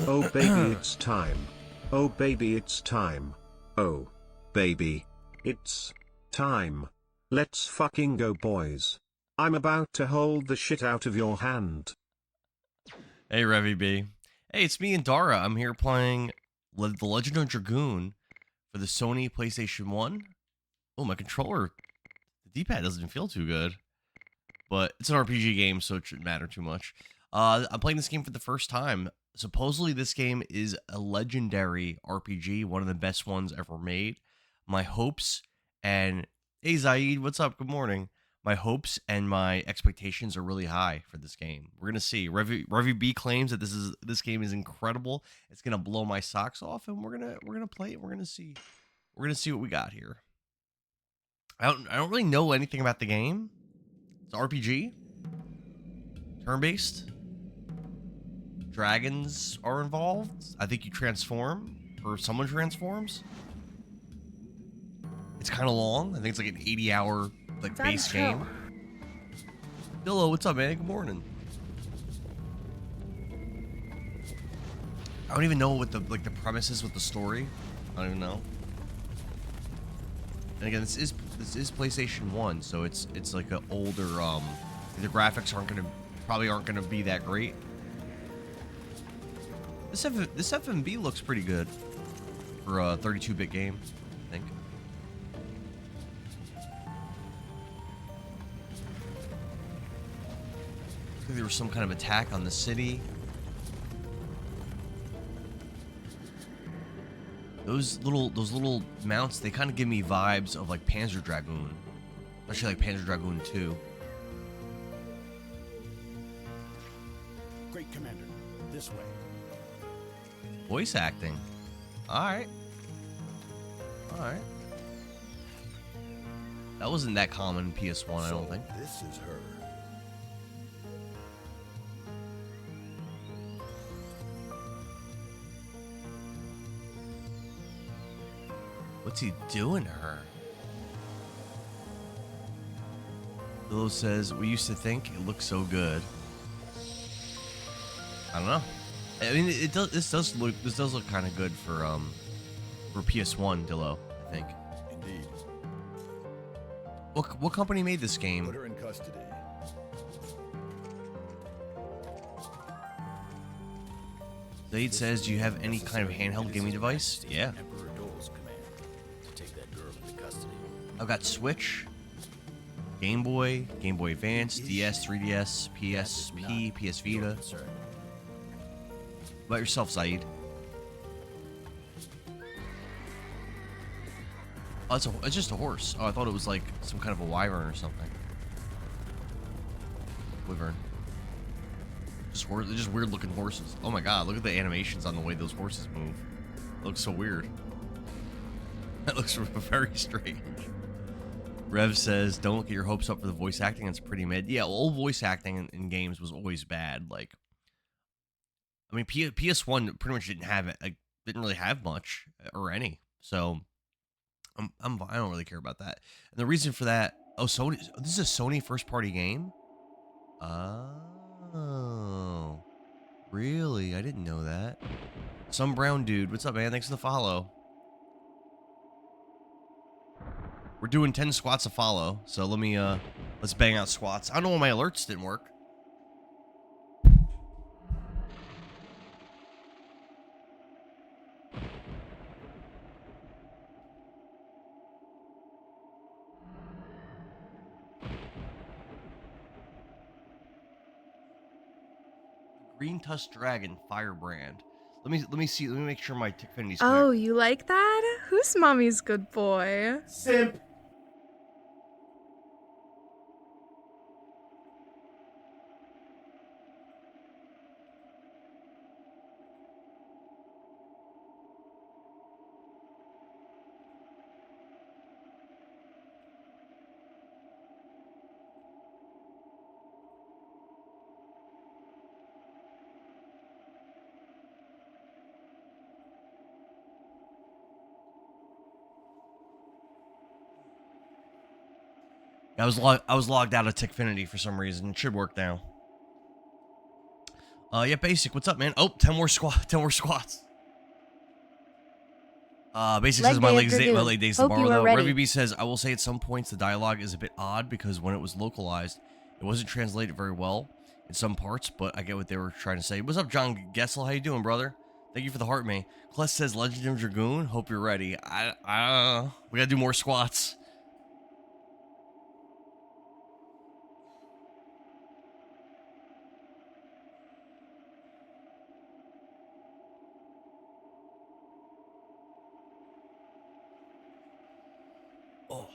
Oh baby, it's time. Oh baby, it's time. Oh, baby, it's time. Let's fucking go, boys. I'm about to hold the shit out of your hand. Hey, Revy B. Hey, it's me and Dara. I'm here playing The Legend of Dragoon for the Sony PlayStation 1. Oh, my controller, the D-pad doesn't feel too good. But it's an RPG game, so it shouldn't matter too much. I'm playing this game for the first time. Supposedly, this game is a legendary RPG, one of the best ones ever made. My hopes and hey Zaid, what's up? Good morning. My hopes and my expectations are really high for this game. We're gonna see. Revy B claims that this game is incredible. It's gonna blow my socks off, and we're gonna play it. We're gonna see. We're gonna see what we got here. I don't really know anything about the game. It's RPG, turn-based. Dragons are involved. I think you transform, or someone transforms. It's kind of long. I think it's like an 80-hour like base game. Hello, what's up, man? Good morning. I don't even know what the premise is with the story. I don't even know. And again, this is PlayStation 1, so it's like an older the graphics probably aren't gonna be that great. This FMV looks pretty good for a 32-bit game, I think. I think there was some kind of attack on the city. Those little mounts, they kind of give me vibes of like Panzer Dragoon, especially like Panzer Dragoon 2. Great Commander, this way. Voice acting. Alright. Alright. That wasn't that common in PS1, I don't think. This is her. What's he doing to her? Willow says, we used to think it looked so good. I don't know. I mean, this does look kind of good for PS1, Dillo, I think. Indeed. What company made this game? Put her in custody. Zaid says, do you have any kind of handheld gaming device? Yeah. Emperor Dole's command to take that girl into custody. I've got Switch, Game Boy, Game Boy Advance, DS, 3DS, PSP, PS Vita. Concern. What about yourself, Zaid? Oh, it's just a horse. Oh, I thought it was like some kind of a wyvern or something. Wyvern. They're just weird looking horses. Oh my god, look at the animations on the way those horses move. It looks so weird. That looks very strange. Rev says, don't get your hopes up for the voice acting. It's pretty mid. Yeah, well, old voice acting in games was always bad. Like, I mean, PS1 pretty much didn't have it. Like, didn't really have much or any. So, I don't really care about that. And the reason for that, Sony. This is a Sony first party game. Oh, really? I didn't know that. Some brown dude. What's up, man? Thanks for the follow. We're doing 10 squats a follow, so let's bang out squats. I don't know why my alerts didn't work. Green Tusk Dragon Firebrand. Let me see. Let me make sure my Tickfinity's connected. Oh, you like that? Who's mommy's good boy? Simp. I was logged out of Tickfinity for some reason. It should work now. Yeah, basic. What's up, man? Oh, 10 more 10 more squats. Basic says my leg days tomorrow though. Revy B says I will say at some points the dialogue is a bit odd because when it was localized, it wasn't translated very well in some parts, but I get what they were trying to say. What's up, John Gessel? How you doing, brother? Thank you for the heart, man. Kless says Legend of Dragoon. Hope you're ready. We gotta do more squats. Oh.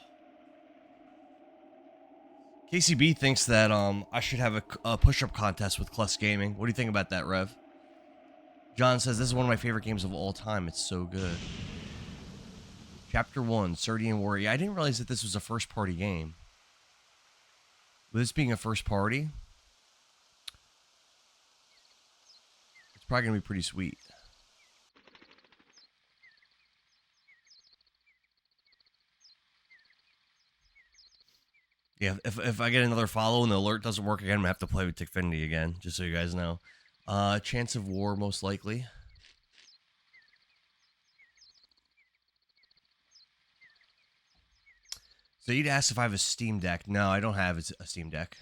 KCB thinks that I should have a push-up contest with Kless Gaming. What do you think about that, Rev? John says this is one of my favorite games of all time. It's so good. Chapter 1, Serdian Warrior. I didn't realize that this was a first-party game. With this being a first-party, it's probably going to be pretty sweet. Yeah, if I get another follow and the alert doesn't work again, I'm going to have to play with Tickfinity again, just so you guys know. Chance of war, most likely. So you'd ask if I have a Steam Deck. No, I don't have a Steam Deck.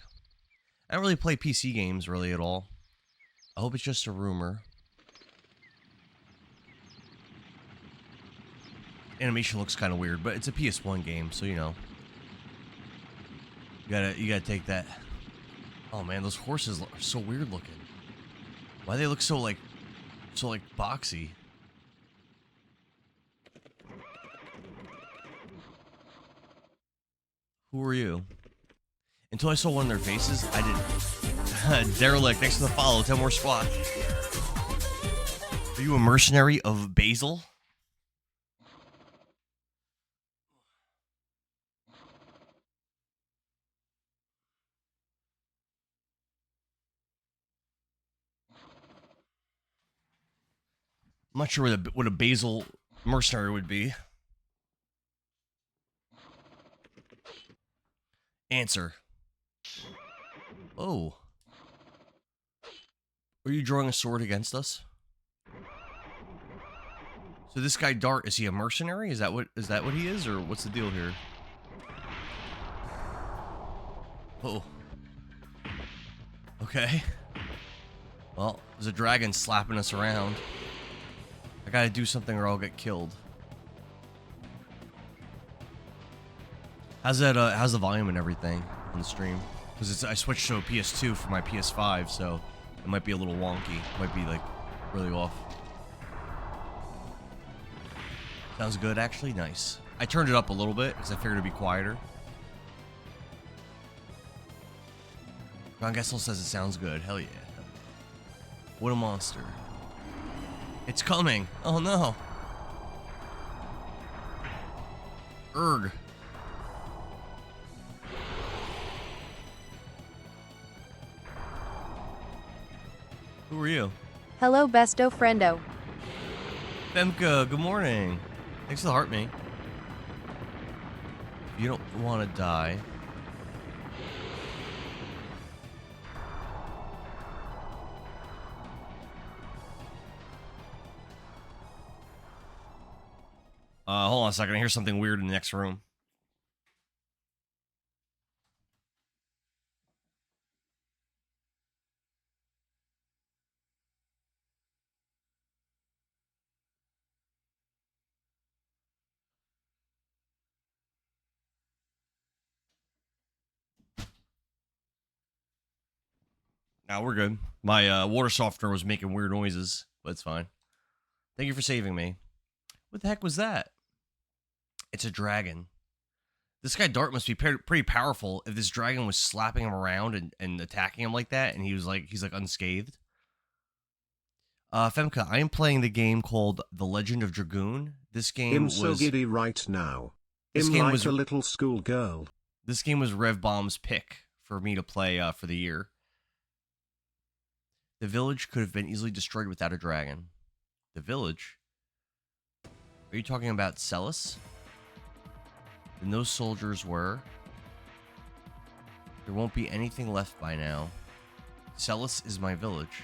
I don't really play PC games, really, at all. I hope it's just a rumor. Animation looks kind of weird, but it's a PS1 game, so you know. You gotta take that. Oh man, those horses are so weird looking. Why they look so like boxy? Who are you? Until I saw one of their faces, I didn't. Derelict, thanks for the follow. 10 more squat. Are you a mercenary of Basil? I'm not sure what a Basil mercenary would be. Answer. Oh. Are you drawing a sword against us? So this guy Dart, is he a mercenary? Is that what he is, or what's the deal here? Oh. Okay. Well, there's a dragon slapping us around. I gotta do something or I'll get killed. How's the volume and everything on the stream? Because I switched to a PS2 for my PS5, so it might be a little wonky. It might be like really off. Sounds good, actually. Nice. I turned it up a little bit because I figured it'd be quieter. John Gessel says it sounds good. Hell yeah. What a monster. It's coming. Oh no. Erg. Who are you? Hello, besto friendo. Femka, good morning. Thanks for the heart, mate. You don't want to die. Hold on a second. I hear something weird in the next room. Now we're good. My water softener was making weird noises, but it's fine. Thank you for saving me. What the heck was that? It's a dragon. This guy Dart must be pretty powerful if this dragon was slapping him around and attacking him like that, and he's like unscathed. Femka, I am playing the game called The Legend of Dragoon. This game was so giddy right now. This I'm game like was a little schoolgirl. This game was Rev Bomb's pick for me to play for the year. The village could have been easily destroyed without a dragon. The village? Are you talking about Celis? Then those soldiers were. There won't be anything left by now. Celis is my village.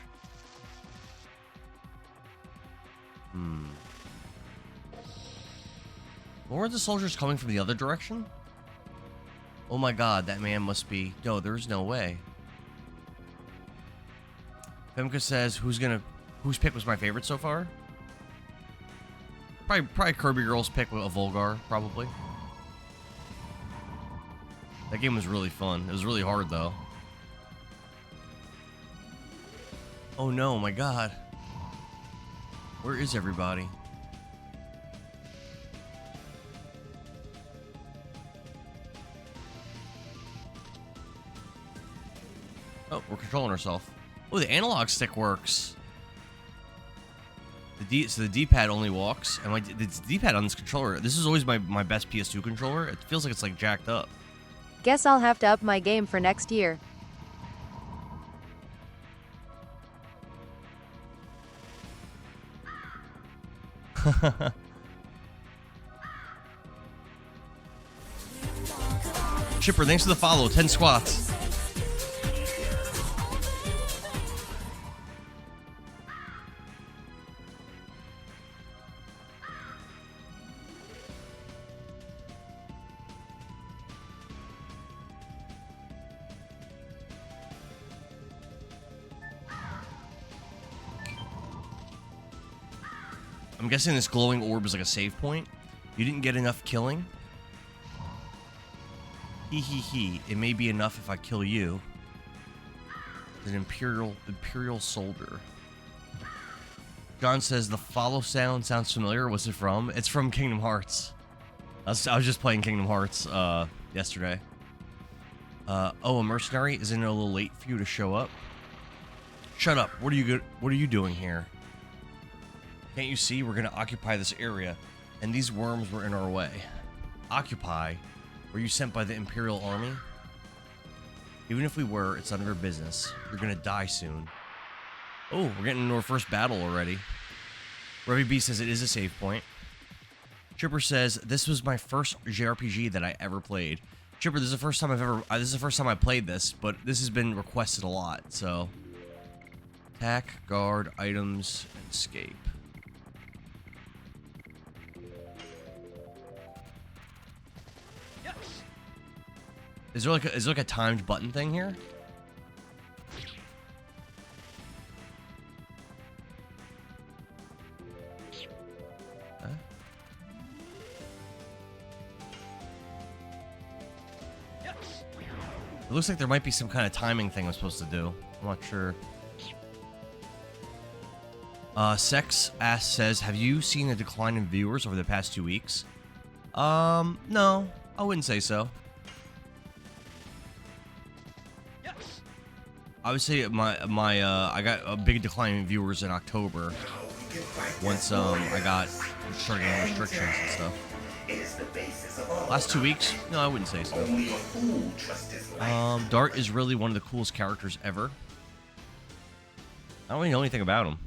Or are the soldiers coming from the other direction? Oh my god, that man must be... No, there's no way. Femka says, whose pick was my favorite so far? Probably Kirby Girl's pick with a Volgar, probably. That game was really fun. It was really hard, though. Oh no, my god. Where is everybody? Oh, we're controlling ourselves. Oh, the analog stick works. So the D-pad only walks, and the D-pad on this controller. This is always my best PS2 controller. It feels like it's like jacked up. Guess I'll have to up my game for next year. Chipper, thanks for the follow. 10 squats. I'm guessing this glowing orb is like a save point. You didn't get enough killing? Hee hee hee. It may be enough if I kill you. An imperial soldier. John says the follow sounds familiar. What's it from? It's from Kingdom Hearts. I was just playing Kingdom Hearts yesterday. Oh, a mercenary? Isn't it a little late for you to show up? Shut up. What are you doing here? Can't you see we're gonna occupy this area, and these worms were in our way? Occupy? Were you sent by the Imperial Army? Even if we were, it's none of your business. You're gonna die soon. Oh, we're getting into our first battle already. Revy B says it is a save point. Chipper says this was my first JRPG that I ever played. Chipper, this is the first time this is the first time I played this, but this has been requested a lot. So, attack, guard, items, and escape. Is there like a timed button thing here? Huh? It looks like there might be some kind of timing thing I'm supposed to do. I'm not sure. Sex Ass says, have you seen a decline in viewers over the past 2 weeks? No, I wouldn't say so. I would say I got a big decline in viewers in October once I started getting restrictions and stuff. Last 2 weeks? No, I wouldn't say so. Dart is really one of the coolest characters ever. I don't really know anything about him.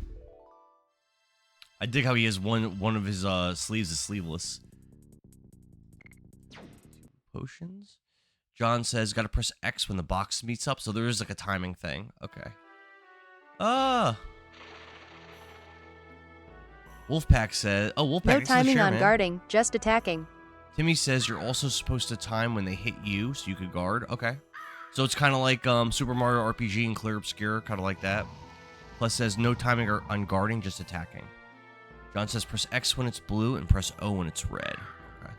I dig how he has one of his sleeves is sleeveless. Potions? John says, gotta press X when the box meets up, so there is like a timing thing. Okay. Wolfpack says, oh, Wolfpack. No timing on guarding, just attacking. Timmy says you're also supposed to time when they hit you, so you could guard. Okay. So it's kind of like Super Mario RPG and Clear Obscure, kind of like that. Plus says no timing on guarding, just attacking. John says press X when it's blue and press O when it's red. Okay.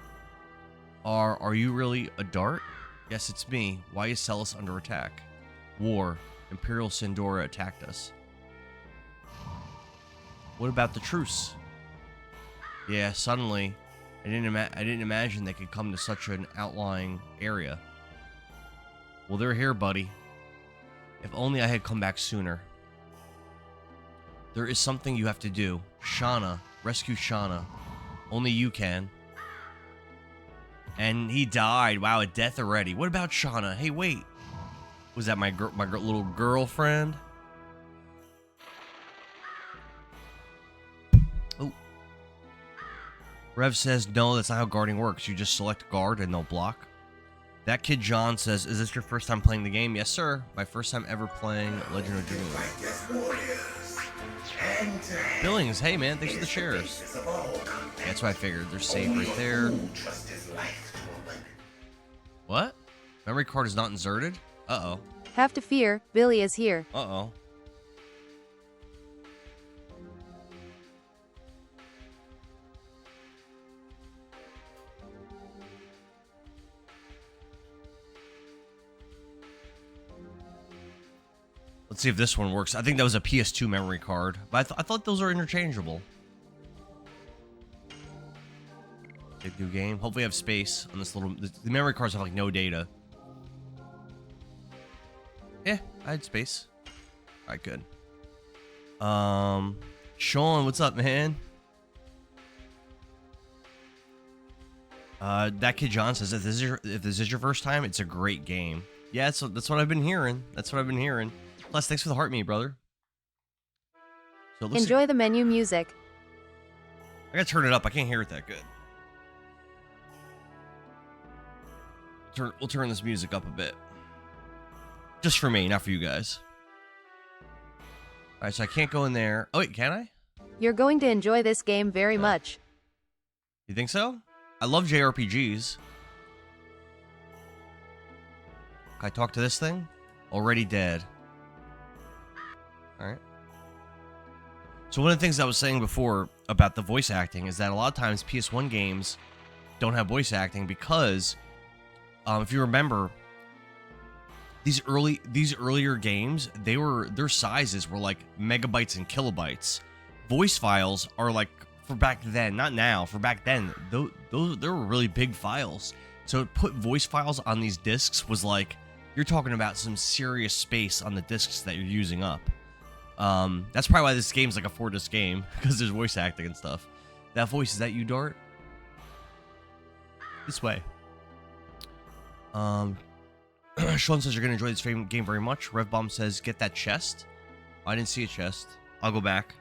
Are you really a dart? Yes, it's me. Why is Celis under attack? War. Imperial Sindora attacked us. What about the truce? Yeah, suddenly, I didn't imagine they could come to such an outlying area. Well, they're here, buddy. If only I had come back sooner. There is something you have to do. Shauna. Rescue Shauna. Only you can. And he died. Wow, a death already. What about Shauna? Hey, wait. Was that my little girlfriend? Oh. Rev says, no, that's not how guarding works. You just select guard and they'll block. That kid John says, is this your first time playing the game? Yes, sir. My first time ever playing Legend of Dragoon. Billings, hey man, thanks for the shares. That's what I figured. They're safe right there. What? Memory card is not inserted? Uh-oh. Have to fear, Billy is here. Uh-oh. Let's see if this one works. I think that was a PS2 memory card, but I thought those are interchangeable. Big new game. Hopefully I have space on this little... The memory cards have like no data. Yeah, I had space. Alright, good. Sean, what's up, man? That kid John says if this is your first time, it's a great game. Yeah, that's what I've been hearing. That's what I've been hearing. Plus, thanks for the heart me, brother. So Enjoy the menu music. I gotta turn it up. I can't hear it that good. We'll turn this music up a bit. Just for me, not for you guys. Alright, so I can't go in there. Oh, wait, can I? You're going to enjoy this game very much. You think so? I love JRPGs. Can I talk to this thing? Already dead. Alright. So one of the things I was saying before about the voice acting is that a lot of times PS1 games don't have voice acting because, if you remember, these earlier games, their sizes were like megabytes and kilobytes. Voice files are like, for back then, not now, for back then, those they were really big files. So to put voice files on these discs was like, you're talking about some serious space on the discs that you're using up. That's probably why this game's like a 4-disc game, because there's voice acting and stuff. That voice, is that you, Dart? This way. Sean says you're going to enjoy this game very much. Revbomb says, get that chest. I didn't see a chest. I'll go back.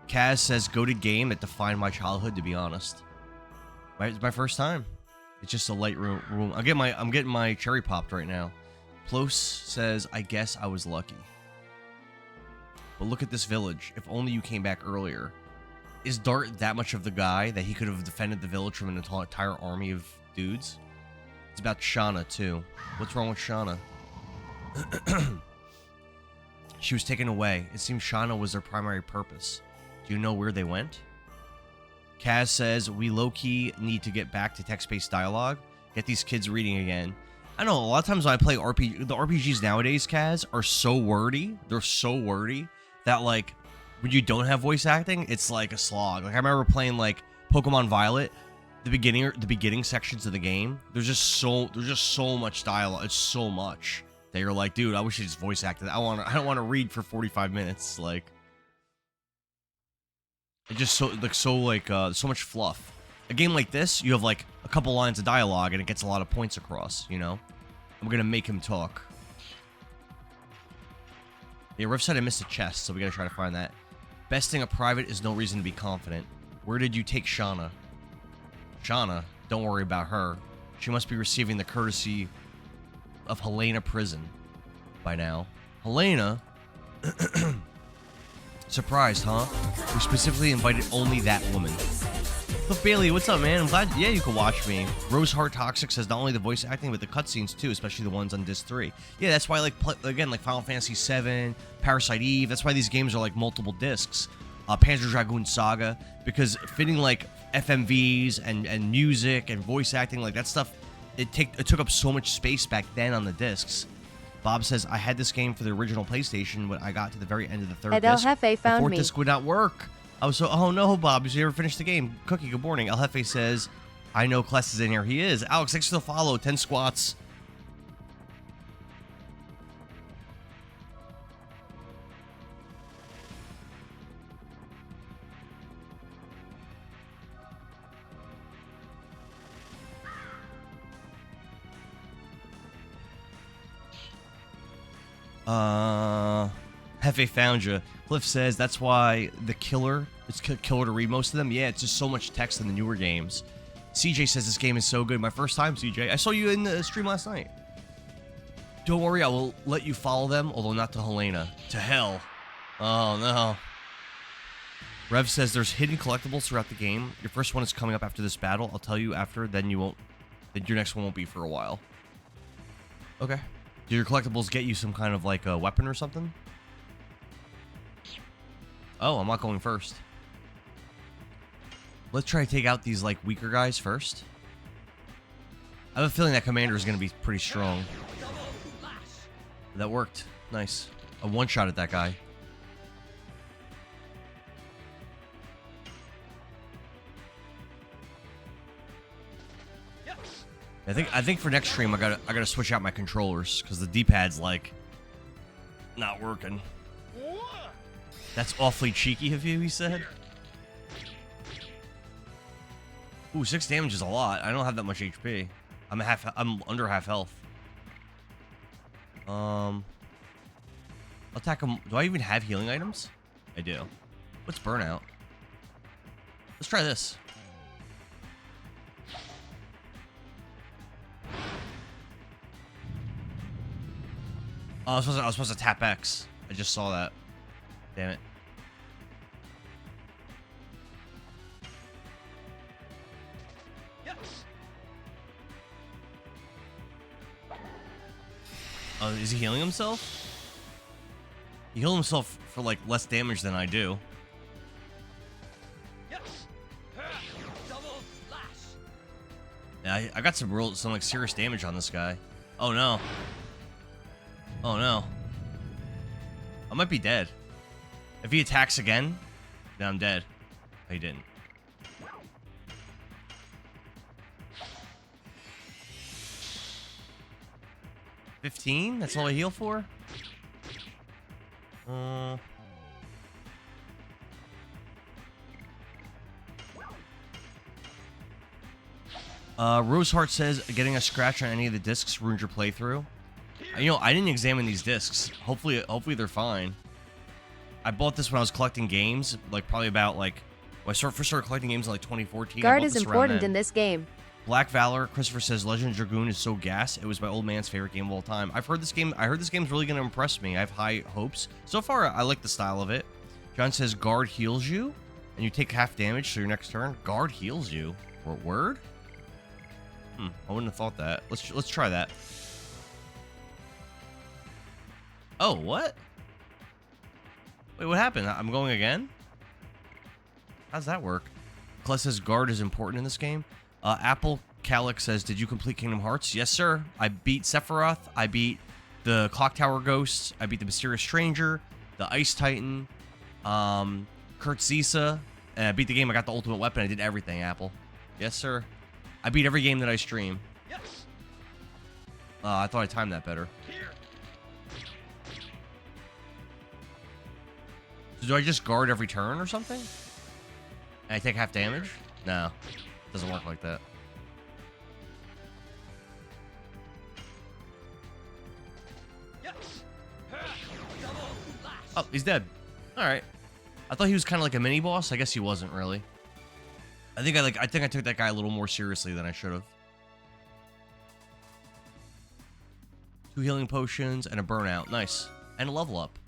Kaz says, go to game that defined my childhood, to be honest. It's my first time. It's just a light room. I'm getting my cherry popped right now. Plos says, I guess I was lucky. But look at this village. If only you came back earlier. Is Dart that much of the guy that he could have defended the village from an entire army of dudes? It's about Shauna, too. What's wrong with Shauna? She was taken away. It seems Shauna was their primary purpose. Do you know where they went? Kaz says, we low-key need to get back to text-based dialogue. Get these kids reading again. I know, a lot of times when I play the RPGs nowadays, Kaz, are so wordy. They're so wordy that, like, when you don't have voice acting, it's like a slog. Like, I remember playing, like, Pokemon Violet. The beginning sections of the game, there's just so much dialogue. It's so much that you're like, dude, I wish you just voice acted. I don't want to read for 45 minutes. Like, it's just so much fluff. A game like this, you have like a couple lines of dialogue and it gets a lot of points across. You know, I'm gonna make him talk. Yeah, Riff said I missed a chest, so we gotta try to find that. Besting a private is no reason to be confident. Where did you take Shauna? Shauna, don't worry about her. She must be receiving the courtesy of Helena Prison by now. Helena? Surprised, huh? We specifically invited only that woman. Look, Bailey, what's up, man? I'm glad, yeah, you can watch me. Rose Heart Toxic says not only the voice acting, but the cutscenes too, especially the ones on Disc 3. Yeah, that's why, like, again, like Final Fantasy VII, Parasite Eve, that's why these games are like multiple discs. Panzer Dragoon Saga, because fitting like FMVs and music and voice acting, like that stuff, it took up so much space back then on the discs. Bob says, I had this game for the original PlayStation when I got to the very end of the third disc. El Jefe found the fourth me. disc would not work. I was so, oh no, Bob, did you ever finish the game? Cookie, good morning. El Jefe says, I know Kless is in here. He is. Alex, thanks for the follow. 10 squats. Hefe found you. Cliff says that's why it's killer to read most of them. Yeah, it's just so much text in the newer games. CJ says this game is so good. My first time, CJ. I saw you in the stream last night. Don't worry, I will let you follow them, although not to Helena. To hell. Oh, no. Rev says there's hidden collectibles throughout the game. Your first one is coming up after this battle. I'll tell you after, then you won't. Then your next one won't be for a while. Okay. Do your collectibles get you some kind of like a weapon or something? Oh, I'm not going first. Let's try to take out these like weaker guys first. I have a feeling that commander is going to be pretty strong. That worked. Nice. A one-shot at that guy. I think for next stream I gotta switch out my controllers because the D-pad's like not working. That's awfully cheeky of you, he said. Ooh, 6 damage is a lot. I don't have that much HP. I'm under half health. I'll attack him. Do I even have healing items? I do. What's burnout? Let's try this. Oh, I was supposed to tap X. I just saw that. Damn it. Is he healing himself? He healed himself for like less damage than I do. Yeah, I got some like serious damage on this guy. Oh no. Oh no. I might be dead. If he attacks again, then I'm dead. He didn't. $15? That's all I heal for? Roseheart says getting a scratch on any of the discs ruins your playthrough. You know, I didn't examine these discs. Hopefully they're fine. I bought this when I was collecting games, like probably about like when I first started collecting games in like 2014. Guard is important in this game. Black Valor, Christopher says Legend of Dragoon is so gas. It was my old man's favorite game of all time. I heard this game's really gonna impress me. I have high hopes. So far, I like the style of it. John says guard heals you, and you take half damage so your next turn. Guard heals you. Word? I wouldn't have thought that. Let's try that. Oh, what? Wait, what happened? I'm going again? How's that work? Kless says guard is important in this game. Apple Calyx says, did you complete Kingdom Hearts? Yes, sir. I beat Sephiroth. I beat the Clock Tower Ghosts. I beat the Mysterious Stranger, the Ice Titan, Kurtzisa, and I beat the game. I got the ultimate weapon. I did everything, Apple. Yes, sir. I beat every game that I stream. I thought I timed that better. So do I just guard every turn or something? And I take half damage? No. Doesn't work like that. Oh, he's dead. Alright. I thought he was kind of like a mini boss. I guess he wasn't really. I think I took that guy a little more seriously than I should have. 2 healing potions and a burnout. Nice. And a level up.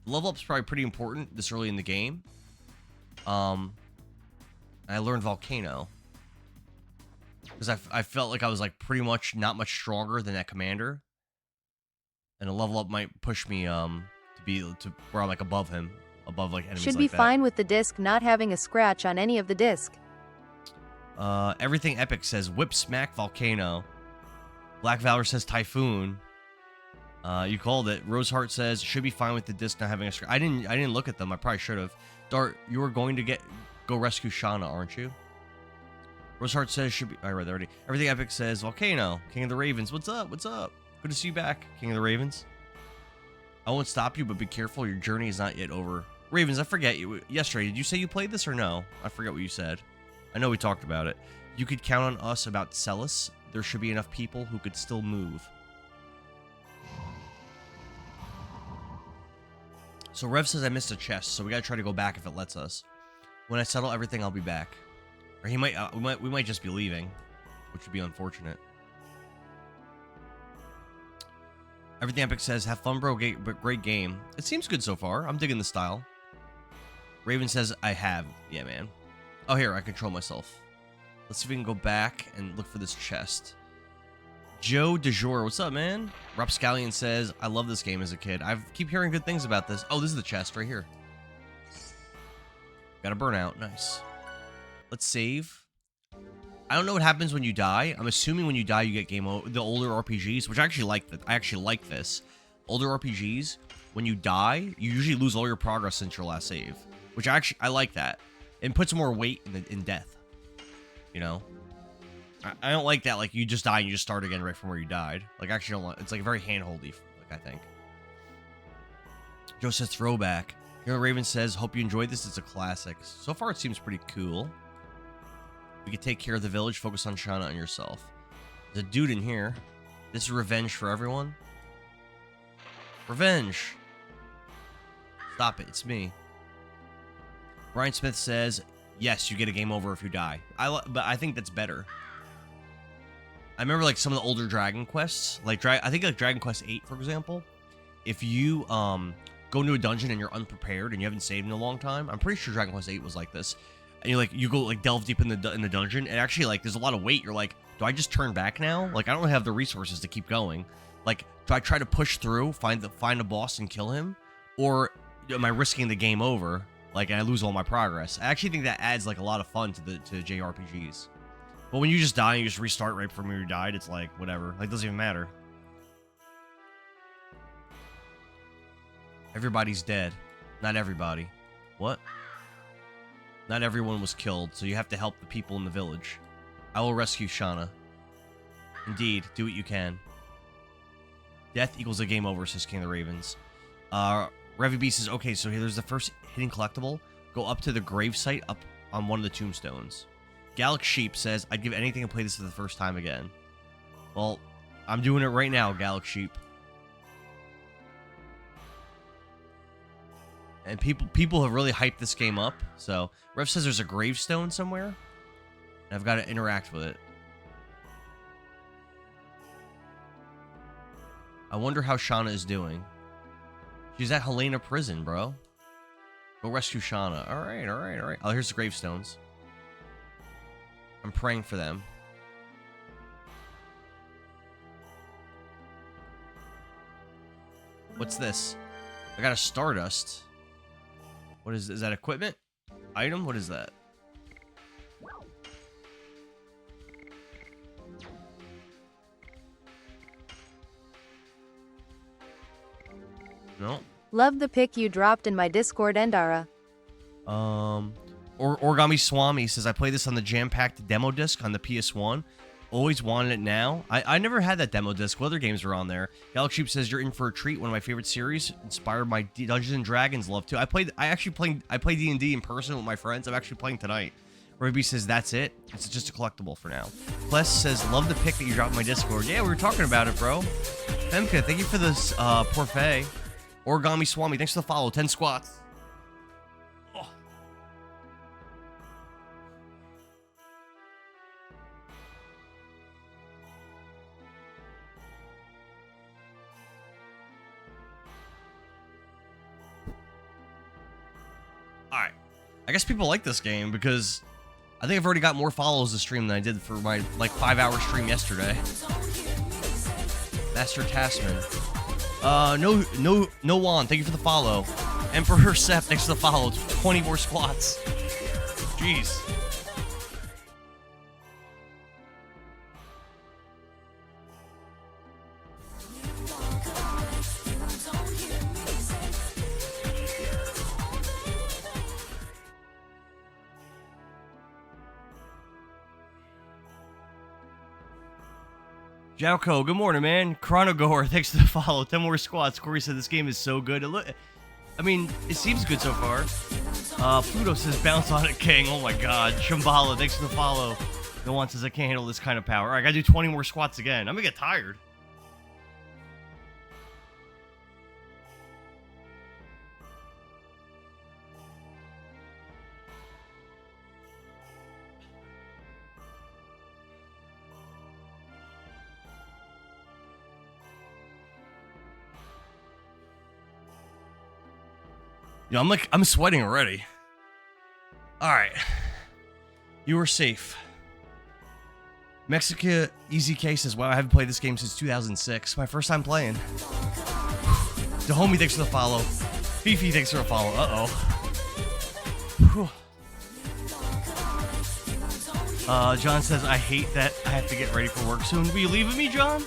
Level up's probably pretty important this early in the game. I learned Volcano. Because I felt like I was like pretty much not much stronger than that commander. And a level up might push me to where I'm like above him. Above like enemies. Should be fine with the disc not having a scratch on any of the disc. Everything Epic says Whip Smack Volcano. Black Valor says Typhoon. You called it. Roseheart says should be fine with the disc not having a scratch. I didn't look at them. I probably should have. Dart, you were going to go rescue Shauna, aren't you? Roseheart says should be. I read that already. Everything Epic says Volcano. King of the Ravens. What's up? What's up? Good to see you back, King of the Ravens. I won't stop you, but be careful. Your journey is not yet over. Ravens, I forget you. Yesterday, did you say you played this or no? I forget what you said. I know we talked about it. You could count on us about Celis. There should be enough people who could still move. So Rev says I missed a chest, so we gotta try to go back if it lets us. When I settle everything, I'll be back. Or he might, we might just be leaving, which would be unfortunate. Everything Epic says, have fun, bro. Great game. It seems good so far. I'm digging the style. Raven says, I have. Yeah, man. Oh, here, I control myself. Let's see if we can go back and look for this chest. Joe DeJour, what's up, man? Rapscallion says, I love this game as a kid. I keep hearing good things about this. Oh, this is the chest right here. Got a burnout. Nice. Let's save. I don't know what happens when you die. I'm assuming when you die, you get game over. The older RPGs, which I actually like. I actually like this. Older RPGs, when you die, you usually lose all your progress since your last save, which I like that. It puts more weight in death. You know, I don't like that. Like you just die and you just start again right from where you died. Like actually, don't like, it's like very handholdy. Like I think. Joe says throwback. Hero Raven says, hope you enjoyed this. It's a classic. So far, it seems pretty cool. We can take care of the village. Focus on Shauna and yourself. There's a dude in here. This is revenge for everyone. Revenge. Stop it. It's me. Brian Smith says, yes, you get a game over if you die. But I think that's better. I remember like some of the older Dragon Quests. Like I think like Dragon Quest 8, for example. If you go into a dungeon and you're unprepared and you haven't saved in a long time. I'm pretty sure Dragon Quest 8 was like this. And you go like delve deep in the dungeon, and actually like there's a lot of weight. You're like, do I just turn back now? Like I don't have the resources to keep going. Like, do I try to push through, find a boss and kill him, or am I risking the game over? Like, and I lose all my progress. I actually think that adds like a lot of fun to JRPGs. But when you just die and you just restart right from where you died, it's like whatever. Like, doesn't even matter. Everybody's dead. Not everybody. What? Not everyone was killed, so you have to help the people in the village. I will rescue Shauna. Indeed, do what you can. Death equals a game over, says King of the Ravens. Revy B says, okay, so here's the first hidden collectible. Go up to the gravesite up on one of the tombstones. Gallic Sheep says, I'd give anything to play this for the first time again. Well, I'm doing it right now, Gallic Sheep. And people have really hyped this game up. So, Rev says there's a gravestone somewhere. And I've got to interact with it. I wonder how Shauna is doing. She's at Helena prison, bro. Go rescue Shauna. Alright. Oh, here's the gravestones. I'm praying for them. What's this? I got a Stardust. What is that equipment? Item? What is that? No. Love the pic you dropped in my Discord, Endara. Origami Swami says, I played this on the jam-packed demo disc on the PS1. Always wanted it now. I never had that demo disc. What other games are on there? Galaxy Sheep says, you're in for a treat. One of my favorite series. Inspired by Dungeons and Dragons love too. I play D&D in person with my friends. I'm actually playing tonight. Ruby says, that's it. It's just a collectible for now. Pless says, love the pic that you dropped in my Discord. Yeah, we were talking about it, bro. Femka, thank you for this parfait. Origami Swami, thanks for the follow. 10 squats. Oh. Alright. I guess people like this game because I think I've already got more follows this stream than I did for my like 5-hour stream yesterday. Master Tasman. No Juan, thank you for the follow. Emperor Sep, thanks for the follow. 20 more squats. Jeez. Jalco, good morning, man. Chronogore, thanks for the follow. 10 more squats. Corey said this game is so good. I mean, it seems good so far. Pluto says bounce on it, King. Oh my god. Shambhala, thanks for the follow. No one says I can't handle this kind of power. I gotta do 20 more squats again. I'm gonna get tired. You know, I'm sweating already. All right. You are safe. Mexica Easy K says, wow, I haven't played this game since 2006. My first time playing. Dahomey, thanks for the follow. Fifi, thanks for the follow. John says, I hate that I have to get ready for work soon. Will you leave with me, John?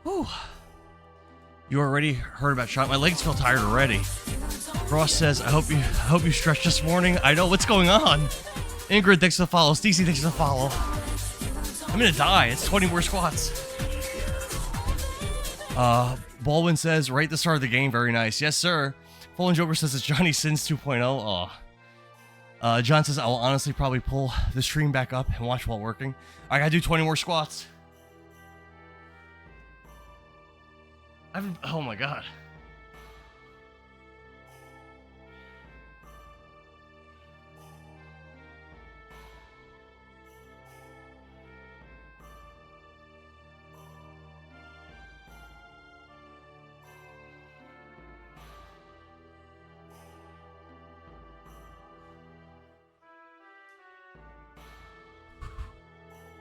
Whew. You already heard about shot. My legs feel tired already. Ross says, I hope you stretched this morning. I know what's going on. Ingrid, thanks for the follow. Stacey, thanks for the follow. I'm gonna die. It's 20 more squats. Baldwin says, right at the start of the game, very nice. Yes, sir. Fallen Joker says it's Johnny Sins 2.0. John says, I will honestly probably pull the stream back up and watch while working. I gotta do 20 more squats. Oh my god.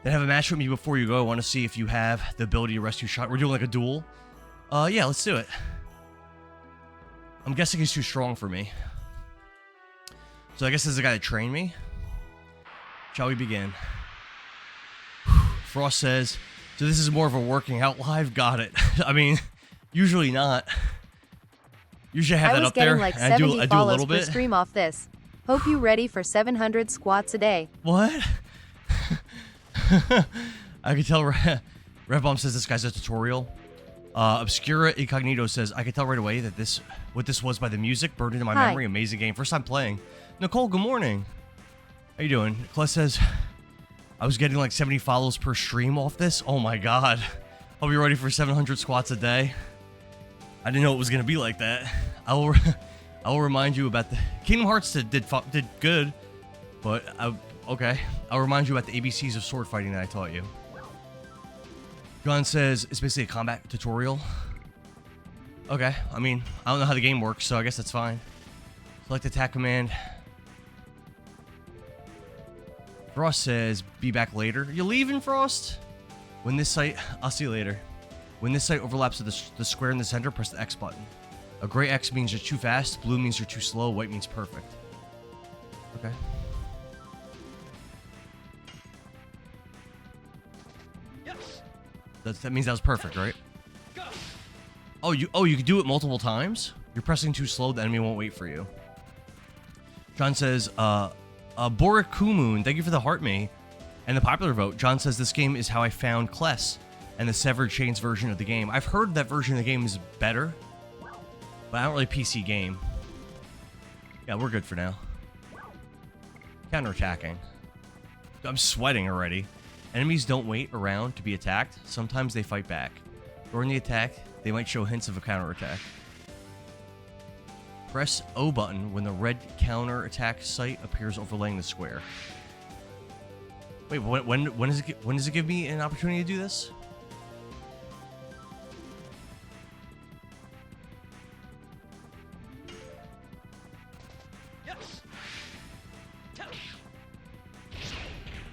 Then have a match with me before you go. I want to see if you have the ability to rescue shot. We're doing like a duel. Yeah, let's do it. I'm guessing he's too strong for me. So I guess this is the guy that trained me. Shall we begin? Frost says, so this is more of a working out live? Got it. I mean, usually not. Usually I have that up there. Like and I do a little bit. Stream off this. Hope you ready for 700 squats a day. What? I can tell. Red Bomb says this guy's a tutorial. Obscura Incognito says, I can tell right away that what this was by the music burned into my memory. Amazing game. First time playing. Nicole, good morning. How you doing? Kless says, I was getting like 70 follows per stream off this. Oh my god. Hope you're ready for 700 squats a day. I didn't know it was going to be like that. I will remind you about the... Kingdom Hearts did good, but okay. I'll remind you about the ABCs of sword fighting that I taught you. John says it's basically a combat tutorial. Okay, I mean, I don't know how the game works, so I guess that's fine. Select attack command. Frost says, be back later. You leaving, Frost? When this site, I'll see you later. When this site overlaps with the square in the center, press the X button. A gray X means you're too fast, blue means you're too slow, white means perfect. Okay. That means that was perfect, right? Oh, you can do it multiple times? You're pressing too slow, the enemy won't wait for you. John says, Borikumoon, thank you for the heart me and the popular vote. John says this game is how I found Kless and the Severed Chains version of the game. I've heard that version of the game is better, but I don't really PC game. Yeah, we're good for now. Counterattacking. I'm sweating already. Enemies don't wait around to be attacked. Sometimes they fight back. During the attack, they might show hints of a counterattack. Press O button when the red counterattack sight appears overlaying the square. Wait, when does it give me an opportunity to do this?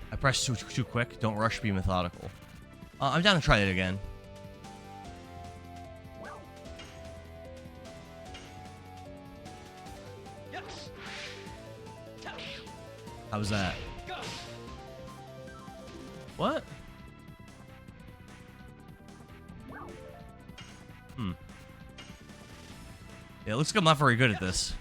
I pressed too quick. Don't rush, be methodical. I'm down to try it again. How was that? What? Yeah, it looks like I'm not very good at this.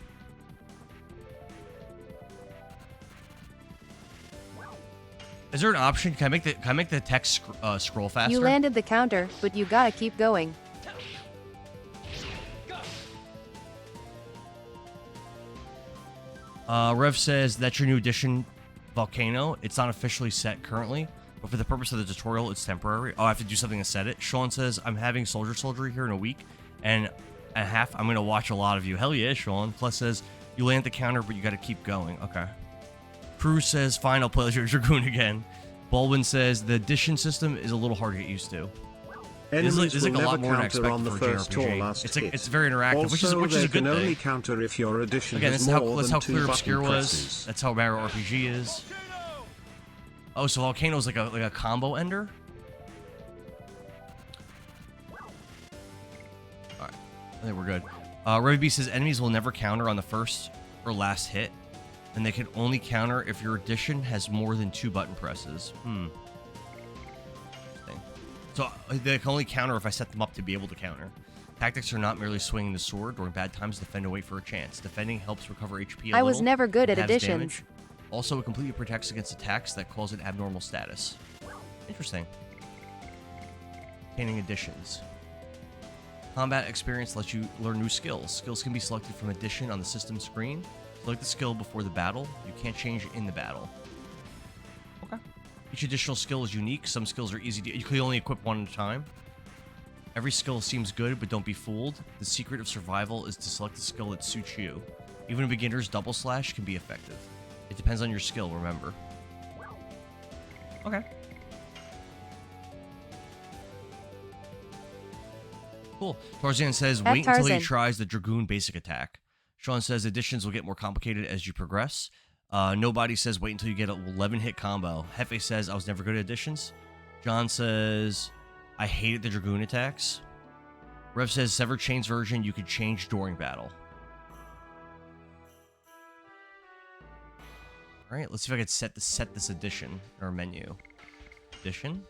Is there an option? Can I make the text scroll faster? You landed the counter, but you gotta keep going. Rev says that's your new addition, Volcano. It's not officially set currently. but for the purpose of the tutorial, it's temporary. Oh, I have to do something to set it. Sean says, I'm having Soldier here in a week and a half. I'm going to watch a lot of you. Hell yeah, Sean. Plus says, you land the counter, but you got to keep going. Okay. Cruz says, fine, I'll play Legend of Dragoon again. Baldwin says, the addition system is a little hard to get used to. Enemies There's like will a lot never more than I counter expect on the for a first or JRPG. last It's like hit. it's very interactive, Also, which is a they good can only thing. counter if your addition Again, has this is more how than Clear 2 Obscure button was. presses. That's how Mario RPG is. Oh, so Volcano's like a combo ender? Alright, I think we're good. Revy B says enemies will never counter on the first or last hit, and they can only counter if your addition has more than 2 button presses. So they can only counter if I set them up to be able to counter. Tactics are not merely swinging the sword. During bad times, defend and wait for a chance. Defending helps recover HP a I was little, never good at halves additions. damage. Also, it completely protects against attacks that cause an abnormal status. Interesting. Obtaining additions. Combat experience lets you learn new skills. Skills can be selected from addition on the system screen. Select the skill before the battle. You can't change it in the battle. Okay. Each additional skill is unique. Some skills are easy to... You can only equip one at a time. Every skill seems good, but don't be fooled. The secret of survival is to select a skill that suits you. Even a beginner's double slash can be effective. It depends on your skill, remember. Okay. Cool. Tarzan says, wait until he tries the Dragoon basic attack. Sean says, additions will get more complicated as you progress. Nobody says, wait until you get an 11-hit combo. Hefe says, I was never good at additions. John says, I hated the Dragoon attacks. Rev says, Severed Chains version, you could change during battle. Alright, let's see if I can set this addition in our menu. Addition?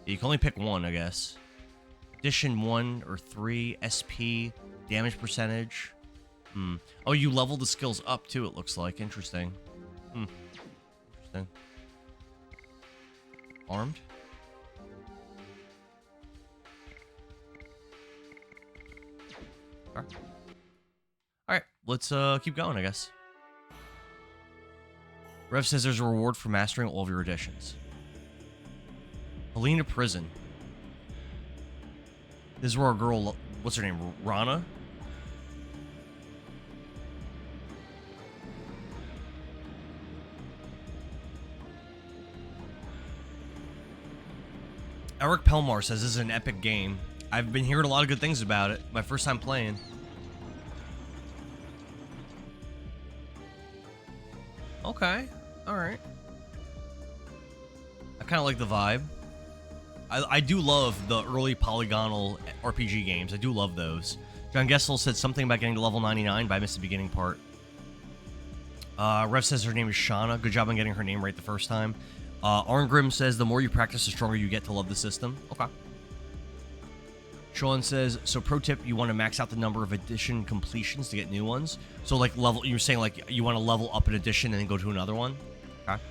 Yeah, you can only pick one, I guess. Addition 1 or 3, SP, damage percentage. Oh, you level the skills up too, it looks like. Interesting. Interesting. Armed? Alright, let's keep going, I guess. Rev says there's a reward for mastering all of your additions. Helena Prison. This is where our girl, what's her name, Rana? Eric Pelmar says this is an epic game. I've been hearing a lot of good things about it. My first time playing. Okay. Alright. I kind of like the vibe. I do love the early polygonal RPG games. I do love those. John Gessel said something about getting to level 99, but I missed the beginning part. Rev says her name is Shauna. Good job on getting her name right the first time. Arngrim says the more you practice, the stronger you get to love the system. Okay. Sean says, so pro tip, you want to max out the number of addition completions to get new ones. So like level, you were saying like you want to level up an addition and then go to another one. Okay.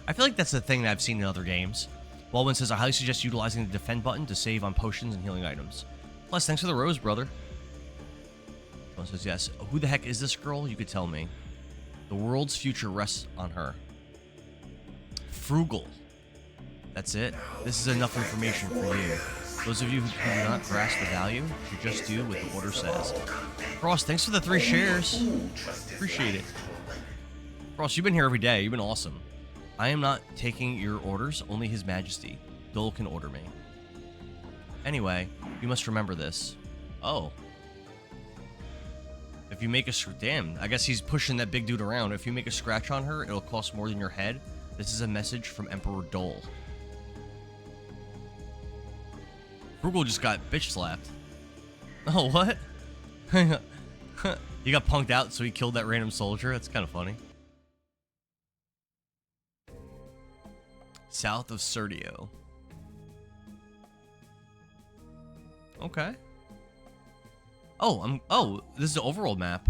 I feel like that's the thing that I've seen in other games. Baldwin says, I highly suggest utilizing the defend button to save on potions and healing items. Plus, thanks for the rose, brother. Sean says, yes. Who the heck is this girl? You could tell me. The world's future rests on her. Frugal. That's it. This is enough information for you. Those of you who do not grasp the value should just do what the order says. Frost, thanks for the 3 shares. Appreciate it. Frost, you've been here every day. You've been awesome. I am not taking your orders. Only His Majesty. Dole can order me. Anyway, you must remember this. Oh. If you make a... Damn, I guess he's pushing that big dude around. If you make a scratch on her, it'll cost more than your head. This is a message from Emperor Dole. Frugal just got bitch slapped. Oh, what? He got punked out, so he killed that random soldier. That's kind of funny. South of Serdio. Okay. Oh, this is the overworld map.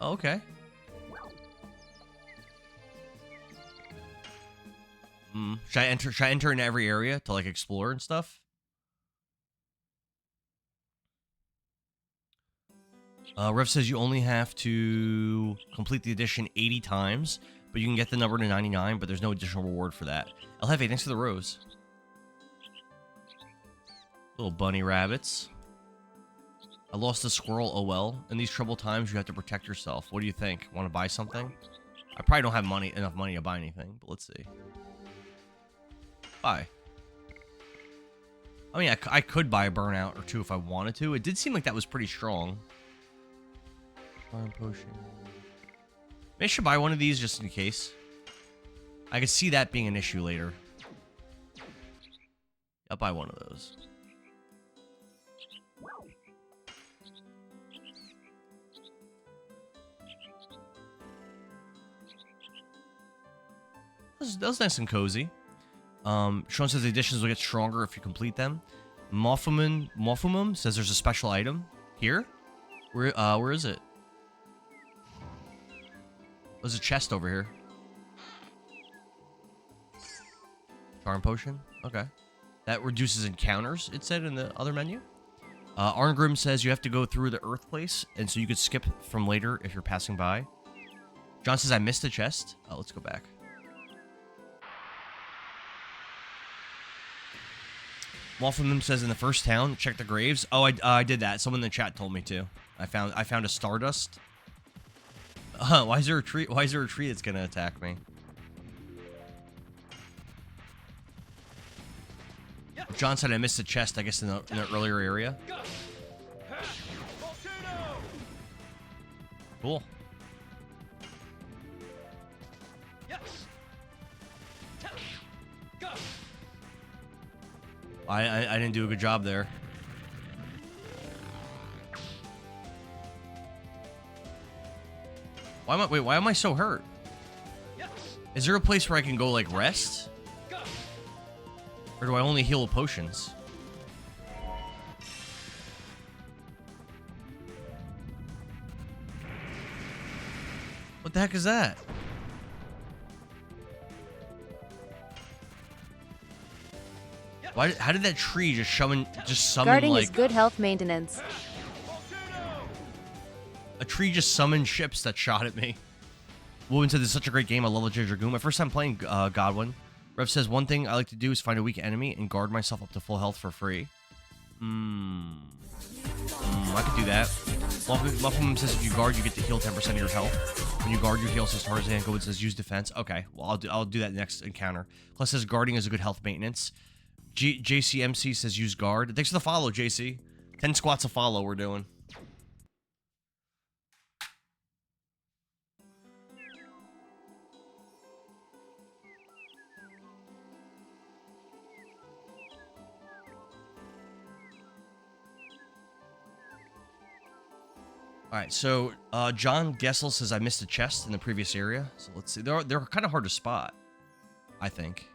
Oh, okay. Should I enter in every area to like explore and stuff? Rev says you only have to complete the edition 80 times. but you can get the number to 99, but there's no additional reward for that. El Jefe, thanks for the rose. Little bunny rabbits. I lost a squirrel, oh well. In these troubled times, you have to protect yourself. What do you think? Want to buy something? I probably don't have enough money to buy anything, but let's see. Buy. I mean, I could buy a burnout or two if I wanted to. It did seem like that was pretty strong. Farm potion. Maybe I should buy one of these just in case. I could see that being an issue later. I'll buy one of those. That was nice and cozy. Sean says the additions will get stronger if you complete them. Mofumum says there's a special item here. Where is it? There's a chest over here. Charm potion. Okay. That reduces encounters, it said in the other menu. Arngrim says you have to go through the Earth place, and so you could skip from later if you're passing by. John says I missed the chest. Let's go back. Wolfram says in the first town, check the graves. Oh, I did that. Someone in the chat told me to. I found a Stardust. Why is there a tree? Why is there a tree that's gonna attack me? John said I missed a chest. I guess in the earlier area. Cool. I didn't do a good job there. Why am I so hurt? Is there a place where I can go like rest? Or do I only heal with potions? What the heck is that? How did that tree just summon Guarding like is good health maintenance. a tree just summoned ships that shot at me? Woven said this is such a great game. I love Legend of Dragoon. My first time playing Godwin. Rev says one thing I like to do is find a weak enemy and guard myself up to full health for free. I could do that. Muffin says if you guard, you get to heal 10% of your health. When you guard, your heal says Tarzan. Go says use defense. Okay, well I'll do that next encounter. Plus says guarding is a good health maintenance. JCMC says use guard. Thanks for the follow, JC. 10 squats a follow we're doing. Alright, so John Gessel says I missed a chest in the previous area. So let's see. They're kind of hard to spot, I think.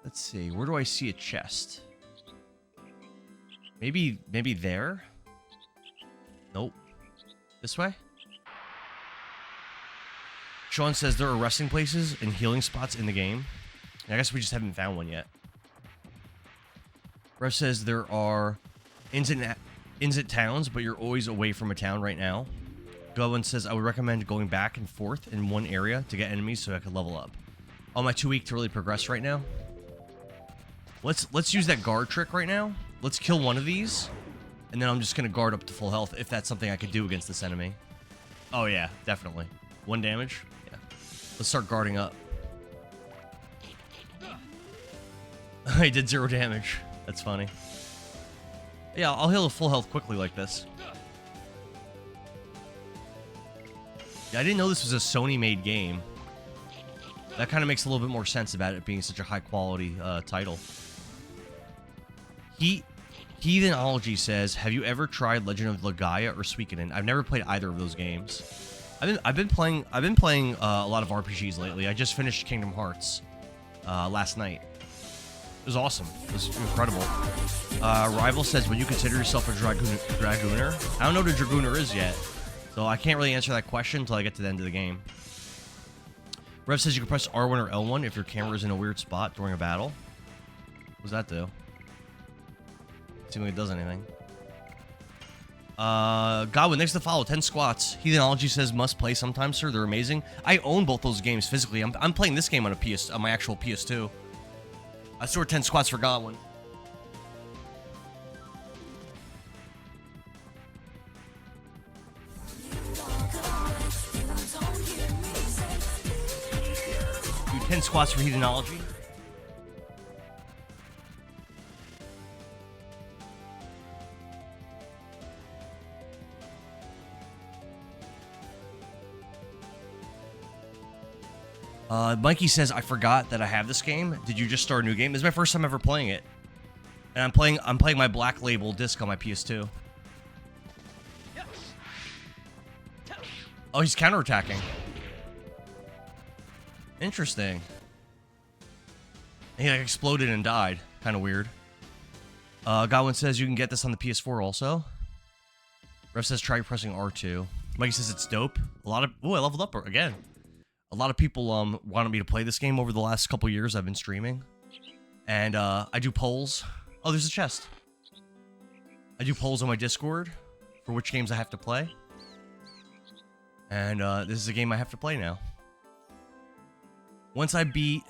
Let's see. Where do I see a chest? Maybe there? Nope. This way? Sean says there are resting places and healing spots in the game. I guess we just haven't found one yet. Rev says there are inns at towns, but you're always away from a town right now. Gowan says I would recommend going back and forth in one area to get enemies so I could level up. Oh, am I too weak to really progress right now? Let's use that guard trick right now. Let's kill one of these, and then I'm just gonna guard up to full health if that's something I could do against this enemy. Oh yeah, definitely. 1 damage. Yeah. Let's start guarding up. I did 0 damage. That's funny. Yeah, I'll heal to full health quickly like this. Yeah, I didn't know this was a Sony-made game. That kind of makes a little bit more sense about it being such a high-quality title. Heathenology says, have you ever tried Legend of Legaia or Suikoden? I've never played either of those games. I've been playing a lot of RPGs lately. I just finished Kingdom Hearts last night. It was awesome. It was incredible. Rival says, would you consider yourself a Dragooner? I don't know what a Dragooner is yet, so I can't really answer that question until I get to the end of the game. Rev says you can press R1 or L1 if your camera is in a weird spot during a battle. What does that do? Seems like it does anything. Godwin, thanks to follow. 10 squats. Heathenology says must play sometimes, sir. They're amazing. I own both those games physically. I'm playing this game on on my actual PS2. I scored 10 squats for Godwin. Do 10 squats for Heathenology. Mikey says, I forgot that I have this game. Did you just start a new game? This is my first time ever playing it. And I'm playing my Black Label disc on my PS2. Oh, he's counterattacking. Interesting. He like exploded and died. Kind of weird. Godwin says you can get this on the PS4 also. Rev says try pressing R2. Mikey says it's dope. Ooh, I leveled up again. A lot of people wanted me to play this game over the last couple years. I've been streaming, and I do polls. Oh, there's a chest. I do polls on my Discord for which games I have to play, and this is a game I have to play now. Once I beat,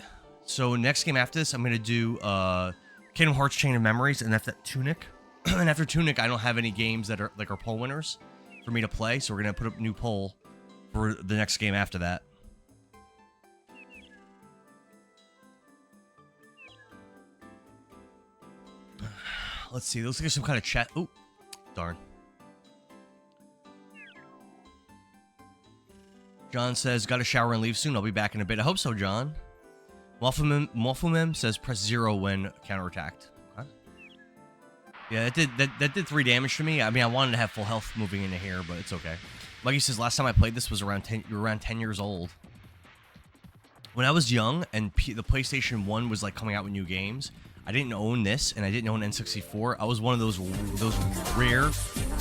so next game after this, I'm gonna do Kingdom Hearts: Chain of Memories, and after that Tunic. And after Tunic, I don't have any games that are like our poll winners for me to play, so we're gonna put up a new poll for the next game after that. Let's see. Looks like there's some kind of chat. Oh, darn. John says, got to shower and leave soon. I'll be back in a bit. I hope so, John. Morphumem says, press 0 when counterattacked. Okay. Yeah, that did 3 damage to me. I mean, I wanted to have full health moving into here, but it's okay. Mikey says, last time I played this was around 10. You were around 10 years old. When I was young and the PlayStation 1 was like coming out with new games, I didn't own this, and I didn't own N64. I was one of those rare,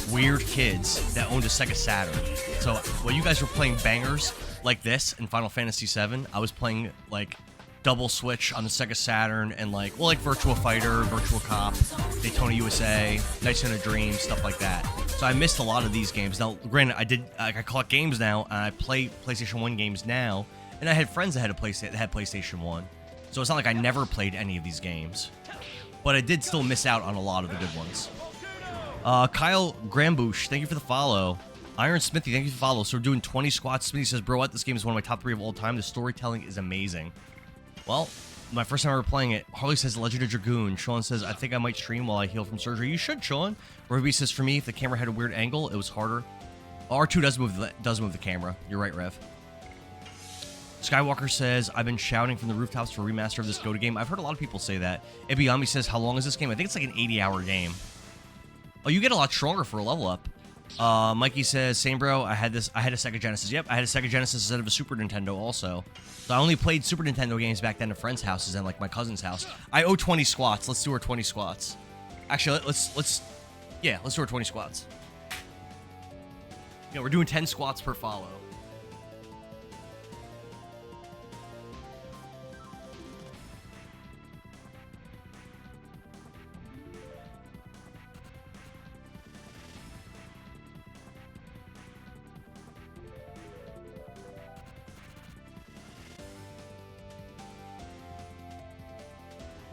weird kids that owned a Sega Saturn. So while you guys were playing bangers like this in Final Fantasy VII, I was playing like Double Switch on the Sega Saturn and like Virtua Fighter, Virtua Cop, Daytona USA, Nights in a Dream, stuff like that. So I missed a lot of these games. Now, granted, I collect games now, and I play PlayStation 1 games now, and I had friends that had PlayStation 1. So it's not like I never played any of these games. But I did still miss out on a lot of the good ones. Kyle Grambush, thank you for the follow. Iron Smithy, thank you for the follow. So we're doing 20 squats. Smithy says, bro, what? This game is one of my top 3 of all time. The storytelling is amazing. Well, my first time ever playing it. Harley says, Legend of Dragoon. Sean says, I think I might stream while I heal from surgery. You should, Sean. Ruby says, for me, if the camera had a weird angle, it was harder. R2 does move the camera. You're right, Rev. Skywalker says, I've been shouting from the rooftops for a remaster of this Dota game. I've heard a lot of people say that. Ibiyami says, how long is this game? I think it's like an 80-hour game. Oh, you get a lot stronger for a level up. Mikey says, same bro, I had a Sega Genesis. Yep, I had a Sega Genesis instead of a Super Nintendo also. So I only played Super Nintendo games back then at friends' houses and like my cousin's house. I owe 20 squats. Let's do our 20 squats. Actually, let's do our 20 squats. Yeah, we're doing 10 squats per follow.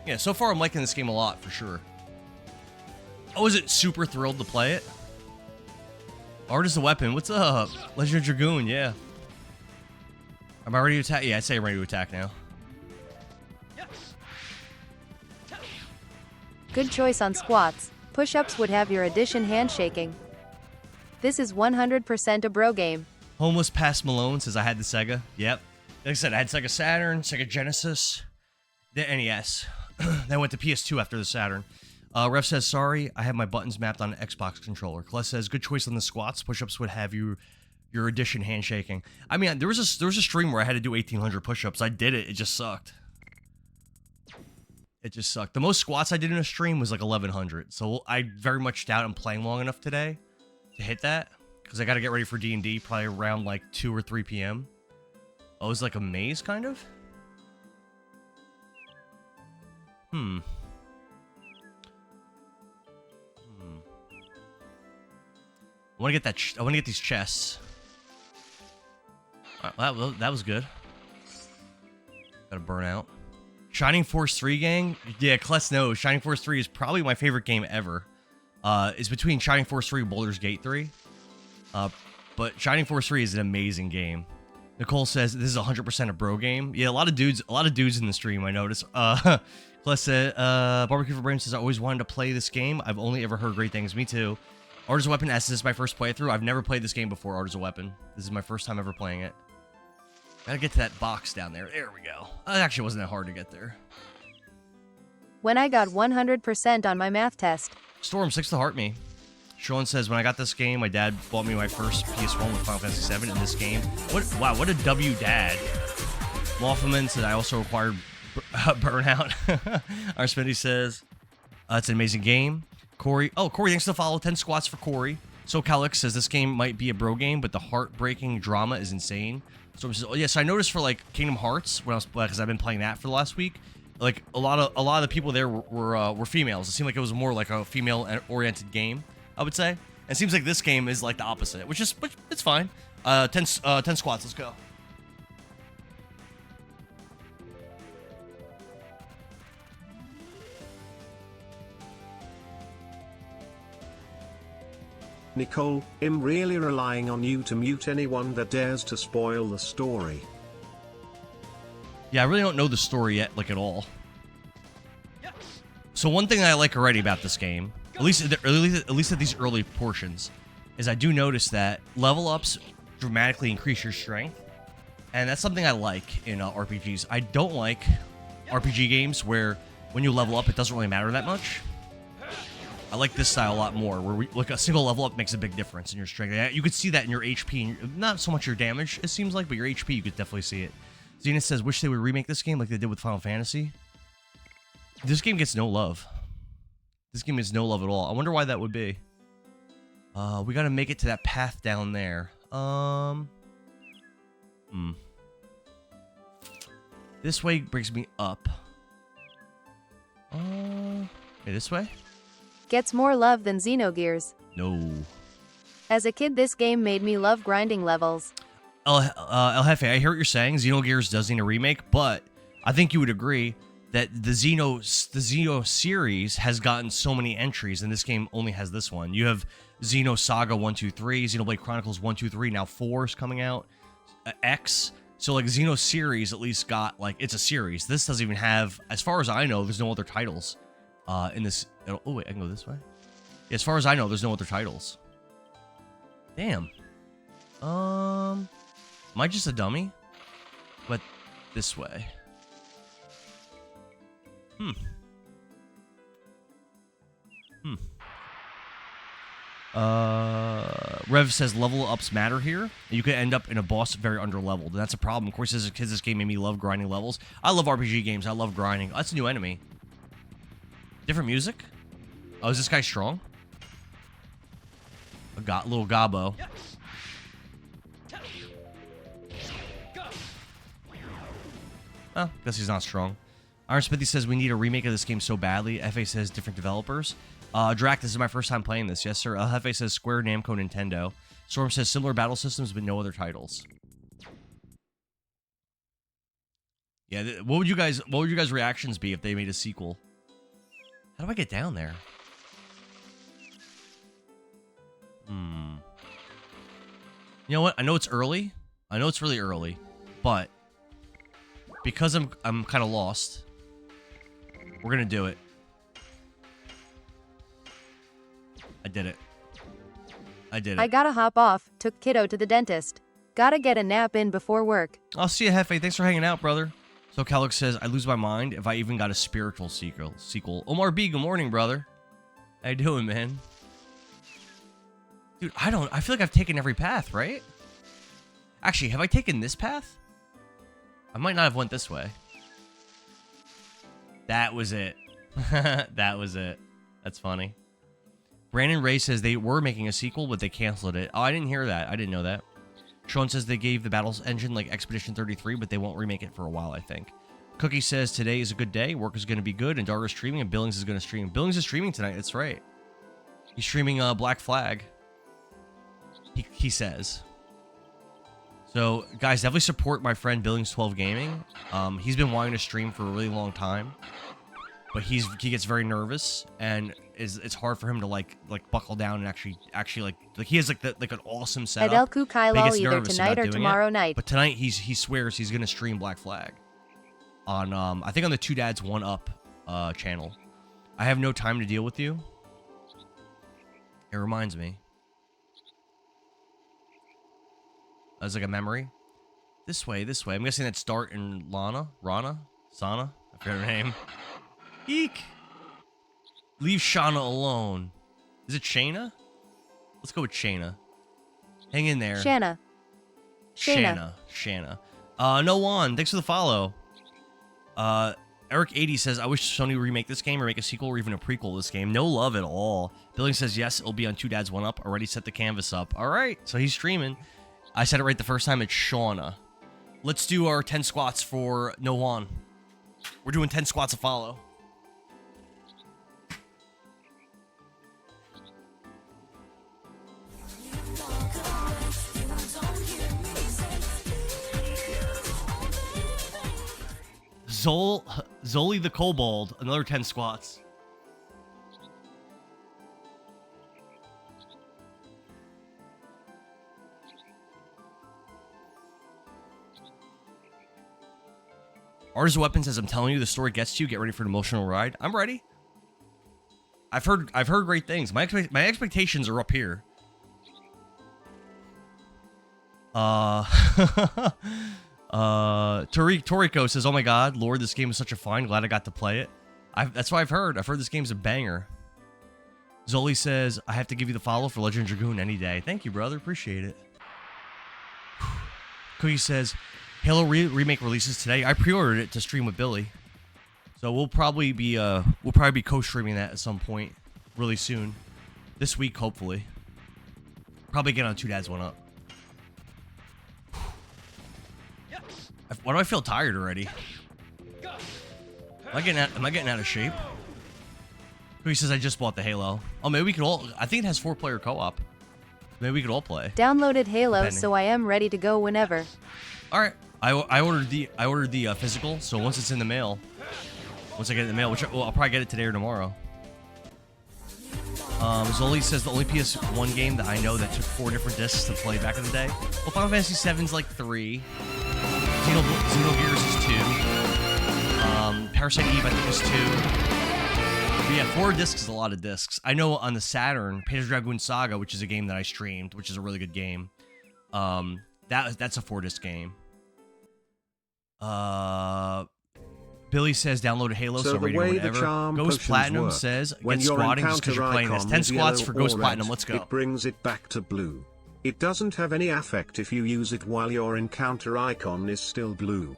Yeah, so far I'm liking this game a lot, for sure. Oh, is it super thrilled to play it? Art is the weapon. What's up? Legend of Dragoon, yeah. Am I ready to attack? Yeah, I'd say I'm ready to attack now. Good choice on squats. Push-ups would have your addition handshaking. This is 100% a bro game. Homeless Past Malone says I had the Sega. Yep. Like I said, I had Sega Saturn, Sega Genesis, the NES. Then I went to PS2 after the Saturn. Ref says, sorry, I have my buttons mapped on an Xbox controller. Kless says, good choice on the squats. Push-ups would have your addition handshaking. I mean, there was a stream where I had to do 1,800 push-ups. I did it. It just sucked. It just sucked. The most squats I did in a stream was like 1,100. So I very much doubt I'm playing long enough today to hit that. Because I got to get ready for D&D probably around like 2 or 3 p.m. Oh, it was like a maze, kind of? I want to get that. I want to get these chests. That was good. Got to burn out. Shining Force 3 gang? Yeah, Kless knows. Shining Force 3 is probably my favorite game ever. It's between Shining Force 3 and Baldur's Gate 3. But Shining Force 3 is an amazing game. Nicole says this is 100% a bro game. Yeah, a lot of dudes in the stream, I notice. Kless said, Barbecue for Brain says, I always wanted to play this game. I've only ever heard great things. Me too. Art as a Weapon S, this is my first playthrough. I've never played this game before, Art as a Weapon. This is my first time ever playing it. Gotta get to that box down there. There we go. It actually wasn't that hard to get there. When I got 100% on my math test. Storm, 6 to heart me. Sean says, when I got this game, my dad bought me my first PS1 with Final Fantasy VII in this game. What a W dad. Waffleman said, I also acquired Burnout. Our Smitty says, it's an amazing game. Corey, thanks for the follow. 10 squats for Corey. So Calix says, this game might be a bro game, but the heartbreaking drama is insane. Storm says, oh yes, I noticed for like Kingdom Hearts, because I've been playing that for the last week, like a lot of the people there were females. It seemed like it was more like a female-oriented game, I would say. And it seems like this game is like the opposite, which it's fine. 10 squats, let's go. Nicole, I'm really relying on you to mute anyone that dares to spoil the story. Yeah, I really don't know the story yet, like at all. So one thing I like already about this game, at least at these early portions, is I do notice that level ups dramatically increase your strength, and that's something I like in RPGs. I don't like RPG games where when you level up, it doesn't really matter that much. I like this style a lot more, where like a single level up makes a big difference in your strength. You could see that in your HP, not so much your damage, it seems like, but your HP, you could definitely see it. Zenith says, wish they would remake this game like they did with Final Fantasy. This game gets no love. This game gets no love at all. I wonder why that would be. We gotta make it to that path down there. This way brings me up. This way? Gets more love than Xenogears. No. As a kid, this game made me love grinding levels. El Jefe, I hear what you're saying. Xenogears does need a remake, but I think you would agree that the Xeno series has gotten so many entries, and this game only has this one. You have Xeno Saga 1, 2, 3, Xenoblade Chronicles 1, 2, 3, now 4 is coming out. X. So, like, Xeno series at least got, like, it's a series. This doesn't even have, as far as I know, there's no other titles in this. Oh, wait, I can go this way? Yeah, as far as I know, there's no other titles. Damn. Am I just a dummy? But this way. Rev says level ups matter here. You could end up in a boss very underleveled, and that's a problem. Of course, as a kid, this game made me love grinding levels. I love RPG games. I love grinding. Oh, that's a new enemy. Different music? Oh, is this guy strong? A little gobbo. Oh, guess he's not strong. Iron Smithy says we need a remake of this game so badly. FA says different developers. Drac, this is my first time playing this. Yes, sir. FA says Square, Namco, Nintendo. Storm says similar battle systems, but no other titles. Yeah, what would you guys' reactions be if they made a sequel? How do I get down there? You know what? I know it's early. I know it's really early, but because I'm kind of lost, we're gonna do it. I did it. I gotta hop off. Took kiddo to the dentist. Gotta get a nap in before work. I'll see you, Hefe. Thanks for hanging out, brother. So Calix says, I lose my mind if I even got a spiritual sequel. Omar B, good morning, brother. How you doing, man? Dude, I feel like I've taken every path, right? Actually, have I taken this path? I might not have went this way. That was it. That was it. That's funny. Brandon Ray says they were making a sequel, but they canceled it. Oh, I didn't hear that. I didn't know that. Sean says they gave the battles engine like Expedition 33, but they won't remake it for a while, I think. Cookie says today is a good day. Work is going to be good, and Dara's streaming, and Billings is going to stream. Billings is streaming tonight. That's right. He's streaming Black Flag. He says. So, guys, definitely support my friend Billings12 Gaming. He's been wanting to stream for a really long time, but he gets very nervous, and it's hard for him to like buckle down and actually like he has like an awesome setup. Adelku Kylal either tonight or tomorrow night. But tonight he swears he's gonna stream Black Flag on I think on the Two Dads One Up channel. I have no time to deal with you. It reminds me. As like a memory. This way. I'm guessing that's Dart and Rana? Sana? I forgot her name. Eek! Leave Shauna alone. Is it Shayna? Let's go with Shayna. Hang in there. Shanna. No one. Thanks for the follow. Eric80 says, I wish Sony would remake this game or make a sequel or even a prequel to this game. No love at all. Billing says, yes, it'll be on Two Dads One Up. Already set the canvas up. All right, so he's streaming. I said it right the first time. It's Shauna. Let's do our 10 squats for No One. We're doing 10 squats to follow. Zoli the Kobold, another 10 squats. Artist of Weapons says, I'm telling you, the story gets to you. Get ready for an emotional ride. I'm ready. I've heard great things. My expectations are up here. Toriko says, oh my god, Lord, this game is such a find. Glad I got to play it. That's what I've heard. I've heard this game's a banger. Zoli says, I have to give you the follow for Legend of Dragoon any day. Thank you, brother. Appreciate it. Cookie says, Halo remake releases today. I pre-ordered it to stream with Billy. So we'll probably be co-streaming that at some point really soon. This week, hopefully. Probably get on Two Dads One Up. Why do I feel tired already? Am I getting out of shape? He says I just bought the Halo. Oh, maybe we could all. I think it has 4-player co-op. Maybe we could all play. Downloaded Halo, so I am ready to go whenever. All right. I ordered the physical. So once it's in the mail, once I get it in the mail, which I'll probably get it today or tomorrow. Zoli says the only PS1 game that I know that took 4 different discs to play back in the day. Well, Final Fantasy VII's like 3. Xenogears is 2. Parasite Eve, I think, is 2. But yeah, 4 discs is a lot of discs. I know on the Saturn, Legend of Dragoon Saga, which is a game that I streamed, which is a really good game. That's a 4-disc game. Billy says download Halo, so ready whenever. Ghost Platinum says get squatting just because you're playing this. 10 squats for Ghost Platinum. Let's go. It brings it back to blue. It doesn't have any affect if you use it while your encounter icon is still blue.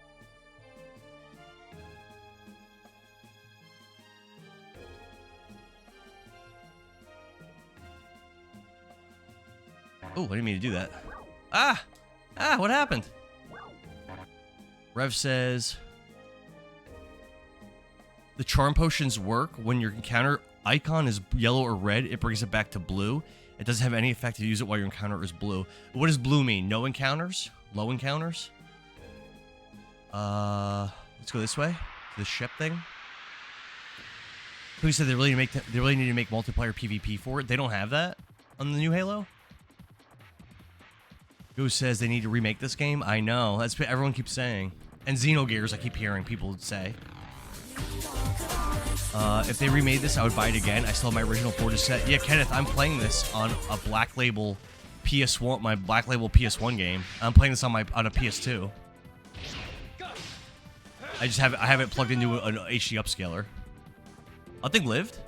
Oh, I didn't mean to do that. What happened? Rev says the charm potions work when your encounter icon is yellow or red. It brings it back to blue. It doesn't have any effect to use it while your encounter is blue. What does blue mean? No encounters? Low encounters? Let's go this way. To the ship thing. Who said they really need to make multiplayer PvP for it? They don't have that on the new Halo. Who says they need to remake this game? I know. That's what everyone keeps saying. And Xenogears, I keep hearing people say. If they remade this, I would buy it again. I still have my original 4-disc set. Yeah, Kenneth, I'm playing this on a Black Label PS1, my Black Label PS1 game. I'm playing this on a PS2. I have it plugged into an HD upscaler. Nothing lived.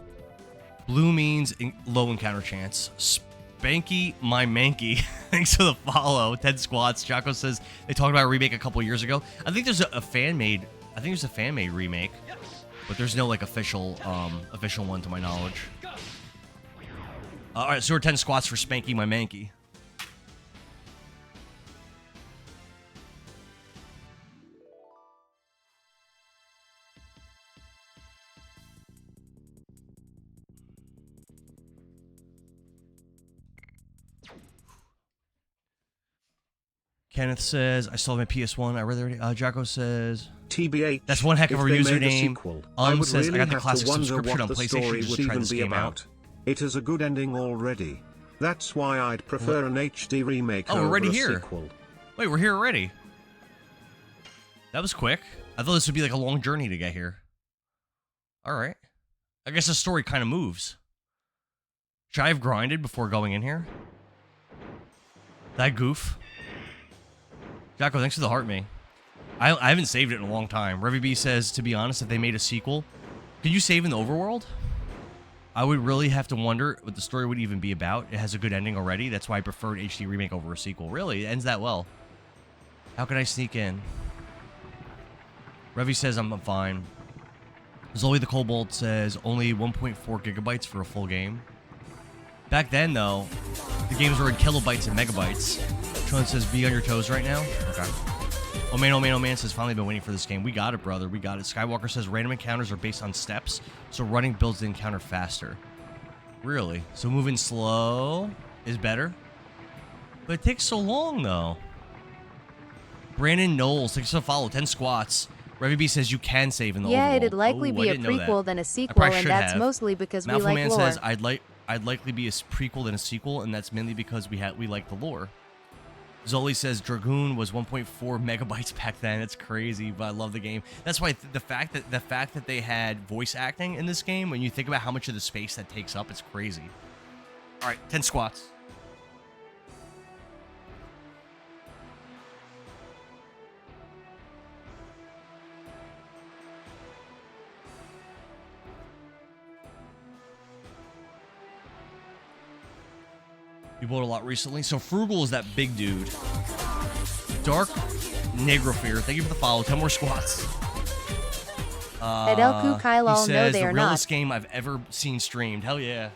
Blue means low encounter chance. Spanky my manky. Thanks for the follow. 10 squats. Jocko says they talked about a remake a couple years ago. I think there's a fan made. I think there's a fan made remake, but there's no like official one to my knowledge. All right, so we're 10 squats for Spanky my manky. Kenneth says, I still have my PS1. I really already. Jocko says, TBH. that's one heck of a if they made username. sequel, I would Says, really I got the have classic to wonder subscription what on the PlayStation story just would to try even this be game out. about. It has a good ending already. That's why I'd prefer an HD remake Oh, we're over already a here. sequel. Wait, we're here already. That was quick. I thought this would be like a long journey to get here. All right. I guess the story kind of moves. Should I have grinded before going in here? That goof. Jocko, thanks for the heart, me. I haven't saved it in a long time. Revy B says, to be honest, if they made a sequel, could you save in the overworld? I would really have to wonder what the story would even be about. It has a good ending already. That's why I preferred HD remake over a sequel. Really? It ends that well. How can I sneak in? Revy says I'm fine. Zoe the Cobalt says only 1.4 gigabytes for a full game. Back then, though, the games were in kilobytes and megabytes. Sean says, be on your toes right now. Okay. Oh man says, finally been waiting for this game. We got it, brother. We got it. Skywalker says, random encounters are based on steps, so running builds the encounter faster. Really? So moving slow is better? But it takes so long, though. Brandon Knowles, thanks for the follow. 10 squats. Revy B says you can save in the overworld. Yeah, it'd likely be a prequel than a sequel, and that's mostly because we like lore. Says I'd likely be a prequel than a sequel, and that's mainly because we like the lore. Zoli says Dragoon was 1.4 megabytes back then. It's crazy, but I love the game. That's why the fact that they had voice acting in this game, when you think about how much of the space that takes up, it's crazy. All right, 10 squats. You bought a lot recently. So Frugal is that big dude. Dark Negrofear. Thank you for the follow. 10 more squats. Edelku Kylal, no, they the are realest not. game I've ever seen streamed. Hell yeah.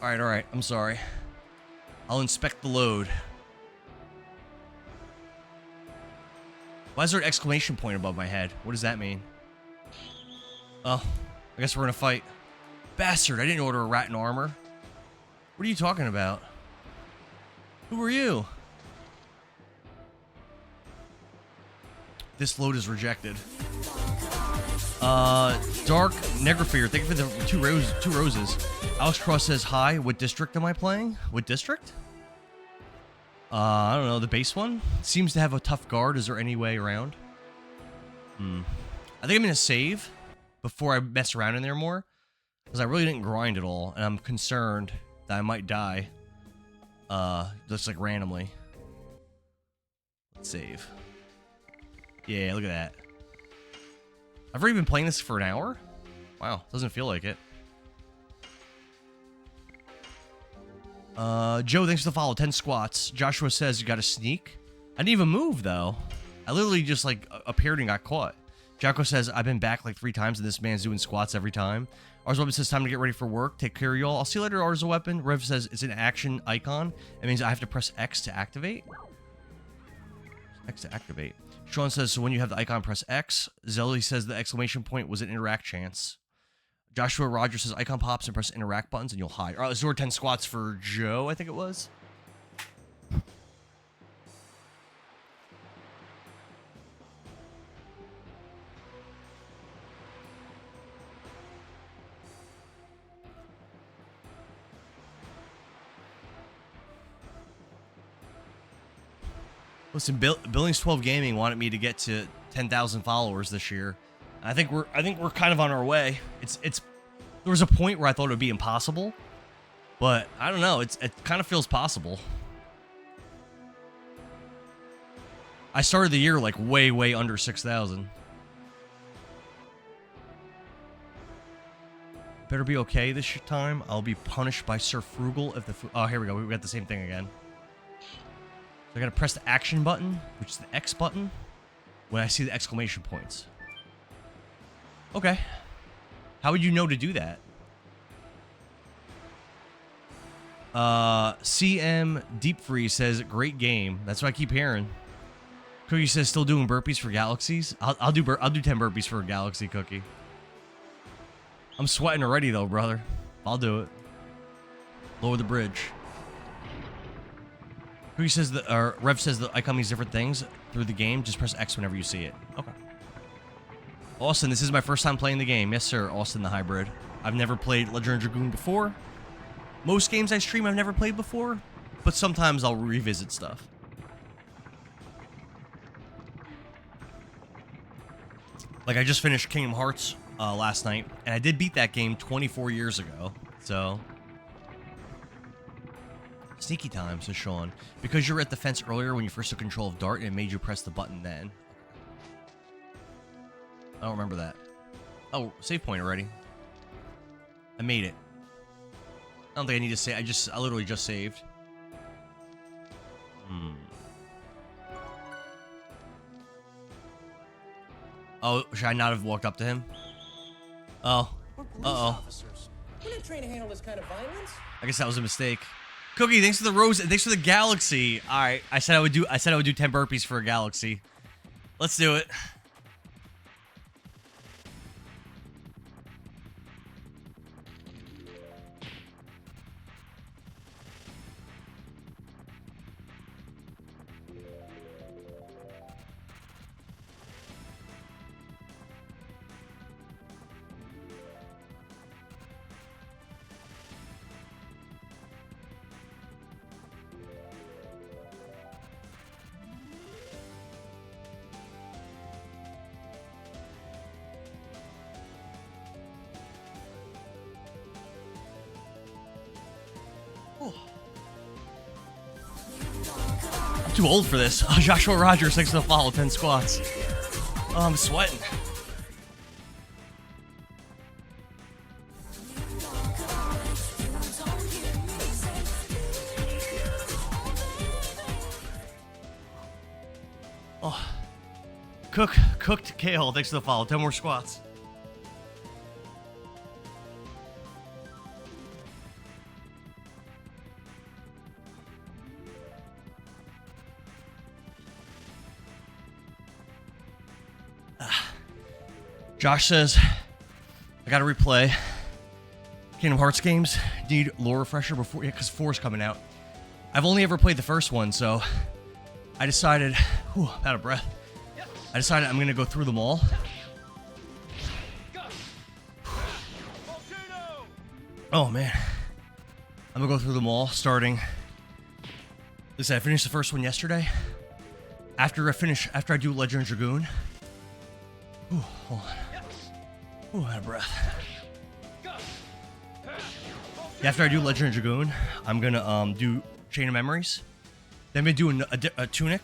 All right. I'm sorry. I'll inspect the load. Why is there an exclamation point above my head? What does that mean? Oh, I guess we're in a fight. Bastard, I didn't order a rat in armor. What are you talking about? Who are you? This load is rejected. Dark Negrofear, thank you for the two roses. Alex Cross says, hi, what district am I playing? What district? I don't know, the base one? Seems to have a tough guard. Is there any way around? I think I'm going to save before I mess around in there more. Because I really didn't grind at all, and I'm concerned that I might die. Just like randomly. Let's save. Yeah, look at that. I've already been playing this for an hour? Wow, doesn't feel like it. Joe, thanks for the follow. 10 squats. Joshua says you got to sneak. I didn't even move, though. I literally just, like, appeared and got caught. Jocko says, I've been back, like, 3 times, and this man's doing squats every time. Arza Weapon says, time to get ready for work. Take care of y'all. I'll see you later, Arza Weapon. Rev says, it's an action icon. It means I have to press X to activate. X to activate. Sean says, so when you have the icon, press X. Zelly says the exclamation point was an interact chance. Joshua Rogers says, icon pops and press interact buttons and you'll hide. All right, let's do our 10 squats for Joe, I think it was. Listen, Billings 12 Gaming wanted me to get to 10,000 followers this year. I think we're kind of on our way. There was a point where I thought it would be impossible, but I don't know. It kind of feels possible. I started the year like way under 6,000. Better be okay this time. I'll be punished by Sir Frugal if the oh, here we go. We got the same thing again. So I gotta press the action button, which is the X button, when I see the exclamation points. Okay. How would you know to do that? CM Deep Freeze says, great game. That's what I keep hearing. Cookie says still doing burpees for galaxies. I'll do 10 burpees for a galaxy, Cookie. I'm sweating already though, brother. I'll do it. Lower the bridge. Cookie says that, or Rev says the icon means different things through the game. Just press X whenever you see it. Okay. Austin, this is my first time playing the game. Yes, sir. Austin the hybrid. I've never played Legend of Dragoon before. Most games I stream I've never played before, but sometimes I'll revisit stuff. Like, I just finished Kingdom Hearts last night, and I did beat that game 24 years ago, so... Sneaky time, says Sean. Because you were at the fence earlier when you first took control of Dart, and it made you press the button then. I don't remember that. Oh, save point already. I made it. I don't think I need to save. I literally just saved. Oh, should I not have walked up to him? Oh. Uh-oh. We're not trained to handle this kind of violence. I guess that was a mistake. Cookie, thanks for the rose. Thanks for the galaxy. All right, I said I would do 10 burpees for a galaxy. Let's do it. Too old for this. Oh, Joshua Rogers, thanks for the follow. 10 squats. Oh, I'm sweating. Oh. Cooked kale, thanks for the follow. 10 more squats. Josh says, I gotta replay Kingdom Hearts games. Need lore refresher before, yeah, because 4's coming out. I've only ever played the first one, so I decided, out of breath. I decided I'm gonna go through them all. Oh man, I'm gonna go through them all, starting. Like I said, I finished the first one yesterday. After I do Legend of Dragoon. Hold on. Out of breath. After I do Legend of Dragoon, I'm gonna do Chain of Memories. Then I'm gonna do a Tunic,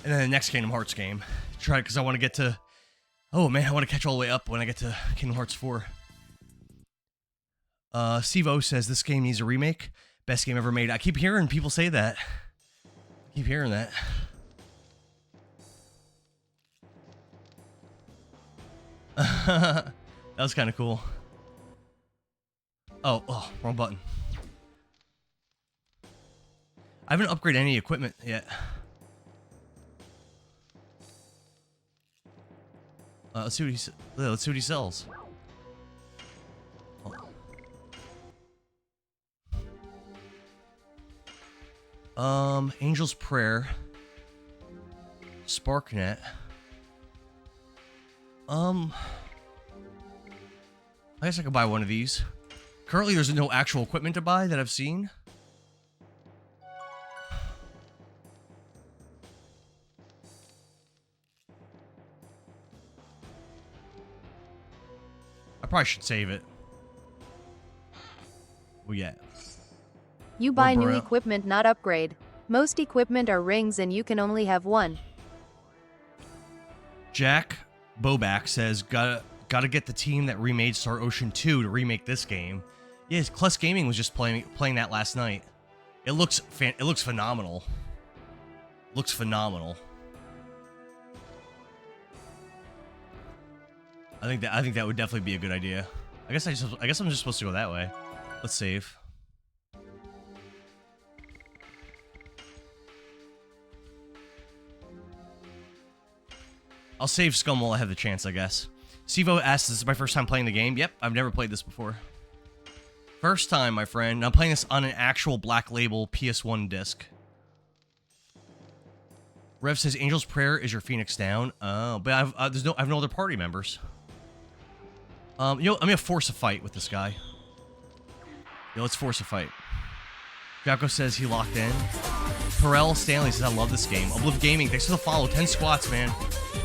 and then the next Kingdom Hearts game. Try because I want to get to. Oh man, I want to catch all the way up when I get to Kingdom Hearts 4. Steve O says this game needs a remake. Best game ever made. I keep hearing people say that. Keep hearing that. That was kind of cool. Oh, wrong button. I haven't upgraded any equipment yet. Let's see what he sells. Angel's Prayer. SparkNet. I guess I could buy one of these. Currently, there's no actual equipment to buy that I've seen. I probably should save it. Oh, yeah. You buy new equipment, not upgrade. Most equipment are rings and you can only have one. Jack Boback says, gotta get the team that remade Star Ocean 2 to remake this game. Yeah, Klus Gaming was just playing that last night. It looks phenomenal. Looks phenomenal. I think that would definitely be a good idea. I guess I'm just supposed to go that way. Let's save. I'll save Scum while I have the chance, I guess. Sivo asks, this is my first time playing the game. Yep, I've never played this before. First time, my friend. I'm playing this on an actual Black Label PS1 disc. Rev says, Angel's Prayer is your Phoenix down. Oh, but I have no other party members. I'm gonna force a fight with this guy. Yeah, let's force a fight. Jacko says he locked in. Perel Stanley says, I love this game. Obliv Gaming, thanks for the follow. 10 squats, man.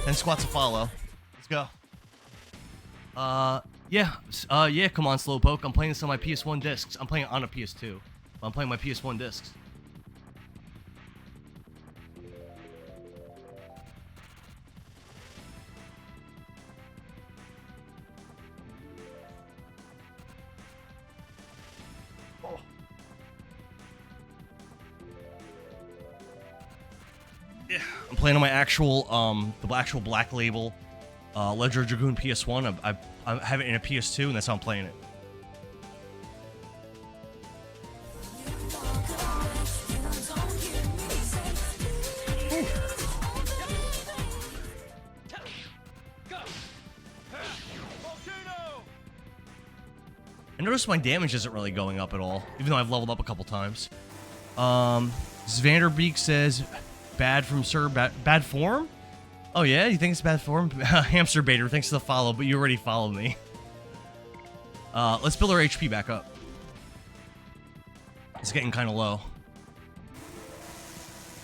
10 squats to follow. Let's go. Yeah, come on, Slowpoke. I'm playing this on my PS1 discs. I'm playing it on a PS2. I'm playing my PS1 discs. Yeah, I'm playing on my actual, the actual Black Label, Legend of Dragoon PS1. I have it in a PS2, and that's how I'm playing it. I noticed my damage isn't really going up at all, even though I've leveled up a couple times. Zvanderbeek says, bad from Sir, bad form? Oh yeah, you think it's bad form? Hamster Baiter, thanks for the follow, but you already followed me. Let's build our HP back up. It's getting kind of low.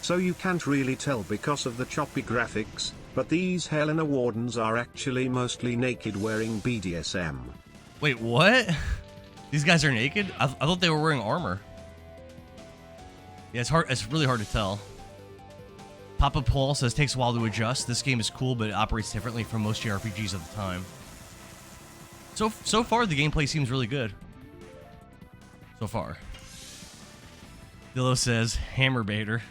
So you can't really tell because of the choppy graphics, but these Helena Wardens are actually mostly naked wearing BDSM. Wait, what? These guys are naked? I thought they were wearing armor. Yeah, it's really hard to tell. Papa Paul says, takes a while to adjust. This game is cool, but it operates differently from most JRPGs of the time. So far, the gameplay seems really good. So far. Dillo says, Hammer Baiter.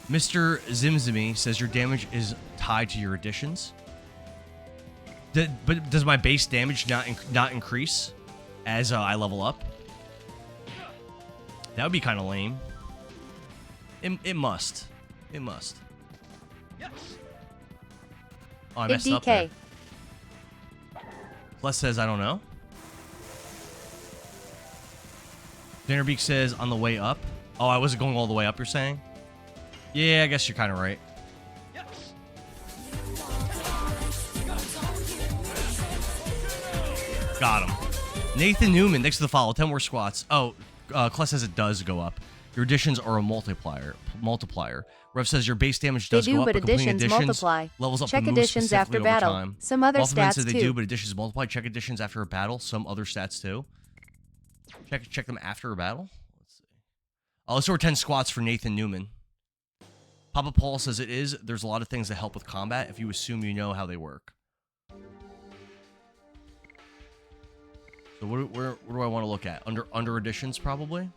Mr. Zimzimi says, your damage is tied to your additions. But does my base damage not increase as I level up? That would be kind of lame. It must. It must. Yes. Oh, I messed up there. Plus says, I don't know. Dinnerbeak says, on the way up. Oh, I wasn't going all the way up, you're saying? Yeah, I guess you're kind of right. Yes. Got him. Nathan Newman, thanks for the follow. 10 more squats. Oh, Kless says it does go up. Your additions are a multiplier. Rev says your base damage does go up, but additions multiply. Levels up. Check additions after battle. Time. Some other Wolfman stats says they too. do, but additions multiply. Check additions after a battle. Some other stats too. Check them after a battle. Let's see. Oh, let's over 10 squats for Nathan Newman. Papa Paul says it is. There's a lot of things that help with combat if you assume you know how they work. So where do I want to look at? Under additions probably.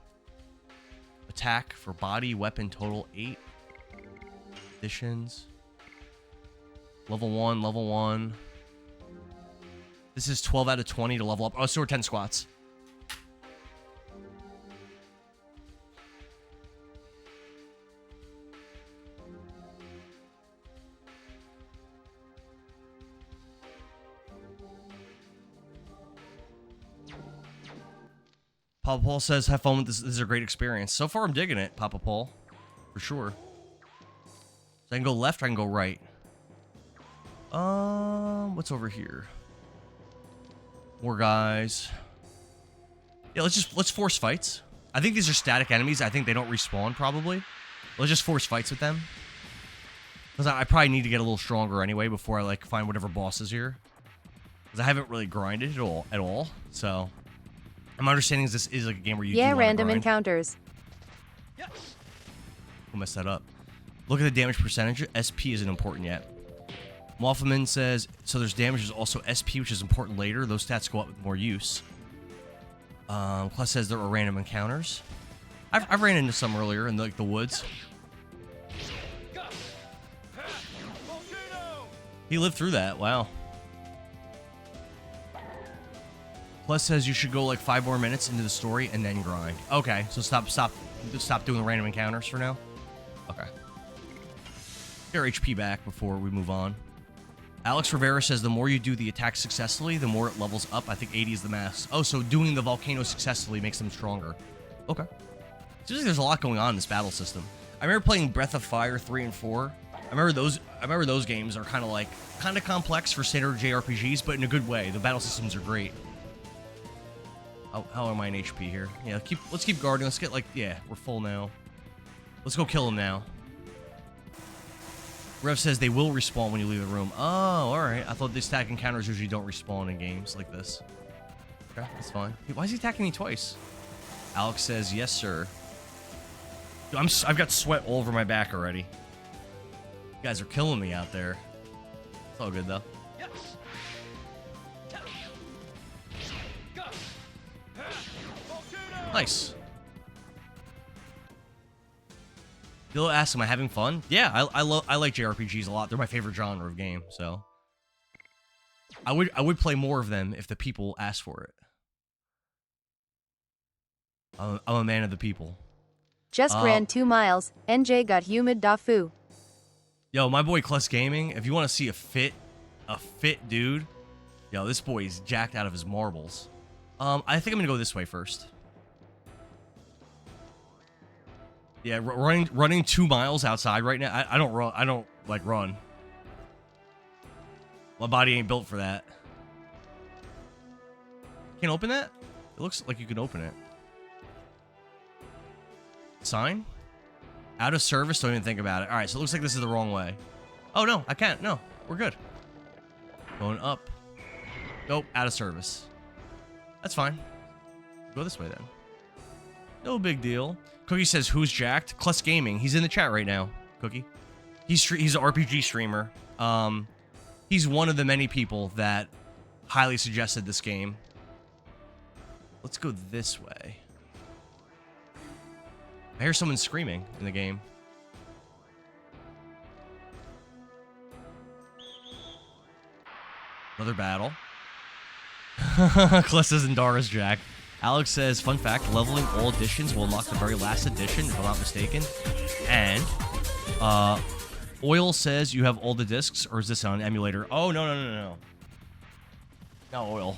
Attack for body, weapon, total 8. Additions. Level 1. This is 12 out of 20 to level up. Oh, so we're 10 squats. Papa Paul says, have fun with this. This is a great experience. So far, I'm digging it, Papa Paul. For sure. So I can go left or I can go right. What's over here? More guys. Yeah, let's force fights. I think these are static enemies. I think they don't respawn, probably. Let's just force fights with them. Because I probably need to get a little stronger anyway before I, find whatever boss is here. Because I haven't really grinded at all. So... my understanding is this is a game where you do random grind. Encounters. Yes. We'll mess that up. Look at the damage percentage. SP isn't important yet. Moffman says, so there's damage. There's also SP, which is important later. Those stats go up with more use. Plus says there are random encounters. I've ran into some earlier in the woods. He lived through that. Wow. Plus says you should go 5 more minutes into the story and then grind. Okay, so stop doing the random encounters for now. Okay. Get our HP back before we move on. Alex Rivera says the more you do the attack successfully, the more it levels up. I think 80 is the max. Oh, so doing the volcano successfully makes them stronger. Okay. Seems like there's a lot going on in this battle system. I remember playing Breath of Fire 3 and 4. I remember those games are kind of complex for standard JRPGs, but in a good way. The battle systems are great. How am I in HP here? Yeah, let's keep guarding. Let's get we're full now. Let's go kill him now. Rev says they will respawn when you leave the room. Oh, alright. I thought the stack encounters usually don't respawn in games like this. Okay, that's fine. Hey, why is he attacking me twice? Alex says, yes, sir. Dude, I've got sweat all over my back already. You guys are killing me out there. It's all good, though. Nice. Bill asks, am I having fun? Yeah, I like JRPGs a lot. They're my favorite genre of game, so I would play more of them if the people asked for it. I'm a man of the people. Just ran 2 miles. NJ got humid da foo. Yo, my boy Kless Gaming, if you want to see a fit dude, yo, this boy is jacked out of his marbles. I think I'm gonna go this way first. Yeah, running 2 miles outside right now. I don't run. I don't like run. My body ain't built for that. Can't open that? It looks like you can open it. Sign? Out of service? Don't even think about it. All right, so it looks like this is the wrong way. Oh, no, I can't. No, we're good. Going up. Nope, out of service. That's fine. Go this way then. No big deal. Cookie says, who's jacked? Kless Gaming. He's in the chat right now, Cookie. He's an RPG streamer. He's one of the many people that highly suggested this game. Let's go this way. I hear someone screaming in the game. Another battle. Kless says Indara's Jack. Alex says, fun fact, leveling all editions will unlock the very last edition, if I'm not mistaken. And, Oil says you have all the discs, or is this on an emulator? Oh, no. Not Oil.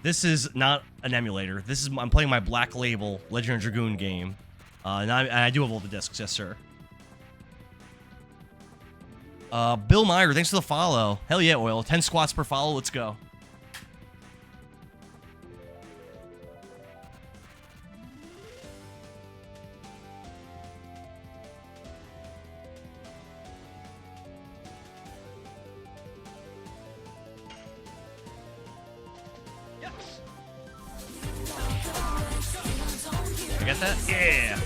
This is not an emulator. I'm playing my Black Label Legend of Dragoon game. And I do have all the discs, yes, sir. Bill Meyer, thanks for the follow. Hell yeah, Oil. 10 squats per follow, let's go. Get that? Yeah.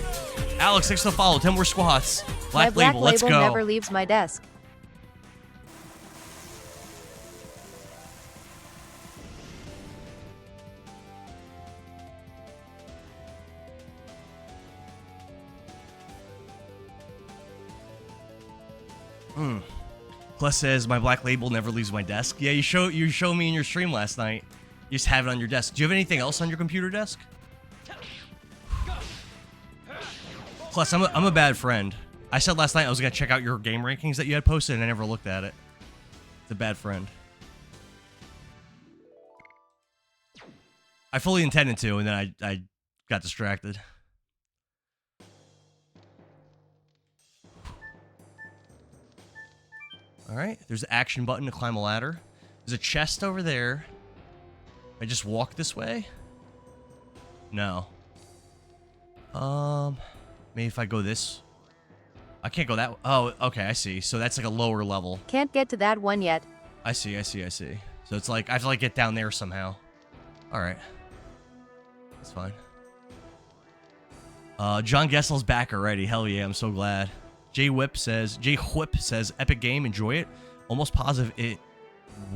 Alex, thanks for the follow. 10 more squats. Black Label, let's go. Never leaves my desk. Plus says my Black Label never leaves my desk. Yeah, you show me in your stream last night. You just have it on your desk. Do you have anything else on your computer desk? Plus, I'm a bad friend. I said last night I was going to check out your game rankings that you had posted, and I never looked at it. It's a bad friend. I fully intended to, and then I got distracted. Alright, there's the action button to climb a ladder. There's a chest over there. I just walk this way? No. Maybe if I go this... I can't go that... Oh, okay, I see. So that's like a lower level. Can't get to that one yet. I see. So it's like, I have to like get down there somehow. Alright. That's fine. John Gessel's back already. Hell yeah, I'm so glad. Jay Whip says, epic game, enjoy it. Almost positive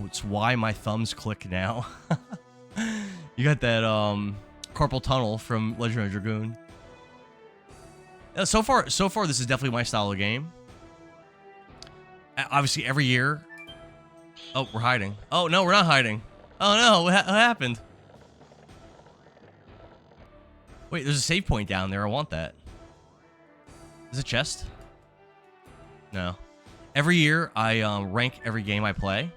it's why my thumbs click now. You got that, carpal tunnel from Legend of Dragoon. So far, this is definitely my style of game. Obviously, every year... Oh, we're hiding. Oh, no, we're not hiding. Oh, no, what happened? Wait, there's a save point down there. I want that. Is it a chest? No. Every year, I rank every game I play.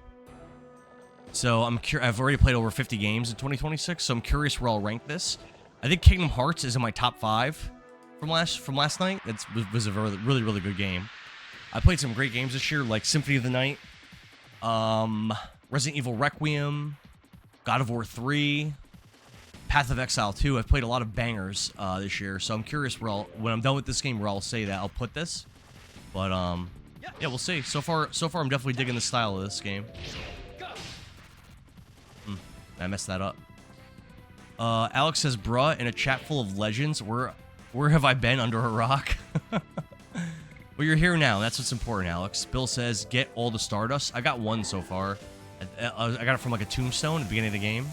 So I've already played over 50 games in 2026, so I'm curious where I'll rank this. I think Kingdom Hearts is in my top 5 from last night. It was a really, really good game. I played some great games this year, like Symphony of the Night, Resident Evil Requiem, God of War 3, Path of Exile 2. I've played a lot of bangers this year, so I'm curious where when I'm done with this game, where I'll say that I'll put this. But yeah, we'll see. So far, I'm definitely digging the style of this game. I messed that up. Alex says, bruh, in a chat full of legends, where have I been under a rock? Well, you're here now. That's what's important, Alex. Bill says, get all the Stardust. I got one so far. I got it from like a tombstone at the beginning of the game.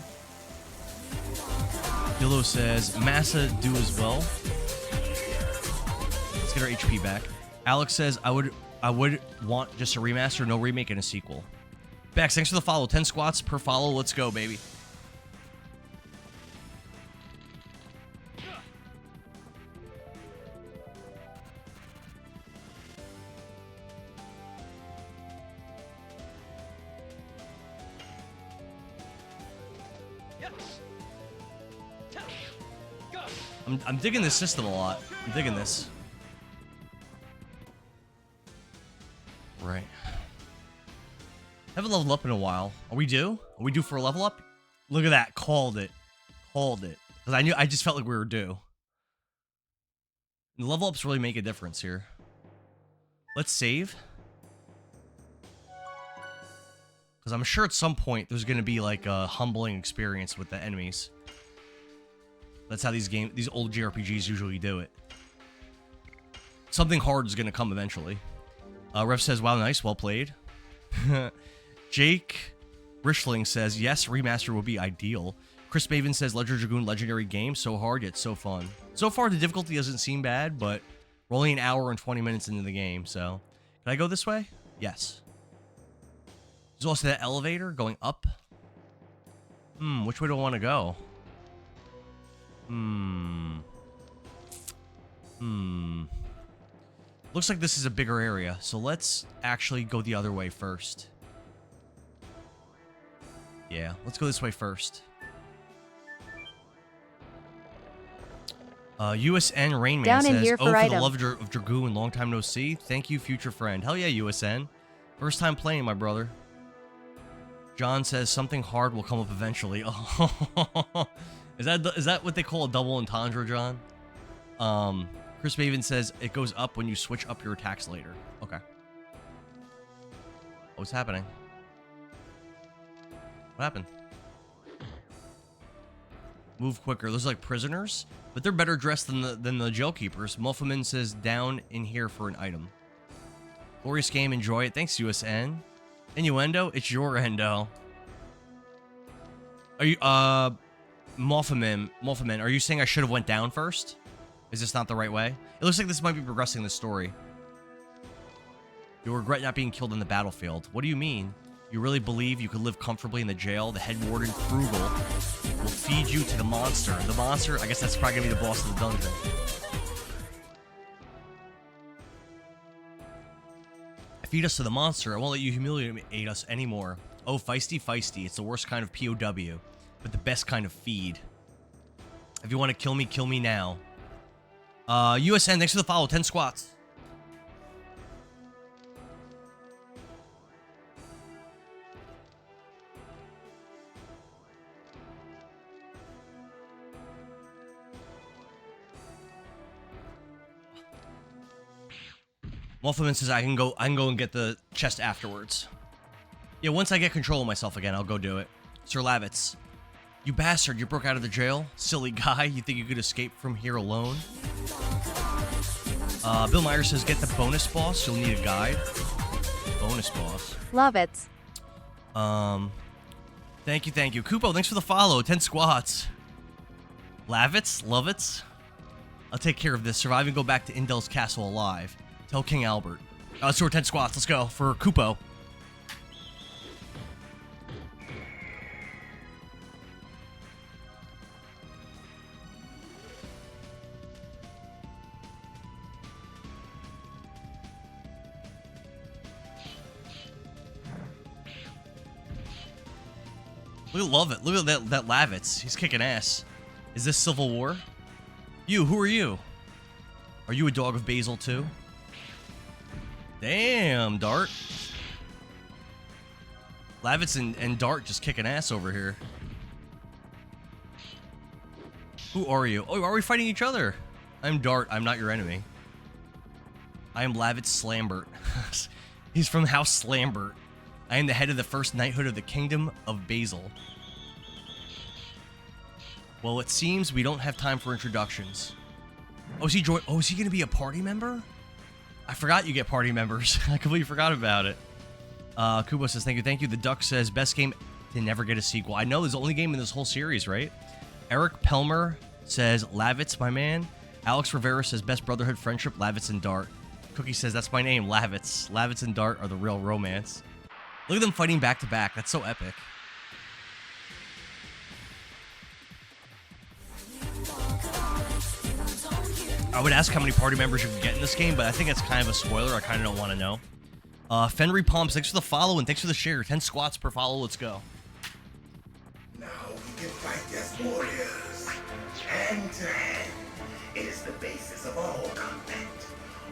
Dillo says, Massa do as well. Let's get our HP back. Alex says, I would want just a remaster, no remake, and a sequel. Bex, thanks for the follow. 10 squats per follow. Let's go, baby. I'm digging this system a lot. I'm digging this. Right. Haven't leveled up in a while. Are we due? Are we due for a level up? Look at that. Called it. Called it. Because I just felt like we were due. And the level ups really make a difference here. Let's save. Because I'm sure at some point there's going to be like a humbling experience with the enemies. That's how these old JRPGs usually do it. Something hard is going to come eventually. Ref says, wow, nice, well played. Jake Rishling says, yes, remaster would be ideal. Chris Maven says, Legend of Dragoon, legendary game, so hard yet so fun. So far, the difficulty doesn't seem bad, but we're only an hour and 20 minutes into the game, so. Can I go this way? Yes. There's also that elevator going up. Which way do I want to go? Looks like this is a bigger area, so let's actually go the other way first. Yeah, let's go this way first. USN Rainman Down in says, here oh, for item. the love of Dragoon, long time no see. Thank you, future friend. Hell yeah, USN. First time playing, my brother. John says, something hard will come up eventually. Oh, is that what they call a double entendre, John? Chris Maven says, it goes up when you switch up your attacks later. Okay. What's happening? What happened? Move quicker. Those are like prisoners, but they're better dressed than the jail keepers. Muffleman says, down in here for an item. Glorious game, enjoy it. Thanks, USN. Innuendo? It's your endo. Are you, Muffleman, are you saying I should have went down first? Is this not the right way? It looks like this might be progressing the story. You'll regret not being killed in the battlefield. What do you mean? You really believe you could live comfortably in the jail? The head warden, Frugal, will feed you to the monster. The monster, I guess that's probably gonna be the boss of the dungeon. Feed us to the monster. I won't let you humiliate us anymore. Oh, feisty, feisty. It's the worst kind of POW, but the best kind of feed. If you want to kill me now. USN, thanks for the follow. 10 squats. Wolfman says I can go and get the chest afterwards. Yeah, once I get control of myself again, I'll go do it. Sir Lavitz. You bastard, you broke out of the jail? Silly guy, you think you could escape from here alone? Bill Myers says, get the bonus boss, you'll need a guide. Bonus boss. Love it. Thank you. Kupo, thanks for the follow. 10 squats. Lavitz? Lovitz? I'll take care of this. Survive and go back to Indel's castle alive. Tell King Albert. Let's do our 10 squats. Let's go for Kupo. Love it. Look at that Lavitz. He's kicking ass. Is this Civil War? You, who are you? Are you a dog of Basil too? Damn, Dart. Lavitz and Dart just kicking ass over here. Who are you? Oh, are we fighting each other? I'm Dart. I'm not your enemy. I am Lavitz Slambert. He's from House Slambert. I am the head of the first knighthood of the Kingdom of Basil. Well, it seems we don't have time for introductions. Oh, is he gonna be a party member? I forgot you get party members. I completely forgot about it. Kubo says, thank you. The Duck says, best game to never get a sequel. I know, it's the only game in this whole series, right? Eric Pelmer says, Lavitz, my man. Alex Rivera says, best brotherhood friendship, Lavitz and Dart. Cookie says, that's my name, Lavitz. Lavitz and Dart are the real romance. Look at them fighting back to back. That's so epic. I would ask how many party members you can get in this game, but I think that's kind of a spoiler. I kind of don't want to know. Fenry Palms, thanks for the follow and thanks for the share. 10 squats per follow. Let's go. Now we can fight as warriors, hand to hand. It is the basis of all combat.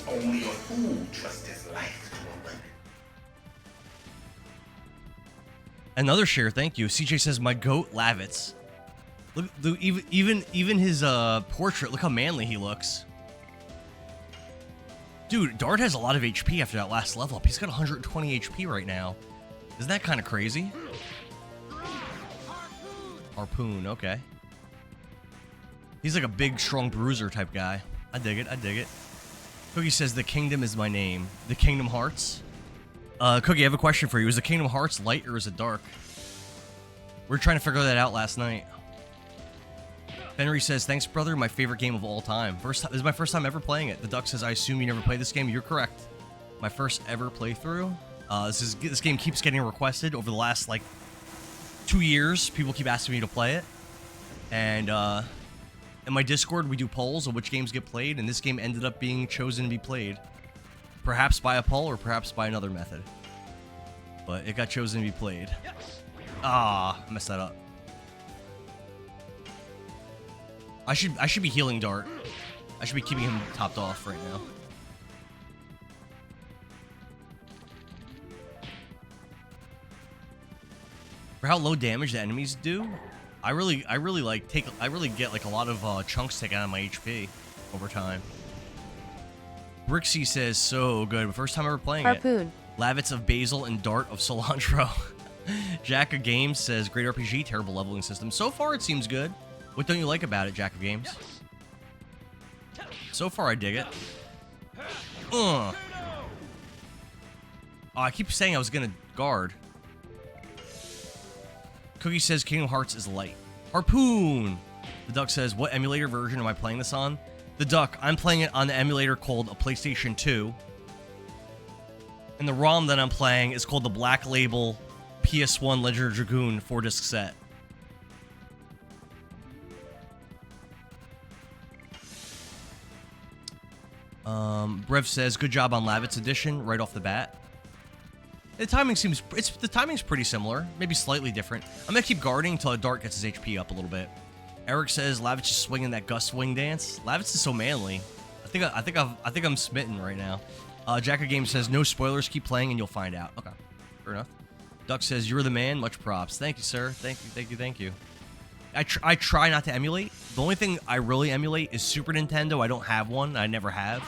Only a fool trusts his life to a weapon. Another share, thank you. CJ says, my goat, Lavitz. Look, even his portrait, look how manly he looks. Dude, Dart has a lot of HP after that last level up. He's got 120 HP right now. Isn't that kind of crazy? Harpoon, okay. He's like a big, strong bruiser type guy. I dig it, I dig it. Cookie says, the kingdom is my name. The Kingdom Hearts? Cookie, I have a question for you. Is the Kingdom Hearts light or is it dark? We were trying to figure that out last night. Henry says, thanks, brother. My favorite game of all time. This is my first time ever playing it. The Duck says, I assume you never played this game. You're correct. My first ever playthrough. This game keeps getting requested over the last, 2 years. People keep asking me to play it. And, in my Discord, we do polls of which games get played, and this game ended up being chosen to be played. Perhaps by a poll, or perhaps by another method. But it got chosen to be played. Ah, I messed that up. I should be healing Dart. I should be keeping him topped off right now. For how low damage the enemies do, I really get a lot of chunks taken out of my HP over time. Brixie says, so good. First time ever playing Harpoon. it. Lavitz of Basil and Dart of Cilantro. Jack of Games says, great RPG, terrible leveling system. So far, it seems good. What don't you like about it, Jack of Games? So far, I dig it. Oh, I keep saying I was gonna guard. Cookie says Kingdom Hearts is light. Harpoon! The Duck says, what emulator version am I playing this on? The Duck, I'm playing it on the emulator called a PlayStation 2. And the ROM that I'm playing is called the Black Label PS1 Legend of Dragoon 4-disc set. Brev says, good job on Lavitz edition right off the bat. The timing's pretty similar, maybe slightly different. I'm gonna keep guarding until Dart gets his HP up a little bit. Eric says Lavitz is swinging that Gus swing dance. Lavitz is so manly. I think I'm smitten right now. Jack of Games says no spoilers, keep playing and you'll find out. Okay, fair enough. Duck says you're the man, much props. Thank you, sir. Thank you. I try not to emulate. The only thing I really emulate is Super Nintendo. I don't have one. I never have.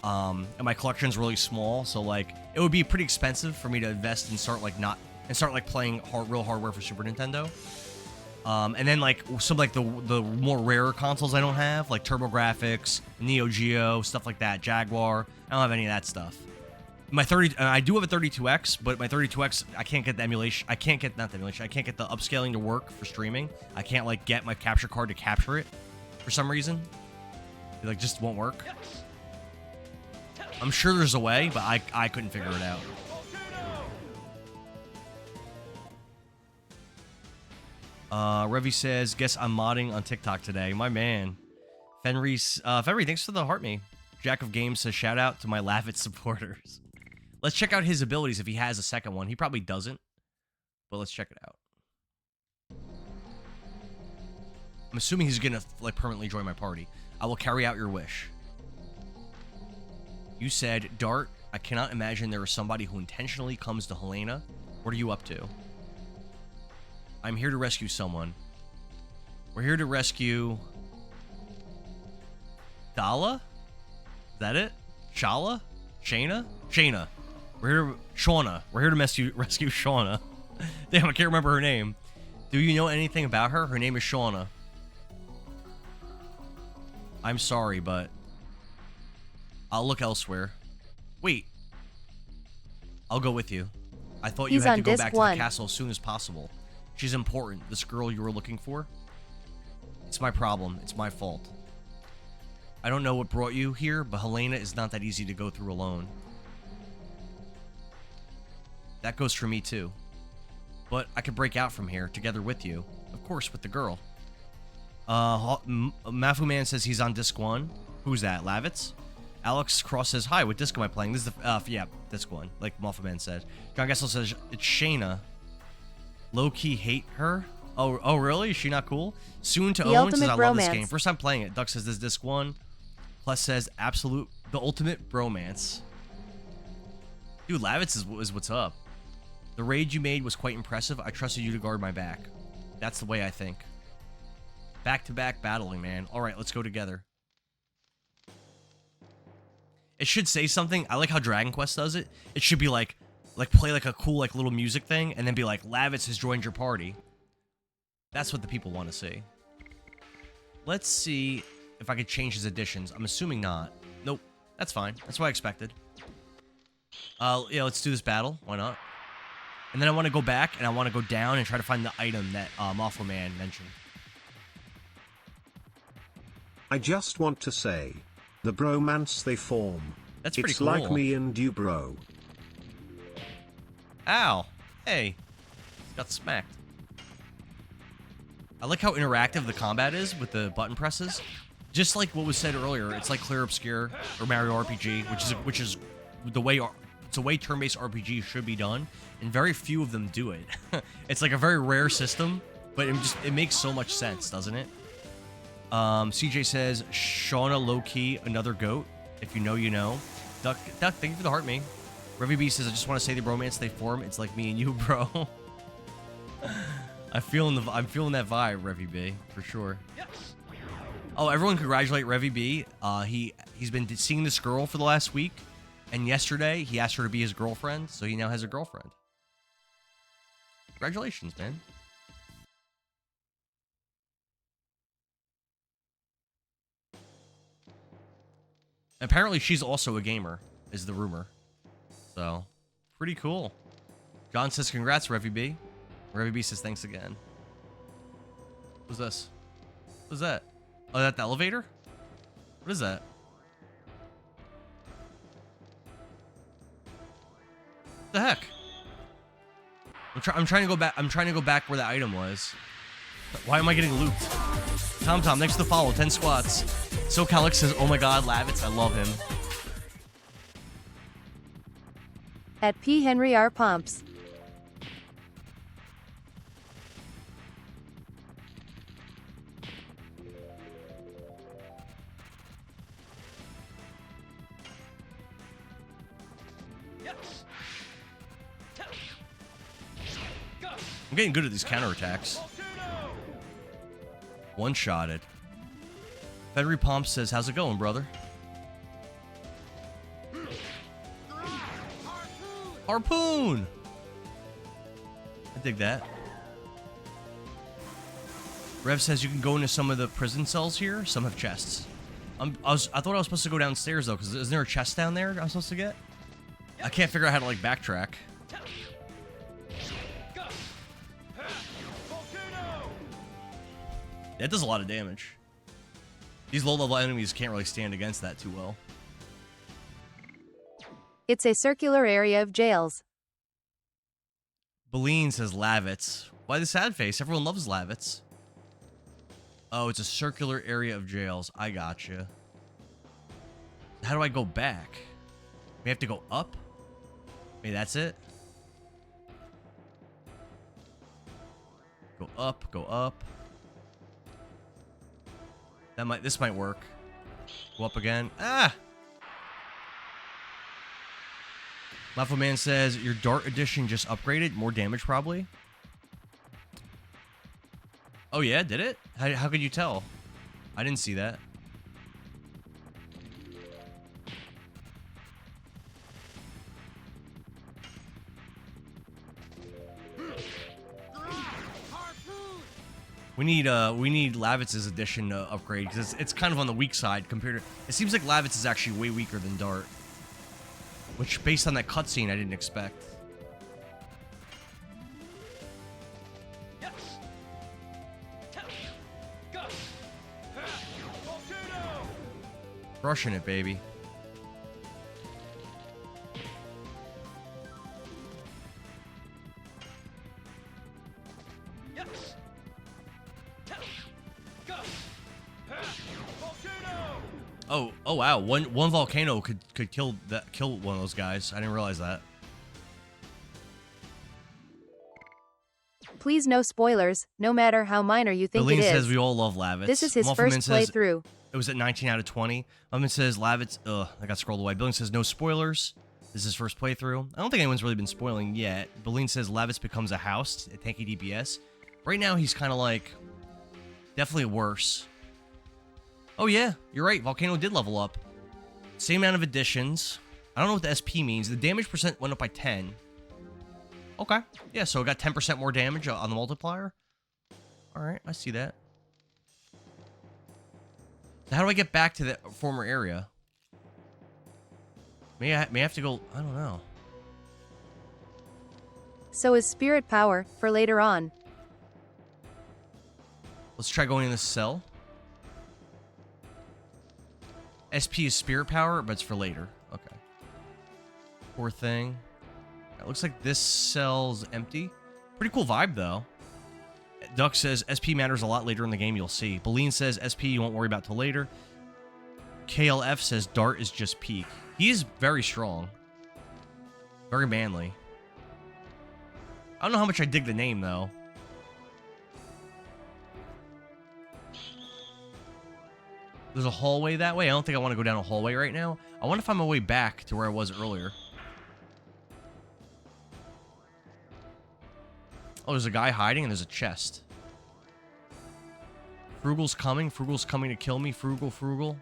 And my collection's really small, so it would be pretty expensive for me to invest and start playing real hardware for Super Nintendo. And then some the more rarer consoles I don't have, like TurboGrafx, Neo Geo, stuff like that, Jaguar. I don't have any of that stuff. I do have a 32X, but my 32X I can't get the emulation. I can't get the upscaling to work for streaming. I can't get my capture card to capture it for some reason. It just won't work. I'm sure there's a way, but I couldn't figure it out. Revy says, guess I'm modding on TikTok today. My man. Fenry, thanks for the heart me. Jack of Games says, shout out to my Lavitz supporters. Let's check out his abilities if he has a second one. He probably doesn't, but let's check it out. I'm assuming he's gonna, like, permanently join my party. I will carry out your wish. You said, Dart, I cannot imagine there is somebody who intentionally comes to Helena. What are you up to? I'm here to rescue someone. We're here to rescue... Dala? Is that it? Shala? Shayna? Shayna. We're here to... Shauna. We're here to rescue Shauna. Damn, I can't remember her name. Do you know anything about her? Her name is Shauna. I'm sorry, but... I'll look elsewhere. Wait. I'll go with you. I thought you had to go back to the castle as soon as possible. She's important. This girl you were looking for? It's my problem. It's my fault. I don't know what brought you here, but Helena is not that easy to go through alone. That goes for me too. But I could break out from here, together with you. Of course, with the girl. Mafu Man says he's on disc 1. Who's that? Lavitz? Alex Cross says, hi, what disc am I playing? This is the, yeah, disc 1, like Mafu Man said. John Gessel says, it's Shayna. Low-key hate her? Oh, really? Is she not cool? Soon to own says, I love this game. First time playing it. Duck says, this is disc 1. Plus says, the ultimate bromance. Dude, Lavitz is what's up. The raid you made was quite impressive. I trusted you to guard my back. That's the way I think. Back-to-back battling, man. All right, let's go together. It should say something. I like how Dragon Quest does it. It should be like play like a cool like little music thing and then be like, Lavitz has joined your party. That's what the people want to see. Let's see if I could change his additions. I'm assuming not. Nope. That's fine. That's what I expected. Yeah, let's do this battle. Why not? And then I want to go back and I want to go down and try to find the item that Awful Man mentioned. I just want to say, the bromance they form. That's pretty it's cool. It's like me and you, bro. Ow. Hey. Got smacked. I like how interactive the combat is with the button presses. Just like what was said earlier, it's like Clear Obscure or Mario RPG, which is the way it's a way turn-based RPG should be done, and very few of them do it. It's like a very rare system, but it makes so much sense, doesn't it? CJ says, Shauna low-key, another goat. If you know, you know. Duck, thank you for the heart, me. Revy B says, I just want to say the bromance they form. It's like me and you, bro. I'm feeling that vibe, Revy B, for sure. Oh, everyone congratulate Revy B. He's been seeing this girl for the last week, and yesterday he asked her to be his girlfriend, so he now has a girlfriend. Congratulations, man. Apparently, she's also a gamer, is the rumor. So, pretty cool. John says, congrats, Revy B. Revy B says, thanks again. What's this? What's that? Oh, that the elevator? What is that? The heck? I'm trying to go back. I'm trying to go back where the item was. Why am I getting looped? Tom, next to the follow, 10 squats. So Calix says, oh my god, Lavitz, I love him. At P. Henry R. Pumps. I'm getting good at these counterattacks. One-shotted. Henry Pomp says, how's it going, brother? Harpoon! I dig that. Rev says you can go into some of the prison cells here. Some have chests. I thought I was supposed to go downstairs, though, because isn't there a chest down there I'm supposed to get? I can't figure out how to, like, backtrack. That does a lot of damage. These low-level enemies can't really stand against that too well. It's a circular area of jails. Beline says Lavitz. Why the sad face? Everyone loves Lavitz. Oh, it's a circular area of jails. I gotcha. How do I go back? We have to go up? Maybe that's it? Go up, go up. This might work. Go up again. Ah! Lawful Man says, your Dart edition just upgraded. More damage, probably. Oh, yeah? Did it? How could you tell? I didn't see that. We need Lavitz's edition to upgrade, because it's kind of on the weak side compared to... It seems like Lavitz is actually way weaker than Dart. Which, based on that cutscene, I didn't expect. Crushing it, baby. Oh wow! One volcano could kill one of those guys. I didn't realize that. Please no spoilers, no matter how minor you think Eileen it is. says we all love Lavitz. This is his first playthrough. It was at 19 out of 20. Muffin says Lavitz. I got scrolled away. Billing says no spoilers. This is his first playthrough. I don't think anyone's really been spoiling yet. Billing says Lavitz becomes a house, a tanky DPS. Right now he's kind of like definitely worse. Oh yeah, you're right. Volcano did level up. Same amount of additions. I don't know what the SP means. The damage percent went up by 10. Okay. Yeah, so it got 10% more damage on the multiplier. All right, I see that. So how do I get back to the former area? May I have to go... I don't know. So is spirit power for later on. Let's try going in this cell. SP is spirit power, but it's for later. Okay. Poor thing. It looks like this cell's empty. Pretty cool vibe, though. Duck says SP matters a lot later in the game, you'll see. Beline says SP you won't worry about till later. KLF says Dart is just peak. He is very strong. Very manly. I don't know how much I dig the name, though. There's a hallway that way. I don't think I want to go down a hallway right now. I want to find my way back to where I was earlier. Oh, there's a guy hiding and there's a chest. Frugal's coming. Frugal's coming to kill me. Frugal.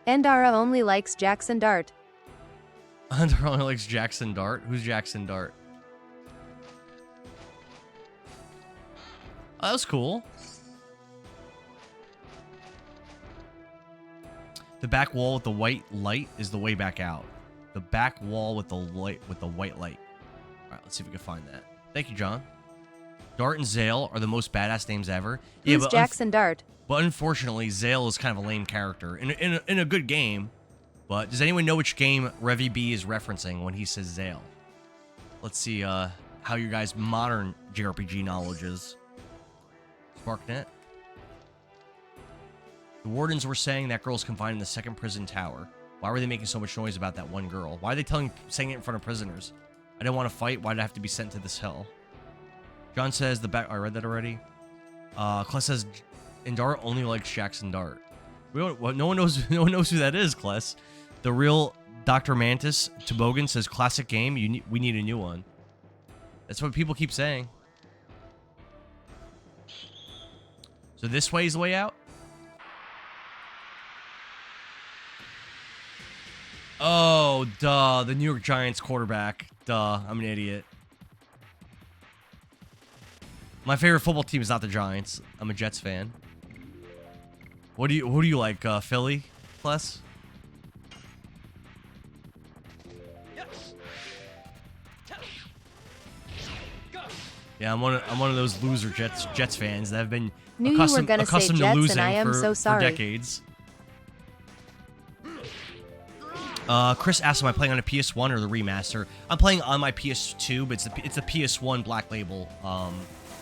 Endara only likes Jackson Dart. Endara only likes Jackson Dart. Who's Jackson Dart? Oh, that was cool. The back wall with the white light is the way back out. The back wall with the light with the white light. All right, let's see if we can find that. Thank you, John. Dart and Zale are the most badass names ever. Who's Jackson Dart? But unfortunately, Zale is kind of a lame character in a good game. But does anyone know which game Revy B is referencing when he says Zale? Let's see how your guys' modern JRPG knowledge is. SparkNet. The wardens were saying that girl's confined in the second prison tower. Why were they making so much noise about that one girl? Why are they saying it in front of prisoners? I didn't want to fight. Why did I have to be sent to this hell? John says the back... I read that already. Kless says Endara only likes Jackson Dart. No one knows. No one knows who that is. Kless. The real Dr. Mantis Toboggan says classic game. We need a new one. That's what people keep saying. So this way is the way out. Oh, duh. The New York Giants quarterback. Duh. I'm an idiot. My favorite football team is not the Giants. I'm a Jets fan. Who do you like? Philly? Plus? Yeah, I'm one of those loser Jets fans that have been accustomed to losing for decades. Chris asked, am I playing on a PS1 or the remaster? I'm playing on my PS2, but it's a PS1 Black Label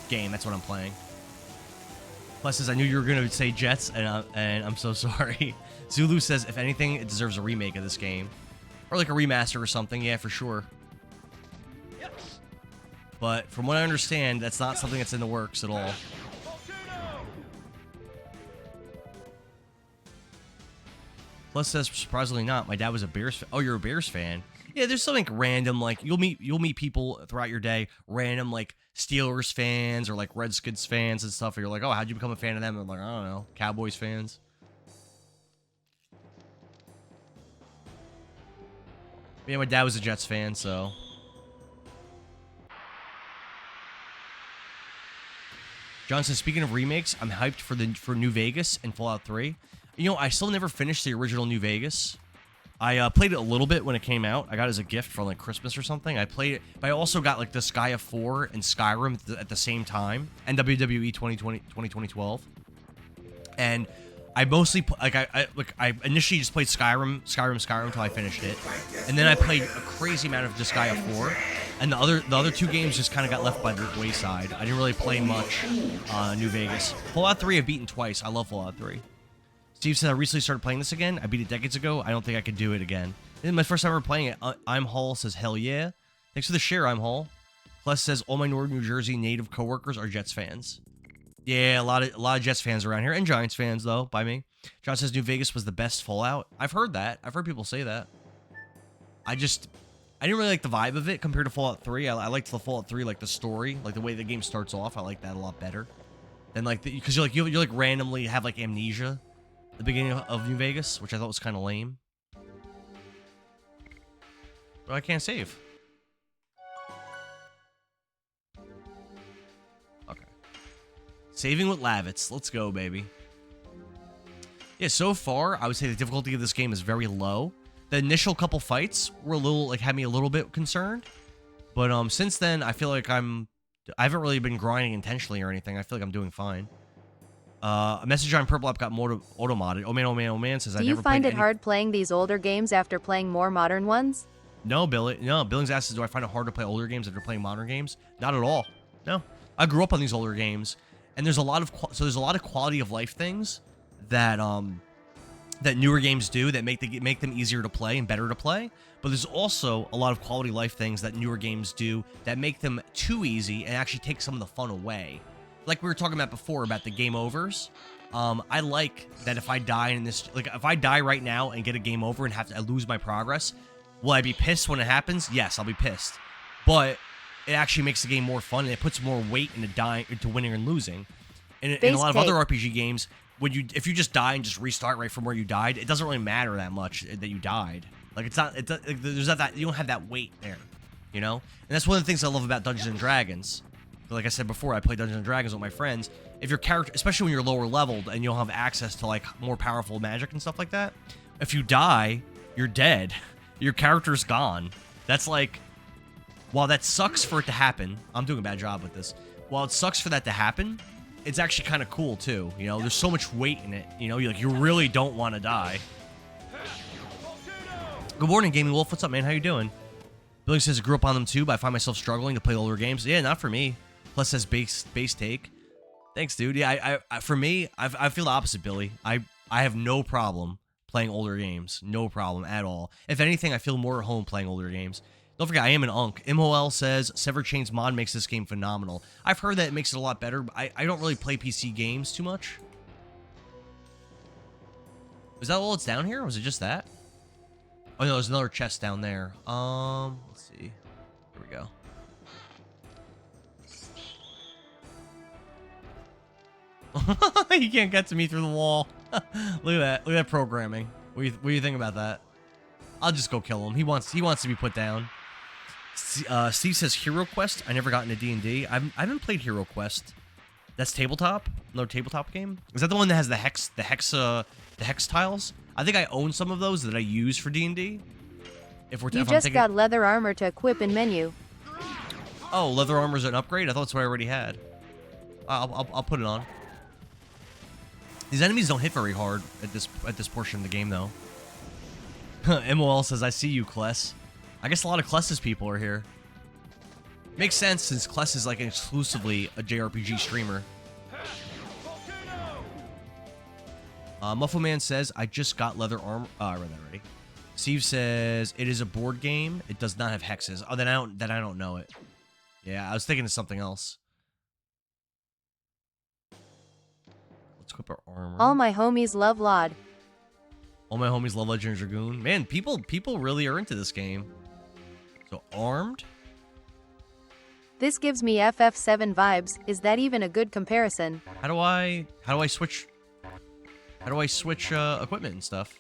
game. That's what I'm playing. Plus, says I knew you were going to say Jets, and I'm so sorry. Zulu says, if anything, it deserves a remake of this game. Or like a remaster or something. Yeah, for sure. But from what I understand, that's not something that's in the works at all. Plus says surprisingly not. My dad was a Bears fan. Oh, you're a Bears fan. Yeah, there's something random like you'll meet people throughout your day, random like Steelers fans or like Redskins fans and stuff. And you're like, oh, how'd you become a fan of them? And I'm like, I don't know, Cowboys fans. Yeah, my dad was a Jets fan, so. John says, speaking of remakes, I'm hyped for New Vegas and Fallout 3. You know, I still never finished the original New Vegas. I played it a little bit when it came out. I got it as a gift for like Christmas or something. I played it, but I also got like the Sky of 4 and Skyrim at the same time, and WWE 2012. And I mostly I initially just played Skyrim until I finished it, and then I played a crazy amount of the Sky of 4, and the other two games just kind of got left by the wayside. I didn't really play much New Vegas. Fallout 3 I've beaten twice. I love Fallout 3. Steve said I recently started playing this again. I beat it decades ago. I don't think I could do it again. This is my first time ever playing it. I'm Hall says hell yeah. Thanks for the share, I'm Hall. Plus says all my Northern New Jersey native coworkers are Jets fans. Yeah, a lot of Jets fans around here, and Giants fans though. By me. John says New Vegas was the best Fallout. I've heard that. I've heard people say that. I didn't really like the vibe of it compared to Fallout 3. I liked the Fallout 3, like the story, like the way the game starts off. I like that a lot better than like because you like randomly have like amnesia at the beginning of New Vegas, which I thought was kind of lame. But I can't save. Okay. Saving with Lavitz. Let's go, baby. Yeah, so far, I would say the difficulty of this game is very low. The initial couple fights were had me a little bit concerned. But since then, I feel like I haven't really been grinding intentionally or anything. I feel like I'm doing fine. A message on Purple App got auto-modded. Oh man says I never played. Do you find it hard playing these older games after playing more modern ones? No, Billy. No, Billings asks, do I find it hard to play older games after playing modern games? Not at all. No. I grew up on these older games, and there's a lot of quality of life things that that newer games do that make them easier to play and better to play. But there's also a lot of quality of life things that newer games do that make them too easy and actually take some of the fun away. Like we were talking about before about the game overs. I like that if I die in this, like if I die right now and get a game over and I lose my progress, will I be pissed when it happens? Yes, I'll be pissed. But it actually makes the game more fun and it puts more weight into winning and losing. In a lot of other RPG games, if you just die and just restart right from where you died, it doesn't really matter that much that you died. Like there's not that, you don't have that weight there, you know. And that's one of the things I love about Dungeons and Dragons. Like I said before, I play Dungeons and Dragons with my friends. If your character, especially when you're lower leveled and you'll have access to like more powerful magic and stuff like that, if you die, you're dead. Your character's gone. That's like, while that sucks for it to happen, I'm doing a bad job with this. While it sucks for that to happen, it's actually kind of cool too. You know, there's so much weight in it. You know, you really don't want to die. Good morning, Gaming Wolf. What's up, man? How you doing? Billy says I grew up on them too, but I find myself struggling to play older games. Yeah, not for me. Plus says base take. Thanks, dude. Yeah, for me, I feel the opposite, Billy. I have no problem playing older games. No problem at all. If anything, I feel more at home playing older games. Don't forget, I am an Unk. MOL says Severed Chains mod makes this game phenomenal. I've heard that it makes it a lot better, but I don't really play PC games too much. Is that all it's down here, or was it just that? Oh no, there's another chest down there. Let's see. Here we go. You can't get to me through the wall. Look at that. Look at that programming. What do you think about that? I'll just go kill him. He wants to be put down. Steve says Hero Quest. I never got into D&D. I haven't played Hero Quest. That's tabletop? No tabletop game? Is that the one that has the hex tiles? I think I own some of those that I use for D&D. You just got leather armor to equip in menu. Oh, leather armor's an upgrade? I thought that's what I already had. I'll put it on. These enemies don't hit very hard at this portion of the game, though. MOL says, I see you, Kless. I guess a lot of Kless's people are here. Makes sense, since Kless is like exclusively a JRPG streamer. Muffleman says, I just got leather armor. I read that already. Steve says, it is a board game. It does not have hexes. Oh, then I don't know it. Yeah, I was thinking of something else. Let's equip our armor. All my homies love LOD. All my homies love Legend of Dragoon. Man, people really are into this game. So armed. This gives me FF7 vibes. Is that even a good comparison? How do I switch? How do I switch equipment and stuff?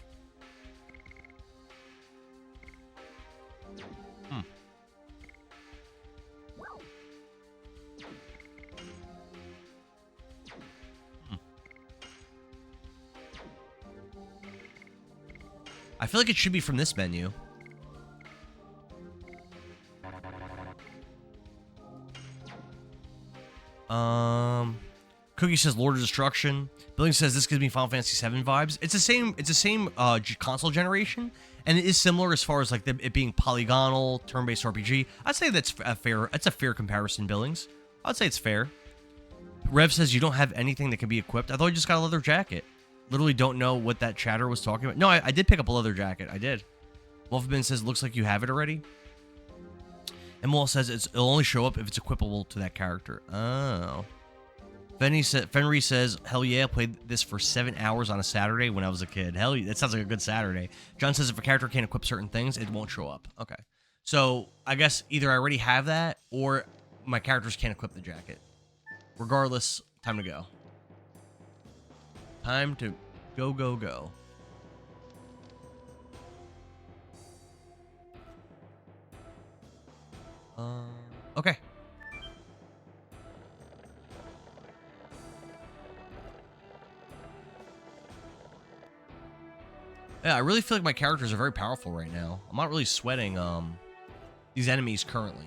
I feel like it should be from this menu. Cookie says Lord of Destruction. Billing says this gives me Final Fantasy VII vibes. It's the same console generation, and it is similar as far as like it being polygonal, turn-based RPG. I'd say that's a fair comparison. Billings, I'd say it's fair. Rev says you don't have anything that can be equipped. I thought you just got a leather jacket. Literally don't know what that chatter was talking about. No, I did pick up a leather jacket. I did. Wolfman says looks like you have it already. And Wall says it'll only show up if it's equipable to that character. Oh. Fenry says, hell yeah, played this for 7 hours on a Saturday when I was a kid. Hell yeah, that sounds like a good Saturday. John says if a character can't equip certain things, it won't show up. Okay. So I guess either I already have that or my characters can't equip the jacket. Regardless, time to go. Time to go, go, go. Okay. Yeah, I really feel like my characters are very powerful right now. I'm not really sweating these enemies currently.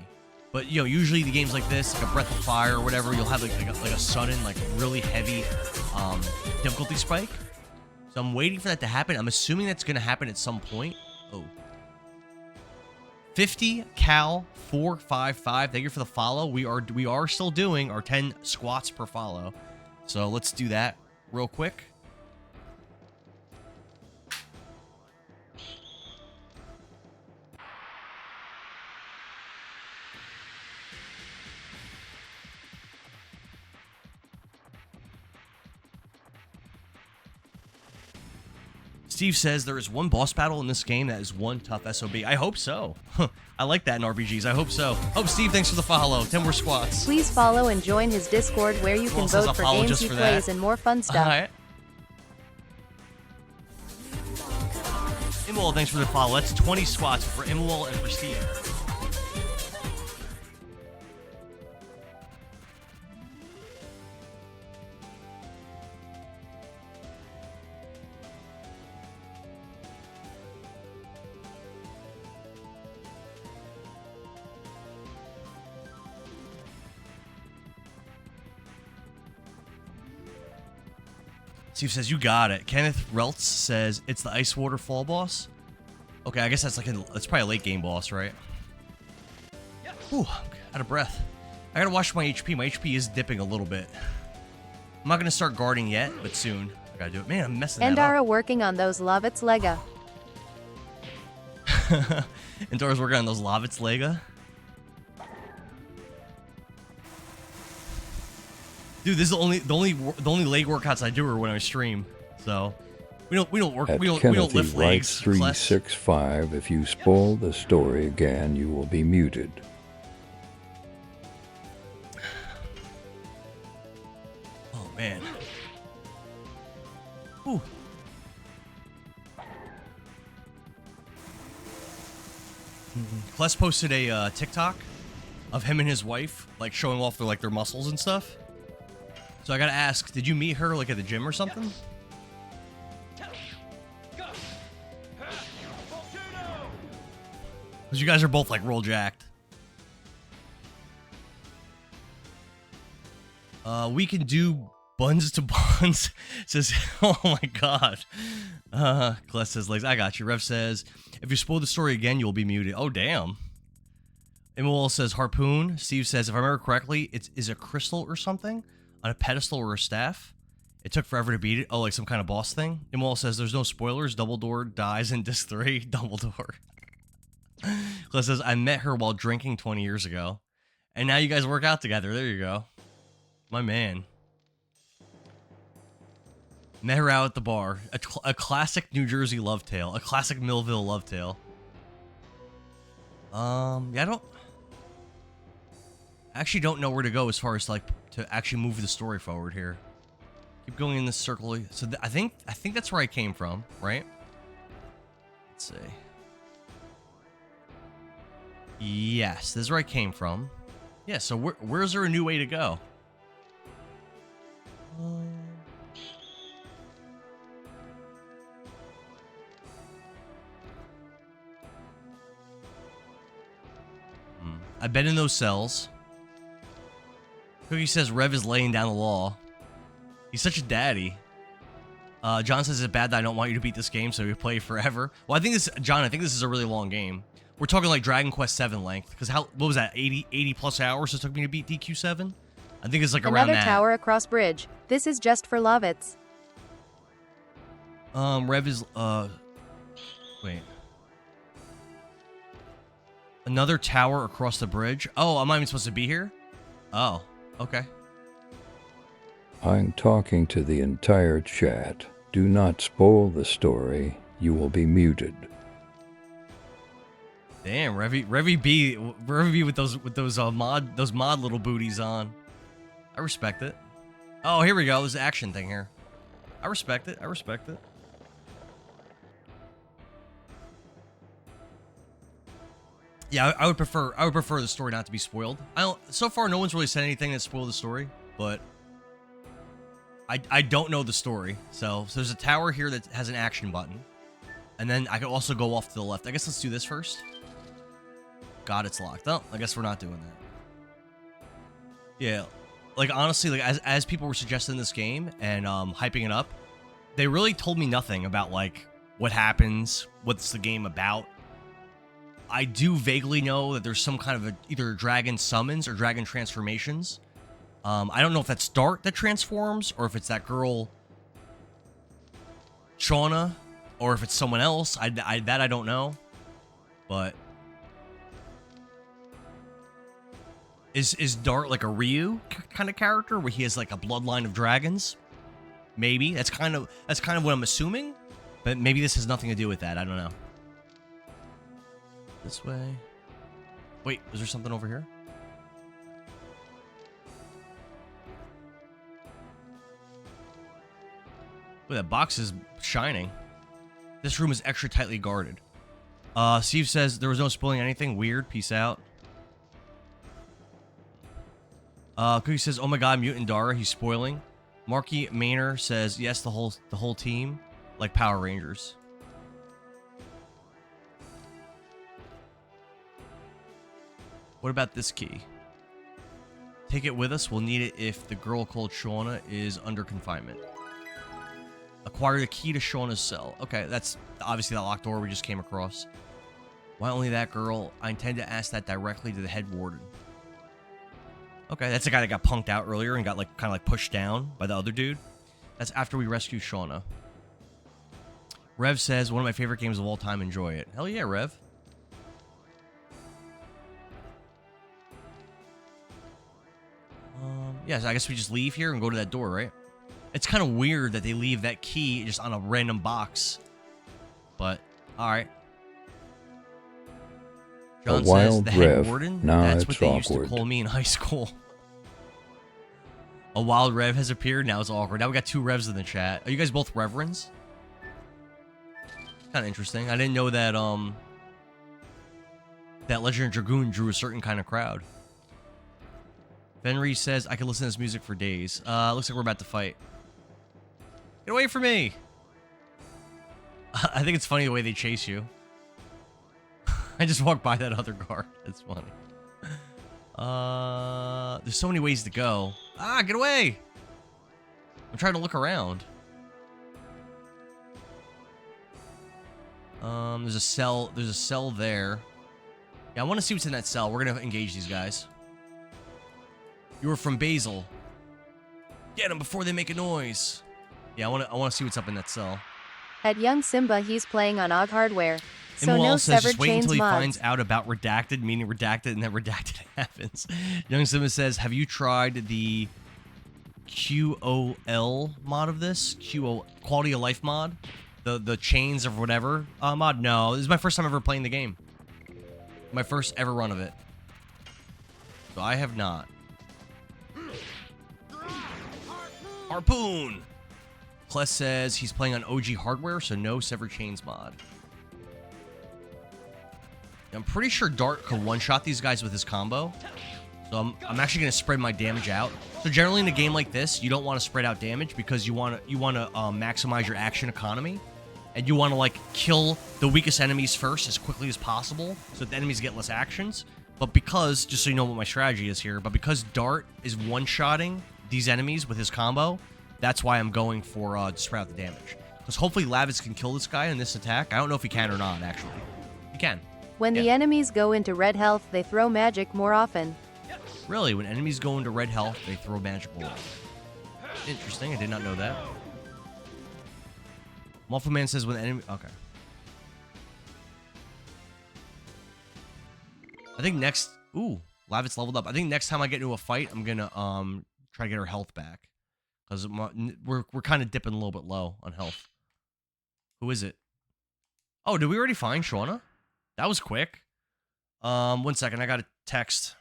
But, you know, usually the games like this, like a Breath of Fire or whatever, you'll have like a sudden, like really heavy difficulty spike. So I'm waiting for that to happen. I'm assuming that's going to happen at some point. Oh. 50 Cal 455. Thank you for the follow. We are still doing our 10 squats per follow. So let's do that real quick. Steve says there is one boss battle in this game that is one tough SOB. I hope so. I like that in RPGs. I hope so. Oh, Steve, thanks for the follow. 10 more squats. Please follow and join his Discord where you can vote for games he plays and more fun stuff. All right. Imwall, thanks for the follow. That's 20 squats for Imwall and for Steve. Steve says, you got it. Kenneth Reltz says, it's the Ice Water Fall boss. Okay, I guess that's that's probably a late game boss, right? Whew, I'm out of breath. I gotta watch my HP. My HP is dipping a little bit. I'm not gonna start guarding yet, but soon. I gotta do it. Man, I'm messing that Endara up. working on those Lovitz Lega. Endara's working on those Lovitz Lega. Dude, this is the only leg workouts I do are when I stream. So we don't lift legs. 365. If you spoil the story again, you will be muted. Oh man. Ooh. Kless posted a TikTok of him and his wife like showing off their muscles and stuff. So I gotta ask, did you meet her like at the gym or something? Because you guys are both like real jacked. We can do buns to buns. Says, oh my god. Kless says legs. I got you. Rev says, if you spoil the story again, you'll be muted. Oh damn. Immoral says harpoon. Steve says, if I remember correctly, is a crystal or something on a pedestal or a staff. It took forever to beat it. Oh, like some kind of boss thing. Immoral says, there's no spoilers. Dumbledore dies in Disc 3. Dumbledore. Kless says, I met her while drinking 20 years ago. And now you guys work out together. There you go. My man. Met her out at the bar. A classic New Jersey love tale. A classic Millville love tale. Yeah, I actually don't know where to go as far as like to actually move the story forward here. Keep going in this circle. So I think that's where I came from, right? Let's see. Yes, this is where I came from. Yeah, so where's there a new way to go? I've been in those cells. Cookie says Rev is laying down the law. He's such a daddy. John says it's bad that I don't want you to beat this game, so you play forever. Well, I think this is a really long game. We're talking like Dragon Quest 7 length, because what was that, 80 plus hours it took me to beat DQ7? I think it's like around that. Another tower across bridge. This is just for Lovitz. Rev is, wait. Another tower across the bridge? Oh, I'm not even supposed to be here? Oh, okay. I'm talking to the entire chat. Do not spoil the story. You will be muted. Damn, Revy B with those mod little booties on. I respect it. Oh, here we go. There's an action thing here. I respect it. Yeah, I would prefer the story not to be spoiled. So far no one's really said anything that spoiled the story, but I don't know the story. So there's a tower here that has an action button. And then I can also go off to the left. I guess let's do this first. God, it's locked. Oh, I guess we're not doing that. Yeah, like honestly, like as people were suggesting this game and hyping it up, they really told me nothing about like what happens, what's the game about. I do vaguely know that there's some kind of either dragon summons or dragon transformations. I don't know if that's Dart that transforms or if it's that girl Shauna or if it's someone else. I don't know, but. Is Dart like a Ryu kind of character where he has like a bloodline of dragons? Maybe that's kind of what I'm assuming, but maybe this has nothing to do with that. I don't know. This way. Wait, is there something over here? Ooh, that box is shining. This room is extra tightly guarded. Steve says there was no spoiling anything. Weird. Peace out. Cookie says, "Oh my God, Mutant Dara, he's spoiling." Marky Maynor says, "Yes, the whole team, like Power Rangers." What about this key? Take it with us. We'll need it if the girl called Shauna is under confinement. Acquire the key to Shauna's cell. Okay, that's obviously that locked door we just came across. Why only that girl? I intend to ask that directly to the head warden. Okay, that's the guy that got punked out earlier and got like kind of like pushed down by the other dude. That's after we rescue Shauna. Rev says, "One of my favorite games of all time. Enjoy it." Hell yeah, Rev. Yes, I guess we just leave here and go to that door, right? It's kind of weird that they leave that key just on a random box. But, alright. John says, the head warden? That's what they used to call me in high school. A wild Rev has appeared, now it's awkward. Now we got two Revs in the chat. Are you guys both Reverends? Kind of interesting. I didn't know that, that Legend of Dragoon drew a certain kind of crowd. Fenry says, I can listen to this music for days. Looks like we're about to fight. Get away from me! I think it's funny the way they chase you. I just walked by that other guard. That's funny. There's so many ways to go. Ah, get away! I'm trying to look around. There's a cell. There's a cell there. Yeah, I want to see what's in that cell. We're gonna engage these guys. You were from Basil. Get them before they make a noise. Yeah, I want to see what's up in that cell. At Young Simba, he's playing on OG hardware. So Immoral no says severed just wait chains until he mods. finds out about redacted, meaning redacted, and then redacted happens. Young Simba says, have you tried the QOL mod of this, QO quality of life mod, the chains of whatever mod. No, this is my first time ever playing the game. My first ever run of it. So I have not. Harpoon. Kless says he's playing on OG hardware, so no Severed Chains mod. I'm pretty sure Dart can one-shot these guys with his combo. So I'm actually going to spread my damage out. So generally in a game like this, you don't want to spread out damage because you want to maximize your action economy. And you want to like kill the weakest enemies first as quickly as possible so that the enemies get less actions. But because, just so you know what my strategy is here, but because Dart is one-shotting these enemies with his combo, that's why I'm going for to spread out the damage. Because hopefully Lavis can kill this guy in this attack. I don't know if he can or not, actually. He can. When the enemies go into red health, they throw magic more often. Really? When enemies go into red health, they throw magic more. Interesting. I did not know that. Muffle Man says when enemy... Okay. I think next... Ooh. Lavit's leveled up. I think next time I get into a fight, I'm gonna try to get her health back. Because we're kind of dipping a little bit low on health. Who is it? Oh, did we already find Shauna? That was quick. 1 second. I got a text.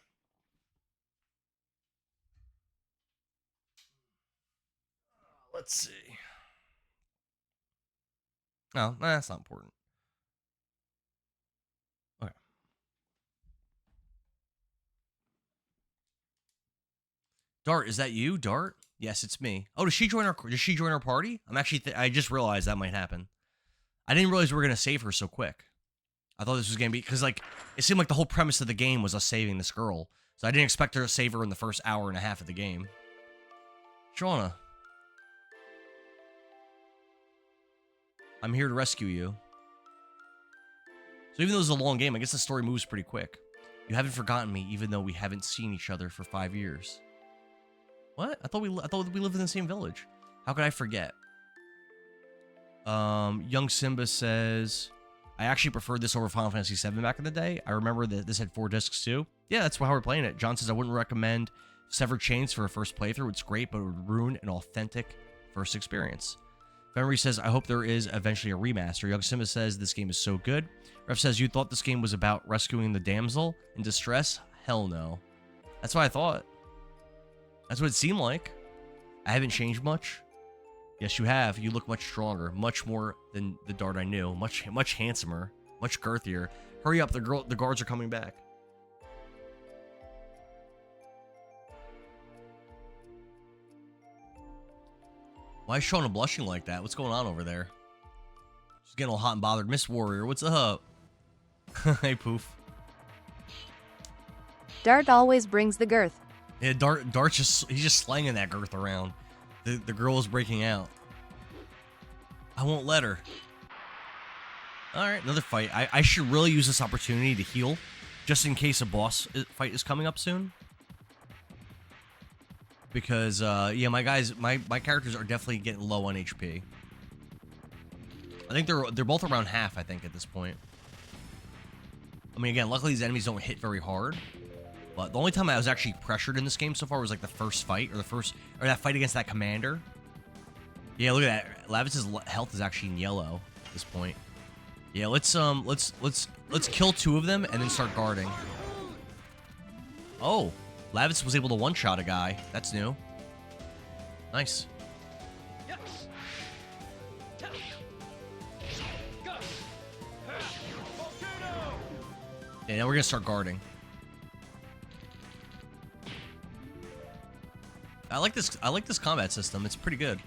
Let's see. Oh, that's not important. Okay. Dart, is that you, Dart? Yes, it's me. Oh, does she join our party? I'm actually I just realized that might happen. I didn't realize we were gonna save her so quick. I thought this was gonna be because like it seemed like the whole premise of the game was us saving this girl. So I didn't expect her to save her in the first hour and a half of the game. Shauna. I'm here to rescue you. So even though this is a long game, I guess the story moves pretty quick. You haven't forgotten me, even though we haven't seen each other for 5 years. What? I thought we lived in the same village. How could I forget? Young Simba says, I actually preferred this over Final Fantasy VII back in the day. I remember that this had 4 discs too. Yeah, that's how we're playing it. John says, I wouldn't recommend Severed Chains for a first playthrough. It's great, but it would ruin an authentic first experience. Memory says, I hope there is eventually a remaster. Young Simba says, this game is so good. Ref says, you thought this game was about rescuing the damsel in distress? Hell no. That's what I thought. That's what it seemed like. I haven't changed much. Yes, you have. You look much stronger. Much more than the Dart I knew. Much handsomer. Much girthier. Hurry up, the guards are coming back. Why is Shauna blushing like that? What's going on over there? She's getting all hot and bothered. Miss Warrior, what's up? Hey, Poof. Dart always brings the girth. Yeah, he's just slanging that girth around. The girl is breaking out. I won't let her. Alright, another fight. I should really use this opportunity to heal, just in case a boss fight is coming up soon. Because, yeah, my characters are definitely getting low on HP. I think they're both around half, I think, at this point. I mean, again, luckily these enemies don't hit very hard. But the only time I was actually pressured in this game so far was like the first fight, or that fight against that commander. Yeah, look at that. Lavis's health is actually in yellow at this point. Yeah, let's kill 2 of them and then start guarding. Oh, Lavis was able to one-shot a guy. That's new. Nice. Yeah, now we're gonna start guarding. I like this combat system. It's pretty good.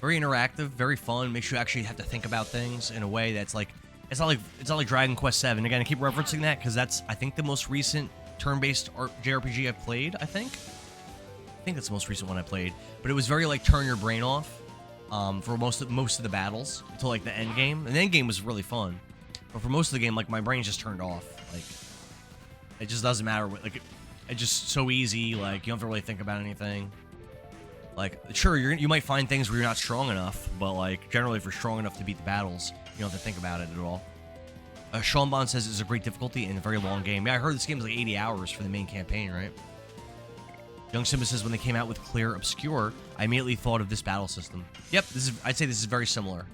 Very interactive, very fun. Makes you actually have to think about things in a way that's like it's not like Dragon Quest VII. Again, I keep referencing that because that's I think the most recent turn-based JRPG I've played. I think that's the most recent one I played. But it was very like turn your brain off for most of the battles until like the end game. And the end game was really fun. But for most of the game, like my brain's just turned off. Like it just doesn't matter. Like it's just so easy. Like you don't have to really think about anything. Like sure, you might find things where you're not strong enough, but like generally, if you're strong enough to beat the battles, you don't have to think about it at all. Sean Bond says it's a great difficulty and a very long game. Yeah, I heard this game is like 80 hours for the main campaign, right? Young Simba says, when they came out with Clear Obscure, I immediately thought of this battle system. Yep, I'd say this is very similar.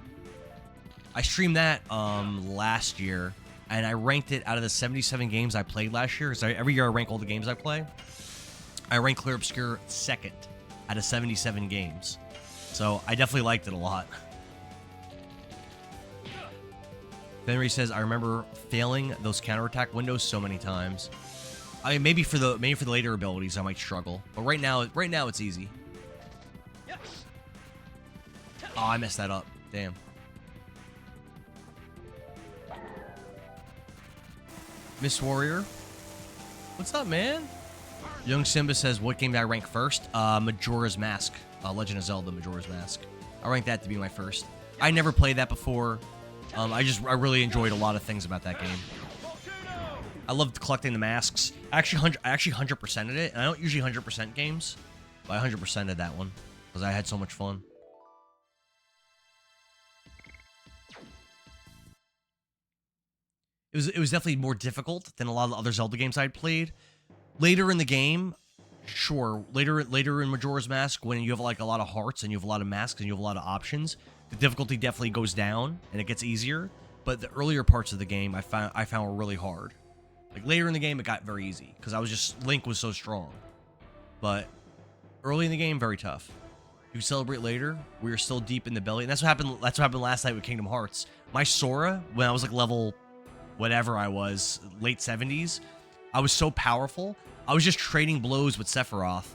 I streamed that last year, and I ranked it out of the 77 games I played last year. Because every year I rank all the games I play. I ranked Clear Obscure second out of 77 games. So I definitely liked it a lot. Henry says, I remember failing those counterattack windows so many times. I mean, maybe for the later abilities I might struggle, but right now it's easy. Oh, I messed that up. Damn. Miss Warrior, what's up, man? Young Simba says, what game did I rank first? Majora's Mask. Legend of Zelda Majora's Mask. I ranked that to be my first. I never played that before. I really enjoyed a lot of things about that game. I loved collecting the masks. I actually 100%ed it, and I don't usually 100% games, but I 100%ed that one because I had so much fun. It was definitely more difficult than a lot of the other Zelda games I'd played. Later in the game, sure. Later in Majora's Mask, when you have like a lot of hearts and you have a lot of masks and you have a lot of options, the difficulty definitely goes down and it gets easier. But the earlier parts of the game, I found were really hard. Like later in the game, it got very easy because Link was so strong. But early in the game, very tough. You celebrate later. We are still deep in the belly, and that's what happened. That's what happened last night with Kingdom Hearts. My Sora, when I was like level, whatever I was, late 70s, I was so powerful. I was just trading blows with Sephiroth,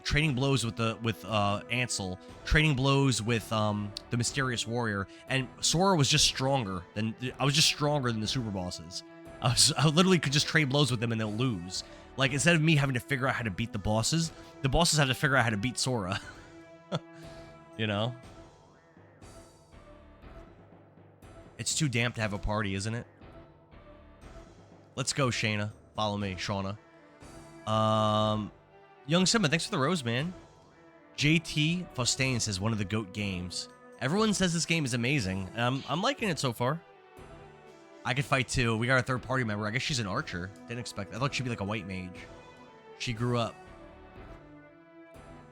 trading blows with Ansel, trading blows with the Mysterious Warrior, and Sora was just stronger than the super bosses. I literally could just trade blows with them and they'll lose. Like, instead of me having to figure out how to beat the bosses have to figure out how to beat Sora. You know? It's too damp to have a party, isn't it? Let's go, Shayna. Follow me, Shauna. Young Simba, thanks for the rose, man. JT Fostain says, one of the GOAT games. Everyone says this game is amazing. I'm liking it so far. I could fight too. We got a third party member. I guess she's an archer. Didn't expect that. I thought she'd be like a white mage. She grew up.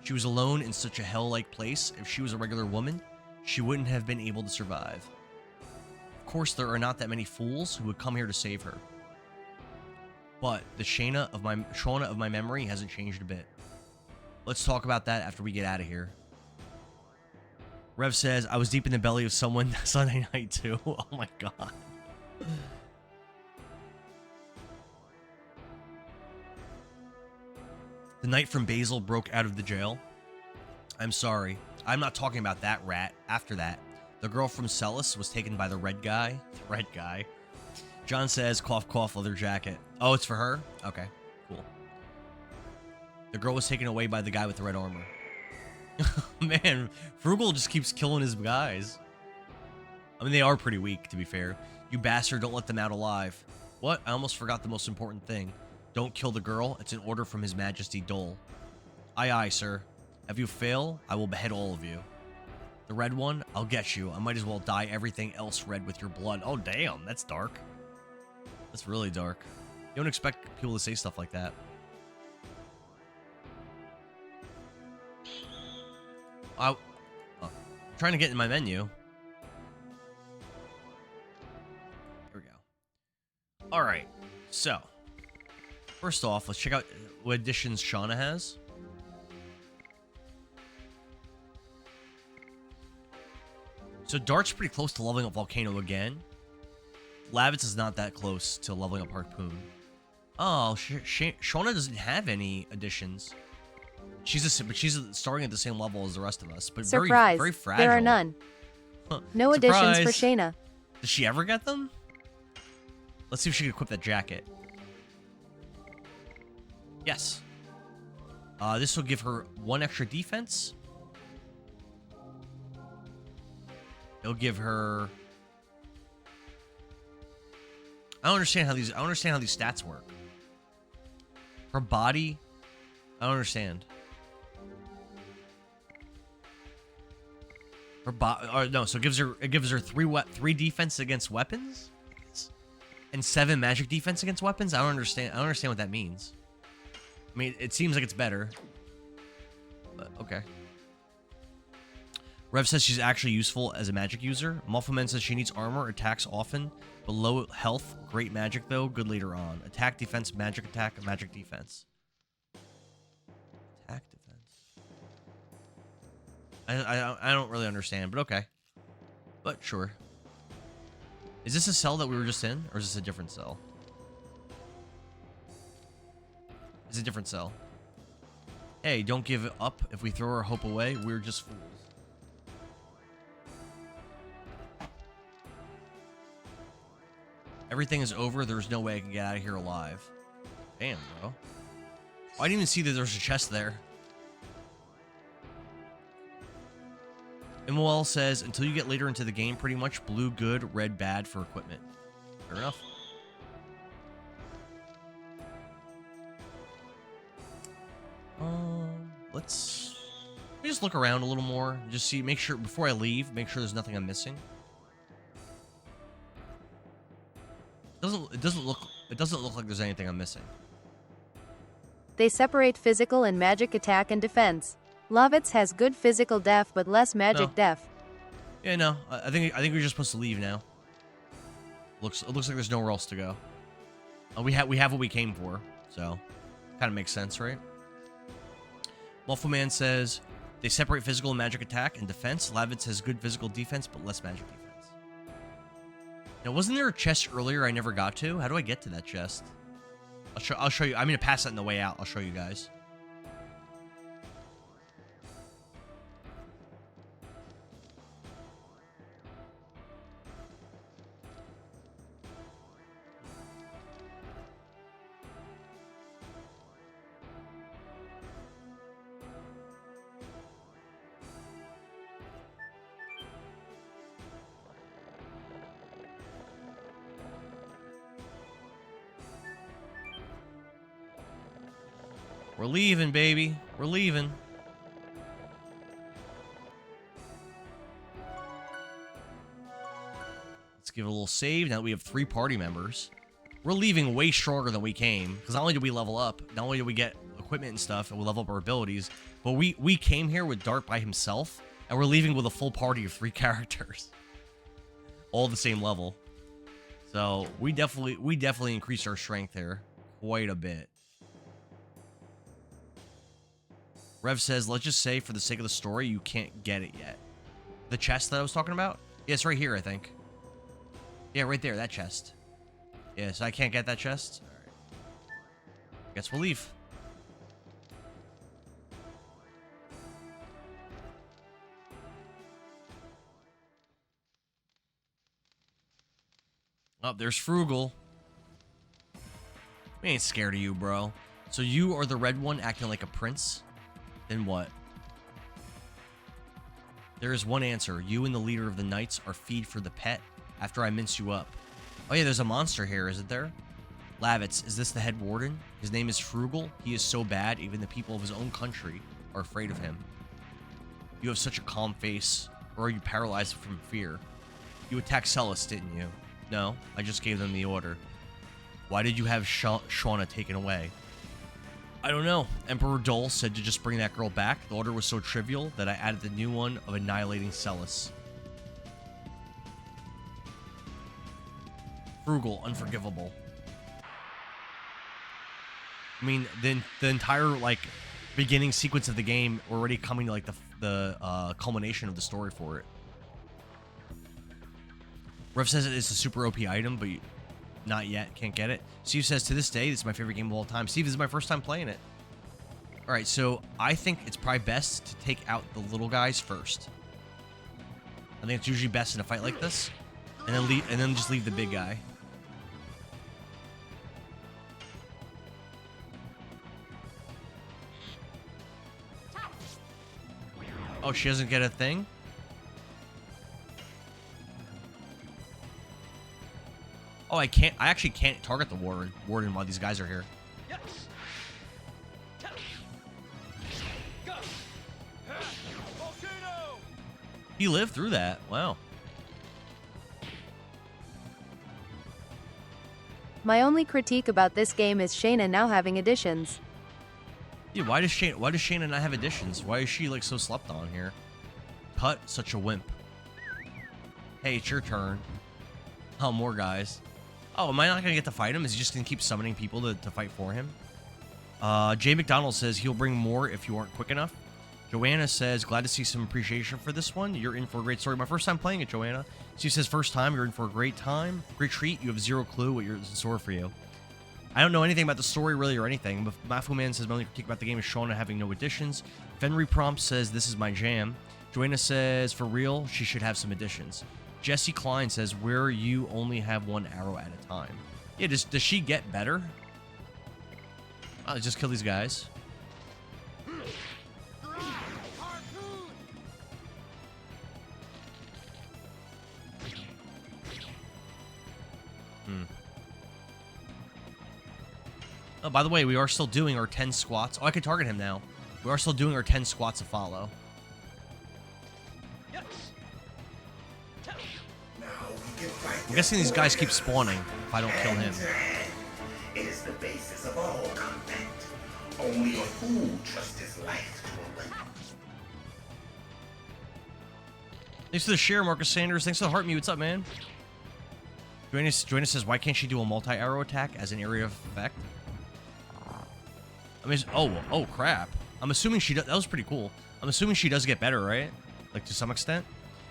She was alone in such a hell-like place. If she was a regular woman, she wouldn't have been able to survive. Of course, there are not that many fools who would come here to save her. But the Shauna of my memory hasn't changed a bit. Let's talk about that after we get out of here. Rev says, I was deep in the belly of someone Sunday night too. Oh my god. The knight from Basil broke out of the jail. I'm sorry. I'm not talking about that rat. After that, the girl from Celis was taken by the red guy. The red guy. John says, cough, cough, leather jacket. Oh, it's for her? Okay, cool. The girl was taken away by the guy with the red armor. Man, Frugal just keeps killing his guys. I mean, they are pretty weak, to be fair. You bastard, don't let them out alive. What? I almost forgot the most important thing. Don't kill the girl. It's an order from His Majesty Dole. Aye, aye, sir. If you fail, I will behead all of you. The red one, I'll get you. I might as well dye everything else red with your blood. Oh, damn. That's dark. That's really dark. You don't expect people to say stuff like that. I'm trying to get in my menu. Here we go. Alright, so first off, let's check out what additions Shauna has. So Dart's pretty close to leveling up Volcano again. Lavitz is not that close to leveling up Harpoon. Oh, Shauna doesn't have any additions. But she's starting at the same level as the rest of us. But Surprise. very fragile. There are none. Huh. No Surprise. additions for Shayna. Does she ever get them? Let's see if she can equip that jacket. Yes. This will give her 1 extra defense. It'll give her... I don't understand how these stats work. Her body, I don't understand. Her no, so it gives her 3 defense against weapons and 7 magic defense against weapons. I don't understand what that means. I mean, it seems like it's better. But okay. Rev says she's actually useful as a magic user. Muffleman says she needs armor, attacks often, but low health. Great magic though, good later on. Attack, defense, magic attack, magic defense. Attack, defense. I don't really understand, but okay. But sure. Is this a cell that we were just in, or is this a different cell? It's a different cell. Hey, don't give up. If we throw our hope away, we're just fools. Everything is over. There's no way I can get out of here alive. Damn, bro. Oh, I didn't even see that there's a chest there. Immoel says, until you get later into the game, pretty much blue good, red bad for equipment. Fair enough. Let's just look around a little more. Just see, make sure, before I leave, make sure there's nothing I'm missing. It doesn't look like there's anything I'm missing. They separate physical and magic attack and defense. Lovitz has good physical def but less magic def. Yeah, no. I think we're just supposed to leave now. It looks like there's nowhere else to go. We have what we came for, so kind of makes sense, right? Muffleman says they separate physical and magic attack and defense. Lavitz has good physical defense but less magic defense. Now, wasn't there a chest earlier I never got to? How do I get to that chest? I'll show you. I'm gonna pass that on the way out. I'll show you guys. We're leaving, baby. We're leaving. Let's give it a little save. Now that we have 3 party members. We're leaving way stronger than we came. Because not only did we level up, not only did we get equipment and stuff, and we level up our abilities, but we came here with Dart by himself, and we're leaving with a full party of 3 characters. All the same level. So we definitely increased our strength here quite a bit. Rev says, let's just say, for the sake of the story, you can't get it yet. The chest that I was talking about? Yeah, it's right here, I think. Yeah, right there, that chest. Yeah, so I can't get that chest? Alright. Guess we'll leave. Oh, there's Frugal. We ain't scared of you, bro. So you are the red one acting like a prince? Then what? There is one answer. You and the leader of the knights are feed for the pet after I mince you up. Oh yeah, there's a monster here, isn't there? Lavitz, is this the head warden? His name is Frugal. He is so bad, even the people of his own country are afraid of him. You have such a calm face, or are you paralyzed from fear? You attacked Celis, didn't you? No, I just gave them the order. Why did you have Shauna taken away? I don't know. Emperor Dole said to just bring that girl back. The order was so trivial that I added the new one of annihilating Celis. Frugal, unforgivable. I mean, the entire, like, beginning sequence of the game already coming to, like, the culmination of the story for it. Rev says it is a super OP item, but not yet. Can't get it. Steve says, to this day, this is my favorite game of all time. Steve, this is my first time playing it. Alright, so I think it's probably best to take out the little guys first. I think it's usually best in a fight like this. And then just leave the big guy. Oh, she doesn't get a thing? Oh, I actually can't target the warden while these guys are here. He lived through that. Wow. My only critique about this game is Shayna now having additions. Dude, why does Shayna not have additions? Why is she like so slept on here? Cut, such a wimp. Hey, it's your turn. Oh, more guys. Oh, am I not gonna get to fight him? Is he just gonna keep summoning people to fight for him? Jay McDonald says he'll bring more if you aren't quick enough. Joanna says, glad to see some appreciation for this one. You're in for a great story. My first time playing it, Joanna. She says, first time, you're in for a great time. Great treat. You have zero clue what is in store for you. I don't know anything about the story really or anything, but Mafu Man says, my only critique about the game is Shauna having no additions. Fenry Prompt says, this is my jam. Joanna says, for real, she should have some additions. Jesse Klein says, where you only have one arrow at a time. Yeah, does she get better? I'll just kill these guys. Oh, by the way, we are still doing our 10 squats. Oh, I can target him now. We are still doing our 10 squats to follow. I'm guessing these guys keep spawning if I don't kill him. It is the basis of all content. Only a fool trusts his life to a weapon. Thanks for the share, Marcus Sanders. Thanks for the heart mute. What's up, man? Joanna says, why can't she do a multi-arrow attack as an area of effect? I mean, oh crap. I'm assuming she does. That was pretty cool. I'm assuming she does get better, right? Like, to some extent.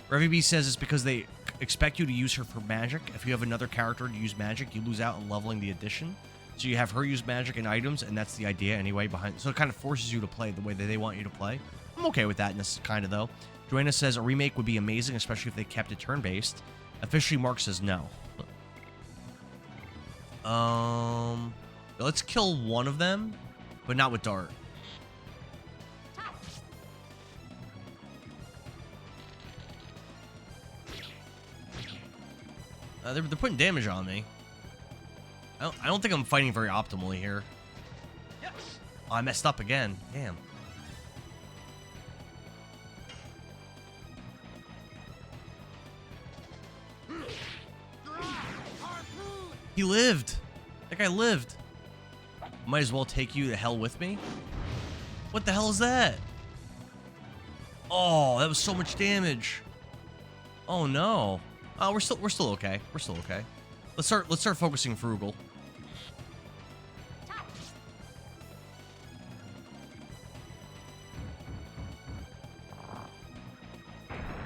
Revy B says it's because they expect you to use her for magic. If you have another character to use magic, you lose out on leveling the addition. So you have her use magic and items, and that's the idea anyway behind. So it kind of forces you to play the way that they want you to play. I'm okay with that, kind of though. Joanna says a remake would be amazing, especially if they kept it turn-based. Officially, Mark says no. Let's kill one of them, but not with Dart. They're putting damage on me. I don't think I'm fighting very optimally here. Oh, I messed up again. Damn. He lived. That guy lived. Might as well take you to hell with me. What the hell is that? Oh, that was so much damage. Oh no. Oh, we're still okay. We're still okay. Let's start focusing frugal.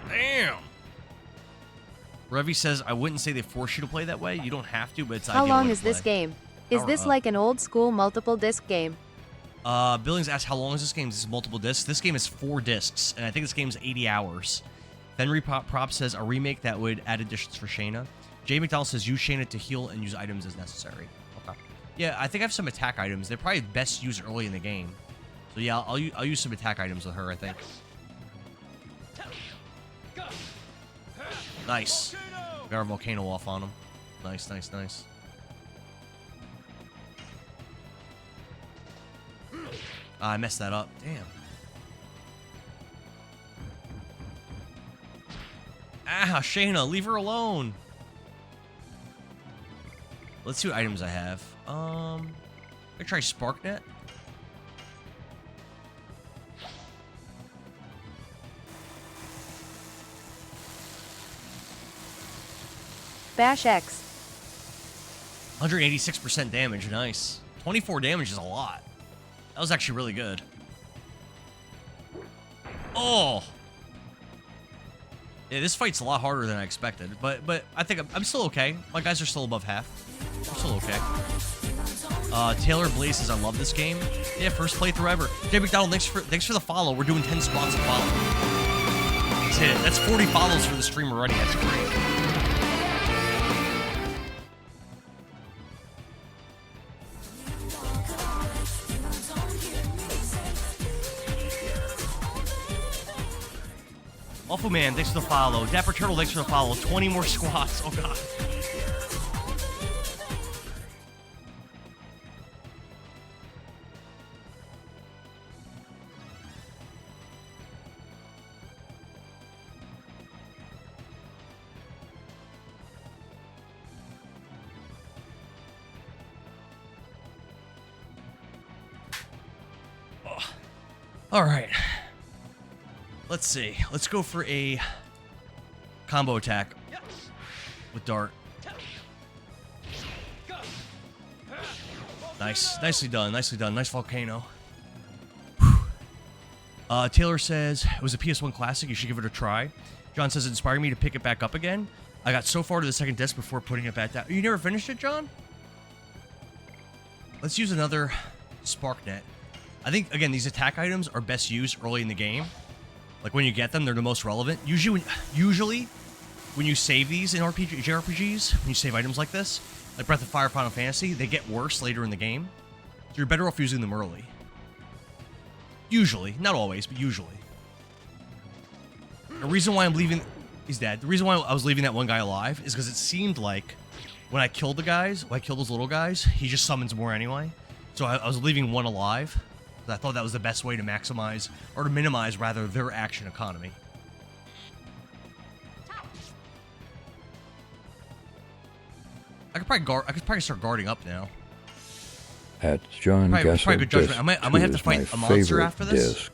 Damn. Revy says, I wouldn't say they force you to play that way. You don't have to, but it's How ideal long way is to play. this game? Is Power this up. like an old school multiple disc game? Billings asked, how long is this game? This is multiple discs. This game is 4 discs, and I think this game's 80 hours. Henry Prop says, a remake that would add additions for Shayna. Jay McDonald says, use Shayna to heal and use items as necessary. Okay. Yeah, I think I have some attack items. They're probably best used early in the game. So yeah, I'll use some attack items with her, I think. Nice. Got our volcano off on him. Nice, nice, nice. I messed that up. Damn. Ah, Shayna, leave her alone. Let's see what items I have. I try SparkNet. Bash X. 186% damage. Nice. 24 damage is a lot. That was actually really good. Oh. Yeah, this fight's a lot harder than I expected, but I think I'm still okay. My guys are still above half. I'm still okay. Taylor Blaze says, I love this game. Yeah, first playthrough ever. Jay McDonald, thanks for the follow. We're doing 10 squats to follow. That's it. That's 40 follows for the stream already. That's great. Awful Man, thanks for the follow. Dapper Turtle, thanks for the follow. 20 more squats. Oh, God. All right. Let's see. Let's go for a combo attack with Dart. Nice. Nicely done. Nicely done. Nice volcano. Taylor says, it was a PS1 classic. You should give it a try. John says, it inspired me to pick it back up again. I got so far to the second disc before putting it back down. You never finished it, John? Let's use another SparkNet. I think, again, these attack items are best used early in the game. Like, when you get them, they're the most relevant. Usually when you save these in JRPGs, when you save items like this, like Breath of Fire, Final Fantasy, they get worse later in the game. So you're better off using them early. Usually. Not always, but usually. The reason why I'm leaving... He's dead. The reason why I was leaving that one guy alive is because it seemed like when I killed the guys, when I killed those little guys, he just summons more anyway. So I was leaving one alive. I thought that was the best way to maximize, or to minimize, rather, their action economy. I could probably start guarding up now. At John Probably good judgment. I might have to is my fight a monster favorite after this. disc.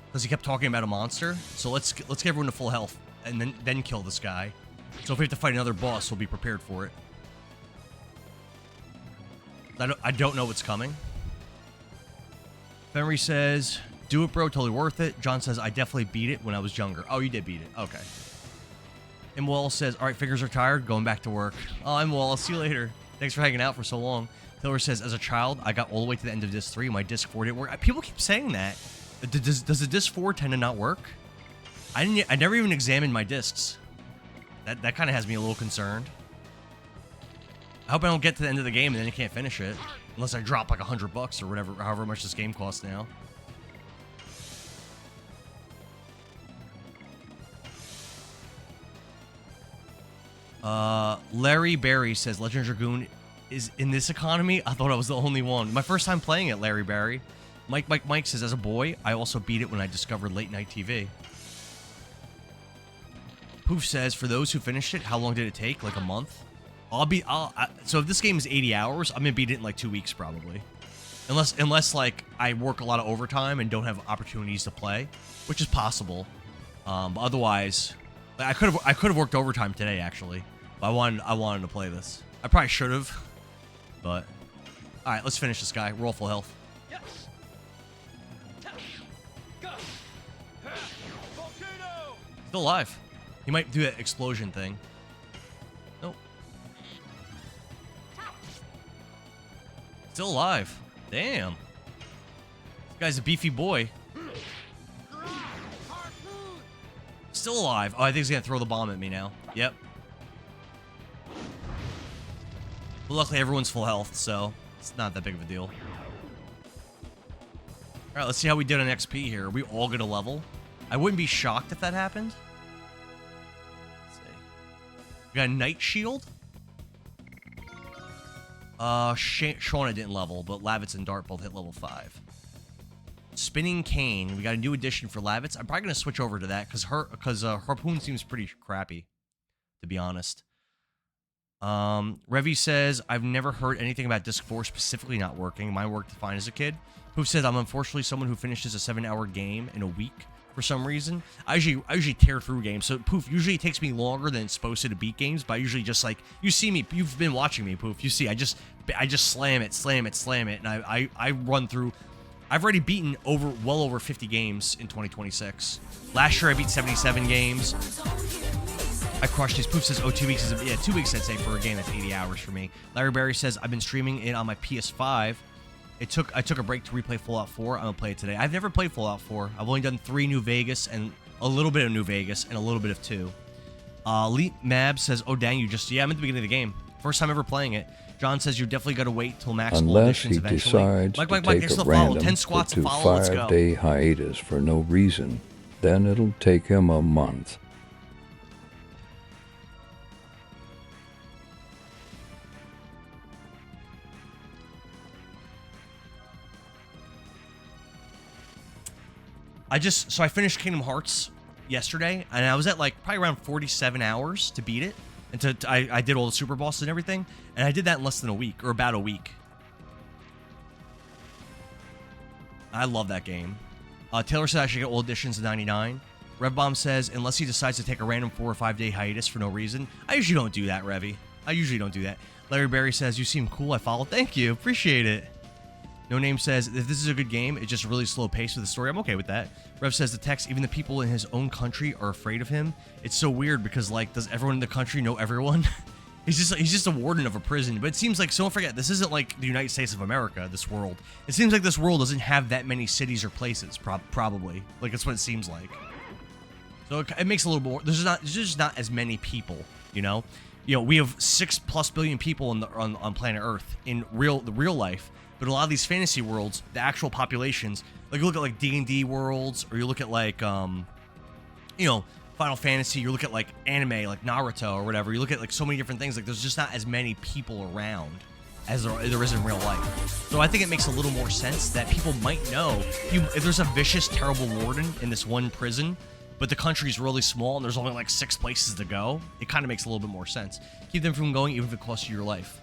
Because he kept talking about a monster. So let's get everyone to full health and then kill this guy. So if we have to fight another boss, we'll be prepared for it. I don't know what's coming. Henry says, do it, bro. Totally worth it. John says, I definitely beat it when I was younger. Oh, you did beat it. Okay. Imwall says, all right, fingers are tired. Going back to work. Oh, Imwall, I'll see you later. Thanks for hanging out for so long. Taylor says, as a child, I got all the way to the end of disc 3. My disc 4 didn't work. People keep saying that. Does the disc 4 tend to not work? I never even examined my discs. That kind of has me a little concerned. I hope I don't get to the end of the game and then you can't finish it. Unless I drop like $100 or whatever, however much this game costs now. Larry Barry says, Legend of Dragoon is in this economy? I thought I was the only one. My first time playing it, Larry Barry. Mike says, as a boy, I also beat it when I discovered late night TV. Poof says, for those who finished it, how long did it take? Like a month? So if this game is 80 hours, I'm gonna beat it in like 2 weeks probably. Unless like I work a lot of overtime and don't have opportunities to play, which is possible. But otherwise, I could have worked overtime today actually. But I wanted to play this. I probably should have. But all right, let's finish this guy. We're all full health. Still alive. He might do that explosion thing. Nope. Still alive. Damn. This guy's a beefy boy. Still alive. Oh, I think he's gonna throw the bomb at me now. Yep. But luckily everyone's full health, so it's not that big of a deal. Alright, let's see how we did on XP here. Are we all good a level? I wouldn't be shocked if that happened. Let's see. We got a Night Shield. Shauna didn't level, but Lavitz and Dart both hit level 5. Spinning Cane. We got a new addition for Lavitz. I'm probably going to switch over to that because Harpoon seems pretty crappy, to be honest. Revy says, I've never heard anything about Disc 4 specifically not working. Mine worked fine as a kid. Poof says, I'm unfortunately someone who finishes a 7-hour game in a week for some reason. I usually tear through games. So, Poof, usually it takes me longer than it's supposed to beat games, but I usually just like, you see me, you've been watching me, Poof. You see, I just slam it, and I run through. I've already beaten well over 50 games in 2026. Last year I beat 77 games. I crushed his. Poof says, oh, 2 weeks is 2 weeks I'd say for a game that's 80 hours for me. Larry Barry says, I've been streaming it on my PS5. I took a break to replay Fallout 4. I'm gonna play it today. I've never played Fallout 4. I've only done 3 New Vegas and a little bit of New Vegas and a little bit of 2. Lee Mab says, oh dang, I'm at the beginning of the game. First time ever playing it. John says you definitely got to wait till maximal Unless editions he eventually. decides Mike, to take there's a the follow. 10 random squats to to follow. Let's go. 5-day hiatus for no reason, then it'll take him a month. So I finished Kingdom Hearts yesterday, and I was at like probably around 47 hours to beat it. And I did all the super bosses and everything, and I did that in less than a week, or about a week. I love that game. Taylor says I should get all editions of 99. Revbomb says, unless he decides to take a random 4 or 5 day hiatus for no reason. I usually don't do that, Revy. I usually don't do that. Larry Berry says, you seem cool. I follow. Thank you. Appreciate it. No Name says, if this is a good game, it's just really slow pace with the story. I'm okay with that. Rev says, the text, even the people in his own country are afraid of him. It's so weird because, like, does everyone in the country know everyone? He's just a warden of a prison. But it seems like, so don't forget, this isn't like the United States of America, this world. It seems like this world doesn't have that many cities or places, probably. Like, that's what it seems like. So it makes a little more, there's just not as many people, you know? You know, we have 6+ billion people on planet Earth in the real life. But a lot of these fantasy worlds, the actual populations, like you look at like D&D worlds, or you look at like, you know, Final Fantasy, you look at like anime, like Naruto or whatever, you look at like so many different things, like there's just not as many people around as there is in real life. So I think it makes a little more sense that people might know, if there's a vicious, terrible warden in this one prison, but the country's really small and there's only like 6 places to go, it kind of makes a little bit more sense. Keep them from going even if it costs you your life.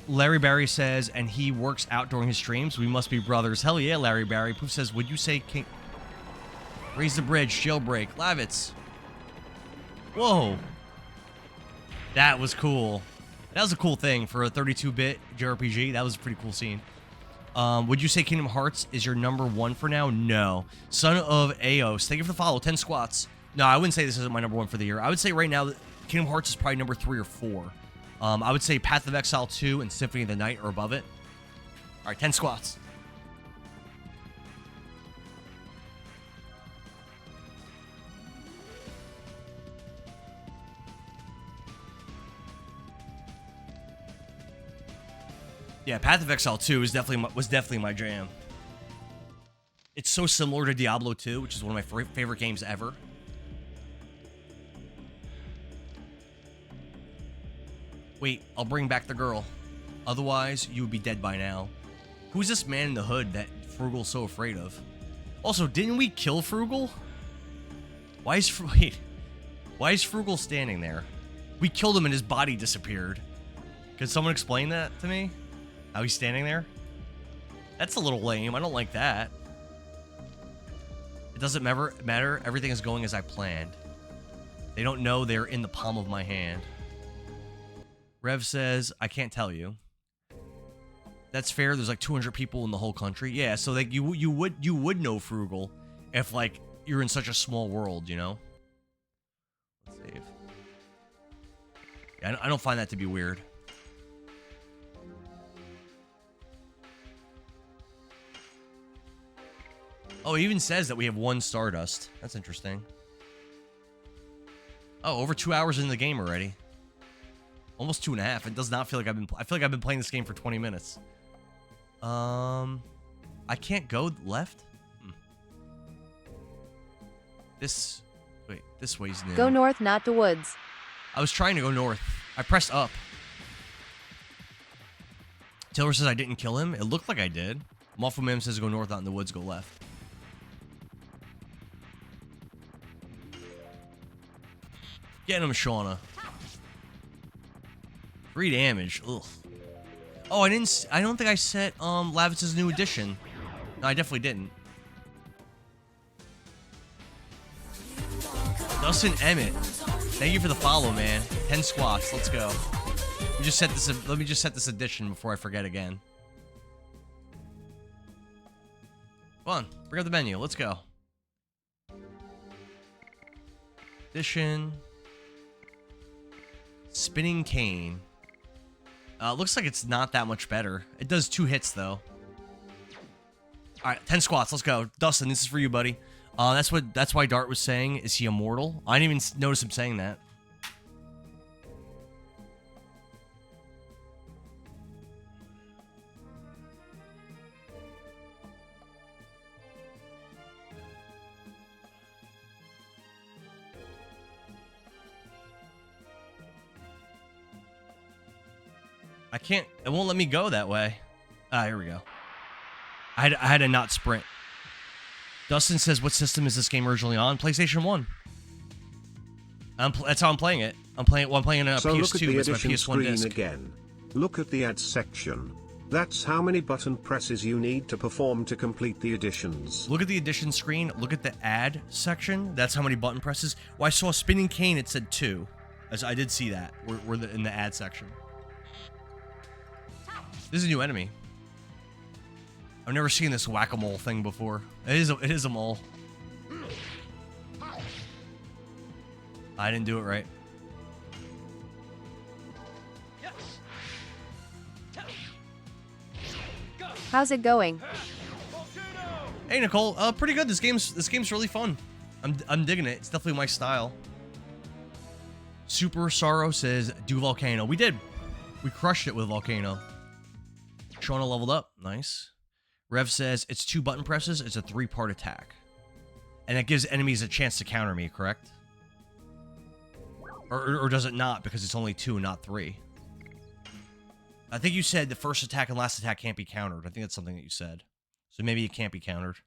Larry Barry says, and he works out during his streams. We must be brothers. Hell yeah, Larry Barry. Poof says, would you say King... Raise the bridge, jailbreak. Lavitz. Whoa. That was cool. That was a cool thing for a 32-bit JRPG. That was a pretty cool scene. Would you say Kingdom Hearts is your #1 for now? No. Son of Aos. Thank you for the follow. 10 squats. No, I wouldn't say this isn't my #1 for the year. I would say right now that Kingdom Hearts is probably #3 or 4. I would say Path of Exile 2 and Symphony of the Night are above it. All right, 10 squats. Yeah, Path of Exile 2 was definitely my jam. It's so similar to Diablo 2, which is one of my favorite games ever. Wait, I'll bring back the girl. Otherwise, you would be dead by now. Who's this man in the hood that Frugal's so afraid of? Also, didn't we kill Frugal? Why is Frugal standing there? We killed him and his body disappeared. Could someone explain that to me? How he's standing there? That's a little lame. I don't like that. It doesn't matter. Everything is going as I planned. They don't know they're in the palm of my hand. Rev says, I can't tell you. That's fair. There's like 200 people in the whole country. Yeah, so like you would know Frugal if like you're in such a small world, you know? Let's save. Yeah, I don't find that to be weird. Oh, it even says that we have 1 Stardust. That's interesting. Oh, over 2 hours in the game already. Almost 2.5. It does not feel like I feel like I've been playing this game for 20 minutes. I can't go left? This way's new. Go north, not to woods. I was trying to go north. I pressed up. Taylor says I didn't kill him. It looked like I did. Muffle Mim says go north, not in the woods, go left. Getting him, Shauna. 3 damage. Ugh. Oh, I don't think I set Lavitz's new edition. No, I definitely didn't. Dustin Emmett. Thank you for the follow, man. 10 squats. Let's go. Let me just set this edition before I forget again. Come on, bring up the menu. Let's go. Edition. Spinning Cane. Looks like it's not that much better. It does 2 hits, though. Alright, 10 squats. Let's go. Dustin, this is for you, buddy. That's why Dart was saying, is he immortal? I didn't even notice him saying that. I can't, it won't let me go that way. Ah, here we go. I had to not sprint. Dustin says, what system is this game originally on? PlayStation 1. That's how I'm playing it. I'm playing it on a so PS2, look at the it's my edition PS1 screen disc. again. Look at the ads section. That's how many button presses you need to perform to complete the additions. Look at the addition screen. Look at the add section. That's how many button presses. Well, I saw a spinning cane. It said 2. As I did see that. We're in the add section. This is a new enemy. I've never seen this whack-a-mole thing before. It is a mole. I didn't do it right. How's it going? Hey Nicole, pretty good. This game's really fun. I'm digging it. It's definitely my style. Super Sorrow says do Volcano. We did. We crushed it with Volcano. Shauna leveled up. Nice. Rev says it's 2 button presses. It's a 3-part attack. And it gives enemies a chance to counter me, correct? Or does it not because it's only 2, not 3? I think you said the first attack and last attack can't be countered. I think that's something that you said. So maybe it can't be countered.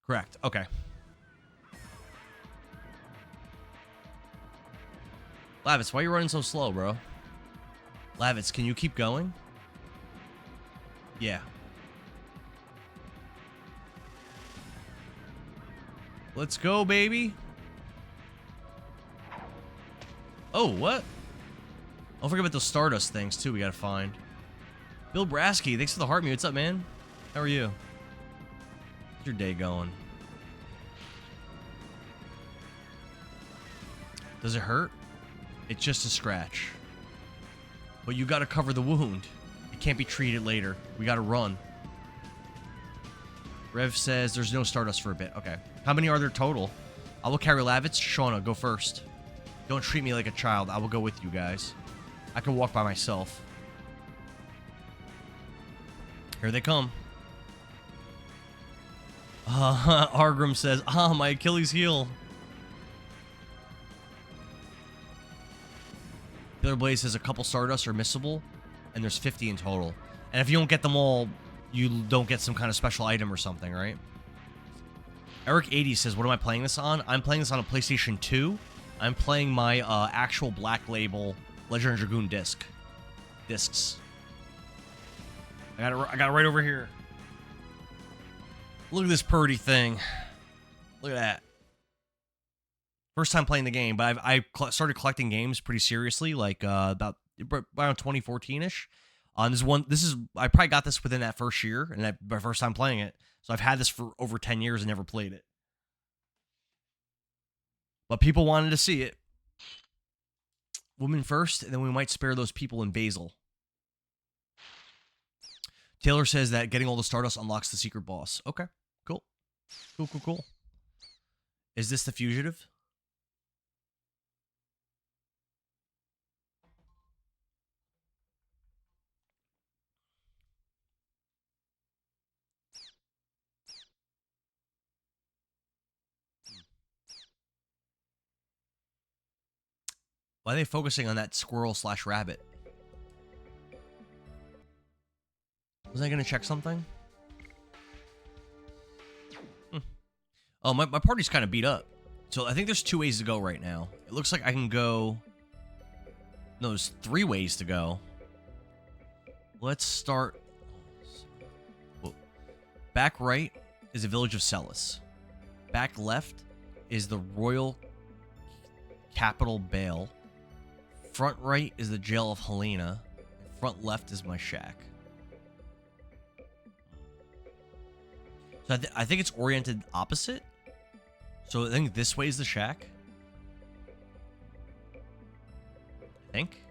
Correct. Okay. Lavitz, why are you running so slow, bro? Lavitz, can you keep going? Yeah. Let's go, baby. Oh, what? Don't forget about those Stardust things, too, we gotta find. Bill Brasky, thanks for the heart mute. What's up, man? How are you? How's your day going? Does it hurt? It's just a scratch. But you gotta cover the wound. It can't be treated later. We gotta run. Rev says there's no Stardust for a bit. Okay. How many are there total? I will carry Lavitz. Shauna, go first. Don't treat me like a child. I will go with you guys. I can walk by myself. Here they come. Argrim says, my Achilles heel. Killer Blaze says a couple Stardust are missable, and there's 50 in total. And if you don't get them all, you don't get some kind of special item or something, right? Eric80 says, what am I playing this on? I'm playing this on a PlayStation 2. I'm playing my actual Black Label Legend of Dragoon discs. I got it right over here. Look at this purdy thing. Look at that. First time playing the game, but I started collecting games pretty seriously, like about around 2014-ish. I probably got this within that first year, and my first time playing it. So I've had this for over 10 years and never played it. But people wanted to see it. Women first, and then we might spare those people in Basil. Taylor says that getting all the Stardust unlocks the secret boss. Okay, cool. Cool. Is this the fugitive? Why are they focusing on that squirrel/rabbit? Was I going to check something? Oh, my party's kind of beat up. So I think there's 2 ways to go right now. It looks like I can go... No, there's 3 ways to go. Let's start... Back right is the village of Celis. Back left is the royal capital Bale. Front right is the jail of Helena. Front left is my shack. So I think it's oriented opposite. So I think this way is the shack. I think.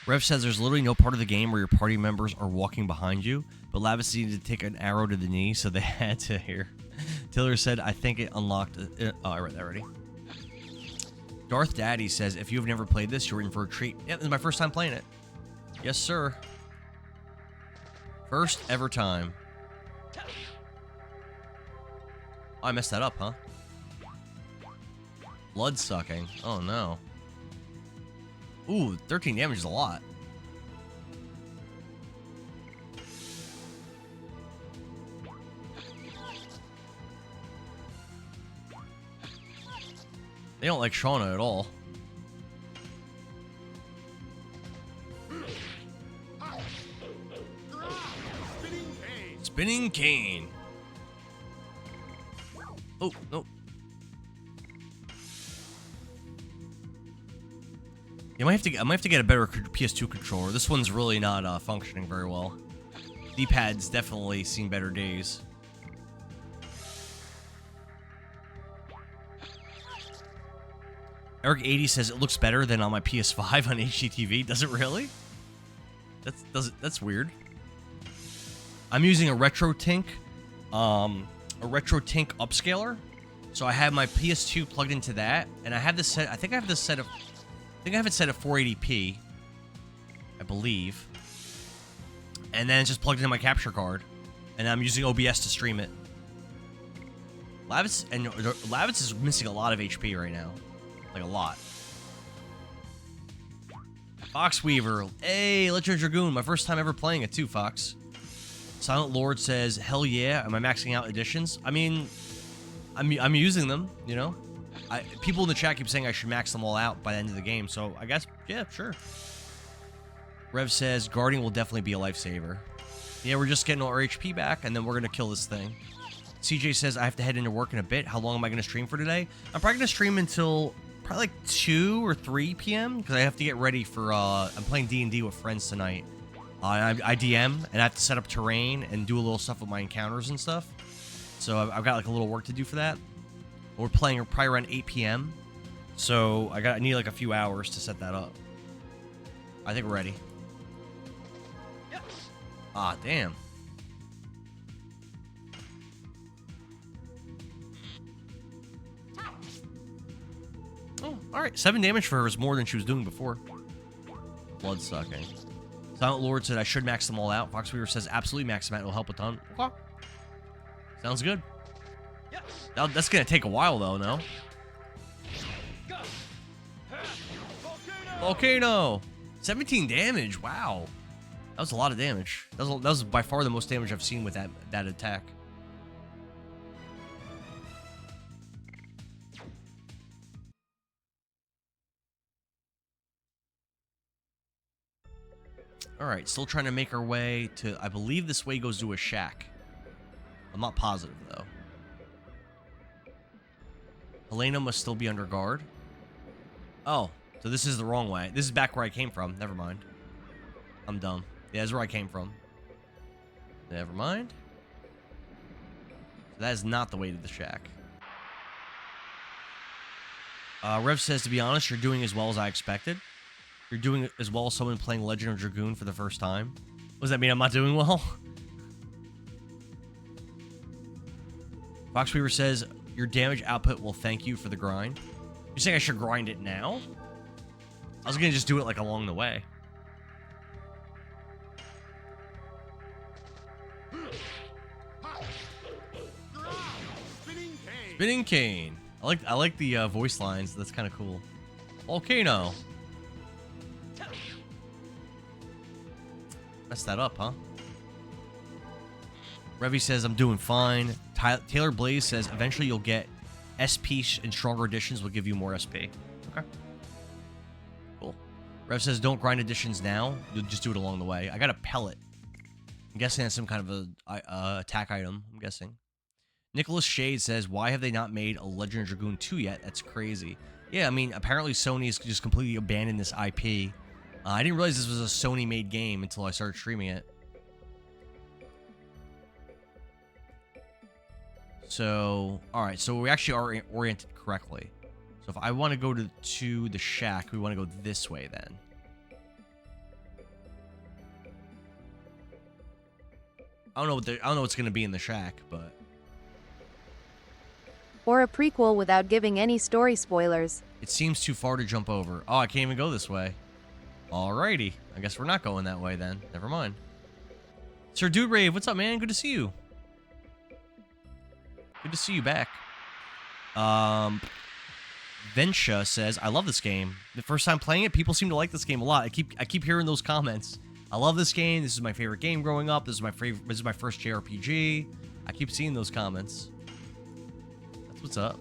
Rev says there's literally no part of the game where your party members are walking behind you, but Lavis needed to take an arrow to the knee, so they had to here. Tiller said, I think it unlocked... I read that already. Darth Daddy says, if you've never played this, you're in for a treat. Yeah, this is my first time playing it. Yes, sir. First ever time. Oh, I messed that up, huh? Blood sucking. Oh, no. Ooh, 13 damage is a lot. They don't like Shauna at all. Spinning cane. Oh, no. I might have to get a better PS2 controller. This one's really not functioning very well. D-pad's definitely seen better days. Eric80 says it looks better than on my PS5 on HDTV. Does it really? That's weird. I'm using a RetroTink upscaler. So I have my PS2 plugged into that, and I have this set. I think I have it set at 480p, I believe. And then it's just plugged into my capture card, and I'm using OBS to stream it. Lavitz is missing a lot of HP right now, like a lot. Foxweaver, hey, Legend of Dragoon, my first time ever playing it too, Fox. Silent Lord says, hell yeah, am I maxing out editions? I mean, I'm using them, you know? People in the chat keep saying I should max them all out by the end of the game, so I guess, yeah, sure. Rev says, guarding will definitely be a lifesaver. Yeah, we're just getting our HP back, and then we're going to kill this thing. CJ says, I have to head into work in a bit. How long am I going to stream for today? I'm probably going to stream until probably like 2 or 3 p.m. because I have to get ready for, I'm playing D&D with friends tonight. I DM, and I have to set up terrain and do a little stuff with my encounters and stuff. So I've got like a little work to do for that. We're playing probably around 8 p.m. So I need like a few hours to set that up. I think we're ready. Ah, damn. Oh, alright. 7 damage for her is more than she was doing before. Blood sucking. Silent Lord said I should max them all out. Foxweaver says absolutely max them out. It'll help a ton. Okay. Sounds good. Now, that's going to take a while, though, no? Volcano! 17 damage. Wow. That was a lot of damage. That was by far the most damage I've seen with that attack. Alright, still trying to make our way to... I believe this way goes to a shack. I'm not positive, though. Helena must still be under guard. Oh, so this is the wrong way. This is back where I came from. Never mind. I'm dumb. Yeah, that's where I came from. Never mind. So that is not the way to the shack. Rev says, to be honest, you're doing as well as I expected. You're doing as well as someone playing Legend of Dragoon for the first time. What does that mean? I'm not doing well? Foxweaver says, your damage output will thank you for the grind. You're saying I should grind it now? I was going to just do it like along the way. Spinning cane. I like the voice lines. That's kind of cool. Volcano. Messed that up, huh? Revy says, I'm doing fine. Taylor Blaze says, eventually you'll get SP and stronger editions will give you more SP. Okay. Cool. Rev says, don't grind editions now. You'll just do it along the way. I got a pellet. I'm guessing that's some kind of a attack item. I'm guessing. Nicholas Shade says, why have they not made a Legend of Dragoon 2 yet? That's crazy. Yeah, I mean, apparently Sony's just completely abandoned this IP. I didn't realize this was a Sony-made game until I started streaming it. So, alright, so we actually are oriented correctly. So if I want to go to the shack, we want to go this way then. I don't know what's going to be in the shack, but... Or a prequel without giving any story spoilers. It seems too far to jump over. Oh, I can't even go this way. Alrighty. I guess we're not going that way then. Never mind. Sir Dude Rave, what's up, man? Good to see you. Good to see you back. Vensha says, I love this game. The first time playing it, people seem to like this game a lot. I keep hearing those comments. I love this game. This is my favorite game growing up. This is my first JRPG. I keep seeing those comments. That's what's up.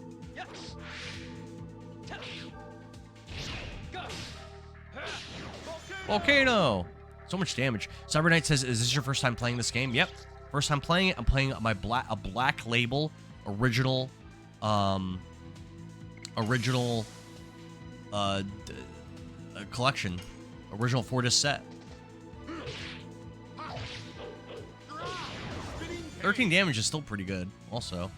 Volcano. So much damage. Cyber Knight says, is this your first time playing this game? Yep. First time playing it. I'm playing a black label original collection. Original 4-disc set. 13 damage is still pretty good, also.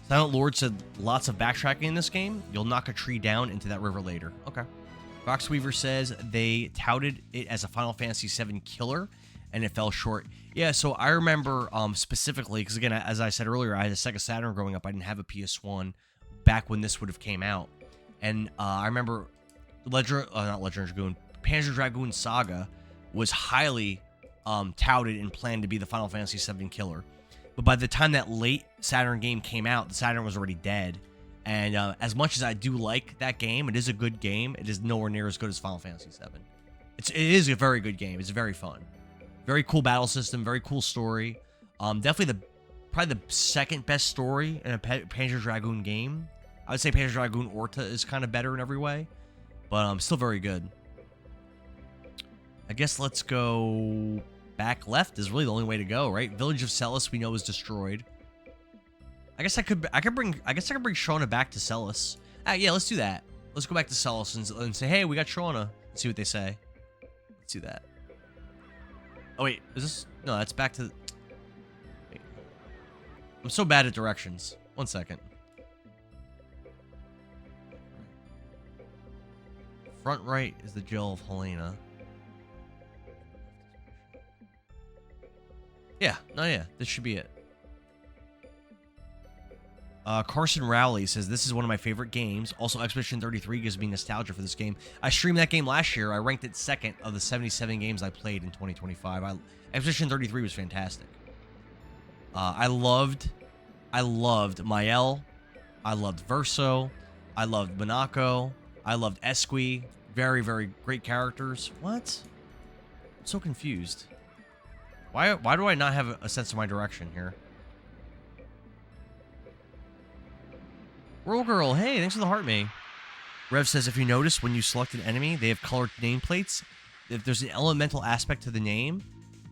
Silent Lord said, lots of backtracking in this game. You'll knock a tree down into that river later. Okay. Foxweaver says they touted it as a Final Fantasy VII killer, and it fell short. Yeah, so I remember specifically, because again, as I said earlier, I had a Sega Saturn growing up. I didn't have a PS1 back when this would have came out. And I remember not Legend of Dragoon, Panzer Dragoon Saga was highly touted and planned to be the Final Fantasy VII killer. But by the time that late Saturn game came out, the Saturn was already dead. And as much as I do like that game, it is a good game. It is nowhere near as good as Final Fantasy VII. It is a very good game. It's very fun. Very cool battle system. Very cool story. Definitely probably the second best story in a Panzer Dragoon game. I would say Panzer Dragoon Orta is kind of better in every way. But still very good. I guess let's go back left is really the only way to go, right? Village of Celis we know is destroyed. I guess I could bring Shauna back to Celis. Yeah, let's do that. Let's go back to Celis and say, hey, we got Shauna. Let's see what they say. Let's do that. Oh wait, is this? No, that's back to. Wait. I'm so bad at directions. 1 second. Front right is the jail of Helena. Yeah, this should be it. Carson Rowley says, this is one of my favorite games. Also, Expedition 33 gives me nostalgia for this game. I streamed that game last year. I ranked it second of the 77 games I played in 2025. Expedition 33 was fantastic. I loved Mael. I loved Verso. I loved Monaco. I loved Esqui. Very, very great characters. What? I'm so confused. Why do I not have a sense of my direction here? Roll Girl, hey, thanks for the heart, me. Rev says, if you notice when you select an enemy, they have colored nameplates. If there's an elemental aspect to the name,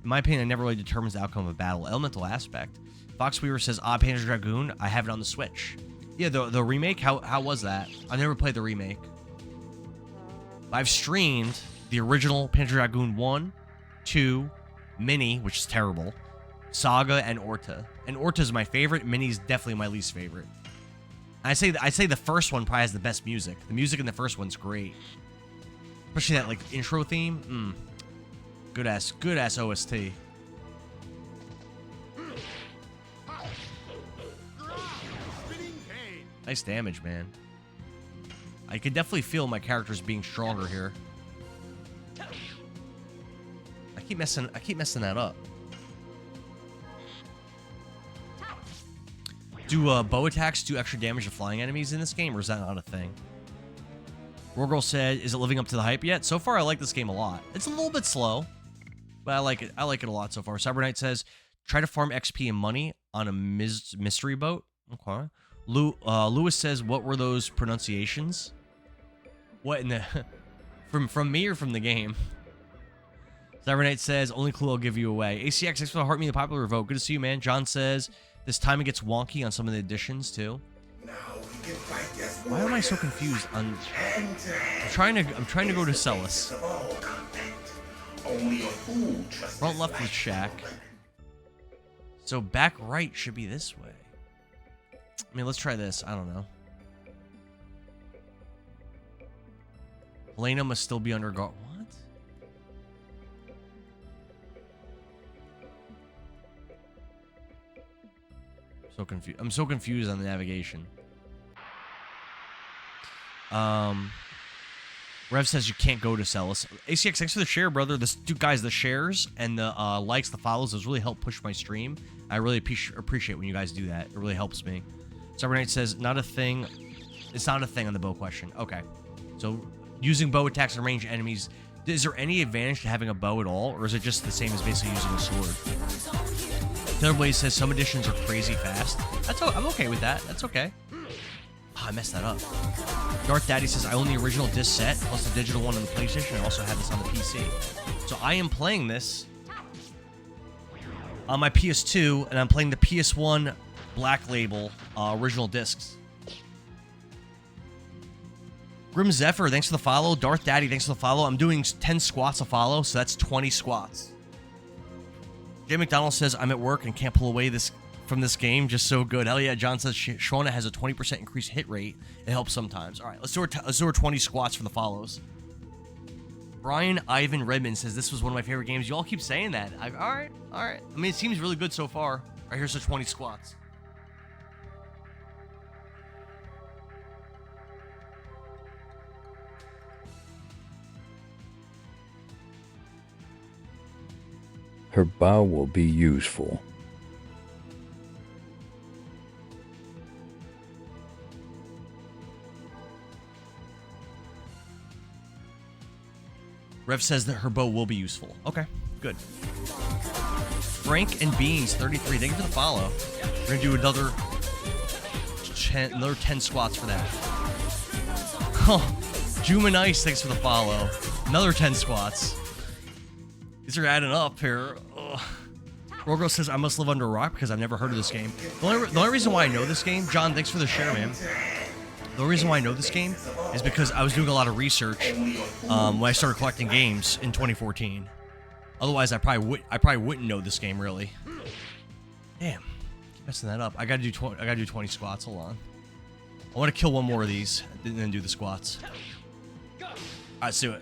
in my opinion, it never really determines the outcome of a battle. Elemental aspect. Foxweaver says, Panzer Dragoon, I have it on the Switch. Yeah, the remake, how was that? I never played the remake. I've streamed the original Panzer Dragoon 1, 2, Mini, which is terrible, Saga, and Orta. And Orta is my favorite. Mini's definitely my least favorite. I'd say the first one probably has the best music. The music in the first one's great. Especially that, like, intro theme. Good ass OST. Nice damage, man. I could definitely feel my characters being stronger here. I keep messing that up. Do bow attacks do extra damage to flying enemies in this game, or is that not a thing? Wargirl said, is it living up to the hype yet? So far, I like this game a lot. It's a little bit slow, but I like it. I like it a lot so far. Cyber Knight says, try to farm XP and money on a mystery boat. Okay. Lewis says, what were those pronunciations? What in the... from me or from the game? Cyber Knight says, only clue I'll give you away. ACX, thanks for the heart me, the popular vote. Good to see you, man. John says, this time it gets wonky on some of the additions, too. Why am I so confused on... I'm trying to go to Celis. Front left was Shack. So back right should be this way. I mean, let's try this. I don't know. Helena must still be under guard. What? So confused. I'm so confused on the navigation. Rev says you can't go to Celis. ACX, thanks for the share, brother. Guys, the shares and the likes, the follows, those really help push my stream. I really appreciate when you guys do that. It really helps me. Cyber Knight says, not a thing. It's not a thing on the bow question. Okay. So, using bow attacks and ranged enemies, is there any advantage to having a bow at all? Or is it just the same as basically using a sword? Thunderblaze says, some editions are crazy fast. I'm okay with that. That's okay. I messed that up. Darth Daddy says, I own the original disc set, plus the digital one on the PlayStation. I also have this on the PC. So I am playing this on my PS2, and I'm playing the PS1 Black Label original discs. Grim Zephyr, thanks for the follow. Darth Daddy, thanks for the follow. I'm doing 10 squats a follow, so that's 20 squats. Jay McDonald says, I'm at work and can't pull away from this game. Just so good. Hell yeah. John says, Shona has a 20% increased hit rate. It helps sometimes. All right, let's do our 20 squats for the follows. Brian Ivan Redmond says, this was one of my favorite games. You all keep saying that. All right. I mean, it seems really good so far. All right, here's the 20 squats. Her bow will be useful. Rev says that her bow will be useful. Okay, good. Frank and Beans 33, thank you for the follow. We're gonna do another 10 squats for that. Oh, Juma Nice, thanks for the follow. Another 10 squats. These are adding up here. Rogo says, I must live under a rock because I've never heard of this game. The only reason why I know this game, John, thanks for the share, man. The only reason why I know this game is because I was doing a lot of research when I started collecting games in 2014. Otherwise, I probably wouldn't know this game really. Damn, keep messing that up. I gotta do 20 squats. Hold on. I want to kill one more of these and then do the squats. All right, let's do it.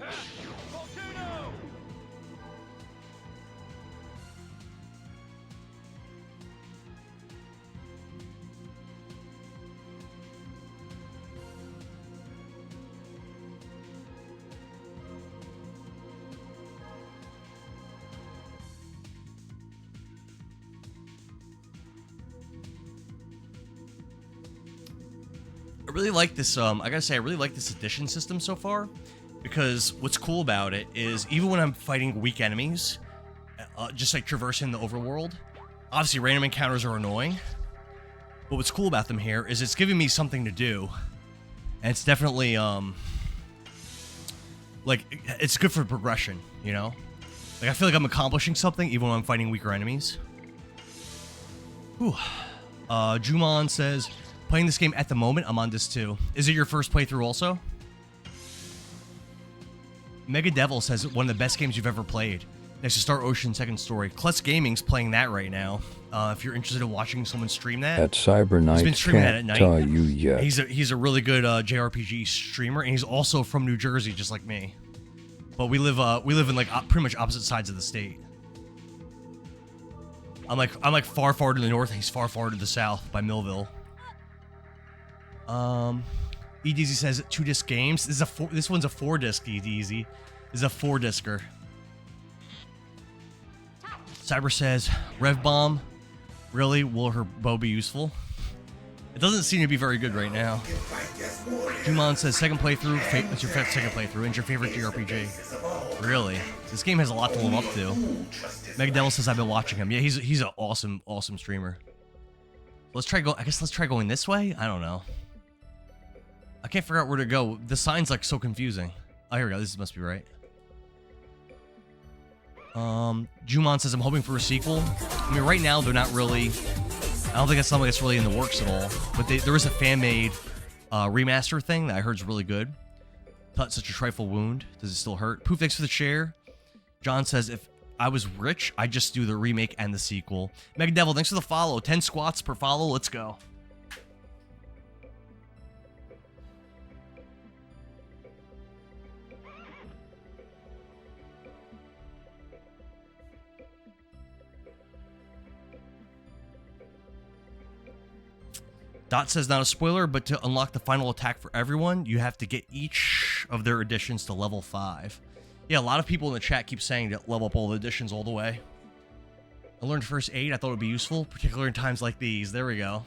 I really like this, I gotta say, I really like this addition system so far, because what's cool about it is, even when I'm fighting weak enemies, just like traversing the overworld, obviously random encounters are annoying, but what's cool about them here is it's giving me something to do, and it's definitely, like, it's good for progression, you know? Like, I feel like I'm accomplishing something even when I'm fighting weaker enemies. Whew. Juman says, playing this game at the moment, I'm on this too. Is it your first playthrough also? Mega Devil says, one of the best games you've ever played. Next to Star Ocean Second Story. Klutz Gaming's playing that right now. If you're interested in watching someone stream that. At Cyber Night, he's been streaming that at night. Tell you yet. He's a really good JRPG streamer, and he's also from New Jersey, just like me. But we live in like pretty much opposite sides of the state. I'm like far to the north, and he's far to the south by Millville. EDZ says 2-disc games. This one's a 4-disc EDZ. This is a 4-discer. Cyber says, Rev Bomb, really? Will her bow be useful? It doesn't seem to be very good right now. Juman says, second playthrough. What's your second playthrough? And your favorite JRPG? Really? This game has a lot to live up to. Mega Devil says, I've been watching him. Yeah, he's an awesome streamer. Let's try going this way? I don't know. I can't figure out where to go. The sign's like so confusing. Oh, here we go. This must be right. Juman says, I'm hoping for a sequel. I mean, right now, they're not really... I don't think that's something that's really in the works at all. But there is a fan-made remaster thing that I heard is really good. Cut such a trifle wound. Does it still hurt? Poof, thanks for the share. John says, if I was rich, I'd just do the remake and the sequel. Mega Devil, thanks for the follow. 10 squats per follow. Let's go. Dot says, not a spoiler, but to unlock the final attack for everyone, you have to get each of their additions to level 5. Yeah, a lot of people in the chat keep saying to level up all the additions all the way. I learned first aid. I thought it would be useful, particularly in times like these. There we go.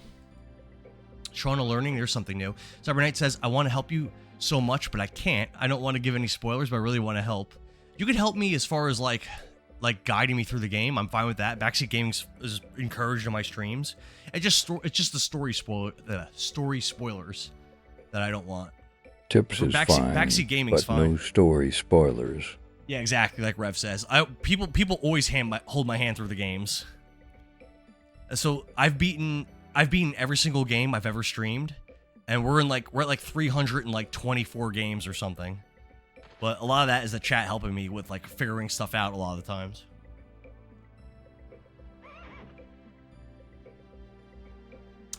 Shauna learning, there's something new. Cyber Knight says, I want to help you so much, but I can't. I don't want to give any spoilers, but I really want to help. You could help me as far as like guiding me through the game. I'm fine with that. Backseat Gaming is encouraged in my streams. It's just the story spoilers. that I don't want. Tips is fine, backseat gaming's but fine. no story spoilers. Yeah, exactly like Rev says. People always hold my hand through the games. So I've beaten every single game I've ever streamed, and we're at like 324 games or something. But a lot of that is the chat helping me with like figuring stuff out a lot of the times.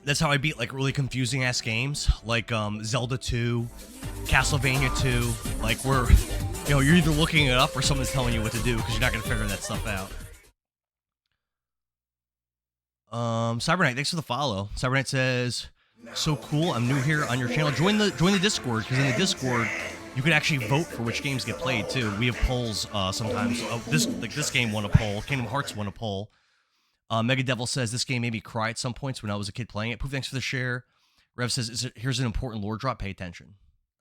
That's how I beat like really confusing ass games like Zelda 2, Castlevania 2. Like you're either looking it up or someone's telling you what to do because you're not gonna figure that stuff out. Cyberknight, thanks for the follow. Cyberknight says, "So cool, I'm new here on your channel. Join the Discord, because in the Discord you can actually vote for which games get played too. We have polls sometimes. This game won a poll. Kingdom Hearts won a poll. Mega Devil says this game made me cry at some points when I was a kid playing it. Poof, thanks for the share. Rev says, here's an important lore drop. Pay attention.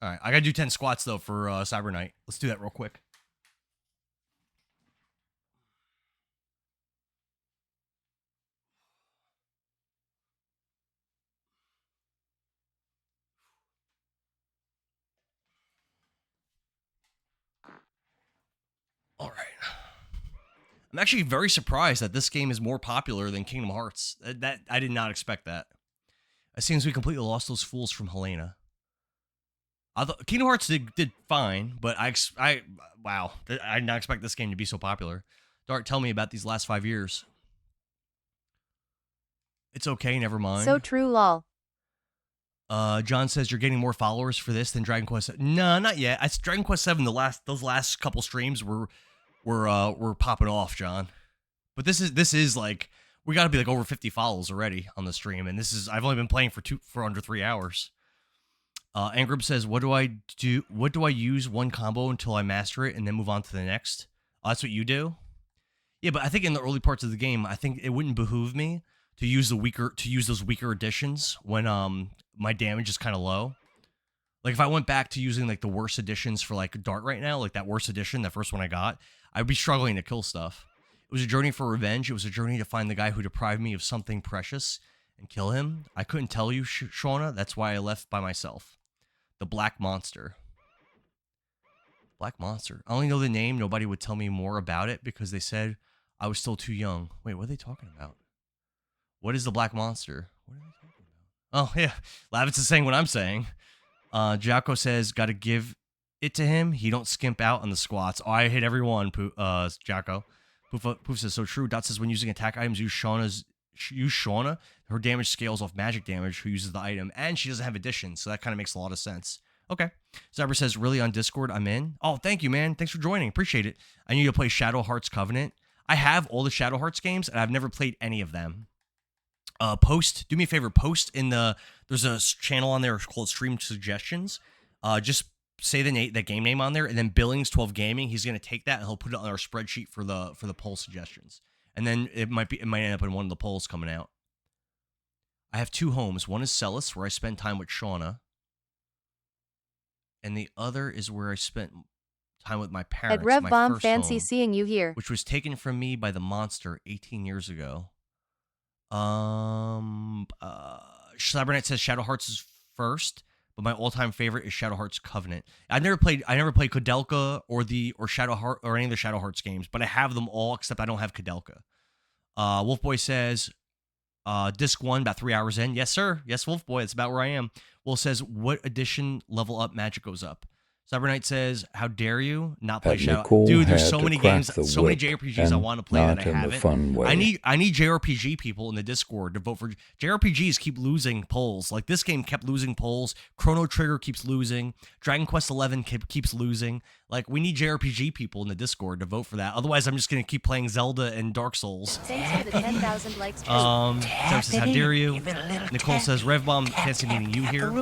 All right, I gotta do 10 squats though for Cyberknight. Let's do that real quick. All right. I'm actually very surprised that this game is more popular than Kingdom Hearts. That I did not expect that. It seems we completely lost those fools from Helena. I thought Kingdom Hearts did fine, but wow, I did not expect this game to be so popular. Dart, tell me about these last 5 years. It's okay, never mind. So true, lol. John says you're getting more followers for this than Dragon Quest. No, not yet. Dragon Quest 7. Those last couple streams were popping off, John. But this is like we got to be like over 50 follows already on the stream, and I've only been playing for under 3 hours. Angrib says, what do I do? What do I use one combo until I master it and then move on to the next? Oh, that's what you do? Yeah, but I think in the early parts of the game, I think it wouldn't behoove me to use those weaker additions when my damage is kind of low. Like if I went back to using like the worst additions for like Dart right now, like that worst addition, that first one I got, I'd be struggling to kill stuff. It was a journey for revenge. It was a journey to find the guy who deprived me of something precious and kill him. I couldn't tell you, Shauna. That's why I left by myself. The Black Monster. Black Monster. I only know the name. Nobody would tell me more about it because they said I was still too young. Wait, what are they talking about? What is the Black Monster? What are they talking about? Oh, yeah. Lavitz is saying what I'm saying. Jocko says, got to give it to him. He don't skimp out on the squats. Oh, I hit everyone, Jocko. Poof says, so true. Dot says, when using attack items, use Shauna. Her damage scales off magic damage who uses the item, and she doesn't have additions, so that kind of makes a lot of sense. Okay. Zyber says, really on Discord, I'm in. Oh, thank you, man. Thanks for joining. Appreciate it. I need to play Shadow Hearts Covenant. I have all the Shadow Hearts games, and I've never played any of them. Do me a favor, there's a channel on there called Stream Suggestions. Just say that game name on there, and then Billings 12 Gaming, he's going to take that and he'll put it on our spreadsheet for the poll suggestions. And then it might end up in one of the polls coming out. I have 2 homes. One is Celis, where I spend time with Shauna. And the other is where I spent time with my parents. At Rev my Bomb, first fancy home, seeing you here. which was taken from me by the monster 18 years ago. Cyberknight says Shadow Hearts is first, but my all-time favorite is Shadow Hearts Covenant. I never played Kudelka or Shadow Heart or any of the Shadow Hearts games, but I have them all except I don't have Kudelka. Wolfboy says disc 1 about 3 hours in. Yes, sir. Yes, Wolfboy. That's about where I am. Wolf says, what edition level up magic goes up? Cyberknight says, how dare you not play Shadow? Dude, there's so many games, so many JRPGs I want to play that I haven't. I need JRPG people in the Discord to vote for. JRPGs keep losing polls. Like this game kept losing polls. Chrono Trigger keeps losing. Dragon Quest 11 keeps losing. Like we need JRPG people in the Discord to vote for that. Otherwise, I'm just gonna keep playing Zelda and Dark Souls. Thanks for the 10,000 likes. Sarah says, how dare you? Nicole says, Revbomb, fancy meeting you here.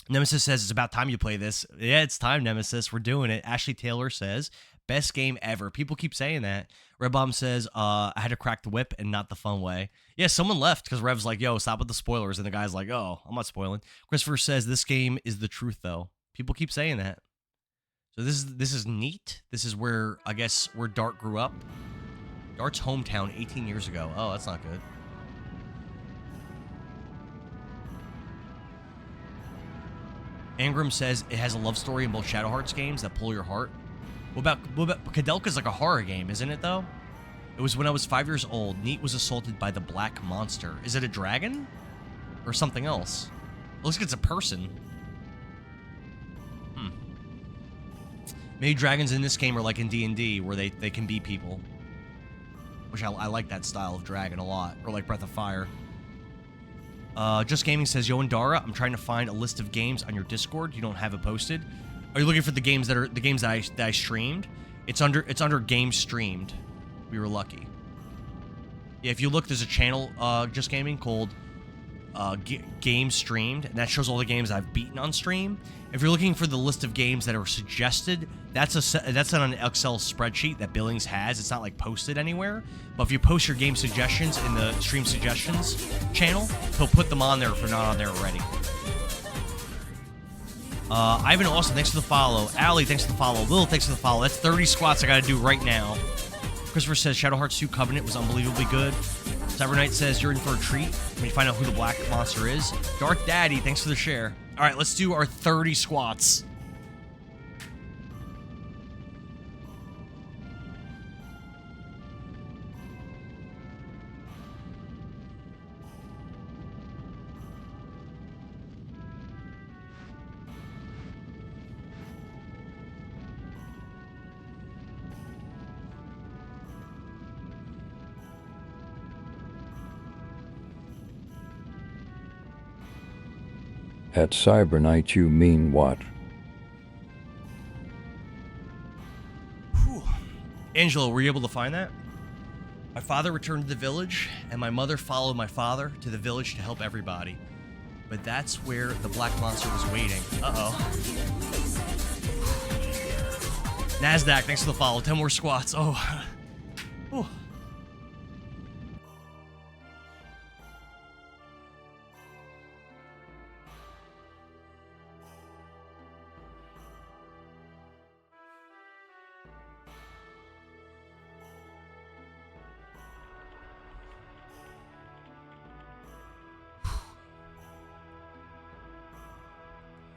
Nemesis says, it's about time you play this. Yeah, it's time, Nemesis. We're doing it. Ashley Taylor says, best game ever. People keep saying that. Redbomb says, I had to crack the whip and not the fun way. Yeah, someone left because Rev's like, yo, stop with the spoilers. And the guy's like, oh, I'm not spoiling. Christopher says, this game is the truth, though. People keep saying that. So this is neat. This is where, I guess, where Dart grew up. Dart's hometown 18 years ago. Oh, that's not good. Angram says it has a love story in both Shadow Hearts games that pull your heart. What about Kadelka's like a horror game, isn't it though? It was when I was 5 years old. Neat was assaulted by the black monster. Is it a dragon? Or something else? It looks like it's a person. Maybe dragons in this game are like in D&D, where they can be people. Which I like that style of dragon a lot. Or like Breath of Fire. Just Gaming says, Yo and Dara, I'm trying to find a list of games on your Discord. You don't have it posted. Are you looking for the games that I streamed? It's under games streamed. We were lucky. Yeah, if you look, there's a channel, Just Gaming, called Games Streamed, and that shows all the games I've beaten on stream. If you're looking for the list of games that are suggested, that's on an Excel spreadsheet that Billings has. It's not like posted anywhere. But if you post your game suggestions in the stream suggestions channel, he'll put them on there if they're not on there already. Ivan Austin, thanks for the follow. Allie, thanks for the follow. Lil, thanks for the follow. That's 30 squats I gotta do right now. Christopher says Shadow Hearts 2 Covenant was unbelievably good. Cyber Knight says you're in for a treat when you find out who the black monster is. Dark Daddy, thanks for the share. All right, let's do our 30 squats. At Cyber Knight, you mean what? Whew. Angelo, were you able to find that? My father returned to the village, and my mother followed my father to the village to help everybody. But that's where the black monster was waiting. Uh-oh. NASDAQ, thanks for the follow. 10 more squats. Oh. Whew.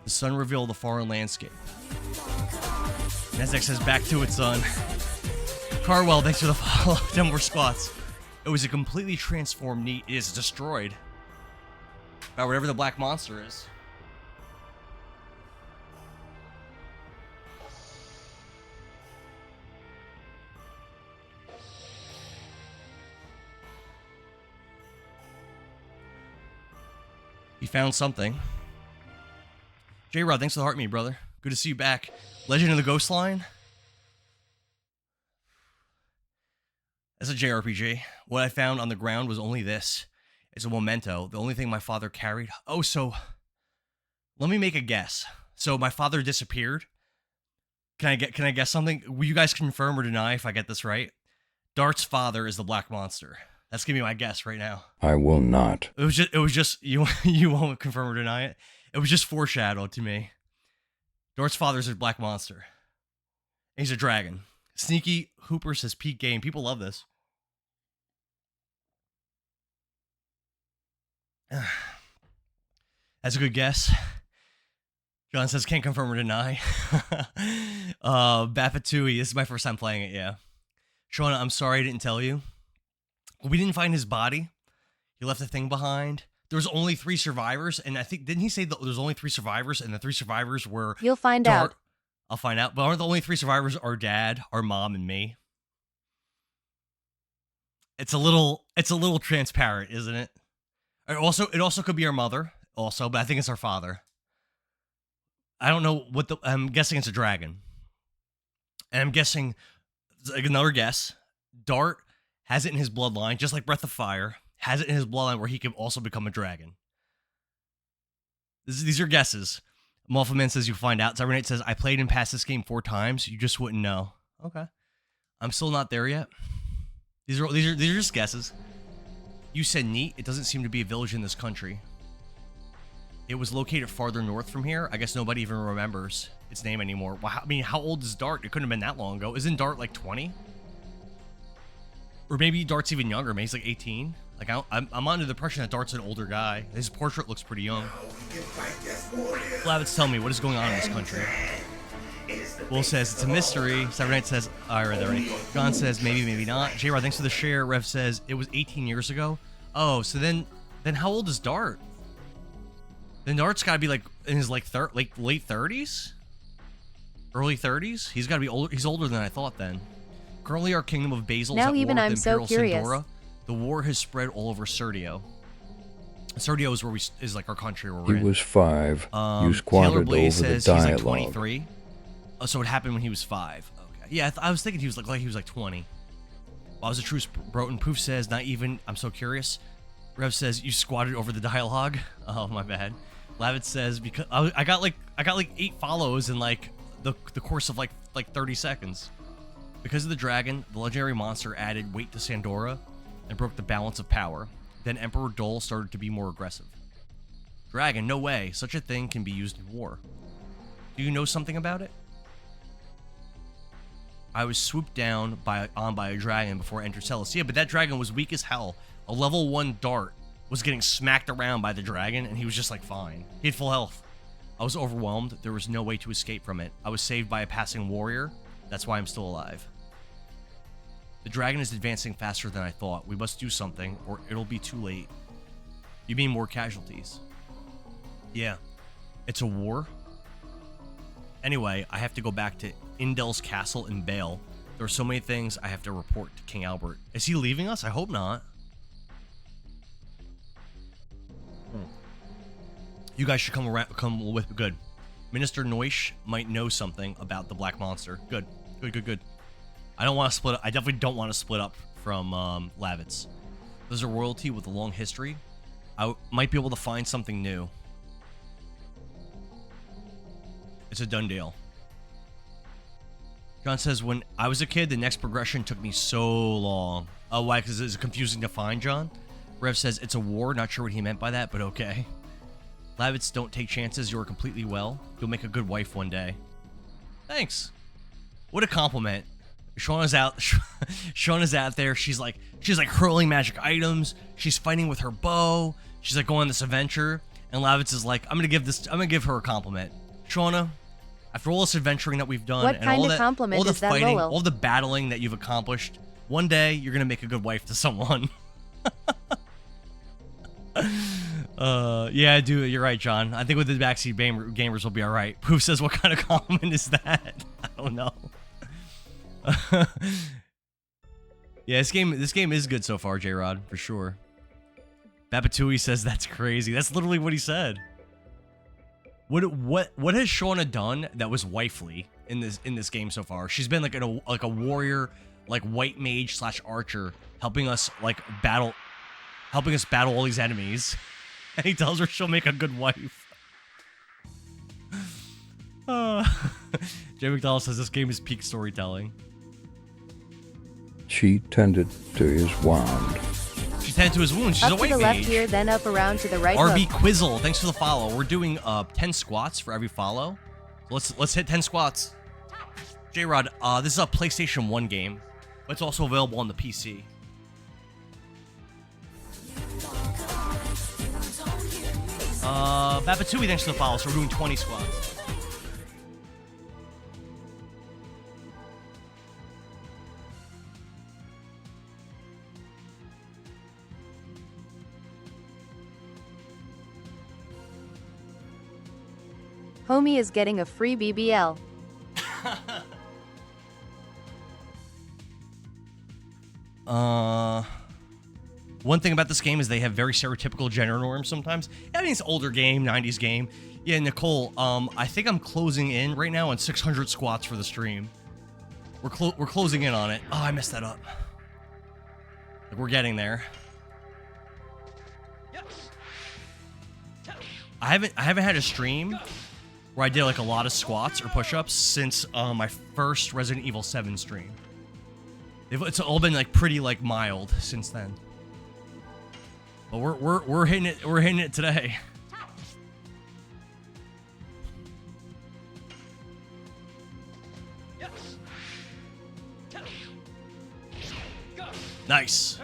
The sun revealed the foreign landscape. NASDAQ says back to it, son. Carwell, thanks for the follow. 10 more squats. It was a completely transformed Neat. It is destroyed. By whatever the black monster is. He found something. J-Rod, thanks for the heart, me, brother. Good to see you back. Legend of the Ghost Line. That's a JRPG. What I found on the ground was only this. It's a memento. The only thing my father carried. Oh, so let me make a guess. So my father disappeared. Can I guess something? Will you guys confirm or deny if I get this right? Dart's father is the black monster. That's gonna be my guess right now. I will not. It was just you won't confirm or deny it. It was just foreshadowed to me. Dort's father's a black monster. He's a dragon. Sneaky Hooper says peak game. People love this. That's a good guess. John says can't confirm or deny. Bapatui, this is my first time playing it, yeah. Shauna, I'm sorry I didn't tell you. We didn't find his body. He left a thing behind. There was only 3 survivors, and I think, didn't he say that there's only 3 survivors, and the 3 survivors were... You'll find out. I'll find out. But aren't the only 3 survivors our dad, our mom, and me? It's a little transparent, isn't it? It also could be our mother, also, but I think it's our father. I don't know what I'm guessing it's a dragon. And I'm guessing, like another guess, Dart has it in his bloodline, just like Breath of Fire, has it in his bloodline where he can also become a dragon. These are guesses. Muffleman says you find out. Cybernate says, I played and passed this game 4 times. You just wouldn't know. Okay. I'm still not there yet. These are just guesses. You said Neat. It doesn't seem to be a village in this country. It was located farther north from here. I guess nobody even remembers its name anymore. Well, I mean, how old is Dart? It couldn't have been that long ago. Isn't Dart like 20? Or maybe Dart's even younger. Maybe he's like 18. Like, I'm under the impression that Dart's an older guy. His portrait looks pretty young. Lavitz, tell me, what is going on in this country? Will says, it's a mystery. Cyberknight says, I read that already. John says, maybe, maybe not. J-Rod, thanks for the share. Rev says, it was 18 years ago. Oh, so then how old is Dart? Then Dart's got to be like in his late 30s? Early 30s? He's got to be older. He's older than I thought then. Currently, our kingdom of Basil is at war with Imperial Sandora. The war has spread all over Serdio. Serdio is where is like our country where we're in. He was 5. You squandered over the says dialogue. He's like 23. Oh, so it happened when he was 5. Okay. Yeah, I was thinking he was like 20. Well, I was a true Broten. Proof says, not even. I'm so curious. Rev says, you squatted over the dialogue. Oh, my bad. Lavitz says, because I got like 8 follows in like the course of like 30 seconds. Because of the dragon, the legendary monster added weight to Sandora and broke the balance of power. Then Emperor Dole started to be more aggressive. Dragon, no way. Such a thing can be used in war. Do you know something about it? I was swooped down by a dragon before I entered Celis. Yeah, but that dragon was weak as hell. A level 1 Dart was getting smacked around by the dragon, and he was just like fine. He had full health. I was overwhelmed. There was no way to escape from it. I was saved by a passing warrior. That's why I'm still alive. The dragon is advancing faster than I thought. We must do something, or it'll be too late. You mean more casualties? Yeah. It's a war? Anyway, I have to go back to Indel's castle in Bale. There are so many things I have to report to King Albert. Is he leaving us? I hope not. You guys should come with. Good. Minister Noish might know something about the Black Monster. Good. I don't want to split up. I definitely don't want to split up from Lavitz. There's a royalty with a long history. I might be able to find something new. It's a done deal. John says, when I was a kid, the next progression took me so long. Oh, why? Because it's confusing to find, John? Rev says, it's a war. Not sure what he meant by that, but okay. Lavitz, don't take chances. You're completely well. You'll make a good wife one day. Thanks. What a compliment. Shauna's out there. She's like hurling magic items. She's fighting with her bow. She's like going on this adventure. And Lavitz is like, I'm gonna give her a compliment. Shauna, after all this adventuring that we've done, what and kind all of that, compliment all the is that, fighting, Lolo? all the battling that you've accomplished, one day you're gonna make a good wife to someone. Yeah, dude, you're right, John. I think with the backseat gamers will be all right. Proof says, what kind of compliment is that? I don't know. Yeah, this game is good so far, J-Rod, for sure. Babatui says that's crazy. That's literally what he said. What has Shauna done that was wifely in this game so far? She's been like a warrior, like white mage / archer, helping us battle all these enemies. And he tells her she'll make a good wife. Jay McDonald says this game is peak storytelling. She tended to his wound. She tended to his wounds. She's up a white to the mage. left here, then up around to the right. RB hook. Quizzle, thanks for the follow. We're doing 10 squats for every follow. So let's hit 10 squats. J-Rod, this is a PlayStation 1 game, but it's also available on the PC. Babatui, thanks for the follow. So we're doing 20 squats. Homie is getting a free BBL. One thing about this game is they have very stereotypical gender norms sometimes. I mean, it's an older game, 90s game. Yeah, Nicole, I think I'm closing in right now on 600 squats for the stream. We're closing in on it. Oh, I messed that up. Like, we're getting there. I haven't had a stream where I did like a lot of squats or push-ups since my first Resident Evil 7 stream. It's all been like pretty like mild since then. But we're hitting it. We're hitting it today. Nice.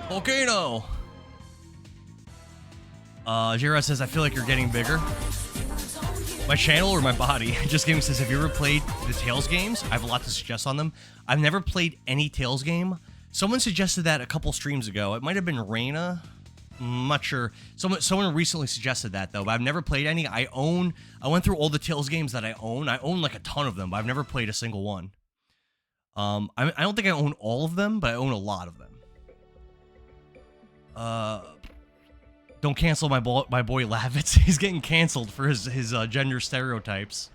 Volcano. J-Rod says, I feel like you're getting bigger. My channel or my body? Just Gaming says, have you ever played the Tales games? I have a lot to suggest on them. I've never played any Tales game. Someone suggested that a couple streams ago. It might have been Reina. I'm not sure. Someone recently suggested that, though, but I've never played any. I went through all the Tales games that I own. I own, like, a ton of them, but I've never played a single one. I don't think I own all of them, but I own a lot of them. Don't cancel my boy Lavitz. He's getting canceled for his gender stereotypes.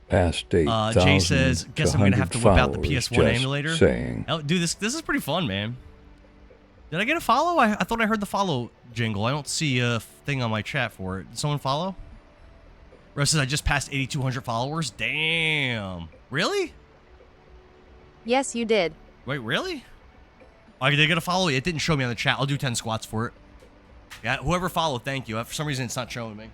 Past 8,000 Jay says, guess I'm gonna have to whip out the PS1 emulator. Saying. Oh, dude, this is pretty fun, man. Did I get a follow? I thought I heard the follow jingle. I don't see a thing on my chat for it. Did someone follow? Russ says, I just passed 8,200 followers. Damn. Really? Yes, you did. Wait, really? Oh, I did get a follow? It didn't show me on the chat. I'll do 10 squats for it. Yeah, whoever followed, thank you. For some reason, it's not showing me.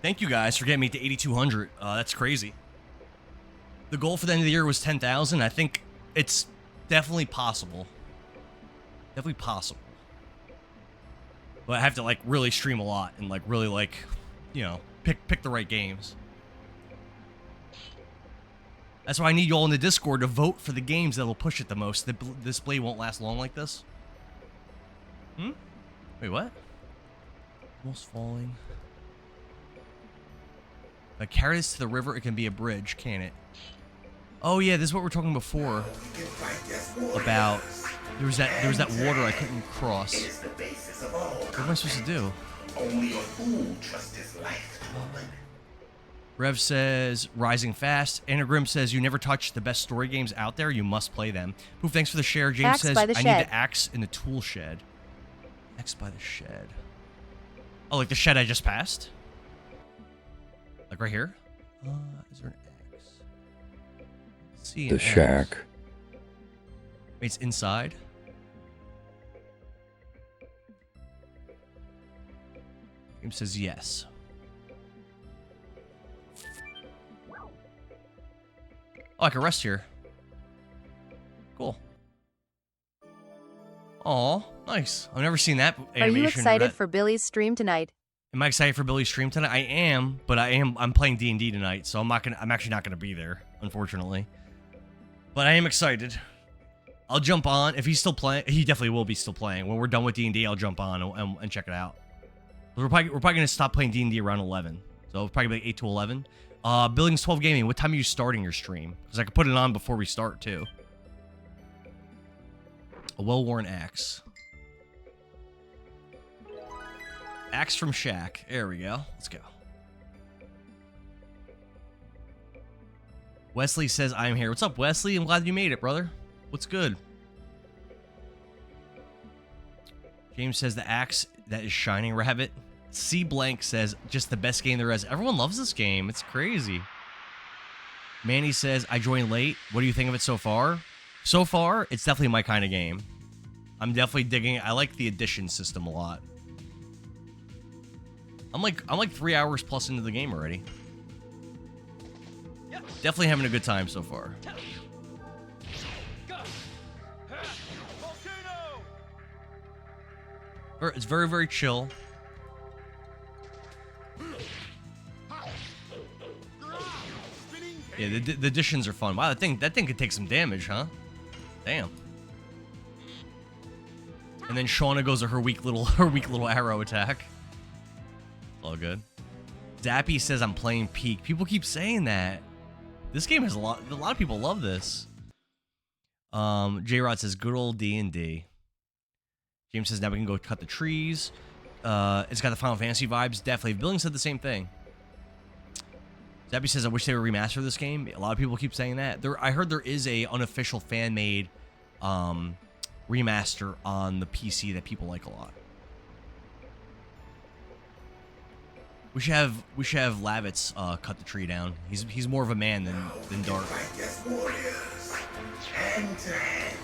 Thank you guys for getting me to 8,200. That's crazy. The goal for the end of the year was 10,000. I think it's definitely possible. Definitely possible. But I have to, like, really stream a lot and, like, really, like, you know, pick the right games. That's why I need you all in the Discord to vote for the games that will push it the most. The display won't last long like this. Wait, what? Almost falling. If I carry this to the river, it can be a bridge, can't it? Oh yeah, this is what we were talking before about. There was that water I couldn't cross. What am I supposed to do? Only a fool trusts his life to a woman. Rev says, rising fast. Anagrim says, you never touch the best story games out there. You must play them. Poof, thanks for the share. James Axe says, by the I shed. need the axe in the tool shed. Axe by the shed. Oh, like the shed I just passed? Like right here? Is there an axe? Let's see. The shack. Wait, it's inside? James says yes. Oh, I can rest here. Cool. Aw, nice. I've never seen that animation. Are you excited for Billy's stream tonight? Am I excited for Billy's stream tonight? I am, but I'm playing D&D tonight, so I'm actually not gonna be there, unfortunately. But I am excited. I'll jump on if he's still playing. He definitely will be still playing. When we're done with D&D, I'll jump on and check it out. We're probably gonna stop playing D&D around 11, so probably like 8 to 11. Billings 12 Gaming. What time are you starting your stream? Because I could put it on before we start too. A well-worn axe. Axe from Shack. There we go. Let's go. Wesley says I'm here. What's up, Wesley? I'm glad you made it, brother. What's good? James says the axe that is shining rabbit. C Blank says just the best game there is. Everyone loves this game. It's crazy. Manny says I joined late. What do you think of it so far? So far, it's definitely my kind of game. I'm definitely digging it. I like the addition system a lot. I'm like 3 hours plus into the game already. Definitely having a good time so far. It's very, very chill. Yeah, the additions are fun. Wow, that thing could take some damage, huh? Damn. And then Shauna goes to her weak little arrow attack. All good. Zappy says I'm playing Peak. People keep saying that. This game has a lot of people love this. J-Rod says good old D&D. James says now we can go cut the trees. It's got the Final Fantasy vibes. Definitely. Billing said the same thing. Zappy says I wish they would remaster this game. A lot of people keep saying that. I heard there is a unofficial fan-made remaster on the PC that people like a lot. We should have Lavitz cut the tree down. He's more of a man than Dark. Warriors. Hand to hand,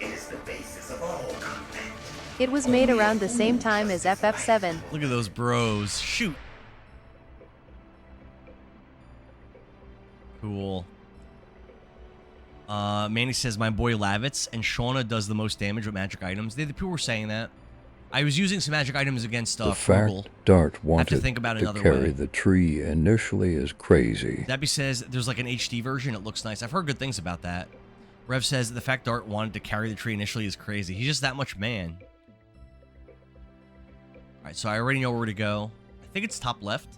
it is the basis of all combat. It was made around the same time as FF7. Look at those bros. Shoot. Cool. Manny says, my boy Lavitz and Shauna does the most damage with magic items. The people were saying that. I was using some magic items against The Frugal. fact Dart wanted to think about to another carry way. the tree initially is crazy. Debbie says there's like an HD version. It looks nice. I've heard good things about that. Rev says the fact Dart wanted to carry the tree initially is crazy. He's just that much man. Alright, so I already know where to go. I think it's top left.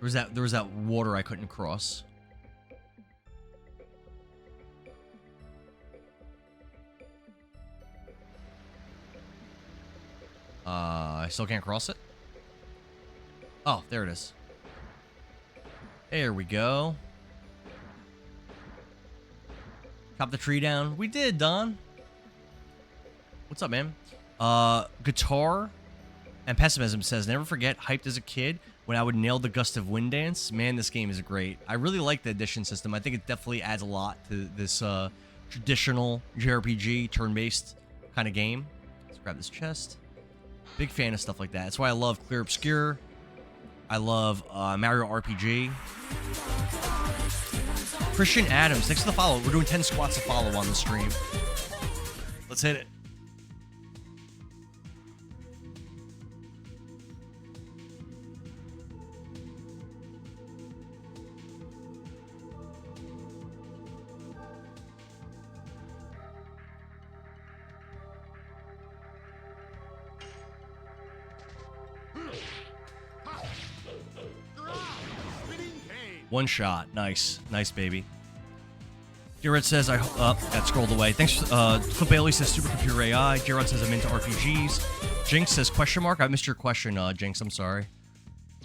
There was that water I couldn't cross. I still can't cross it. Oh, there it is. There we go. Chop the tree down. We did, Don. What's up, man? Guitar and Pessimism says, never forget, hyped as a kid when I would nail the Gust of Wind dance. Man, this game is great. I really like the addition system. I think it definitely adds a lot to this traditional JRPG, turn-based kind of game. Let's grab this chest. Big fan of stuff like that. That's why I love Clear Obscure. I love Mario RPG. Christian Adams, thanks for the follow. We're doing 10 squats to follow on the stream. Let's hit it. One shot. Nice. Nice, baby. Jared says, got scrolled away. Thanks. Clip Bailey says, Super Computer AI. Jared says, I'm into RPGs. Jinx says, question mark. I missed your question, Jinx. I'm sorry.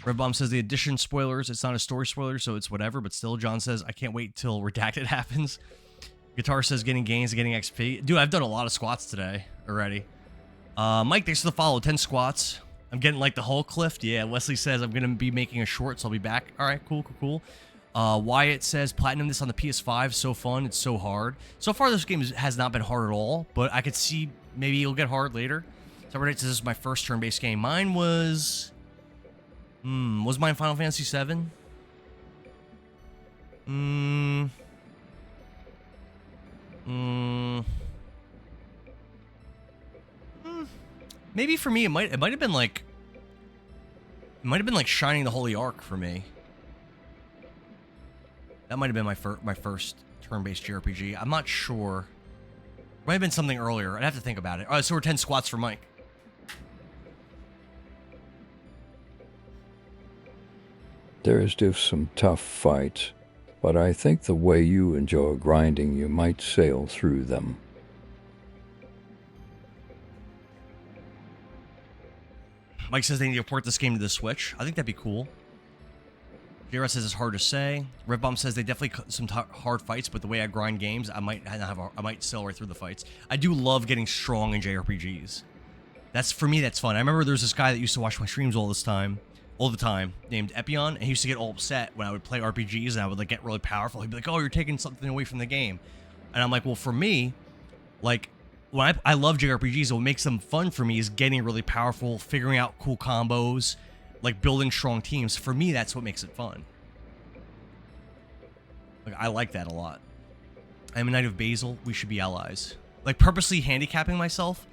Red Bomb says, the addition spoilers. It's not a story spoiler, so it's whatever. But still, John says, I can't wait till Redacted happens. Guitar says, getting gains and getting XP. Dude, I've done a lot of squats today already. Mike, thanks for the follow. 10 squats. I'm getting like the whole cliff. Yeah, Wesley says I'm going to be making a short, so I'll be back. All right, cool. Wyatt says, platinum this on the PS5. So fun. It's so hard. So far, this game has not been hard at all, but I could see maybe it'll get hard later. So Reddit says this is my first turn-based game. Mine was... was mine Final Fantasy VII? Maybe for me, it might have been like... It might have been like Shining the Holy Ark for me. That might have been my first turn-based JRPG. I'm not sure. Might have been something earlier. I'd have to think about it. All right, so we're 10 squats for Mike. There's just some tough fights, but I think the way you enjoy grinding, you might sail through them. Mike says they need to port this game to the Switch. I think that'd be cool. JRS says it's hard to say. Red Bomb says they definitely cut some hard fights, but the way I grind games, I might sail right through the fights. I do love getting strong in JRPGs. For me, that's fun. I remember there was this guy that used to watch my streams all the time, named Epion, and he used to get all upset when I would play RPGs and I would like get really powerful. He'd be like, "Oh, you're taking something away from the game," and I'm like, "Well, for me, like." When I love JRPGs, what makes them fun for me is getting really powerful, figuring out cool combos, like building strong teams. For me, that's what makes it fun. Like, I like that a lot. I'm a Knight of Basil. We should be allies. Like, purposely handicapping myself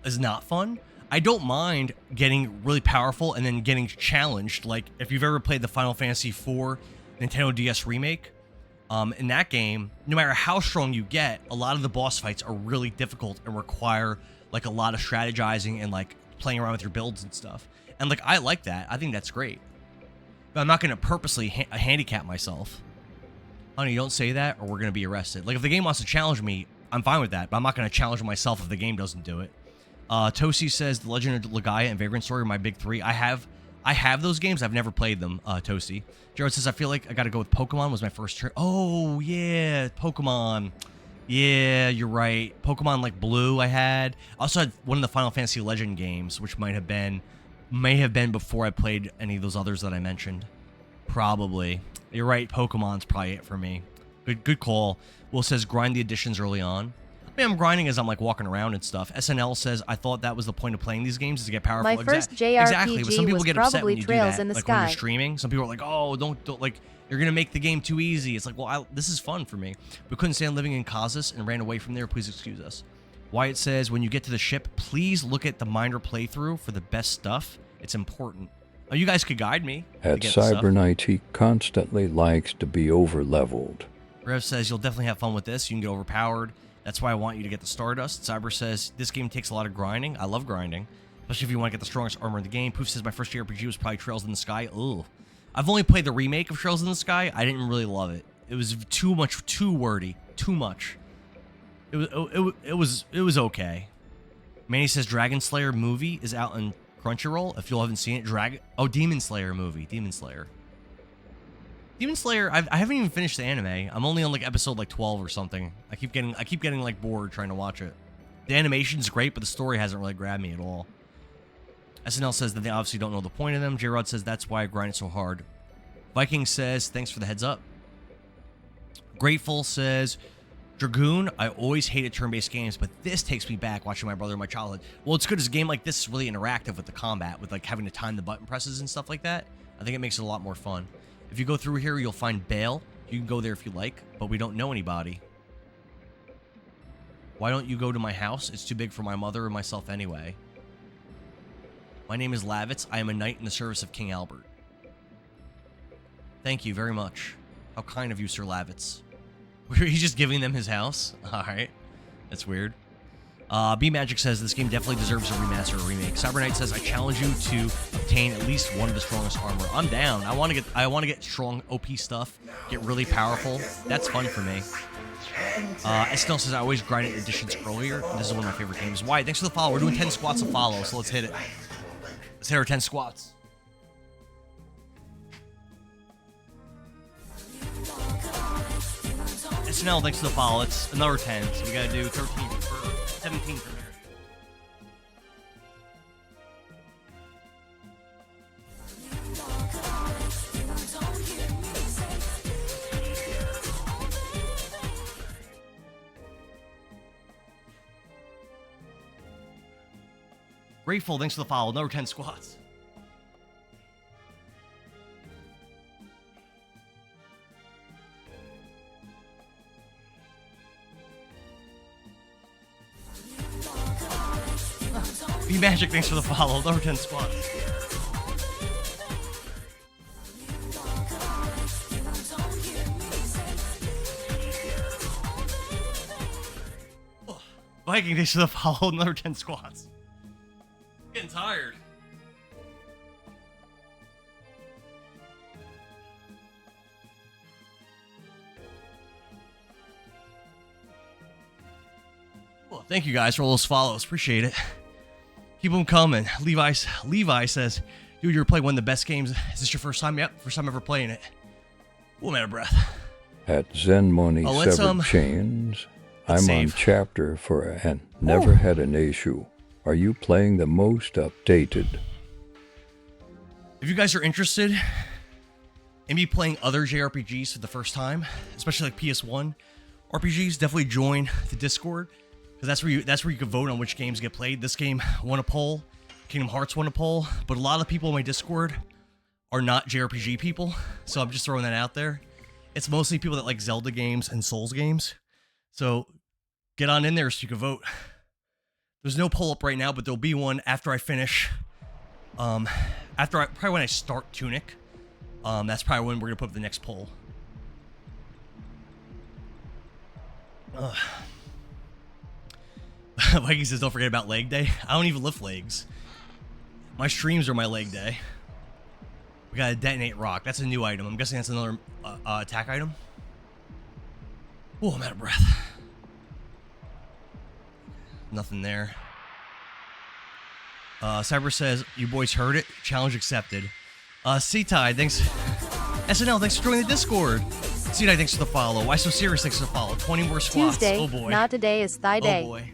is not fun. I don't mind getting really powerful and then getting challenged. Like, if you've ever played the Final Fantasy IV Nintendo DS remake, in that game, no matter how strong you get, a lot of the boss fights are really difficult and require like a lot of strategizing and like playing around with your builds and stuff. And like, I like that. I think that's great. But I'm not going to purposely handicap myself. Honey, don't say that or we're going to be arrested. Like, if the game wants to challenge me, I'm fine with that. But I'm not going to challenge myself if the game doesn't do it. Tosi says The Legend of Legaia and Vagrant Story are my big three. I have those games. I've never played them, Toasty. Jared says, I feel like I got to go with Pokemon was my first turn. Oh, yeah, Pokemon. Yeah, you're right. Pokemon, like, Blue I had. I also had one of the Final Fantasy Legend games, which may have been before I played any of those others that I mentioned. Probably. You're right, Pokemon's probably it for me. Good call. Will says, grind the additions early on. mean, I'm grinding as I'm like walking around and stuff. SNL says, I thought that was the point of playing these games, is to get powerful. My first JRPG exactly, but some people was get upset probably when you do Trails that. in the Like when you're Sky. streaming, some people are like, oh, don't like, you're going to make the game too easy. It's like, well, this is fun for me. We couldn't stand living in Kazas and ran away from there. Please excuse us. Wyatt says, when you get to the ship, please look at the minor playthrough for the best stuff. It's important. Oh, you guys could guide me. At Cyber Knight, he constantly likes to be over-leveled. Rev says, you'll definitely have fun with this. You can get overpowered. That's why I want you to get the Stardust. Cyber says, this game takes a lot of grinding. I love grinding, especially if you want to get the strongest armor in the game. Poof says, my first JRPG was probably Trails in the Sky. Ooh. I've only played the remake of Trails in the Sky. I didn't really love it. It was too wordy. Too much. It was okay. Manny says, Dragon Slayer movie is out on Crunchyroll. If you haven't seen it, Demon Slayer movie. Demon Slayer. I haven't even finished the anime. I'm only on like episode like 12 or something. I keep getting like bored trying to watch it. The animation's great, but the story hasn't really grabbed me at all. SNL says that they obviously don't know the point of them. J-Rod says that's why I grind it so hard. Viking says, thanks for the heads up. Grateful says, Dragoon, I always hated turn-based games, but this takes me back watching my brother in my childhood. Well, it's good as a game like this is really interactive with the combat, with like having to time the button presses and stuff like that. I think it makes it a lot more fun. If you go through here, you'll find Bale. You can go there if you like, but we don't know anybody. Why don't you go to my house? It's too big for my mother and myself anyway. My name is Lavitz. I am a knight in the service of King Albert. Thank you very much. How kind of you, Sir Lavitz. He's just giving them his house? Alright. That's weird. B-Magic says this game definitely deserves a remaster or remake. Cyber Knight says, I challenge you to obtain at least one of the strongest armor. I'm down. I want to get strong OP stuff, get really powerful. That's fun for me. Estelle says, I always grind it editions earlier. This is one of my favorite games. Wyatt, thanks for the follow. We're doing 10 squats of follow, so let's hit it. Let's hit our 10 squats. SNL, thanks for the follow. It's another 10, so we gotta do 13 for 17 from there. Grateful, thanks for the follow. Another 10 squats. B-Magic, thanks for the follow. Another 10 squats. Viking, thanks for the follow. Another 10 squats. Getting tired. Well, thank you guys for all those follows. Appreciate it. Keep them coming. Levi says, dude, you're playing one of the best games. Is this your first time? Yep, first time ever playing it. Oh, I'm out of breath. At Zen Money Severed Chains, I'm on chapter 4 and never had an issue. Are you playing the most updated? If you guys are interested in me playing other JRPGs for the first time, especially like PS1 RPGs, definitely join the Discord, because that's where you can vote on which games get played. This game won a poll, Kingdom Hearts won a poll, but a lot of people in my Discord are not JRPG people, so I'm just throwing that out there. It's mostly people that like Zelda games and Souls games, so get on in there so you can vote. There's no poll up right now, but there'll be one after I finish. Probably when I start Tunic. That's probably when we're gonna put up the next poll. Viking says, don't forget about leg day. I don't even lift legs. My streams are my leg day. We got a detonate rock. That's a new item. I'm guessing that's another attack item. Oh, I'm out of breath. Nothing there. Cyber says, you boys heard it. Challenge accepted. C-Tide, thanks. SNL, thanks for joining the Discord. C-Tide, thanks for the follow. Why So Serious, thanks for the follow. 20 more squats. Tuesday, oh boy. not today is thigh day. Oh boy.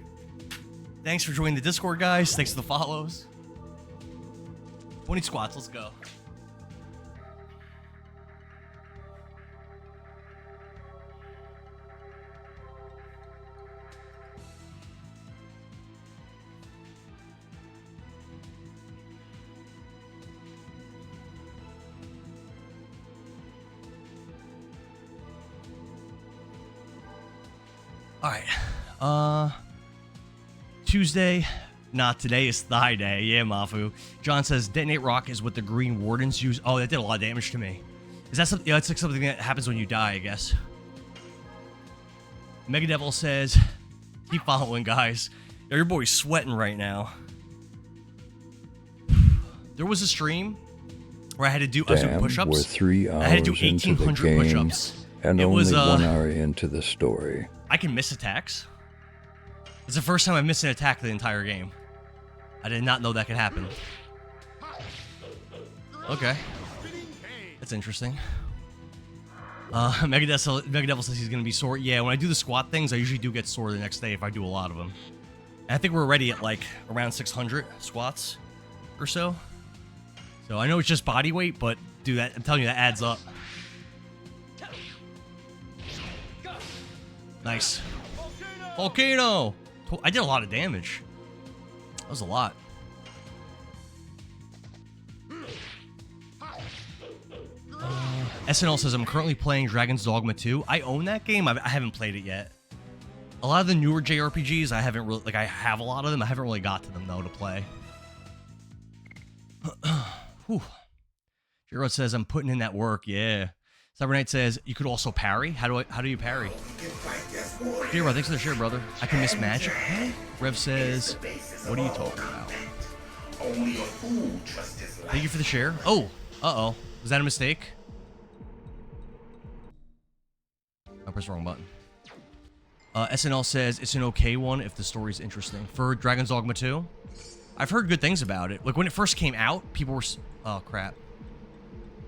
Thanks for joining the Discord, guys. Thanks for the follows. 20 squats, let's go. Alright. Tuesday. Not today is Thigh Day. Yeah, Mafu. John says, detonate rock is what the Green Wardens use. Oh, that did a lot of damage to me. Is that something? Yeah, it's like something that happens when you die, I guess. Mega Devil says, keep following, guys. Yo, your boy's sweating right now. There was a stream where I had to do I was doing push-ups. We're 3 hours I had to do into the 1,800 game, push-ups. and it only was 1 hour into the story. I can miss attacks. It's the first time I missed an attack the entire game. I did not know that could happen. Okay. That's interesting. Mega Devil says he's going to be sore. Yeah, when I do the squat things, I usually do get sore the next day if I do a lot of them. And I think we're already at like around 600 squats or so. So I know it's just body weight, but dude, I'm telling you, that adds up. Nice. Volcano! I did a lot of damage. That was a lot. SNL says, I'm currently playing Dragon's Dogma 2. I own that game. I haven't played it yet. A lot of the newer JRPGs, I haven't really... Like, I have a lot of them. I haven't really got to them, though, to play. Whew. Gerard says, I'm putting in that work. Yeah. Cyber says, you could also parry. How do you parry? Gerard, thanks for the share, brother. I can miss magic. Rev says, what are you talking about? Thank you for the share. Oh, uh-oh. Was that a mistake? I pressed the wrong button. SNL says, it's an okay one if the story's interesting. For Dragon's Dogma 2? I've heard good things about it. Like, when it first came out, people were... Oh, crap.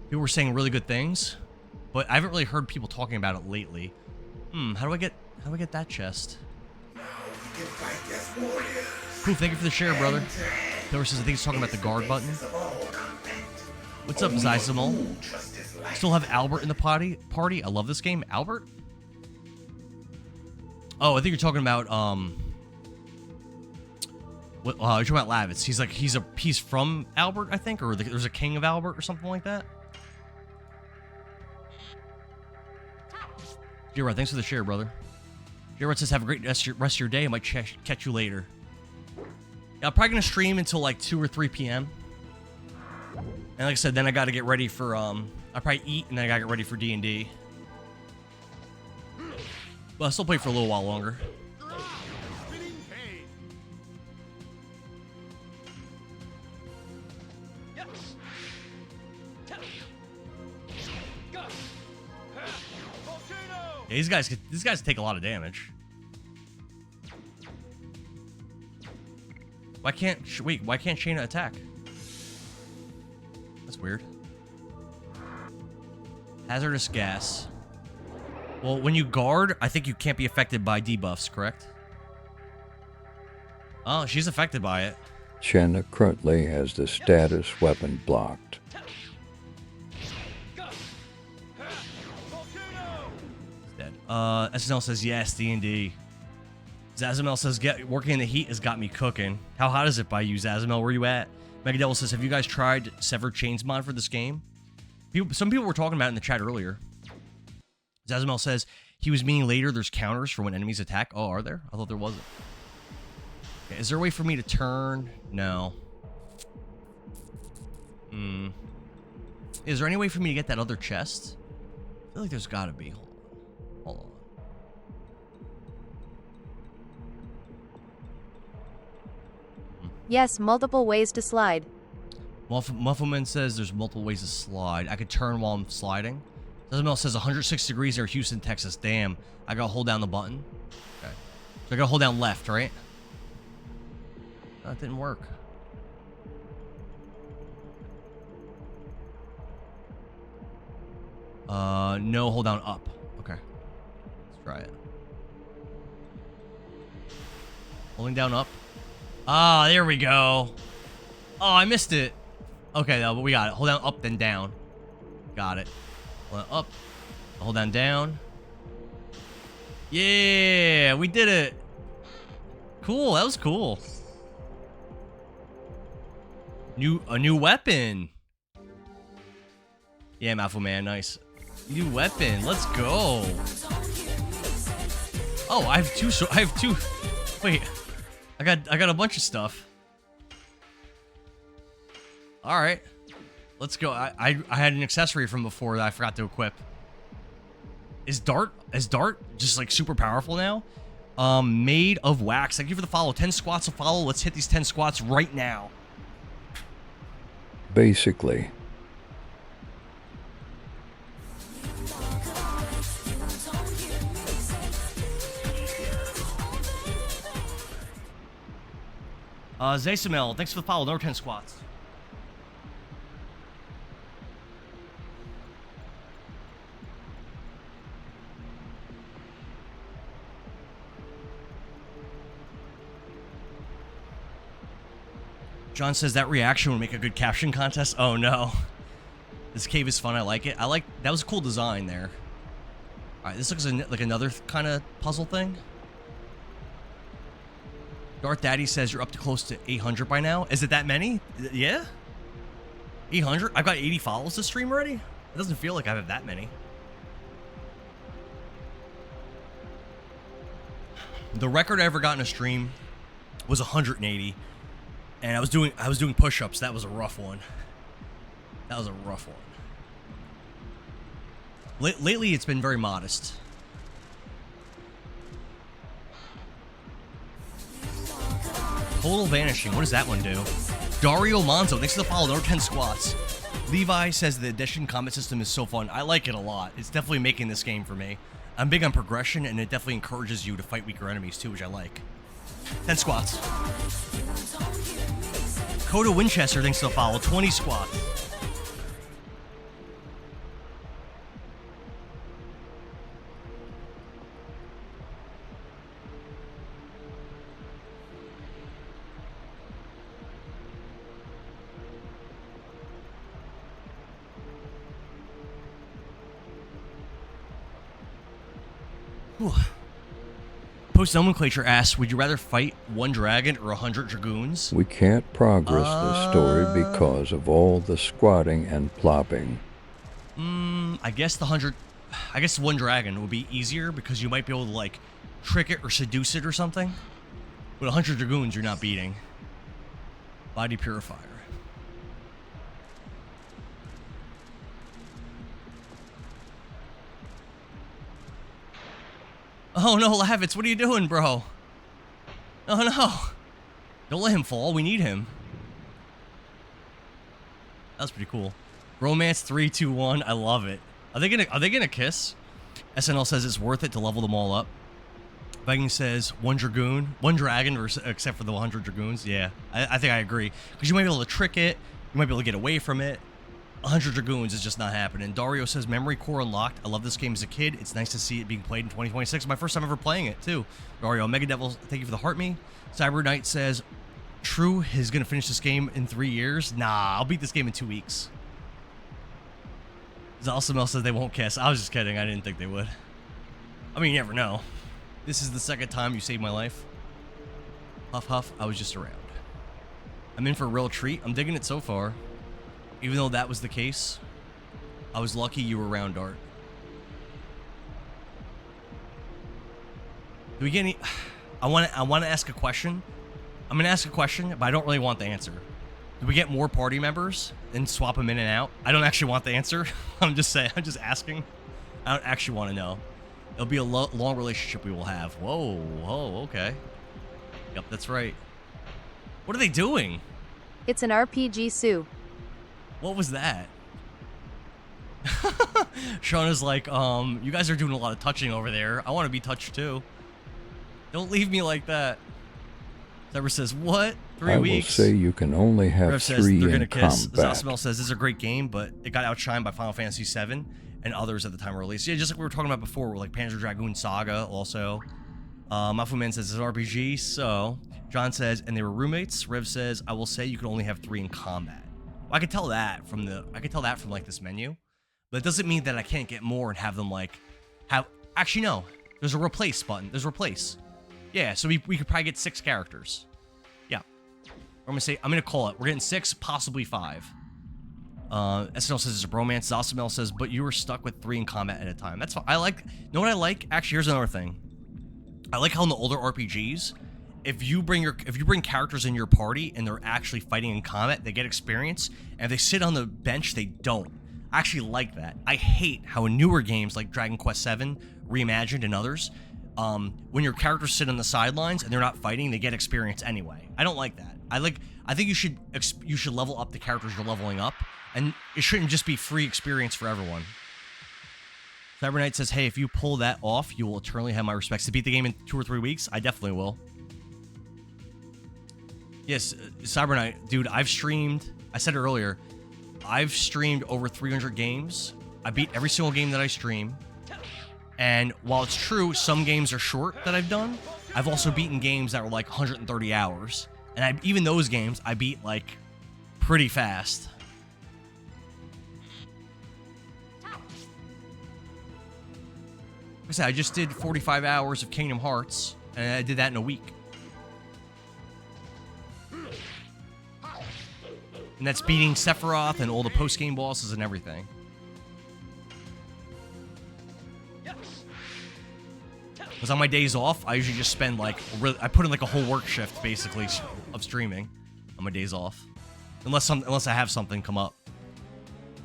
People were saying really good things. But I haven't really heard people talking about it lately. How do I get that chest? Cool, thank you for the share, brother. Taylor says, I think he's talking about the guard button. What's up, Zyzamol? Still have Albert in the party? I love this game. Albert? Oh, I think you're talking about, you're talking about Lavitz. He's from Albert, I think, or there's a king of Albert or something like that. Gerard, thanks for the share, brother. Gerard says, have a great rest of your day. I might catch you later. Yeah, I'm probably going to stream until like 2 or 3 p.m. And like I said, then I got to get ready for, I'll probably eat, and then I got to get ready for D&D. But I'll still play for a little while longer. Yeah, these guys take a lot of damage. Why can't Shayna attack? That's weird. Hazardous gas. Well, when you guard, I think you can't be affected by debuffs, correct? Oh, she's affected by it. Shanna currently has the status weapon blocked. Dead. SNL says yes, D&D. Zazamel says, working in the heat has got me cooking. How hot is it by you, Zazamel? Where you at? Mega Devil says, have you guys tried Severed Chains mod for this game? Some people were talking about it in the chat earlier. Zazamel says, he was meaning later there's counters for when enemies attack. Oh, are there? I thought there wasn't. Okay, is there a way for me to turn? No. Is there any way for me to get that other chest? I feel like there's gotta be. Hold on. Yes, multiple ways to slide. Muffleman says there's multiple ways to slide. I could turn while I'm sliding. Zazamel says 106 degrees near Houston, Texas. Damn. I gotta hold down the button. Okay. So I gotta hold down left, right? That didn't work. No, hold down up. Okay. Let's try it. Holding down up. Ah, there we go. Oh, I missed it. Okay, though, but we got it. Hold down up, then down. Got it. Hold down up. Hold down down. Yeah, we did it. Cool, that was cool. A new weapon. Yeah, Mafu Man, nice. New weapon, let's go. Oh, I have two. So I have two. Wait, I got a bunch of stuff. All right, let's go. I had an accessory from before that I forgot to equip. Is Dart just like super powerful now? Made of wax. Thank you for the follow. 10 squats to follow. Let's hit these 10 squats right now. Basically. Zaysamel, thanks for the follow. Another 10 squats. John says that reaction would make a good caption contest. Oh no. This cave is fun. I like it. That was a cool design there. Alright, this looks like another kind of puzzle thing. Darth Daddy says you're up to close to 800 by now. Is it that many? Yeah? 800? I've got 80 follows this stream already? It doesn't feel like I have that many. The record I ever got in a stream was 180. And I was doing push-ups. That was a rough one. That was a rough one. Lately, it's been very modest. Total vanishing. What does that one do? Dario Monzo, thanks for the follow. Another 10 squats. Levi says the addition combat system is so fun. I like it a lot. It's definitely making this game for me. I'm big on progression, and it definitely encourages you to fight weaker enemies too, which I like. 10 squats. Coda Winchester, thanks for the follow. 20 squats. Whew. Post Nomenclature asks, would you rather fight one dragon or 100 dragoons? We can't progress the story because of all the squatting and plopping. I guess one dragon would be easier because you might be able to like trick it or seduce it or something. But 100 dragoons you're not beating. Body purifier. Oh no, Lavitz, what are you doing, bro? Oh no. Don't let him fall. We need him. That was pretty cool. Romance 3, 2, 1. I love it. Are they gonna kiss? SNL says it's worth it to level them all up. Viking says one dragon versus, except for the 100 dragoons. Yeah, I think I agree. Because you might be able to trick it. You might be able to get away from it. 100 dragoons is just not happening. Dario says memory core unlocked. I love this game as a kid. It's nice to see it being played in 2026. My first time ever playing it too. Dario, Mega Devil, thank you for the heart me. Cyber Knight says True is gonna finish this game in 3 years. Nah, I'll beat this game in 2 weeks. Zalsamel says they won't kiss. I was just kidding. I didn't think they would. I mean, you never know. This is the second time you saved my life. Huff huff, I was just around. I'm in for a real treat. I'm digging it so far. Even though that was the case, I was lucky you were around, Dart. Do we get any... I want to ask a question. I'm going to ask a question, but I don't really want the answer. Do we get more party members and swap them in and out? I don't actually want the answer. I'm just saying. I'm just asking. I don't actually want to know. It'll be a long relationship we will have. Whoa. Whoa. Okay. Yep, that's right. What are they doing? It's an RPG, Sue. What was that? Shauna's like, you guys are doing a lot of touching over there. I want to be touched too. Don't leave me like that. Zebra says, what? 3 weeks? I will say you can only have Rev says 3 they're in gonna kiss. combat. Zasmel says this is a great game, but it got outshined by Final Fantasy VII and others at the time of release. Yeah, just like we were talking about before, like Panzer Dragoon Saga also. Mafu Man says it's an RPG, so. John says, and they were roommates. Rev says, I will say you can only have 3 in combat. I could tell that from like this menu, but it doesn't mean that I can't get more and have them like actually no, there's a replace button. There's replace. Yeah, so we could probably get 6 characters. Yeah. I'm gonna call it. We're getting 6, possibly 5. SNL says it's a bromance. Zasamel says, but you were stuck with 3 in combat at a time. That's fine. Know what I like? Actually, here's another thing. I like how in the older RPGs, if you bring characters in your party and they're actually fighting in combat, they get experience. And if they sit on the bench, they don't. I actually like that. I hate how in newer games like Dragon Quest VII, Reimagined, and others, when your characters sit on the sidelines and they're not fighting, they get experience anyway. I don't like that. I think you should level up the characters you're leveling up, and it shouldn't just be free experience for everyone. Cyber Knight says, hey, if you pull that off, you will eternally have my respects. To beat the game in 2 or 3 weeks, I definitely will. Yes, Cyber Knight, dude, I've streamed, I said it earlier, I've streamed over 300 games. I beat every single game that I stream. And while it's true, some games are short that I've done, I've also beaten games that were like 130 hours. And even those games, I beat like pretty fast. Like I said, I just did 45 hours of Kingdom Hearts, and I did that in a week. And that's beating Sephiroth and all the post-game bosses and everything. Because on my days off, I usually just spend like, I put in like a whole work shift basically of streaming on my days off. Unless I have something come up.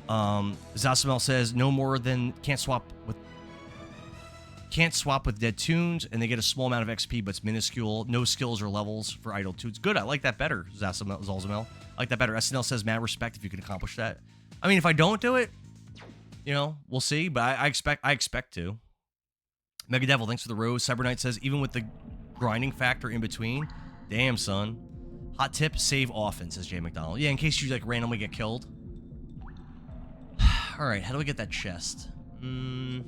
Zasamel says, no more than can't swap with dead tunes, and they get a small amount of XP, but it's minuscule. No skills or levels for idle tunes. Good, I like that better, Zalzamel. I like that better. SNL says, mad respect if you can accomplish that. I mean, if I don't do it, you know, we'll see, but I expect to. Mega Devil, thanks for the rose. Cyber Knight says, even with the grinding factor in between, damn, son. Hot tip, save often, says Jay McDonald. Yeah, in case you, like, randomly get killed. Alright, how do we get that chest? Okay.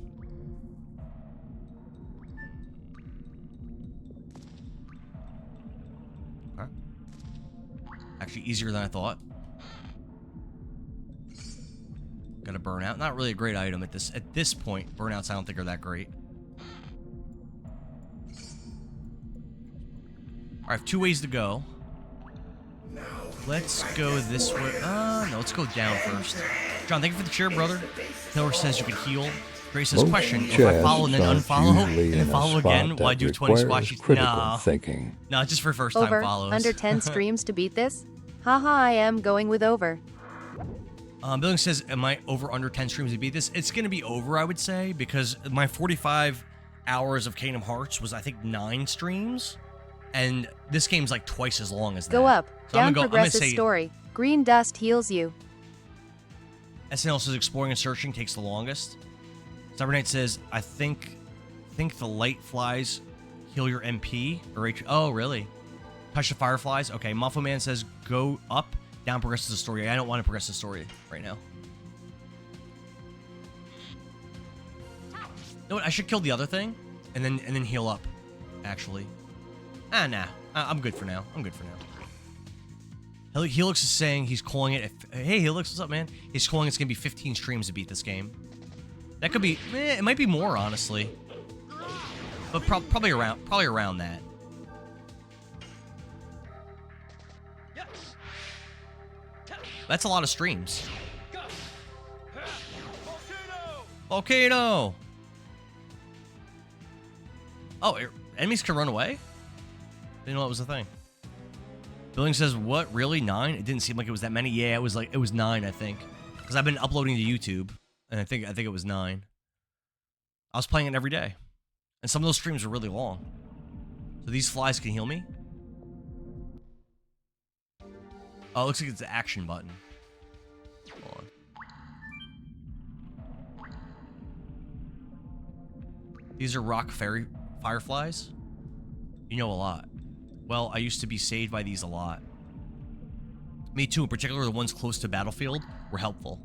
Actually, easier than I thought. Got a burnout. Not really a great item at this point. Burnouts I don't think are that great. I have 2 ways to go. Let's go this way. No, let's go down first. John, thank you for the cheer, brother. Taylor says you can heal. Grace says, question, if I follow and then unfollow, and then follow again, will I do 20 squashes? No, just for first time follows. Under 10 streams to beat this? Haha, I am going with over. Billing says, am I over under 10 streams to beat this? It's going to be over, I would say, because my 45 hours of Kingdom Hearts was, I think, 9 streams. And this game's like twice as long as that. Go up. So Down progresses story. Green dust heals you. SNL says exploring and searching takes the longest. Cyber Knight says, I think the light flies heal your MP or H. Oh, really? Touch the fireflies? Okay. Muffle Man says go up. Down progresses the story. I don't want to progress the story right now. You know what? I should kill the other thing and then heal up, actually. Nah. I'm good for now. Helix is saying he's calling it. Hey, Helix, what's up, man? He's calling it's going to be 15 streams to beat this game. That could be. It might be more, honestly. But probably around that. That's a lot of streams. Volcano! Oh, enemies can run away? Didn't know that was a thing. Billing says, what? Really? 9? It didn't seem like it was that many. Yeah, it was 9, I think. Because I've been uploading to YouTube, and I think it was 9. I was playing it every day. And some of those streams are really long. So these flies can heal me? Oh, it looks like it's the action button. Hold on. These are rock fireflies? You know a lot. Well, I used to be saved by these a lot. Me too, in particular the ones close to battlefield were helpful.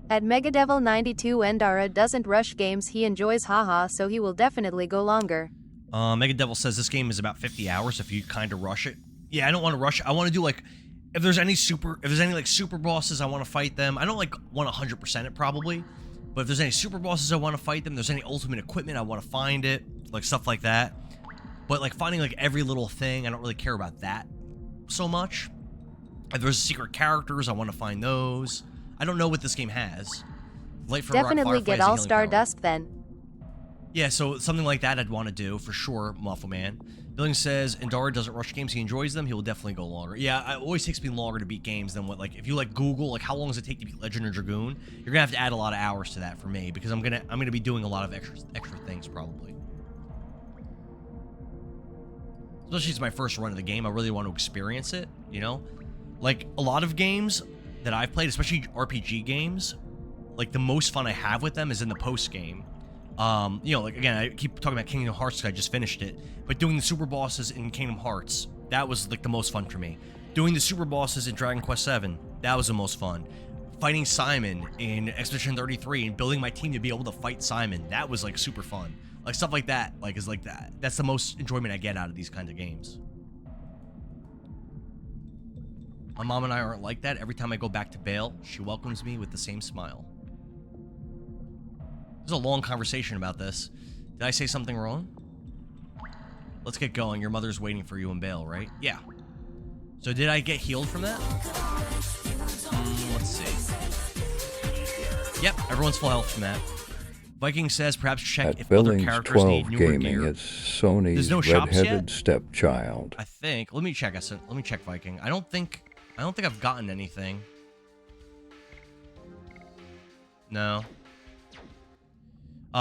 At Megadevil92 Endara doesn't rush games he enjoys, haha, so he will definitely go longer. Megadevil says this game is about 50 hours if you kind of rush it. Yeah, I don't want to rush it. I want to do like, if there's any like super bosses, I want to fight them. I don't like want to 100% it probably, but if there's any super bosses, I want to fight them. There's any ultimate equipment, I want to find it, like stuff like that. But like finding like every little thing, I don't really care about that so much. If there's secret characters, I want to find those. I don't know what this game has. Light for Definitely get all Stardust then. Yeah, so something like that I'd want to do for sure, Muffle Man. Billings says Indara doesn't rush games, he enjoys them, he will definitely go longer. Yeah, it always takes me longer to beat games than what, like, if you like Google, like, how long does it take to beat Legend of Dragoon? You're gonna have to add a lot of hours to that for me, because I'm gonna be doing a lot of extra things probably. Especially it's my first run of the game, I really want to experience it, you know? Like, a lot of games that I've played, especially RPG games, like, the most fun I have with them is in the post-game. You know, like, again, I keep talking about Kingdom Hearts because I just finished it, but doing the super bosses in Kingdom Hearts, that was, like, the most fun for me. Doing the super bosses in Dragon Quest VII, that was the most fun. Fighting Simon in Expedition 33 and building my team to be able to fight Simon, that was, like, super fun. Like, stuff like that, like, is like that. That's the most enjoyment I get out of these kinds of games. My mom and I aren't like that. Every time I go back to Bale, she welcomes me with the same smile. There's a long conversation about this. Did I say something wrong? Let's get going. Your mother's waiting for you in Bale, right? Yeah. So did I get healed from that? Let's see. Yep, everyone's full health from that. Viking says perhaps check if other characters need newer Gaming, gear. it's Sony's no red-headed stepchild. I think. Let me check. Let me check Viking. I don't think I've gotten anything. No.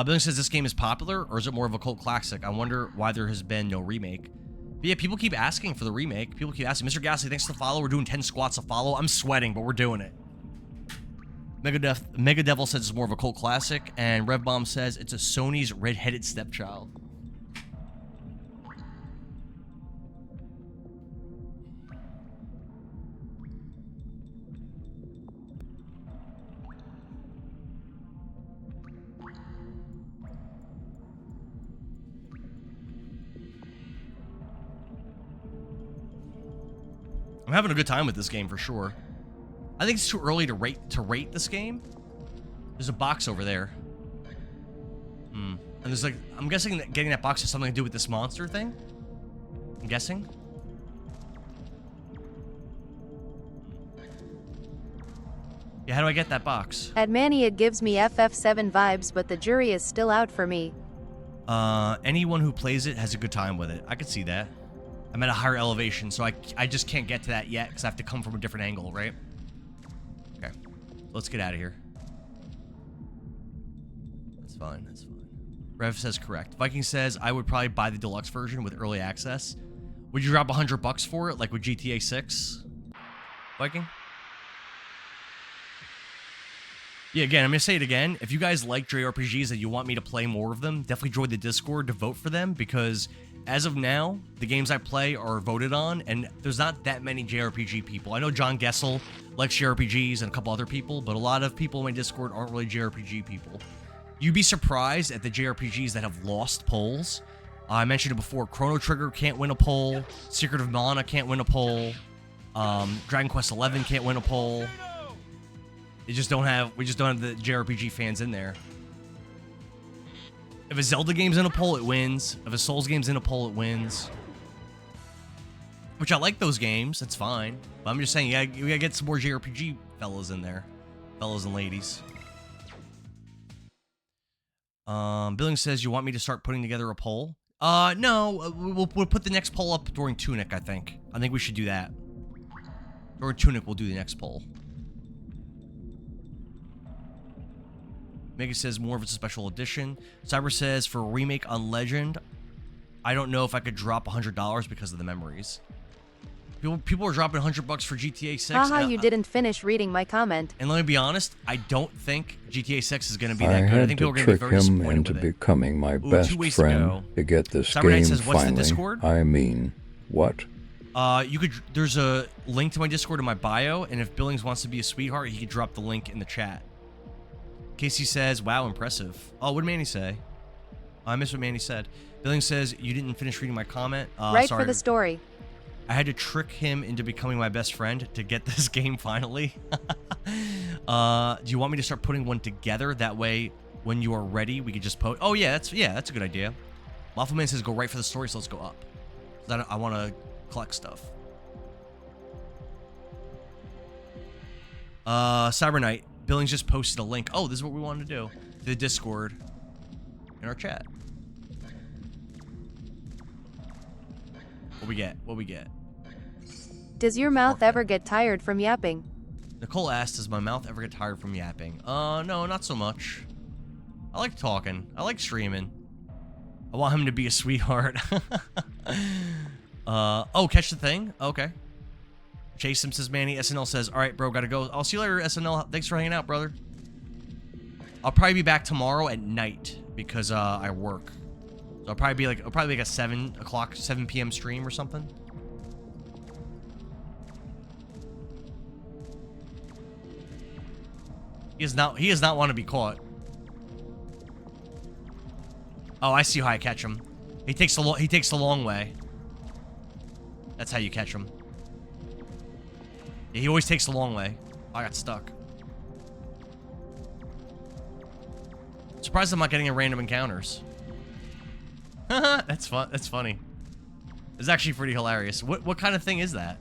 Billing says this game is popular, or is it more of a cult classic? I wonder why there has been no remake. But yeah, people keep asking for the remake. People keep asking. Mr. Gasly, thanks for the follow. We're doing 10 squats of follow. I'm sweating, but we're doing it. Mega Devil says it's more of a cult classic, and Rev Bomb says it's a Sony's red-headed stepchild. I'm having a good time with this game for sure. I think it's too early to rate this game. There's a box over there. And there's like, I'm guessing that getting that box has something to do with this monster thing. I'm guessing. Yeah, how do I get that box? At Manny it gives me FF7 vibes, but the jury is still out for me. Anyone who plays it has a good time with it. I could see that. I'm at a higher elevation, so I just can't get to that yet because I have to come from a different angle, right? Okay. Let's get out of here. That's fine. That's fine. Rev says correct. Viking says, I would probably buy the deluxe version with early access. Would you drop $100 for it, like with GTA 6? Viking? Yeah, again, I'm going to say it again. If you guys like JRPGs and you want me to play more of them, definitely join the Discord to vote for them, because as of now, the games I play are voted on, and there's not that many JRPG people. I know John Gessel likes JRPGs and a couple other people, but a lot of people in my Discord aren't really JRPG people. You'd be surprised at the JRPGs that have lost polls. I mentioned it before. Chrono Trigger can't win a poll. Secret of Mana can't win a poll. Dragon Quest XI can't win a poll. We just don't have the JRPG fans in there. If a Zelda game's in a poll, it wins. If a Souls game's in a poll, it wins. Which I like those games. That's fine. But I'm just saying, you gotta get some more JRPG fellas in there. Fellas and ladies. Billing says, you want me to start putting together a poll? No. We'll put the next poll up during Tunic, I think. I think we should do that. During Tunic, we'll do the next poll. Mega says more of it's a special edition. Cyber says for a remake on Legend, I don't know if I could drop $100 because of the memories. People are dropping $100 for GTA 6. Haha, you didn't finish reading my comment. And let me be honest, I don't think GTA 6 is going to be that good. I think people are going to be very disappointed with it. I had to trick him into becoming my best friend to get this game says, what's the finally. Discord? I mean, what? There's a link to my Discord in my bio, and if Billings wants to be a sweetheart, he could drop the link in the chat. Casey says, wow, impressive. Oh, what did Manny say? I missed what Manny said. Billings says, you didn't finish reading my comment. Right sorry. for the story. I had to trick him into becoming my best friend to get this game finally. Do you want me to start putting one together? That way, when you are ready, we could just post. Oh, yeah, that's a good idea. Waffleman says, go right for the story, so let's go up. I want to collect stuff. Cyber Knight. Billings just posted a link. Oh, this is what we wanted to do. To the Discord in our chat. What we get? What we get? Does your mouth ever get tired from yapping? Nicole asked, does my mouth ever get tired from yapping? No, not so much. I like talking. I like streaming. I want him to be a sweetheart. Oh, catch the thing? Okay. Chase him, says Manny. SNL says, all right, bro, gotta go. I'll see you later, SNL. Thanks for hanging out, brother. I'll probably be back tomorrow at night because I work. So I'll probably be like a 7 p.m. stream or something. He does not want to be caught. Oh, I see how I catch him. He takes the long way. That's how you catch him. Yeah, he always takes the long way. I got stuck. Surprised I'm not getting in random encounters. That's fun. That's funny. It's actually pretty hilarious. What kind of thing is that?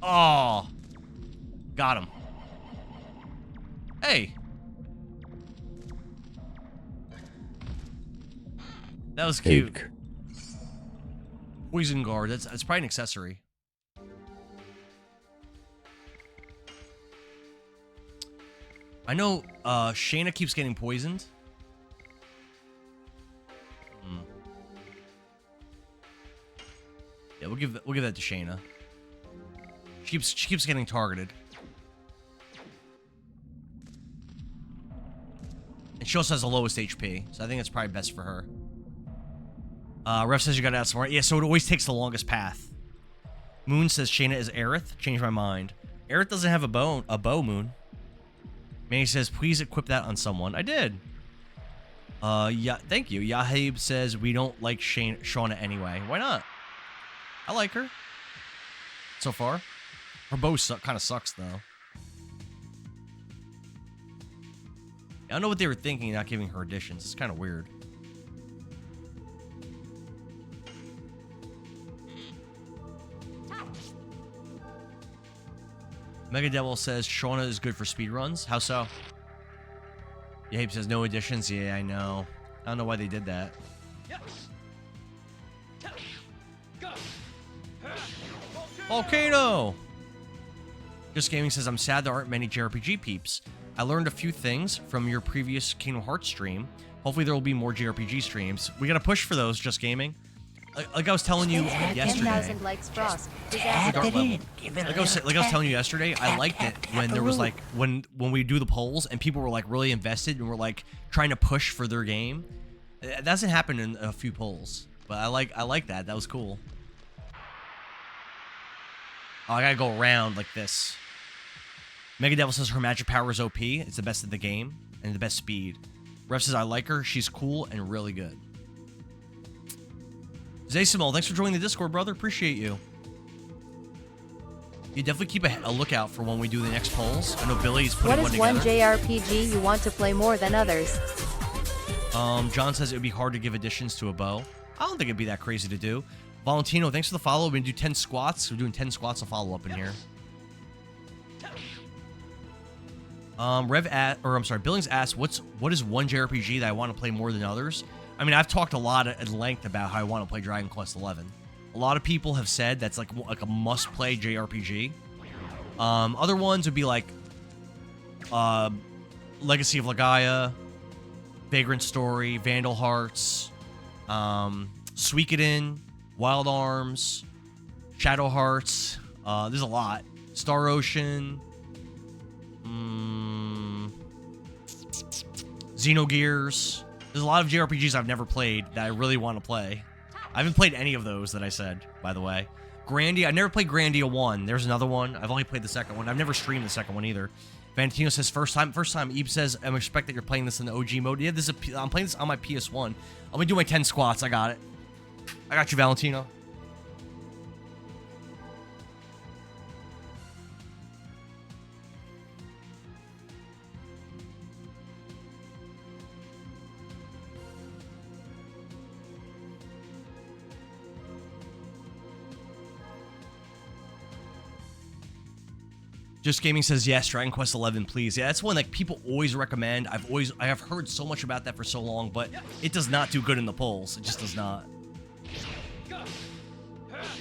Oh, got him. Hey. That was cute. Cake. Poison guard. That's probably an accessory. I know Shayna keeps getting poisoned. Yeah, we'll give that to Shayna. She keeps getting targeted. And she also has the lowest HP, so I think it's probably best for her. Ref says you gotta outsmart. Yeah, so it always takes the longest path. Moon says Shayna is Aerith. Change my mind. Aerith doesn't have a bow, Moon. Manny says, please equip that on someone. I did. Yeah, thank you. Yahib says, we don't like Shauna anyway. Why not? I like her. So far. Her bow kind of sucks, though. I don't know what they were thinking, not giving her additions. It's kind of weird. Mega Devil says Shauna is good for speedruns. How so? Yabe says no additions. Yeah, I know. I don't know why they did that. Volcano! Just Gaming says, I'm sad there aren't many JRPG peeps. I learned a few things from your previous Kingdom Hearts stream. Hopefully there will be more JRPG streams. We gotta push for those, Just Gaming. Like I was telling you yesterday. 10,000 likes Frost. Like I was telling you yesterday, I liked it when there was like when we do the polls and people were like really invested and were like trying to push for their game. That doesn't happen in a few polls, but I like that. That was cool. Oh, I gotta go around like this. Mega Devil says her magic power is OP. It's the best of the game and the best speed. Ref says I like her. She's cool and really good. Zaysimol, thanks for joining the Discord, brother. Appreciate you. You definitely keep a lookout for when we do the next polls. I know Billy's putting one together. What is one JRPG you want to play more than others? John says it would be hard to give additions to a bow. I don't think it'd be that crazy to do. Valentino, thanks for the follow. We're going to do 10 squats. We're doing 10 squats of follow-up in here. Billings asked, what is one JRPG that I want to play more than others? I mean, I've talked a lot at length about how I want to play Dragon Quest XI. A lot of people have said that's like a must-play JRPG. Other ones would be like Legacy of Legaia, Vagrant Story, Vandal Hearts, Suikoden, Wild Arms, Shadow Hearts. There's a lot. Star Ocean, Xenogears. There's a lot of JRPGs I've never played that I really want to play. I haven't played any of those that I said, by the way. Grandia, I never played Grandia 1. There's another one. I've only played the second one. I've never streamed the second one either. Valentino says first time. Ebe says, I expect that you're playing this in the OG mode. Yeah, I'm playing this on my PS1. I'm gonna do my 10 squats. I got it. I got you, Valentino. Just Gaming says yes, Dragon Quest 11, please. Yeah, that's one like people always recommend. I have heard so much about that for so long, but it does not do good in the polls. It just does not.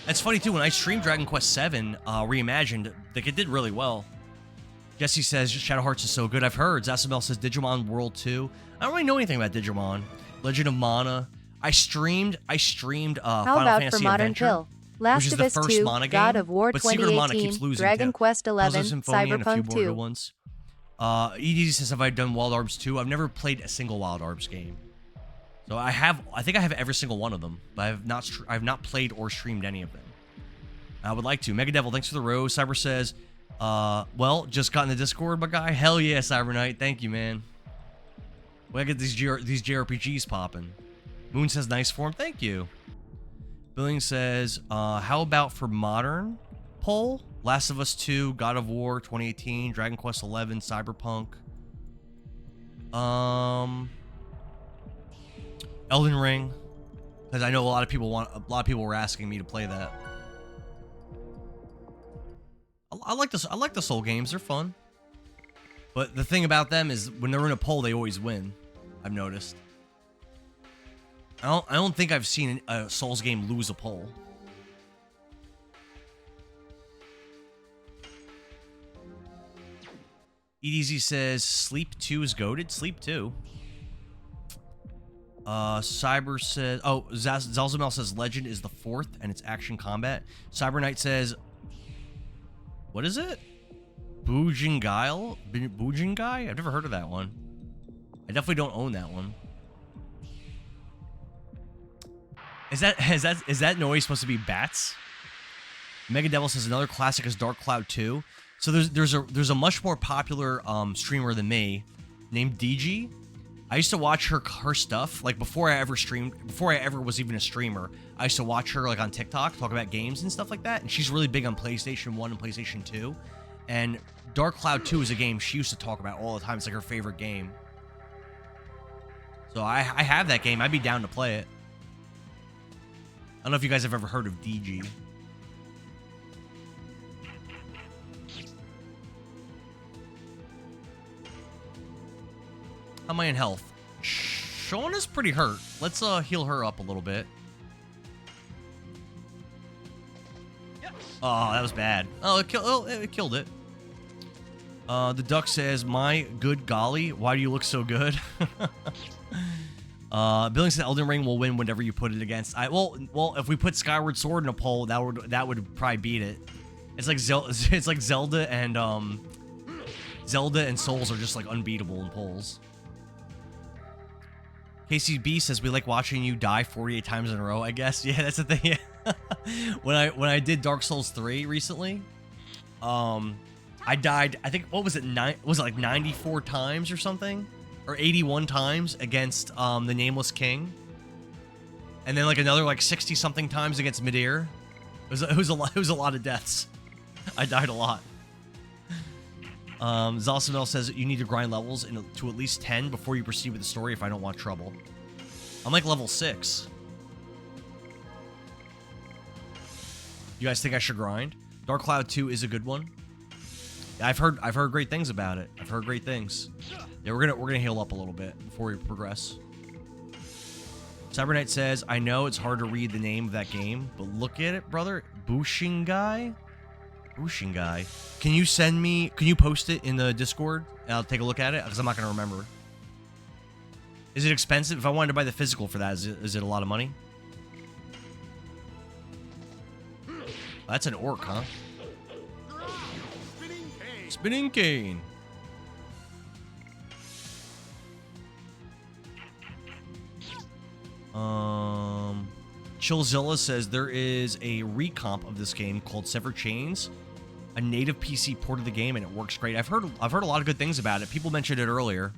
It's funny too, when I streamed Dragon Quest 7 Reimagined, like it did really well. Jesse says Shadow Hearts is so good. I've heard. Zasamel says Digimon World 2. I don't really know anything about Digimon. Legend of Mana. I streamed How Final about Fantasy for Modern Adventure, Pill? Last which is of the Us first 2, Mana game, God of War but Secret of Mana keeps 2018, losing Dragon to Quest Puzzle 11, Symphony and a few Cyberpunk more good 2. ones. ED says, have I done Wild Arms 2? I've never played a single Wild Arms game. So I think I have every single one of them, but I've not played or streamed any of them. I would like to. Mega Devil, thanks for the rose. Cyber says, well, just got in the Discord, my guy. Hell yeah, Cyber Knight. Thank you, man. We gotta get these JRPGs popping. Moon says, nice form. Thank you. Billing says, how about for modern poll? Last of Us 2, God of War 2018, Dragon Quest 11, Cyberpunk. Elden Ring, because I know a lot of people were asking me to play that. I like the Soul games. They're fun. But the thing about them is when they're in a poll, they always win. I've noticed. I don't think I've seen a Souls game lose a poll. EDZ says Sleep 2 is goated. Sleep 2. Cyber says, oh, Zalzamel says Legend is the 4th and it's action combat. Cyber Knight says, what is it? Bujingai? I've never heard of that one. I definitely don't own that one. Is that noise supposed to be bats? Mega Devil says another classic is Dark Cloud 2. So there's a much more popular streamer than me named DG. I used to watch her stuff like before I ever was even a streamer. I used to watch her like on TikTok talk about games and stuff like that, and she's really big on PlayStation 1 and PlayStation 2. And Dark Cloud 2 is a game she used to talk about all the time. It's like her favorite game. So I have that game. I'd be down to play it. I don't know if you guys have ever heard of DG. How am I in health? Shauna's pretty hurt. Let's heal her up a little bit. Oh, that was bad. Oh, it killed it. The duck says, my good golly, why do you look so good? Billing said Elden Ring will win whenever you put it against. Well, if we put Skyward Sword in a poll, that would probably beat it. It's like Zelda and Souls are just like unbeatable in polls. KCB says we like watching you die 48 times in a row, I guess. Yeah, that's the thing. Yeah. when I did Dark Souls 3 recently, I died, I think, what was it, was it like 94 times or something? Or 81 times against the Nameless King. And then like another like 60 something times against Midir. It was a lot of deaths. I died a lot. Zalsamel says you need to grind levels to at least 10 before you proceed with the story if I don't want trouble. I'm like level 6. You guys think I should grind? Dark Cloud 2 is a good one. I've heard great things about it. I've heard great things. Yeah, we're gonna heal up a little bit before we progress. Cyber Knight says, I know it's hard to read the name of that game, but look at it, brother. Bushingai? Bushingai. Can you post it in the Discord? And I'll take a look at it, because I'm not gonna remember. Is it expensive? If I wanted to buy the physical for that, is it a lot of money? That's an orc, huh? Spinning cane. Chillzilla says there is a recomp of this game called Severed Chains, a native PC port of the game, and it works great. I've heard a lot of good things about it. People mentioned it earlier.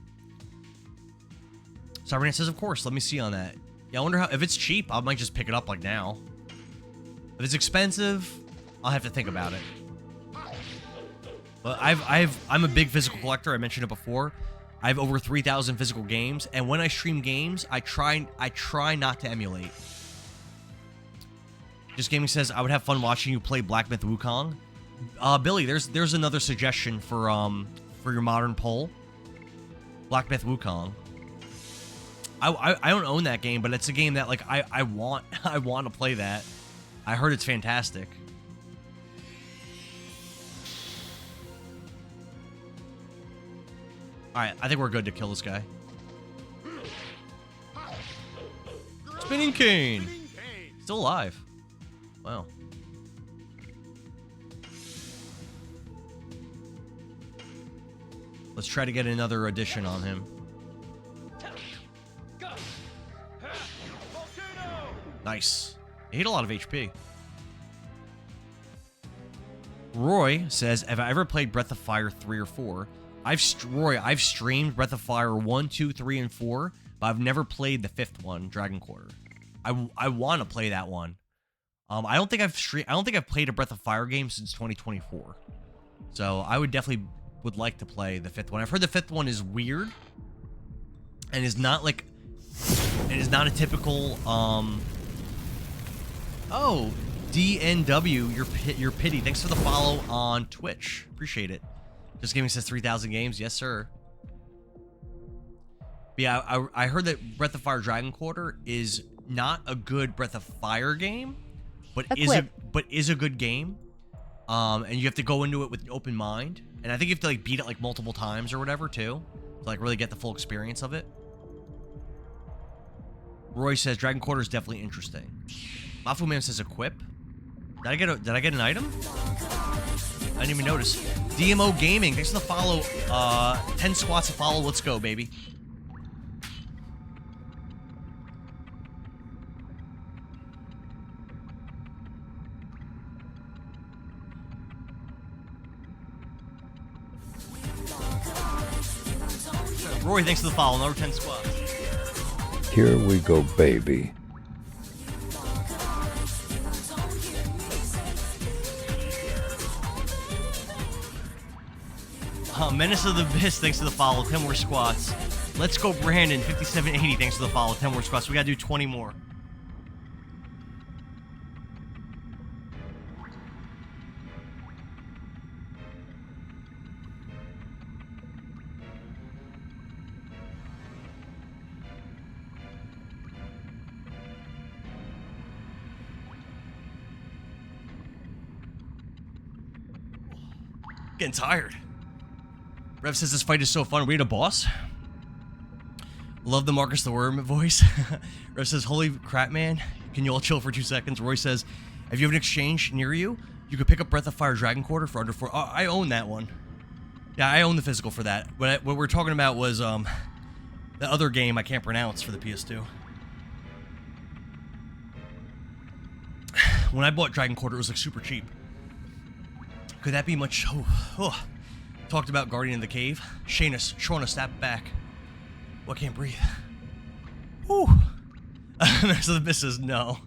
Cybernet says, of course. Let me see on that. Yeah, I wonder if it's cheap, I might just pick it up like now. If it's expensive, I'll have to think about it. But I'm a big physical collector. I mentioned it before. I have over 3,000 physical games, and when I stream games, I try not to emulate. Just Gaming says I would have fun watching you play Black Myth Wukong. Billy, there's another suggestion for your modern poll. Black Myth Wukong. I don't own that game, but it's a game that like I want I want to play that. I heard it's fantastic. All right, I think we're good to kill this guy. Spinning cane. Still alive. Wow. Let's try to get another addition on him. Nice. He ate a lot of HP. Roy says, have I ever played Breath of Fire 3 or 4? I've streamed Breath of Fire 1, 2, 3, and 4, but I've never played the 5th one, Dragon Quarter. I want to play that one. I don't think I've played a Breath of Fire game since 2024. So I would like to play the 5th one. I've heard the 5th one is weird and is not like a typical oh, DNW, your pity. Thanks for the follow on Twitch. Appreciate it. Just Gaming says 3,000 games. Yes, sir. But yeah, I heard that Breath of Fire Dragon Quarter is not a good Breath of Fire game, but is a good game. And you have to go into it with an open mind. And I think you have to like beat it like multiple times or whatever too, to like really get the full experience of it. Roy says Dragon Quarter is definitely interesting. Mafu Man says equip. Did I get an item? I didn't even notice. DMO Gaming, thanks for the follow. 10 squats to follow. Let's go, baby. Roy, thanks for the follow. Another 10 squats. Here we go, baby. Menace of the Abyss, thanks for the follow. 10 more squats. Let's go, Brandon. 5780, thanks for the follow. 10 more squats. We gotta do 20 more. Getting tired. Rev says this fight is so fun. We had a boss. Love the Marcus the Worm voice. Rev says, holy crap, man. Can you all chill for 2 seconds? Roy says, if you have an exchange near you, you could pick up Breath of Fire Dragon Quarter for under 4. I own that one. Yeah, I own the physical for that. What we're talking about was the other game I can't pronounce for the PS2. When I bought Dragon Quarter, it was like super cheap. Could that be much? Oh. Talked about Guardian of the Cave. Shauna, snap back. Oh, I can't breathe. Whew. So the Abyss says no.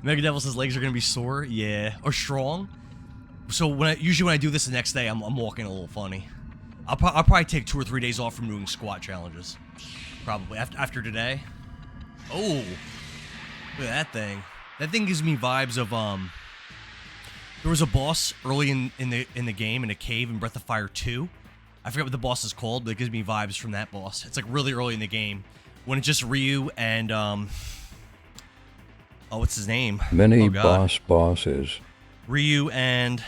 Mega Devil says legs are gonna be sore. Yeah, or strong. So usually when I do this the next day, I'm walking a little funny. I'll probably take 2 or 3 days off from doing squat challenges. Probably after today. Oh, look at that thing. That thing gives me vibes of there was a boss early in the game in a cave in Breath of Fire 2. I forget what the boss is called, but it gives me vibes from that boss. It's like really early in the game when it's just Ryu and oh, what's his name? Many bosses. Ryu and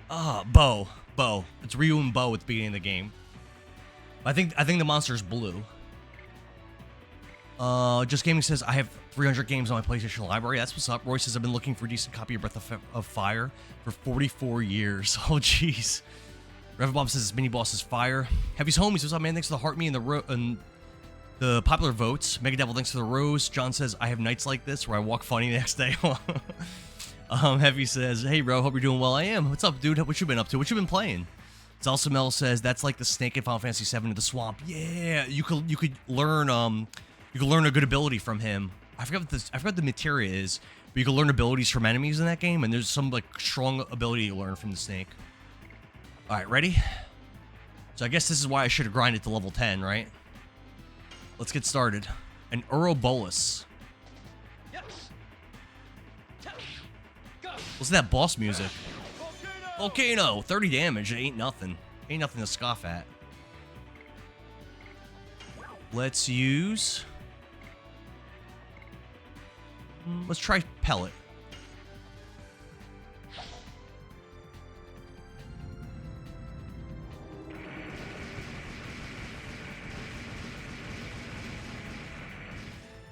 Bo. It's Ryu and Bo at the beginning of the game. I think the monster is blue. Just Gaming says, I have 300 games on my PlayStation library. That's what's up. Roy says, I've been looking for a decent copy of Breath of Fire for 44 years. Oh, jeez. Revabomb says, mini boss is fire. Heavy's homies, what's up, man? Thanks for the heart me and the popular votes. Mega Devil, thanks for the rose. John says, I have nights like this where I walk funny the next day. Heavy says, hey, bro, hope you're doing well. I am. What's up, dude? What you been up to? What you been playing? Zalsamel says, that's like the snake in Final Fantasy 7 in the swamp. Yeah, you could learn a good ability from him. I forgot what the materia is, but you can learn abilities from enemies in that game, and there's some like strong ability you learn from the snake. All right, ready? So I guess this is why I should have grinded to level 10, right? Let's get started. An Ouroboros. Yes. Listen to that boss music. Volcano! 30 damage. It ain't nothing. Ain't nothing to scoff at. Let's use... let's try Pellet.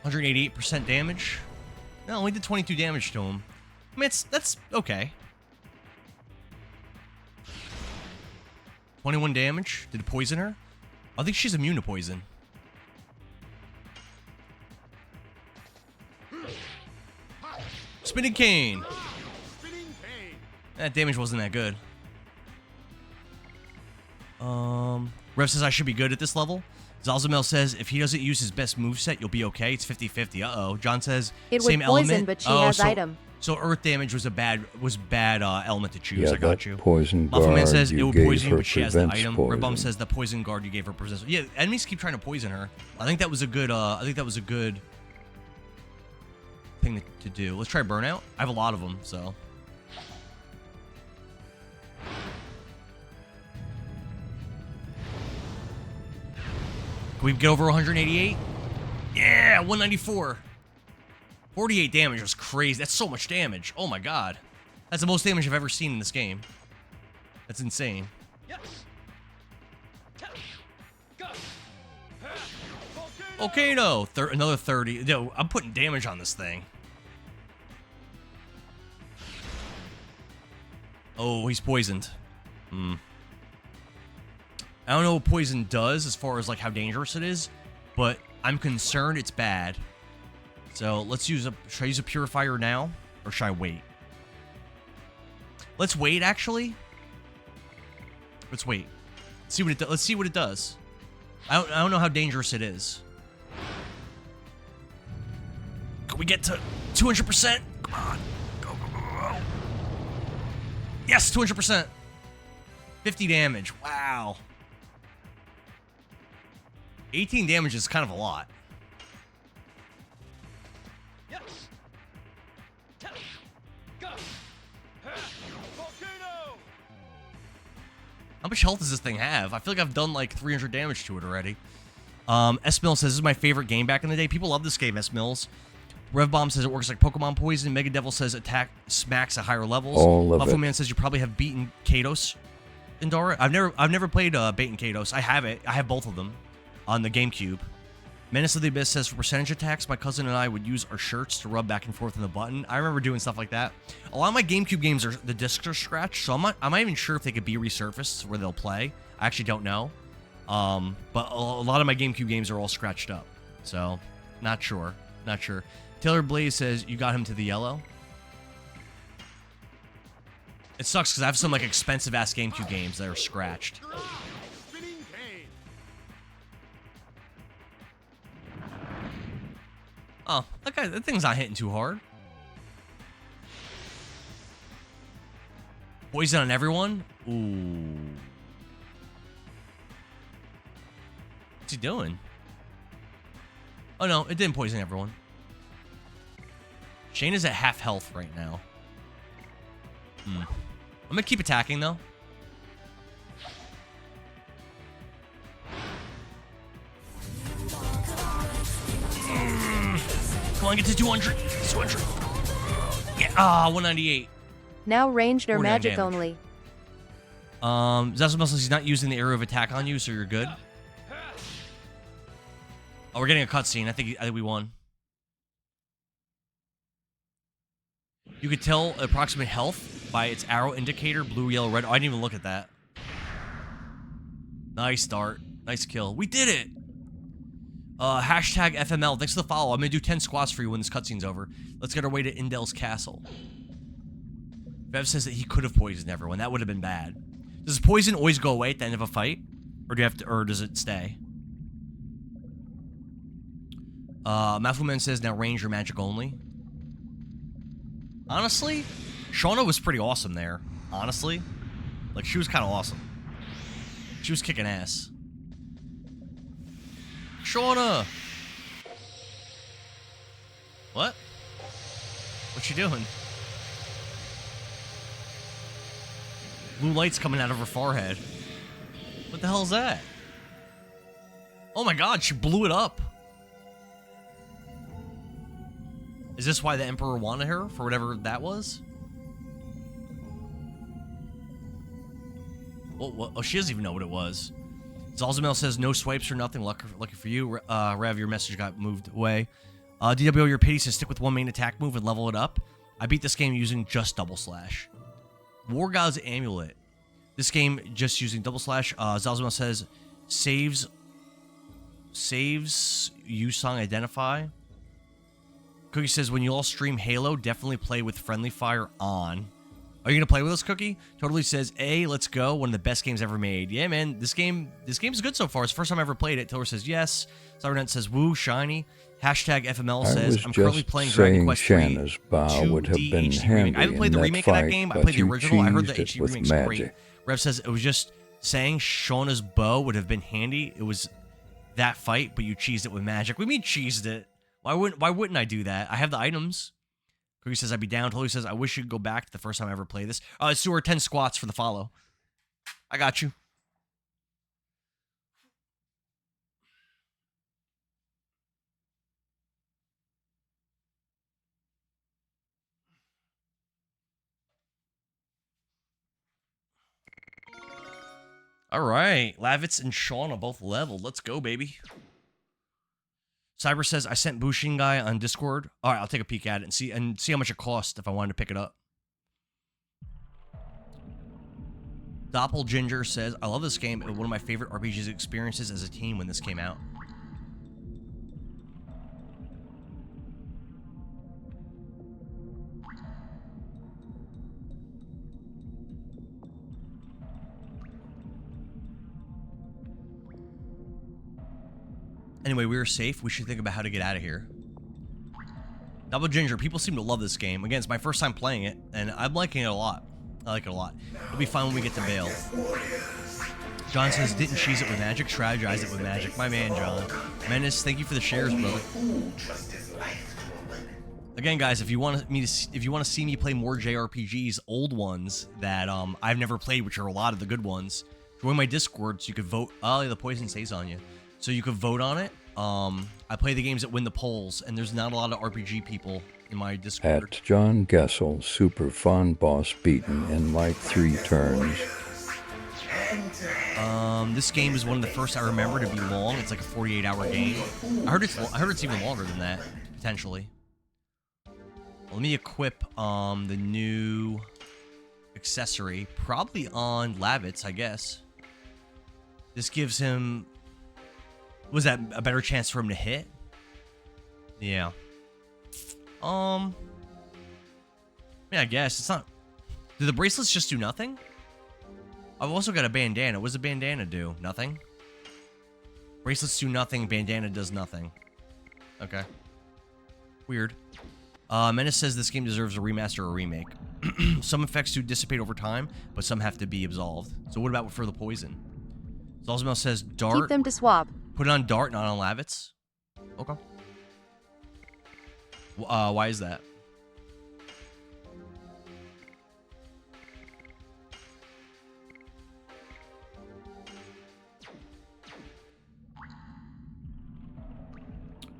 %, damage. No, only did 22 damage to him. I mean, that's okay. 21 damage. Did it poison her? I think she's immune to poison. Spinning cane. That damage wasn't that good. Rev says I should be good at this level. Zalzamel says if he doesn't use his best moveset, you'll be okay. It's 50-50. Uh-oh. John says it same would poison, element. But she has item. So earth damage was a bad element to choose. Yeah, I got you. Poison guard Muffleman says you it will gave poison you, her but she has the item. poison. Rebum says the poison guard you gave her presents. Yeah, enemies keep trying to poison her. I think that was a good. Thing to do. Let's try burnout. I have a lot of them, so. Can we get over 188? Yeah, 194. 48 damage was crazy. That's so much damage. Oh my god. That's the most damage I've ever seen in this game. That's insane. Okay, no. Another 30. Yo, I'm putting damage on this thing. Oh, he's poisoned. I don't know what poison does as far as like how dangerous it is, but I'm concerned it's bad. So let's use should I use a purifier now, or should I wait? Let's wait. Actually, let's wait. Let's see what it does. I don't know how dangerous it is. Can we get to 200%? Come on, go. Yes, 200%. 50 damage. Wow. 18 damage is kind of a lot. How much health does this thing have? I feel like I've done like 300 damage to it already. S Mills says this is my favorite game back in the day. People love this game, S Mills. Rev Bomb says it works like Pokemon Poison. Mega Devil says attack smacks at higher levels. Muffle Man says you probably have beaten Kados. Indora. I've never played Bait and Kados. I have it. I have both of them on the GameCube. Menace of the Abyss says for percentage attacks, my cousin and I would use our shirts to rub back and forth on the button. I remember doing stuff like that. A lot of my GameCube games the discs are scratched, so I'm not even sure if they could be resurfaced where they'll play. I actually don't know. But a lot of my GameCube games are all scratched up, so not sure. Taylor Blaze says you got him to the yellow. It sucks because I have some like expensive ass GameCube games that are scratched. Oh, that thing's not hitting too hard. Poison on everyone? Ooh. What's he doing? Oh no, it didn't poison everyone. Shane is at half health right now. I'm gonna keep attacking though. Come on, get to 200. 200. Yeah, 198. Now ranged or 49 magic damage. only. Zazumo says he's not using the area of attack on you, so you're good. Oh, we're getting a cutscene. I think we won. You could tell approximate health by its arrow indicator, blue, yellow, red. Oh, I didn't even look at that. Nice start. Nice kill. We did it! Hashtag FML. Thanks for the follow. I'm gonna do 10 squats for you when this cutscene's over. Let's get our way to Indel's castle. Bev says that he could have poisoned everyone. That would have been bad. Does poison always go away at the end of a fight? Or do you have to, or does it stay? Mafuman says now range or magic only. Honestly, Shauna was pretty awesome there. Honestly. Like, she was kind of awesome. She was kicking ass. Shauna! What? What's she doing? Blue lights coming out of her forehead. What the hell is that? Oh my god, she blew it up. Is this why the Emperor wanted her? For whatever that was? Oh, she doesn't even know what it was. Zalzamel says, no swipes or nothing. Lucky for you. Rev, your message got moved away. DWO, your pity says, stick with one main attack move and level it up. I beat this game using just double slash. War God's Amulet. This game just using double slash. Zalzamel says, saves Yusong Identify. Cookie says, when you all stream Halo, definitely play with friendly fire on. Are you gonna play with us, Cookie? Totally says, "Hey, let's go! One of the best games ever made." Yeah, man, this game's good so far. It's the first time I ever played it. Tiller says yes. Cybernet says, "Woo, shiny." Hashtag FML says, "I'm currently playing Dragon Quest 3 Shanna's bow would have been handy. I haven't played the remake of that game. I played the original. I heard the HD remake's great. Rev says it was just saying Shauna's bow would have been handy. It was that fight, but you cheesed it with magic. We mean cheesed it. Why wouldn't I do that? I have the items. Cookie says, I'd be down. Totally says, I wish you'd go back to the first time I ever played this. Sewer 10 squats for the follow. I got you. All right. Lavitz and Shauna both leveled. Let's go, baby. Cyber says, I sent Bushin Guy on Discord. All right, I'll take a peek at it and see how much it costs if I wanted to pick it up. Doppelginger says, I love this game. It was one of my favorite RPG experiences as a teen when this came out. Anyway, we are safe. We should think about how to get out of here. Double Ginger, people seem to love this game. Again, it's my first time playing it, and I'm liking it a lot. I like it a lot. It'll be fun when we get to Bale. John says, didn't cheese it with magic, strategize it with magic. My man, John. Menace, thank you for the shares, brother. Again, guys, if you want to see me play more JRPGs, old ones that I've never played, which are a lot of the good ones, join my Discord so you could vote. Oh, the poison stays on you. So you could vote on it. I play the games that win the polls, and there's not a lot of RPG people in my Discord. At John Gessel, super fun boss beaten in like 3 turns. This game is one of the first I remember to be long. It's like a 48-hour game. I heard it's even longer than that, potentially. Let me equip the new accessory, probably on Lavitz, I guess. This gives him... Was that a better chance for him to hit? Yeah. Yeah, I guess. It's not... Do the bracelets just do nothing? I've also got a bandana. What does a bandana do? Nothing? Bracelets do nothing. Bandana does nothing. Okay. Weird. Menace says this game deserves a remaster or remake. Some effects do dissipate over time, but some have to be absolved. So what about for the poison? Zalzamel says dart. Keep them to swap. Put it on Dart, not on Lavitz. Okay. Why is that?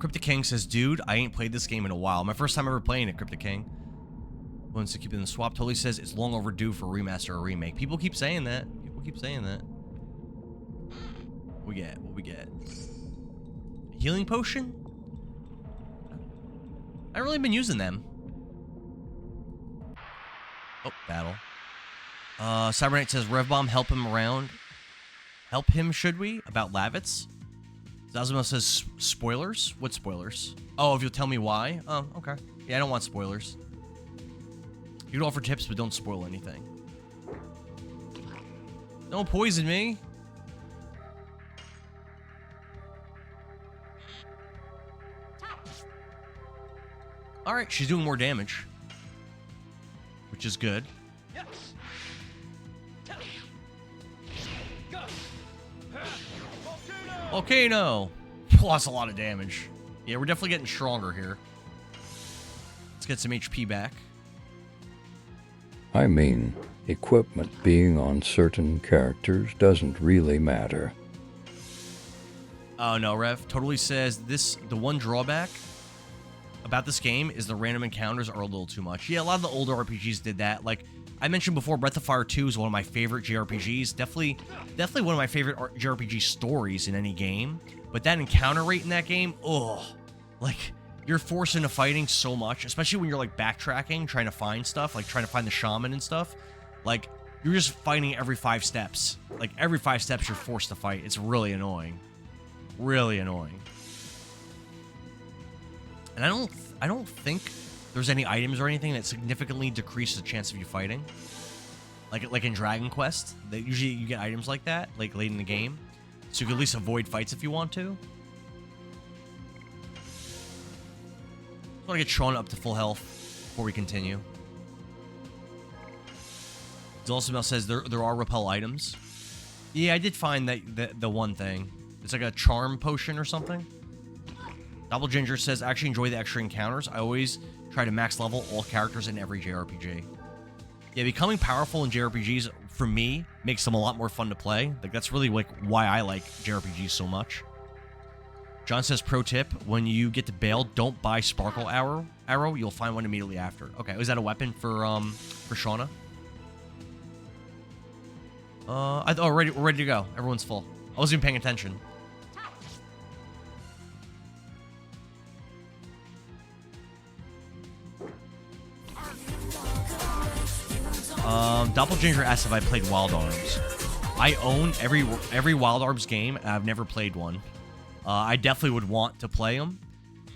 Cryptic King says, dude, I ain't played this game in a while. My first time ever playing it, Cryptic King. Wants to keep it in the swap. Totally says it's long overdue for a remaster or remake. People keep saying that. What we get? A healing potion? I haven't really been using them. Oh, battle. Cyberknight says, Revbomb, help him around. Help him, should we? About Lavitz. Zazumel says, spoilers? What spoilers? Oh, if you'll tell me why? Oh, okay. Yeah, I don't want spoilers. You can offer tips, but don't spoil anything. Don't poison me. Alright, she's doing more damage. Which is good. Volcano! Plus a lot of damage. Yeah, we're definitely getting stronger here. Let's get some HP back. I mean, equipment being on certain characters doesn't really matter. Oh no, Rev totally says the one drawback about this game is the random encounters are a little too much. Yeah, a lot of the older RPGs did that. Like I mentioned before, Breath of Fire 2 is one of my favorite JRPGs. Definitely one of my favorite JRPG stories in any game. But that encounter rate in that game, like you're forced into fighting so much, especially when you're like backtracking, trying to find stuff, like trying to find the shaman and stuff. Like you're just fighting every 5 steps. Like every 5 steps you're forced to fight. It's really annoying. Really annoying. And I don't think there's any items or anything that significantly decreases the chance of you fighting. Like in Dragon Quest, that usually you get items like that, like late in the game. So you can at least avoid fights if you want to. I want to get Sean up to full health before we continue. Dulcimel says there are repel items. Yeah, I did find that the one thing. It's like a charm potion or something. Double Ginger says, I actually enjoy the extra encounters. I always try to max level all characters in every JRPG. Yeah, becoming powerful in JRPGs, for me, makes them a lot more fun to play. Like, that's really like why I like JRPGs so much. John says, pro tip, when you get to Bale, don't buy Sparkle Arrow. You'll find one immediately after. Okay, is that a weapon for Shauna? We're ready to go. Everyone's full. I wasn't even paying attention. Doppelganger asked if I played Wild Arms. I own every Wild Arms game, and I've never played one. I definitely would want to play them.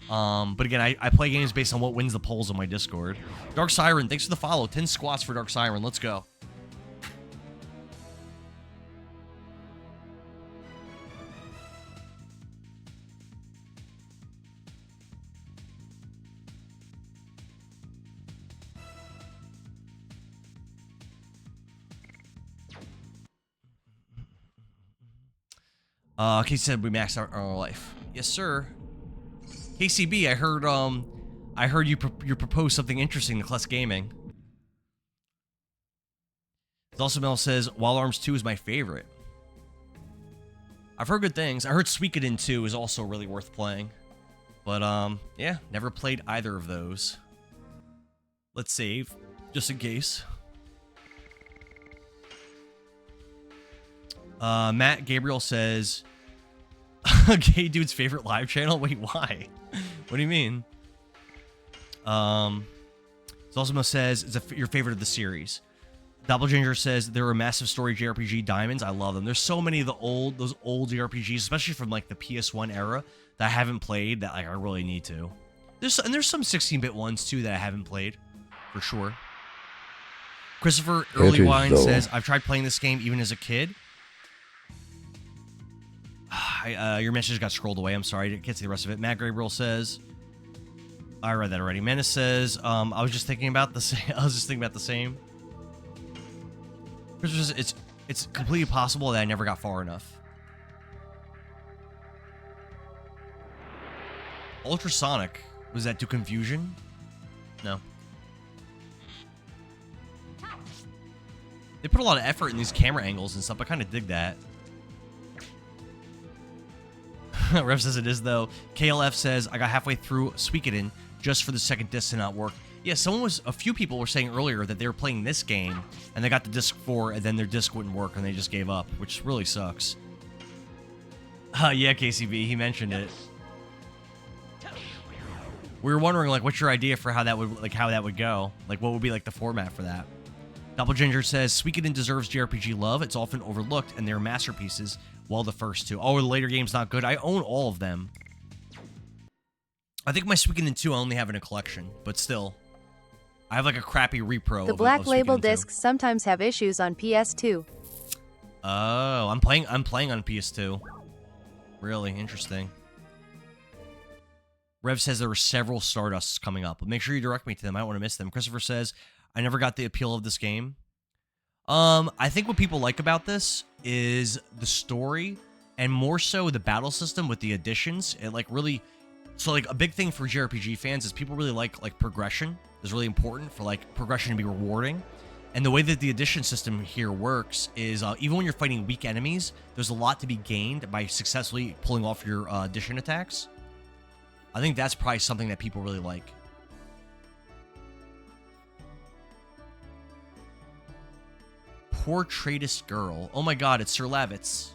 But again, I play games based on what wins the polls on my Discord. Dark Siren, thanks for the follow. 10 squats for Dark Siren. Let's go. Casey said we maxed out our life. Yes, sir. KCB, I heard you proposed something interesting to Kless Gaming. Dulcimel says Wild Arms 2 is my favorite. I've heard good things. I heard Suikoden 2 is also really worth playing. But yeah, never played either of those. Let's save just in case. Matt Gabriel says, gay dude's favorite live channel? Wait, why? What do you mean? Zosimo says, it's your favorite of the series. Doppelganger says, there are massive story JRPG diamonds. I love them. There's so many of those old JRPGs, especially from like the PS1 era, that I haven't played that like I really need to. There's some 16-bit ones too that I haven't played, for sure. Christopher Earlywine says, I've tried playing this game even as a kid. Your message got scrolled away. I'm sorry. I didn't get to the rest of it. Matt Gabriel says, I read that already. Menace says, I was just thinking about the same. Christopher says, it's completely possible that I never got far enough. Ultrasonic. Was that to Confusion? No. They put a lot of effort in these camera angles and stuff. I kind of dig that. Rev says it is, though. KLF says, I got halfway through Suikoden just for the second disc to not work. Yeah, a few people were saying earlier that they were playing this game, and they got the disc 4, and then their disc wouldn't work, and they just gave up, which really sucks. Yeah, KCB, he mentioned it. We were wondering, like, what's your idea for how that would go? Like, what would be, like, the format for that? Doppelganger says, Suikoden deserves JRPG love. It's often overlooked, and they're masterpieces. Well, the first two. Oh, the later game's not good. I own all of them. I think my Suikoden 2 I only have in a collection, but still. I have like a crappy repro. The Black Label discs sometimes have issues on PS2. Oh, I'm playing on PS2. Really interesting. Rev says there were several Stardusts coming up, but make sure you direct me to them. I don't want to miss them. Christopher says, I never got the appeal of this game. I think what people like about this is the story and more so the battle system with the additions. It like really, so like a big thing for JRPG fans is people really like progression. It's really important for like progression to be rewarding. And the way that the addition system here works is even when you're fighting weak enemies, there's a lot to be gained by successfully pulling off your addition attacks. I think that's probably something that people really like. Portraitist girl. Oh my god, it's Sir Lavitz.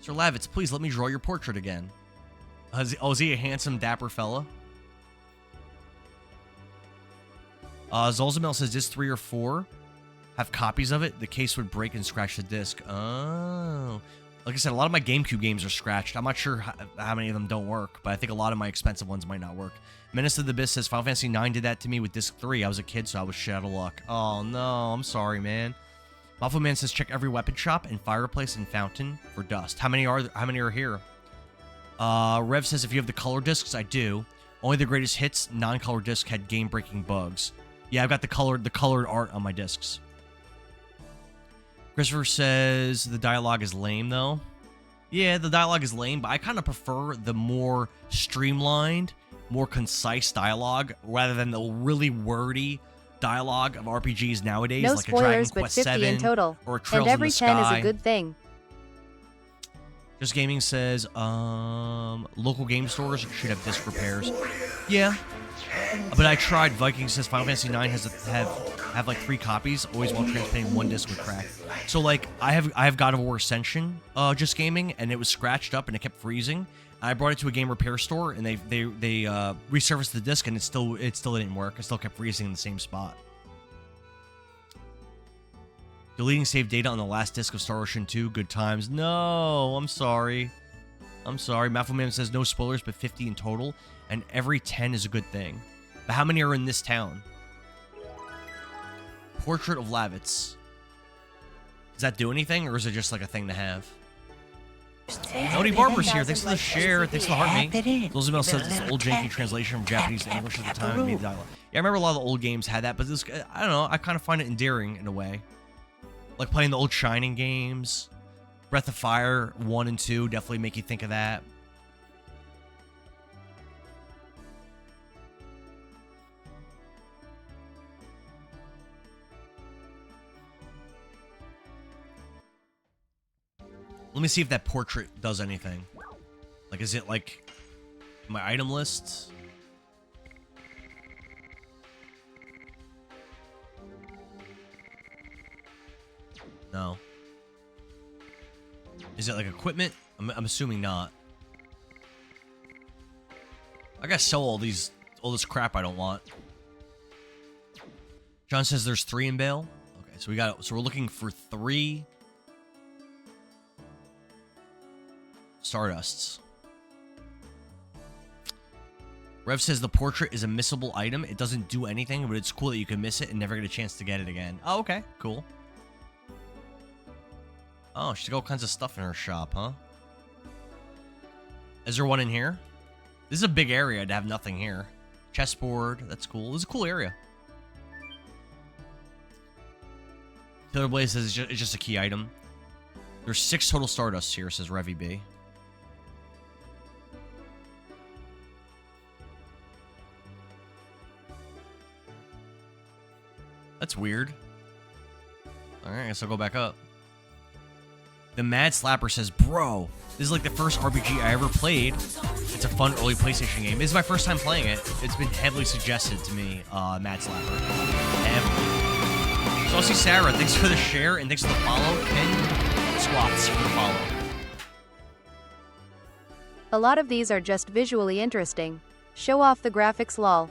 Sir Lavitz, please let me draw your portrait again. Is he a handsome, dapper fella? Zolzamel says disc 3 or 4 have copies of it. The case would break and scratch the disc. Oh. Like I said, a lot of my GameCube games are scratched. I'm not sure how many of them don't work, but I think a lot of my expensive ones might not work. Menace of the Abyss says Final Fantasy 9 did that to me with disc 3. I was a kid, so I was shit out of luck. Oh, no. I'm sorry, man. Waffle Man says check every weapon shop and fireplace and fountain for dust. How many are here? Rev says if you have the color discs, I do. Only the greatest hits non-color disc had game-breaking bugs. Yeah, I've got the colored art on my discs. Christopher says the dialogue is lame though. Yeah, the dialogue is lame, but I kind of prefer the more streamlined, more concise dialogue rather than the really wordy dialogue of RPGs nowadays, no like spoilers, a Dragon Quest 50 VII in total. or Trails and every in the 10 Sky. is a good thing. Just Gaming says, local game stores should have disc repairs. Yeah, but I tried. Viking says Final Fantasy 9 have like 3 copies, always while transporting 1 disc would crack. So like I have God of War Ascension, Just Gaming, and it was scratched up and it kept freezing. I brought it to a game repair store and they resurfaced the disc and it still didn't work. It still kept freezing in the same spot. Deleting save data on the last disc of Star Ocean 2. Good times. No, I'm sorry. Mafuman says no spoilers, but 50 in total, and every 10 is a good thing. But how many are in this town? Portrait of Lavitz. Does that do anything, or is it just like a thing to have? Nody Barber's here. Thanks for the share. Thanks for the heart, mate. Lozabel says it's old janky translation from Japanese to English at the time it made the dialogue. Yeah, I remember a lot of the old games had that, but this, I don't know, I kind of find it endearing in a way. Like playing the old Shining games. Breath of Fire 1 and 2 definitely make you think of that. Let me see if that portrait does anything. Like, is it like my item list? No. Is it like equipment? I'm assuming not. I gotta sell all this crap I don't want. John says there's 3 in bail. Okay, so we're looking for 3 Stardusts. Rev says the portrait is a missable item. It doesn't do anything, but it's cool that you can miss it and never get a chance to get it again. Oh, okay, cool. Oh, she's got all kinds of stuff in her shop, huh? Is there one in here? This is a big area to have nothing here. Chessboard, that's cool. This is a cool area. Killer Blaze says it's just a key item. There's 6 total Stardusts here, says Revy B. That's weird. Alright, I guess I'll go back up. The Mad Slapper says, bro, this is like the first RPG I ever played. It's a fun early PlayStation game. This is my first time playing it. It's been heavily suggested to me, Mad Slapper. Heavily. Saucy Sarah, thanks for the share and thanks for the follow. Ken Squats for the follow. A lot of these are just visually interesting. Show off the graphics lol.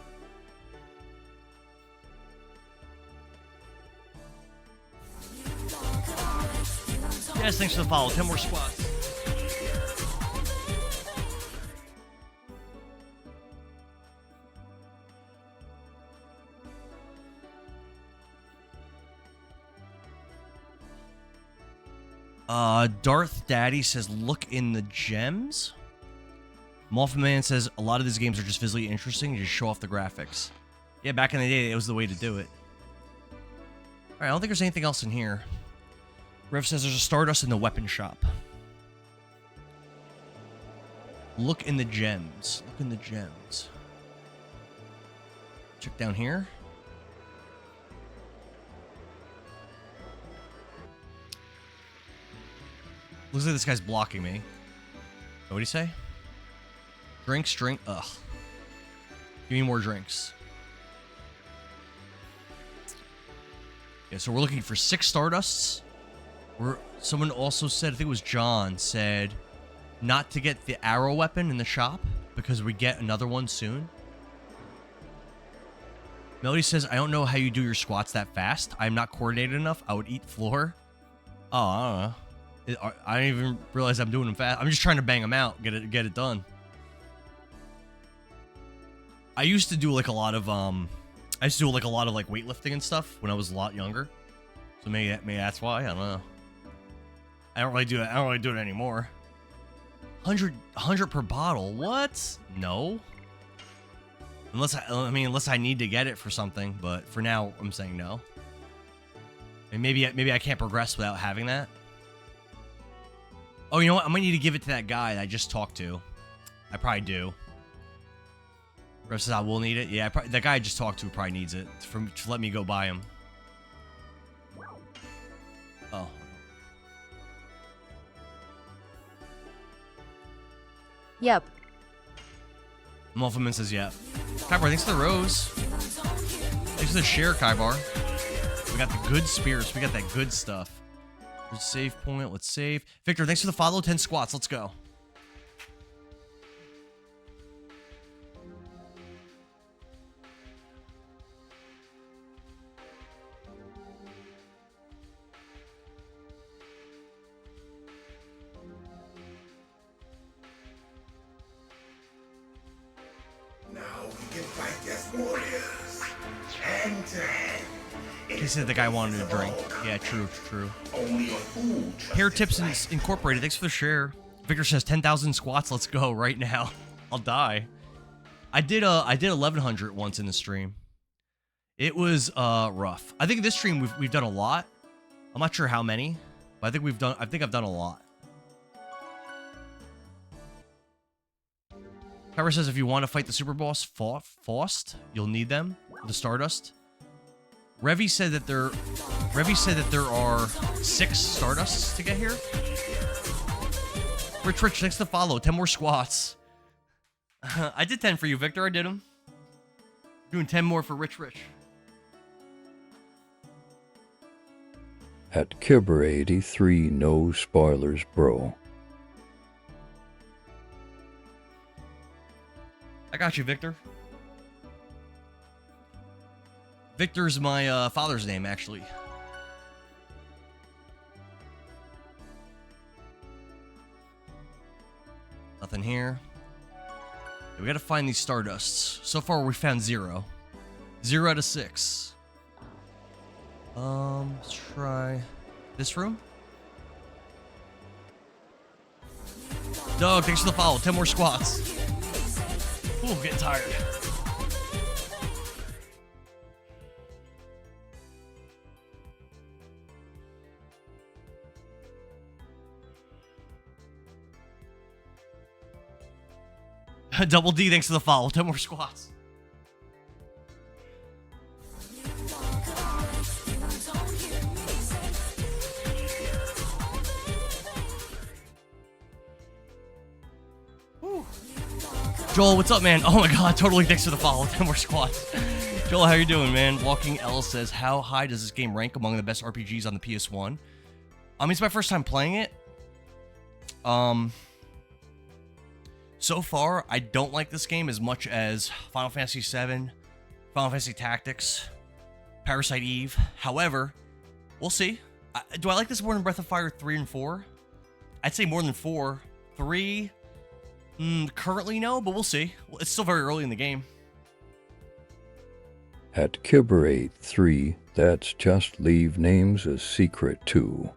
Yes, thanks for the follow. 10 more squats. Darth Daddy says, look in the gems. Muffin Man says, a lot of these games are just visually interesting. You just show off the graphics. Yeah, back in the day, it was the way to do it. Alright, I don't think there's anything else in here. Rev says there's a Stardust in the weapon shop. Look in the gems. Look in the gems. Check down here. Looks like this guy's blocking me. What do you say? Drinks, drink. Ugh. Give me more drinks. Yeah, so we're looking for 6 Stardusts. Someone also said, I think it was John, said not to get the arrow weapon in the shop because we get another one soon. Melody says, I don't know how you do your squats that fast. I'm not coordinated enough. I would eat floor. Oh, I don't know. I didn't even realize I'm doing them fast. I'm just trying to bang them out, get it done. I used to do like a lot of like weightlifting and stuff when I was a lot younger. So maybe that's why. I don't know. I don't really do it anymore. 100 per bottle. What? No. Unless I need to get it for something, but for now I'm saying no. And maybe I can't progress without having that. Oh, you know what? I might need to give it to that guy that I just talked to. I probably do. Rev says I will need it. Yeah, that guy I just talked to probably needs it to let me go buy him. Oh. Yep. Muffleman says yep. Kybar, thanks for the rose. Thanks for the share, Kybar. We got the good spirits. We got that good stuff. There's a save point. Let's save. Victor, thanks for the follow. 10 squats. Let's go. He said the guy wanted a drink. Yeah, true. Hair Tips Incorporated, thanks for the share. Victor says 10,000 squats. Let's go right now. I'll die. I did 1100 once in the stream. It was rough. I think this stream we've done a lot. I'm not sure how many, but I think I've done a lot. Kyra says if you want to fight the super boss Faust, you'll need them. The Stardust. Revy said that there are 6 Stardusts to get here. Rich, thanks to follow. 10 more squats. I did 10 for you, Victor. I did them. Doing 10 more for Rich. At Kibber83, no spoilers, bro. I got you, Victor. Victor's my father's name, actually. Nothing here. We gotta find these Stardusts. So far, we found 0. 0 out of 6. Let's try this room. Doug, thanks for the follow. 10 more squats. Ooh, I'm getting tired. Double D, thanks for the follow. 10 more squats. Whew. Joel, what's up, man? Oh my god, totally thanks for the follow. 10 more squats. Joel, how you doing, man? Walking L says, how high does this game rank among the best RPGs on the PS1? I mean, it's my first time playing it. So far, I don't like this game as much as Final Fantasy VII, Final Fantasy Tactics, Parasite Eve. However, we'll see. Do I like this more than Breath of Fire 3 and 4? I'd say more than 4. 3, currently no, but we'll see. It's still very early in the game. At Kibber83, that's just leave names a secret too.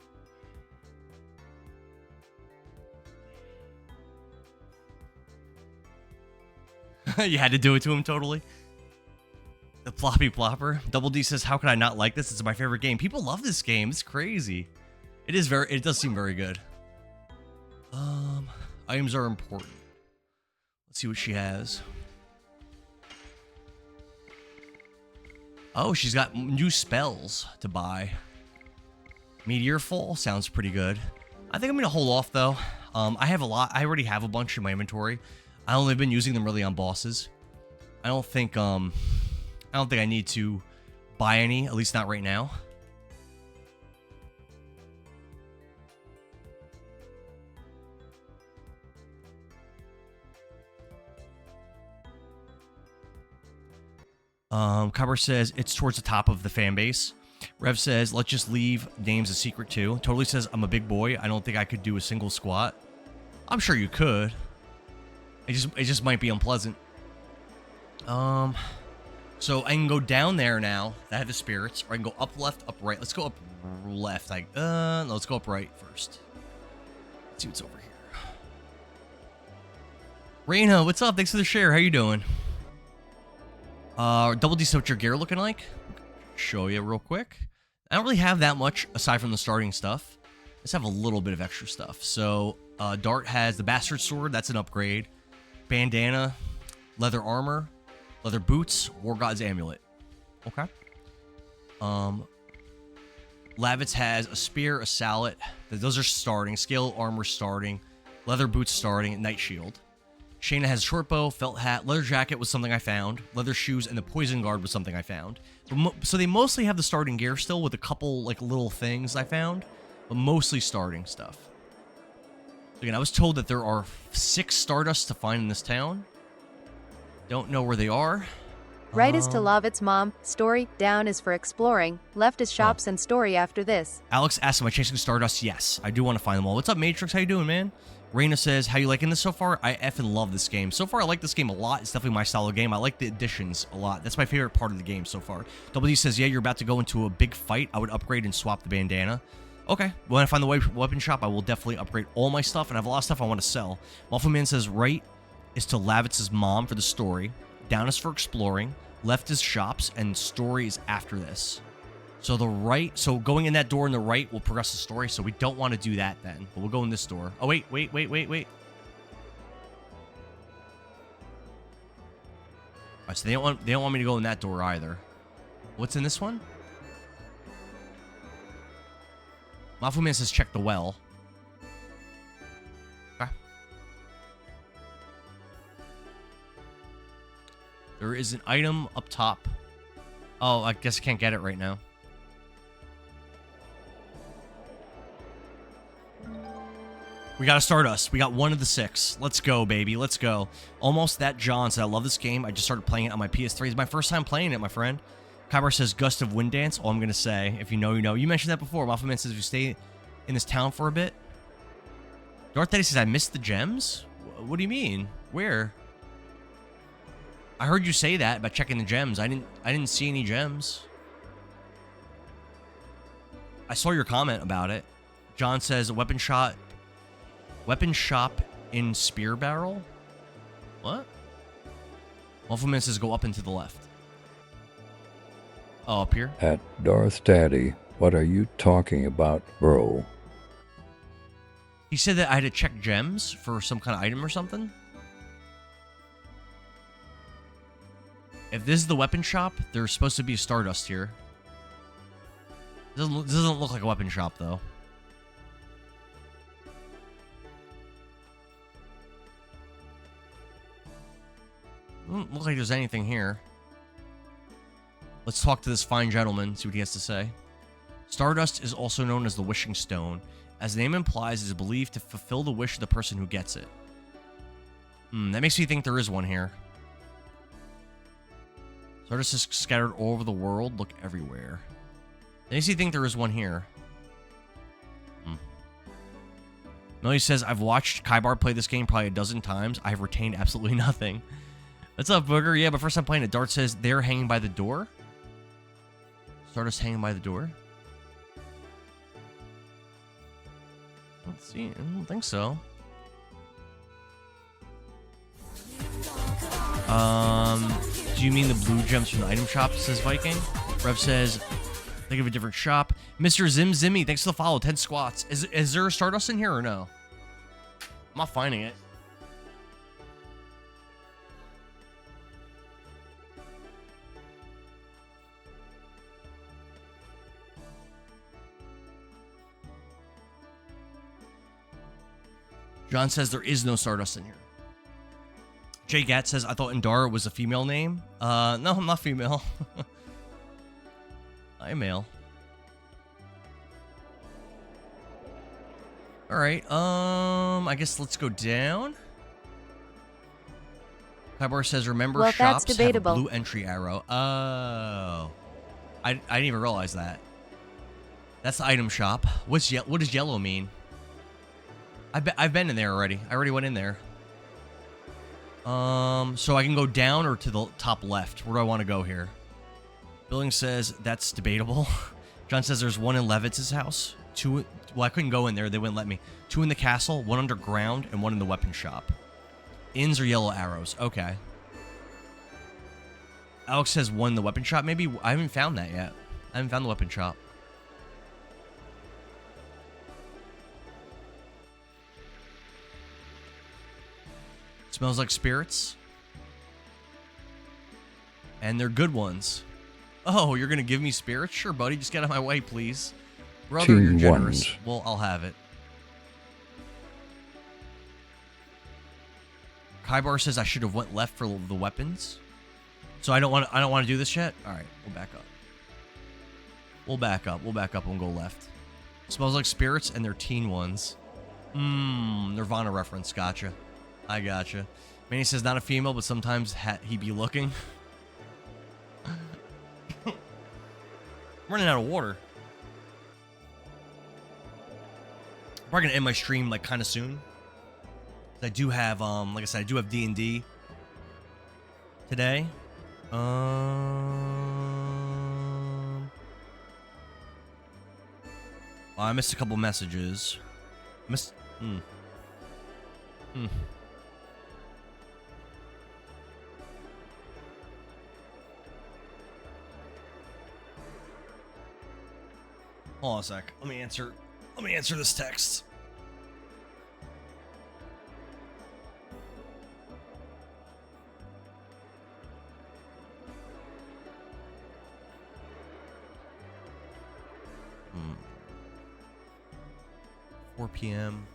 You had to do it to him, totally. The floppy plopper. Double D says, how could I not like this? It's my favorite game. People love this game. It's crazy. It does seem very good. Items are important. Let's see what she has. Oh, she's got new spells to buy. Meteor Fall sounds pretty good. I think I'm gonna hold off though. I have a lot. I already have a bunch in my inventory. I only been using them really on bosses. I don't think I need to buy any, at least not right now. Cover says it's towards the top of the fan base. Rev says, let's just leave names a secret too. Totally says, I'm a big boy. I don't think I could do a single squat. I'm sure you could. It just might be unpleasant. So I can go down there now. I have the spirits. Or I can go up left, up right. Let's go up left. No, let's go up right first. Let's see what's over here. Reina, what's up? Thanks for the share. How you doing? Double D, so what's your gear looking like? Show you real quick. I don't really have that much aside from the starting stuff. Let's have a little bit of extra stuff. So, Dart has the Bastard Sword. That's an upgrade. Bandana, leather armor, leather boots, War God's Amulet. Okay. Lavitz has a spear, a sallet. Those are starting. Scale armor starting. Leather boots starting. Night shield. Shayna has short bow, felt hat, leather jacket was something I found, leather shoes, and the poison guard was something I found. So they mostly have the starting gear still with a couple like little things I found, but mostly starting stuff. Again, I was told that there are 6 Stardusts to find in this town. Don't know where they are. Right is to Lavitz's mom, story, down is for exploring, left is shops and story after this. Alex asks, am I chasing Stardust? Yes, I do want to find them all. What's up, Matrix? How you doing, man? Raina says, how you liking this so far? I effing love this game. So far, I like this game a lot. It's definitely my style of game. I like the additions a lot. That's my favorite part of the game so far. Double D says, yeah, you're about to go into a big fight. I would upgrade and swap the bandana. Okay, when I find the weapon shop, I will definitely upgrade all my stuff, and I have a lot of stuff I want to sell. Waffle Man says, right is to Lavitz's mom for the story. Down is for exploring. Left is shops, and story is after this. So so going in that door in the right will progress the story, so we don't want to do that then. But we'll go in this door. Oh, wait. Alright, so they don't want me to go in that door either. What's in this one? Mafuman says check the well. Okay. There is an item up top. Oh, I guess I can't get it right now. We got a Stardust. We got one of the 6. Let's go, baby. Let's go. Almost that John said, I love this game. I just started playing it on my PS3. It's my first time playing it, my friend. Kyber says, Gust of Wind Dance. All I'm going to say, if you know, you know. You mentioned that before. Maffaman says, if you stay in this town for a bit. Darth Daddy says, I missed the gems? What do you mean? Where? I heard you say that about checking the gems. I didn't see any gems. I saw your comment about it. John says, weapon shop in Spear Barrel? What? Waffleman says go up and to the left. Oh, up here? At Darth Daddy, what are you talking about, bro? He said that I had to check gems for some kind of item or something. If this is the weapon shop, there's supposed to be a Stardust here. This doesn't look like a weapon shop, though. Doesn't look like there's anything here. Let's talk to this fine gentleman, see what he has to say. Stardust is also known as the Wishing Stone. As the name implies, it is believed to fulfill the wish of the person who gets it. That makes me think there is one here. Stardust is scattered all over the world. Look everywhere. That makes me think there is one here. Melly says, I've watched Kaibar play this game probably a dozen times. I have retained absolutely nothing. What's up, Booger? Yeah, but first time playing it. Dart says they're hanging by the door. Stardust hanging by the door. Let's see. I don't think so. Do you mean the blue gems from the item shop? Says Viking. Rev says, think of a different shop. Mr. Zim Zimmy, thanks for the follow. 10 squats. Is there a Stardust in here or no? I'm not finding it. John says there is no Stardust in here. Jay Gat says, I thought Indara was a female name. No, I'm not female. I'm male. Alright, I guess let's go down. Kybar says, remember Well, shops that's have a debatable. blue entry arrow. Oh. I didn't even realize that. That's the item shop. What does yellow mean? I've been in there already. I already went in there. So I can go down or to the top left. Where do I want to go here? Billing says that's debatable. John says there's one in Levitz's house. Two. Well, I couldn't go in there. They wouldn't let me. Two in the castle, one underground, and one in the weapon shop. Inns are yellow arrows. Okay. Alex says one in the weapon shop. Maybe I haven't found that yet. I haven't found the weapon shop. Smells like spirits. And they're good ones. Oh, you're going to give me spirits? Sure, buddy. Just get out of my way, please. Brother, Team you're generous. ones. Well, I'll have it. Kybar says I should have went left for the weapons. So I don't want to do this yet. All right, we'll back up. We'll back up and go left. Smells like spirits and they're teen ones. Nirvana reference. Gotcha. I gotcha. Manny says not a female, but sometimes he be looking. Running out of water. I'm probably gonna end my stream like kind of soon. I do have like I said, I do have D&D today. I missed a couple messages. Hold on a sec. Let me answer this text. Hmm. 4 p.m.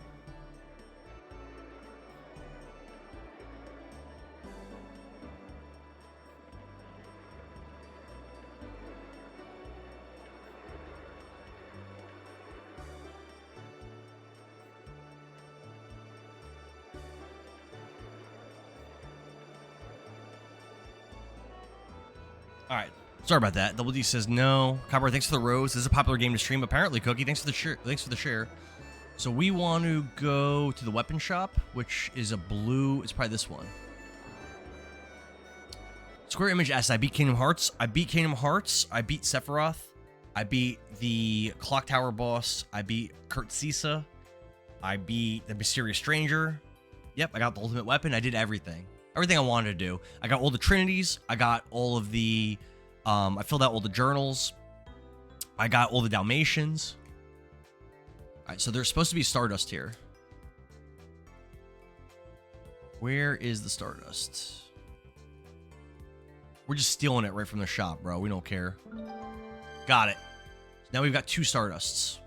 All right. Sorry about that. Double D says no. Copper, thanks for the rose. This is a popular game to stream. Apparently, Cookie, thanks for the share. So we want to go to the weapon shop, which is a blue. It's probably this one. Square Image asks, I beat Kingdom Hearts. I beat Sephiroth. I beat the Clock Tower boss. I beat Kurt Sisa. I beat the Mysterious Stranger. Yep, I got the ultimate weapon. I did everything. Everything I wanted to do. I got all the Trinities. I got all of the... I filled out all the journals. I got all the Dalmatians. Alright, so there's supposed to be Stardust here. Where is the Stardust? We're just stealing it right from the shop, bro. We don't care. Got it. Now we've got 2 Stardusts.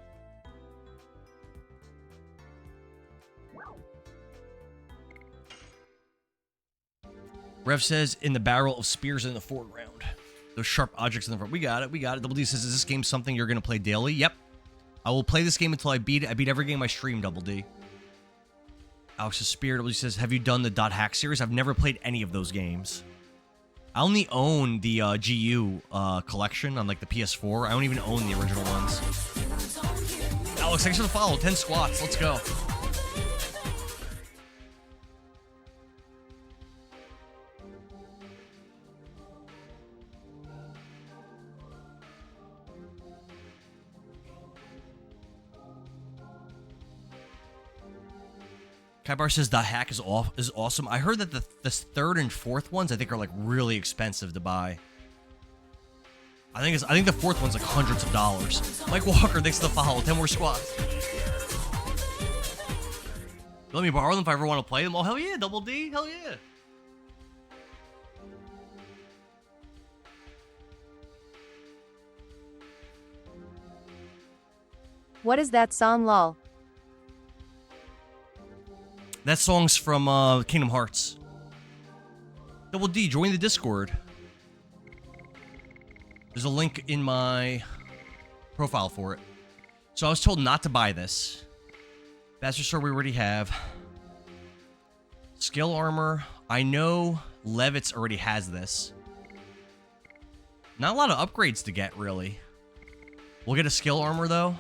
Rev says, in the barrel of spears in the foreground. Those sharp objects in the front. We got it. Double D says, is this game something you're going to play daily? Yep. I will play this game until I beat it. I beat every game I stream, Double D. Alex's Spirit. Double D says, have you done the .hack series? I've never played any of those games. I only own the GU collection on like the PS4. I don't even own the original ones. Alex, thanks for the follow. 10 squats. Let's go. Kaibar says the hack is awesome. I heard that the 3rd and 4th ones I think are like really expensive to buy. I think the 4th one's like hundreds of dollars. Mike Walker, thanks for the follow. 10 more squats. Let me borrow them if I ever want to play them. Oh hell yeah, Double D, hell yeah. What is that song, lol? That song's from Kingdom Hearts. Double D, join the Discord. There's a link in my profile for it. So I was told not to buy this. Bastard Sword we already have. Skill armor. I know Levitz already has this. Not a lot of upgrades to get, really. We'll get a skill armor, though.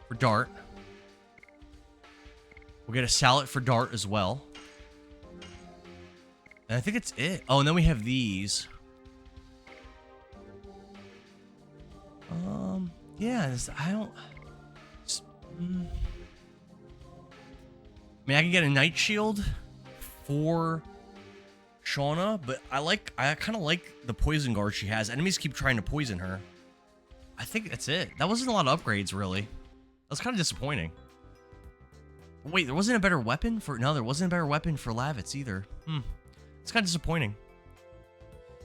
For Dart. We'll get a salad for Dart as well. And I think it's it. Oh, and then we have these. Yeah, I don't... I mean, I can get a Night Shield for Shauna, but I kind of like the poison guard she has. Enemies keep trying to poison her. I think that's it. That wasn't a lot of upgrades, really. That was kind of disappointing. Wait, there wasn't a better weapon for... No, there wasn't a better weapon for Lavitz either. It's kind of disappointing.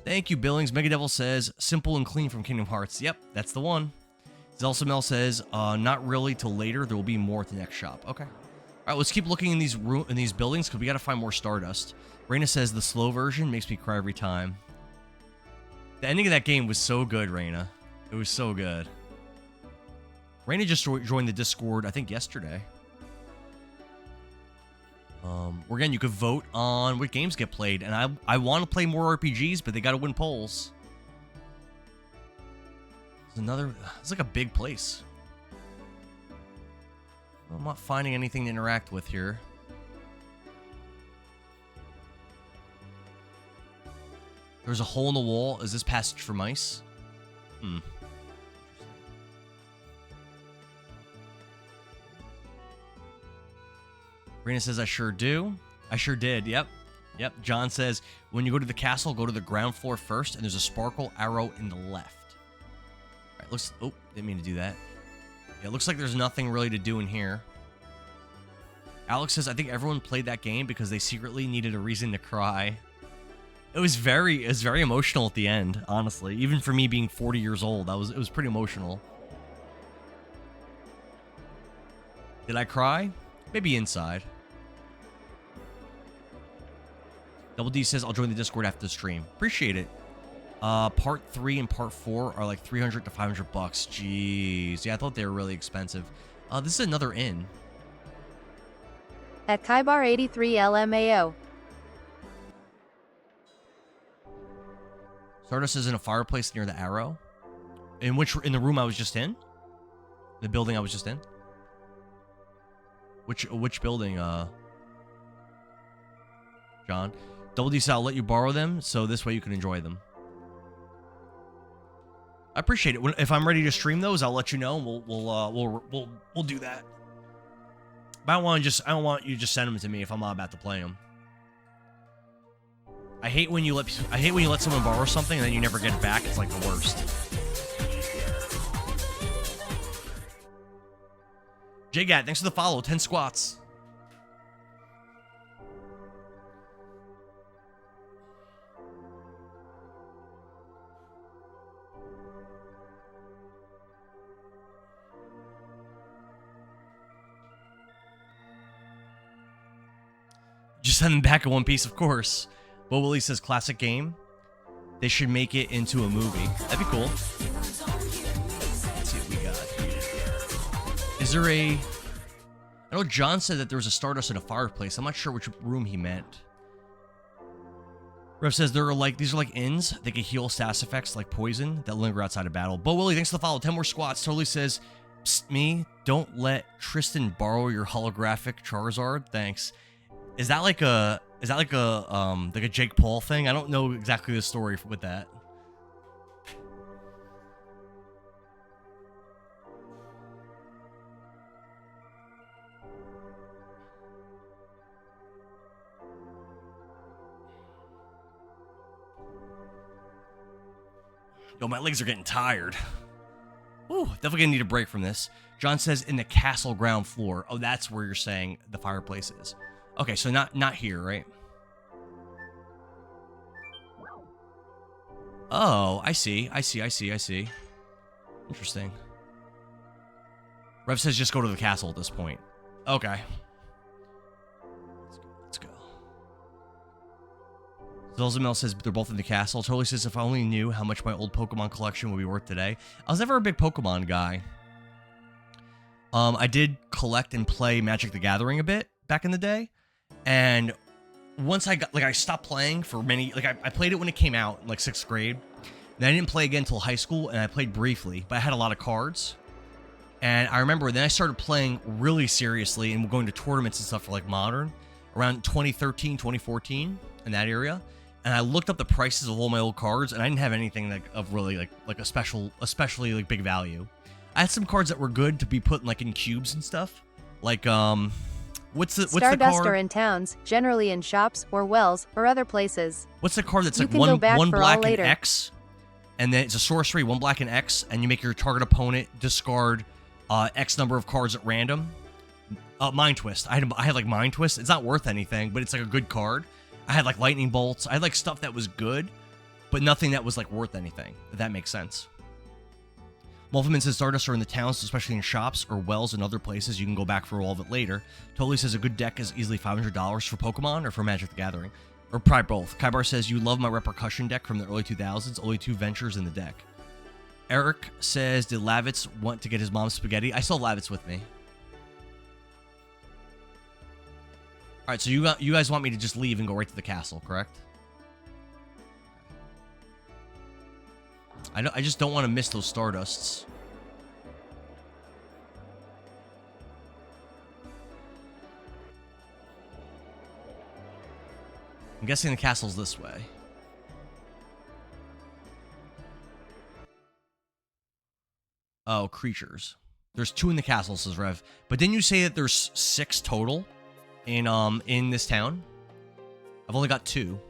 Thank you, Billings. Mega Devil says, simple and clean from Kingdom Hearts. Yep, that's the one. Zelsamel says, not really till later. There will be more at the next shop. Okay. All right, let's keep looking in these buildings because we got to find more Stardust. Raina says, the slow version makes me cry every time. The ending of that game was so good, Raina. It was so good. Raina just joined the Discord, I think, yesterday. Again, you could vote on what games get played, and I want to play more RPGs, but they got to win polls. It's like a big place. I'm not finding anything to interact with here. There's a hole in the wall. Is this passage for mice? Rena says, I sure do. I sure did. Yep. John says, when you go to the castle, go to the ground floor first, and there's a sparkle arrow in the left. All right, looks... Oh, didn't mean to do that. Yeah, it looks like there's nothing really to do in here. Alex says, I think everyone played that game because they secretly needed a reason to cry. It was very emotional at the end, honestly. Even for me being 40 years old, it was pretty emotional. Did I cry? Maybe inside. Double D says, I'll join the Discord after the stream. Appreciate it. Part 3 and Part 4 are like $300 to $500. Jeez. Yeah, I thought they were really expensive. This is another inn. At Kaibar 83 LMAO. Stardust is in a fireplace near the arrow. In the room I was just in? The building I was just in? Which building, John? Double D said, I'll let you borrow them, so this way you can enjoy them. I appreciate it. If I'm ready to stream those, I'll let you know. We'll do that. But I don't want you to just send them to me if I'm not about to play them. I hate when you let someone borrow something and then you never get it back. It's like the worst. JGat, thanks for the follow. 10 squats. Just send them back in one piece, of course. Bo Willie says, classic game. They should make it into a movie. That'd be cool. Let's see what we got here. Is there a... I know John said that there was a Stardust in a fireplace. I'm not sure which room he meant. Rev says, these are like inns. They can heal status effects like poison that linger outside of battle. Bo Willie, thanks for the follow. 10 more squats. Totally says, psst, me, don't let Tristan borrow your holographic Charizard. Thanks. Is that like a Jake Paul thing? I don't know exactly the story with that. Yo, my legs are getting tired. Ooh, definitely gonna need a break from this. John says in the castle ground floor. Oh, that's where you're saying the fireplace is. Okay, so not here, right? Oh, I see. Interesting. Rev says just go to the castle at this point. Okay. Let's go. Zelzamel says they're both in the castle. Totally says if I only knew how much my old Pokemon collection would be worth today. I was never a big Pokemon guy. I did collect and play Magic the Gathering a bit back in the day. And once I got, like, I stopped playing for many, like, I played it when it came out, in, like, 6th grade. Then I didn't play again until high school, and I played briefly, but I had a lot of cards. And I remember then I started playing really seriously and going to tournaments and stuff for, like, Modern around 2013, 2014, in that area. And I looked up the prices of all my old cards, and I didn't have anything, like, of really, like a especially, like, big value. I had some cards that were good to be put, like, in cubes and stuff. Like, what's the Stardust card? are in towns, generally in shops or wells or other places. What's the card that's You like can go back one for black all and later. X, and then it's a sorcery, 1 black and X, and you make your target opponent discard X number of cards at random. Mind Twist. I had like Mind Twist. It's not worth anything, but it's like a good card. I had like Lightning Bolts. I had like stuff that was good, but nothing that was like worth anything. If that makes sense. Wolfman says Stardust are in the towns, especially in shops or wells and other places. You can go back for all of it later. Totally says a good deck is easily $500 for Pokemon or for Magic the Gathering. Or probably both. Kaibar says you love my Repercussion deck from the early 2000s. Only 2 ventures in the deck. Eric says, did Lavitz want to get his mom's spaghetti? I still have Lavitz with me. Alright, so you guys want me to just leave and go right to the castle, correct? I just don't want to miss those Stardusts. I'm guessing the castle's this way. Oh, creatures. There's 2 in the castle, says Rev. But didn't you say that there's 6 total in this town? I've only got 2.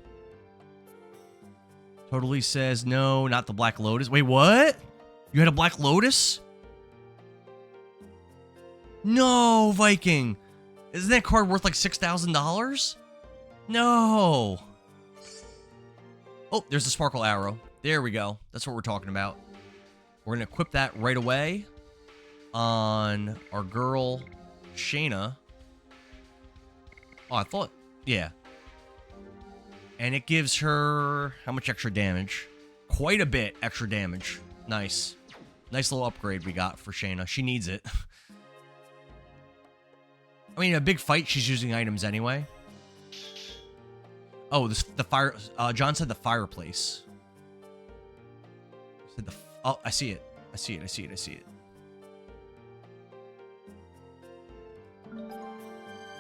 Totally says, no, not the Black Lotus. Wait, what? You had a Black Lotus? No, Viking. Isn't that card worth like $6,000? No. Oh, there's the Sparkle Arrow. There we go. That's what we're talking about. We're going to equip that right away on our girl, Shayna. Oh, I thought, yeah. And it gives her how much extra damage? Quite a bit extra damage. Nice. Nice little upgrade we got for Shayna. She needs it. I mean, in a big fight, she's using items anyway. Oh, the fire. John said the fireplace. Said oh, I see it. I see it. I see it. I see it.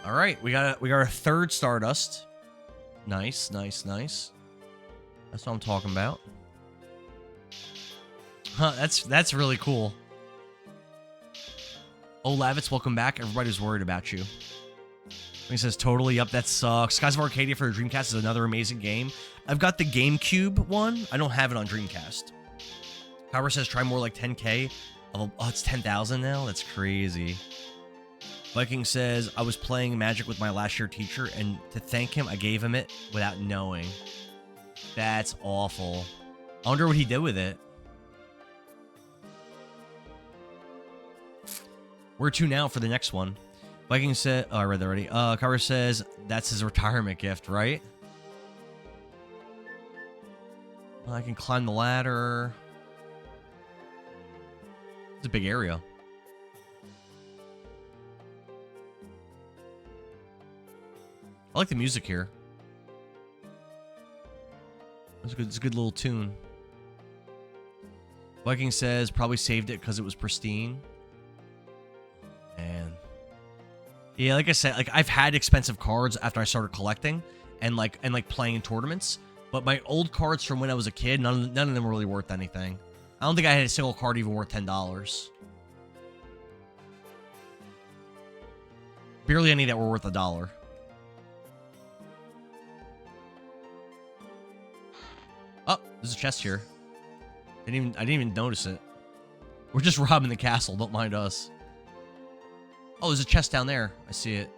All right, we got our 3rd Stardust. Nice, nice, nice. That's what I'm talking about. Huh, that's really cool. Oh, Lavitz, welcome back. Everybody's worried about you. He says, totally, yup, that sucks. Skies of Arcadia for the Dreamcast is another amazing game. I've got the GameCube one. I don't have it on Dreamcast. Power says, try more like 10K. Oh, it's 10,000 now? That's crazy. Viking says, I was playing Magic with my last year teacher, and to thank him, I gave him it without knowing. That's awful. I wonder what he did with it. Where to now for the next one? Viking said, oh, I read that already. Kyra says, that's his retirement gift, right? I can climb the ladder. It's a big area. I like the music here. It's a good little tune. Viking says probably saved it because it was pristine. Man. Yeah, like I said, like I've had expensive cards after I started collecting and like playing in tournaments, but my old cards from when I was a kid, none of them were really worth anything. I don't think I had a single card even worth $10. Barely any that were worth $1. Oh, there's a chest here. I didn't even notice it. We're just robbing the castle. Don't mind us. Oh, there's a chest down there. I see it.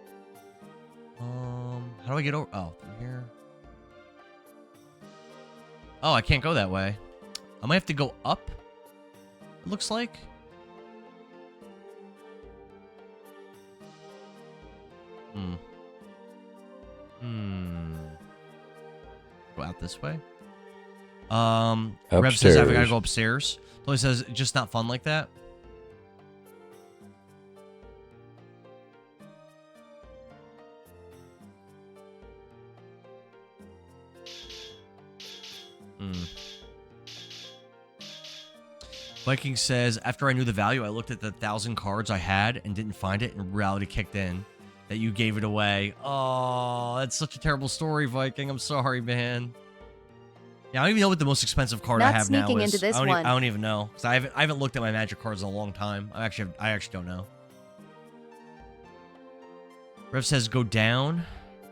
How do I get over? Oh, through here. Oh, I can't go that way. I might have to go up. It looks like. Go out this way. Rev says I gotta go upstairs. Totally says just not fun like that. Viking says, after I knew the value, I looked at the 1,000 cards I had and didn't find it, and reality kicked in that you gave it away. Oh, that's such a terrible story, Viking. I'm sorry, man. Yeah, I don't even know what the most expensive card I have now is. Into this I one. don't even know, because I haven't looked at my Magic cards in a long time. I actually don't know. Rev says, go down.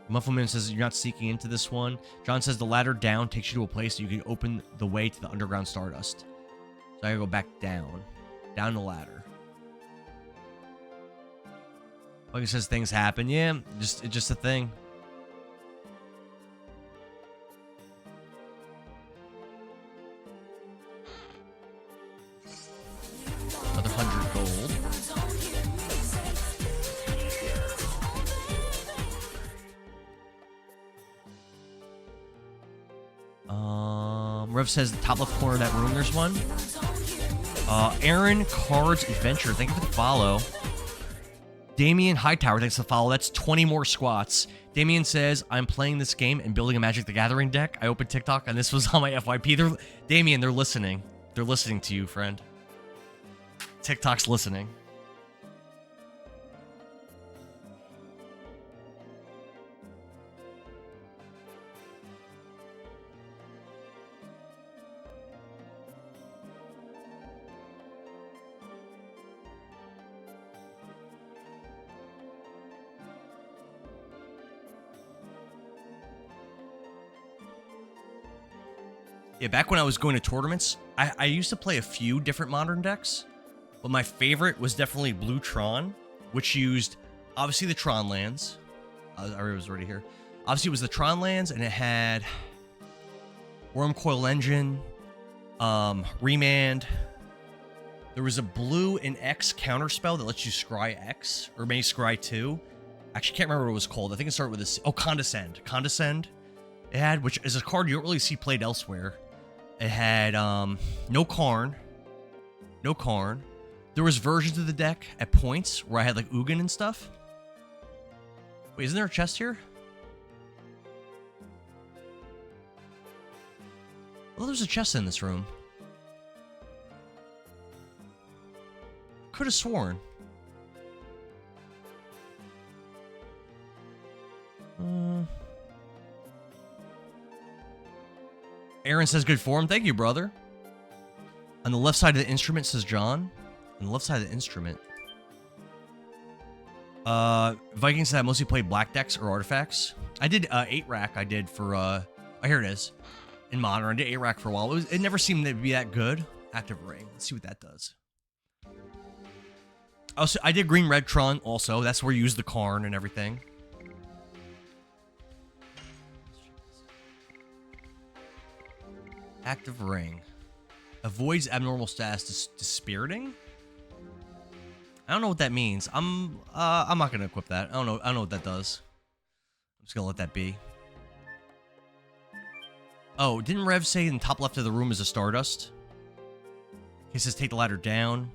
Muffleman says, you're not sneaking into this one. John says, the ladder down takes you to a place so you can open the way to the underground Stardust. So I gotta go back down. Down the ladder. Like it says things happen. Yeah, it's just a thing. Another 100 gold. Rev says the top left corner of that room, there's one. Aaron Cards Adventure, thank you for the follow. Damien Hightower, thanks for the follow. That's 20 more squats. Damien says, I'm playing this game and building a Magic the Gathering deck. I opened TikTok and this was on my FYP. Damien, they're listening. They're listening to you, friend. TikTok's listening. Yeah, back when I was going to tournaments, I used to play a few different modern decks, but my favorite was definitely Blue Tron, which used, obviously, the Tron lands. I was already here. Obviously, it was the Tron lands, and it had Wormcoil Engine, Remand. There was a blue and X counterspell that lets you scry X, or maybe scry 2. Actually, can't remember what it was called. I think it started with this. Oh, Condescend. Condescend. It had, which is a card you don't really see played elsewhere. It had no Karn. No Karn. There was versions of the deck at points where I had like Ugin and stuff. Wait, isn't there a chest here? Well, there's a chest in this room. Could have sworn. Aaron says good form. Thank you, brother. On the left side of the instrument, says John. On the left side of the instrument. Vikings said I mostly played black decks or artifacts. I did 8-rack. I did for, oh, here it is. In Modern, I did 8-rack for a while. It never seemed to be that good. Active Ring. Let's see what that does. Also, I did Green Red Tron also. That's where you use the Karn and everything. Active Ring. Avoids abnormal status dispiriting? I don't know what that means. I'm not gonna equip that. I don't know what that does. I'm just gonna let that be. Oh, didn't Rev say in the top left of the room is a Stardust? He says take the ladder down.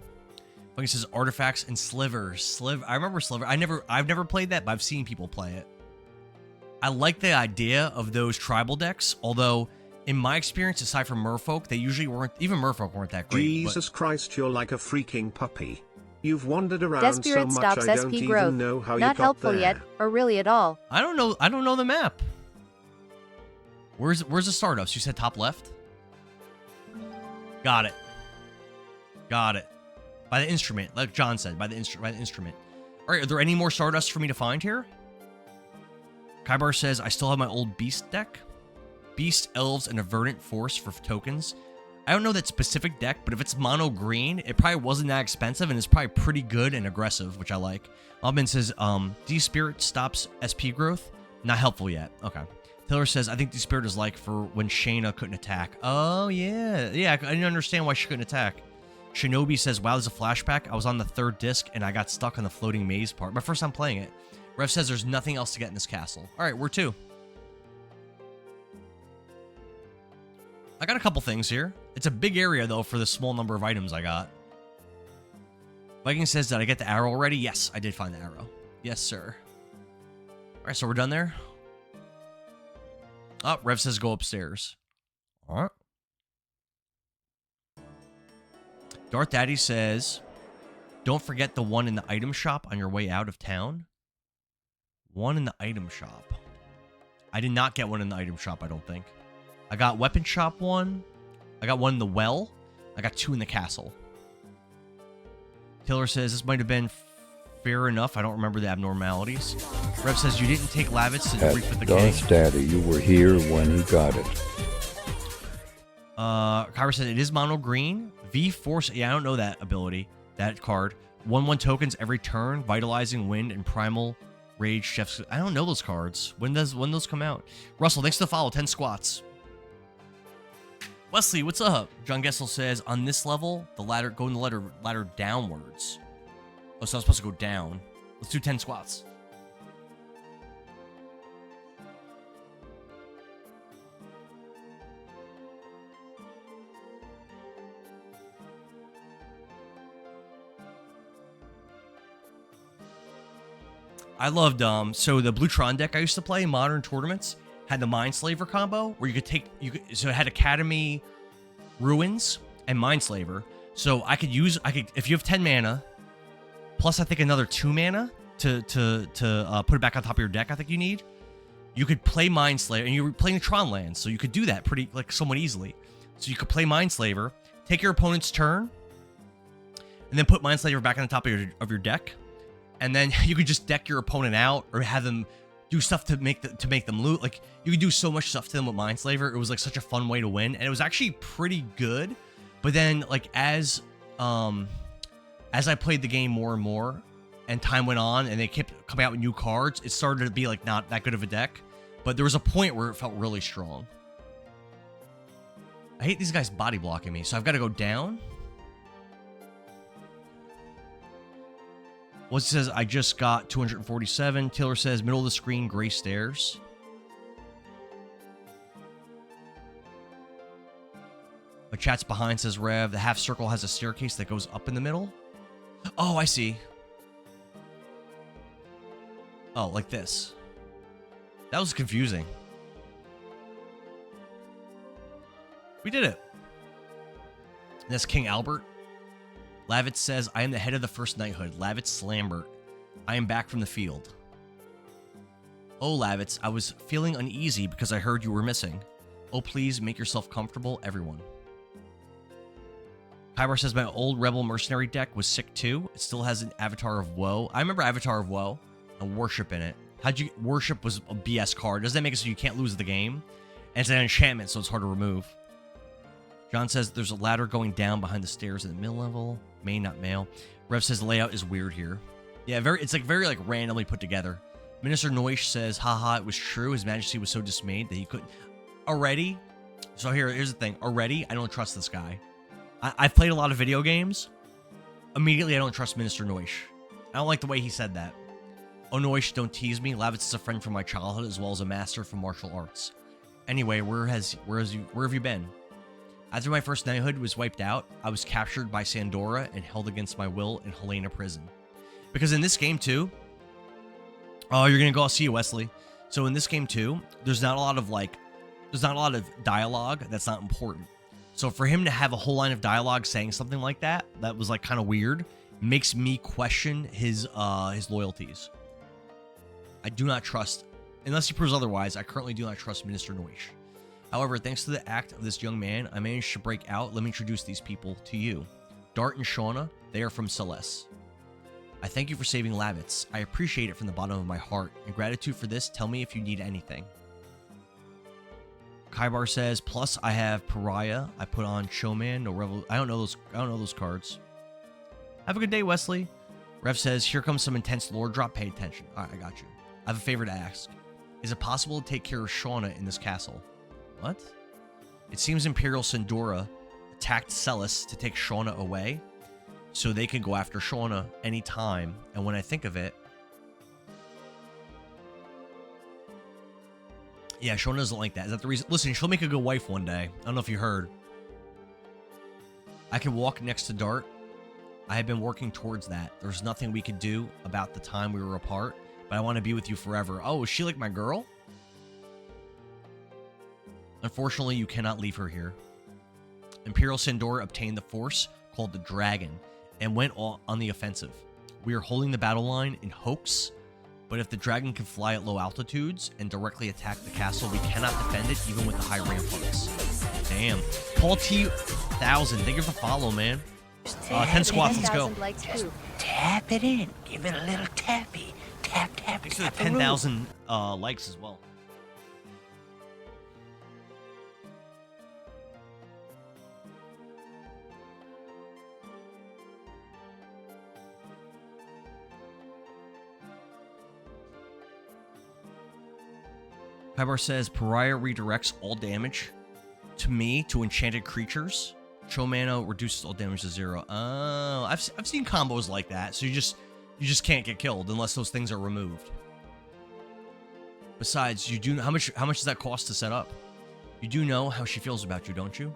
He says artifacts and slivers. I remember Sliver. I've never played that, but I've seen people play it. I like the idea of those tribal decks, although in my experience, aside from Merfolk, they usually weren't, even Merfolk weren't that great. Jesus Christ, you're like a freaking puppy. You've wandered around Despirit so much stops I don't SP even growth. know how Not you got helpful there. yet, or really at all. I don't know the map. Where's the Stardust? You said top left? Got it. Got it. By the instrument, like John said, by the instrument. All right, are there any more Stardust for me to find here? Kaibar says, I still have my old Beast deck. Beast, Elves, and a Verdant Force for tokens. I don't know that specific deck, but if it's mono green, it probably wasn't that expensive, and it's probably pretty good and aggressive, which I like. Albin says, D-Spirit stops SP growth. Not helpful yet. Okay. Taylor says, I think D-Spirit is like for when Shayna couldn't attack. Oh, yeah. Yeah, I didn't understand why she couldn't attack. Shinobi says, wow, there's a flashback. I was on the 3rd disc, and I got stuck on the floating maze part. My first time playing it. Rev says there's nothing else to get in this castle. All right, where to? I got a couple things here. It's a big area, though, for the small number of items I got. Viking says, did I get the arrow already? Yes, I did find the arrow. Yes, sir. All right, so we're done there. Oh, Rev says go upstairs. All right. Darth Daddy says, don't forget the one in the item shop on your way out of town. One in the item shop. I did not get one in the item shop, I don't think. I got weapon shop one. I got one in the well. I got two in the castle. Taylor says, this might have been fair enough. I don't remember the abnormalities. Rev says, you didn't take Lavitz to the with the king. Darth Daddy, you were here when he got it. Kyra said, it is mono green. V Force. Yeah, I don't know that ability. That card. 1/1 tokens every turn. Vitalizing Wind and Primal Rage Chef's. I don't know those cards. When those come out? Russell, thanks to the follow. 10 squats. Wesley, what's up? John Gessel says, on this level, the ladder, go in the ladder downwards. Oh, so I'm supposed to go down. Let's do 10 squats. I loved, so the Blutron deck I used to play in modern tournaments had the Mindslaver combo where so it had Academy Ruins and Mindslaver. So I could, if you have 10 mana, plus I think another 2 mana to put it back on top of your deck I think you need, you could play Mindslaver, and you were playing Tron lands, so you could do that pretty, somewhat easily. So you could play Mindslaver, take your opponent's turn, and then put Mindslaver back on the top of your deck. And then you could just deck your opponent out or have them do stuff to make them loot. You could do so much stuff to them with Mindslaver. It was such a fun way to win, and it was actually pretty good. But then as I played the game more and more, and time went on, and they kept coming out with new cards, it started to be not that good of a deck. But there was a point where it felt really strong. I hate these guys body blocking me, so I've got to go down. Well, it says, I just got 247. Taylor says, middle of the screen, gray stairs. My chat's behind, says Rev. The half circle has a staircase that goes up in the middle. Oh, I see. Oh, like this. That was confusing. We did it. And that's King Albert. Lavitz says, I am the head of the First Knighthood. Lavitz Lambert. I am back from the field. Oh, Lavitz, I was feeling uneasy because I heard you were missing. Oh, please make yourself comfortable, everyone. Kybar says, my old Rebel Mercenary deck was sick too. It still has an Avatar of Woe. I remember Avatar of Woe and Worship in it. Worship was a BS card. Doesn't that make it so you can't lose the game? And it's an enchantment, so it's hard to remove. John says there's a ladder going down behind the stairs at the middle level. Main, not male. Rev says the layout is weird here. Yeah, it's very randomly put together. Minister Noish says, haha, it was true. His Majesty was so dismayed that he couldn't. Already? So here's the thing. Already, I don't trust this guy. I've played a lot of video games. Immediately, I don't trust Minister Noish. I don't like the way he said that. Oh, Noish, don't tease me. Lavitz is a friend from my childhood as well as a master from martial arts. Anyway, where have you been? After my first knighthood was wiped out, I was captured by Sandora and held against my will in Helena prison. Because in this game too, oh, you're gonna go. I'll see you, Wesley. So in this game too, there's not a lot of dialogue that's not important. So for him to have a whole line of dialogue saying something like that was kind of weird, makes me question his loyalties. I do not trust, unless he proves otherwise. I currently do not trust Minister Noish. However, thanks to the act of this young man, I managed to break out. Let me introduce these people to you. Dart and Shauna, they are from Celeste. I thank you for saving Lavitz. I appreciate it from the bottom of my heart. In gratitude for this, tell me if you need anything. Kybar says, plus I have Pariah. I put on Showman, no Revel. I don't know those cards. Have a good day, Wesley. Rev says, here comes some intense lore drop. Pay attention. All right, I got you. I have a favor to ask. Is it possible to take care of Shauna in this castle? What? It seems Imperial Sandora attacked Celis to take Shauna away, so they can go after Shauna anytime. And when I think of it, Yeah, Shona doesn't like that. Is that the reason? Listen, she'll make a good wife one day. I don't know if you heard. I can walk next to Dart. I have been working towards that. There's nothing we could do about the time we were apart, but I want to be with you forever. Oh, is she like my girl? Unfortunately, you cannot leave her here. Imperial Sandor obtained the force called the Dragon and went on the offensive. We are holding the battle line in Hoax, but if the dragon can fly at low altitudes and directly attack the castle, we cannot defend it even with the high ramparts. Damn. Paul T. 1000, thank you for the follow, man. 10 squats, let's go. Tap it in. Give it a little tappy. Tap, tap, Thanks for the 10,000 likes as well. Kybar says, Pariah redirects all damage to me to enchanted creatures. Chomano reduces all damage to 0. Oh, I've seen combos like that. So you just can't get killed unless those things are removed. Besides, you do how much does that cost to set up? You do know how she feels about you, don't you?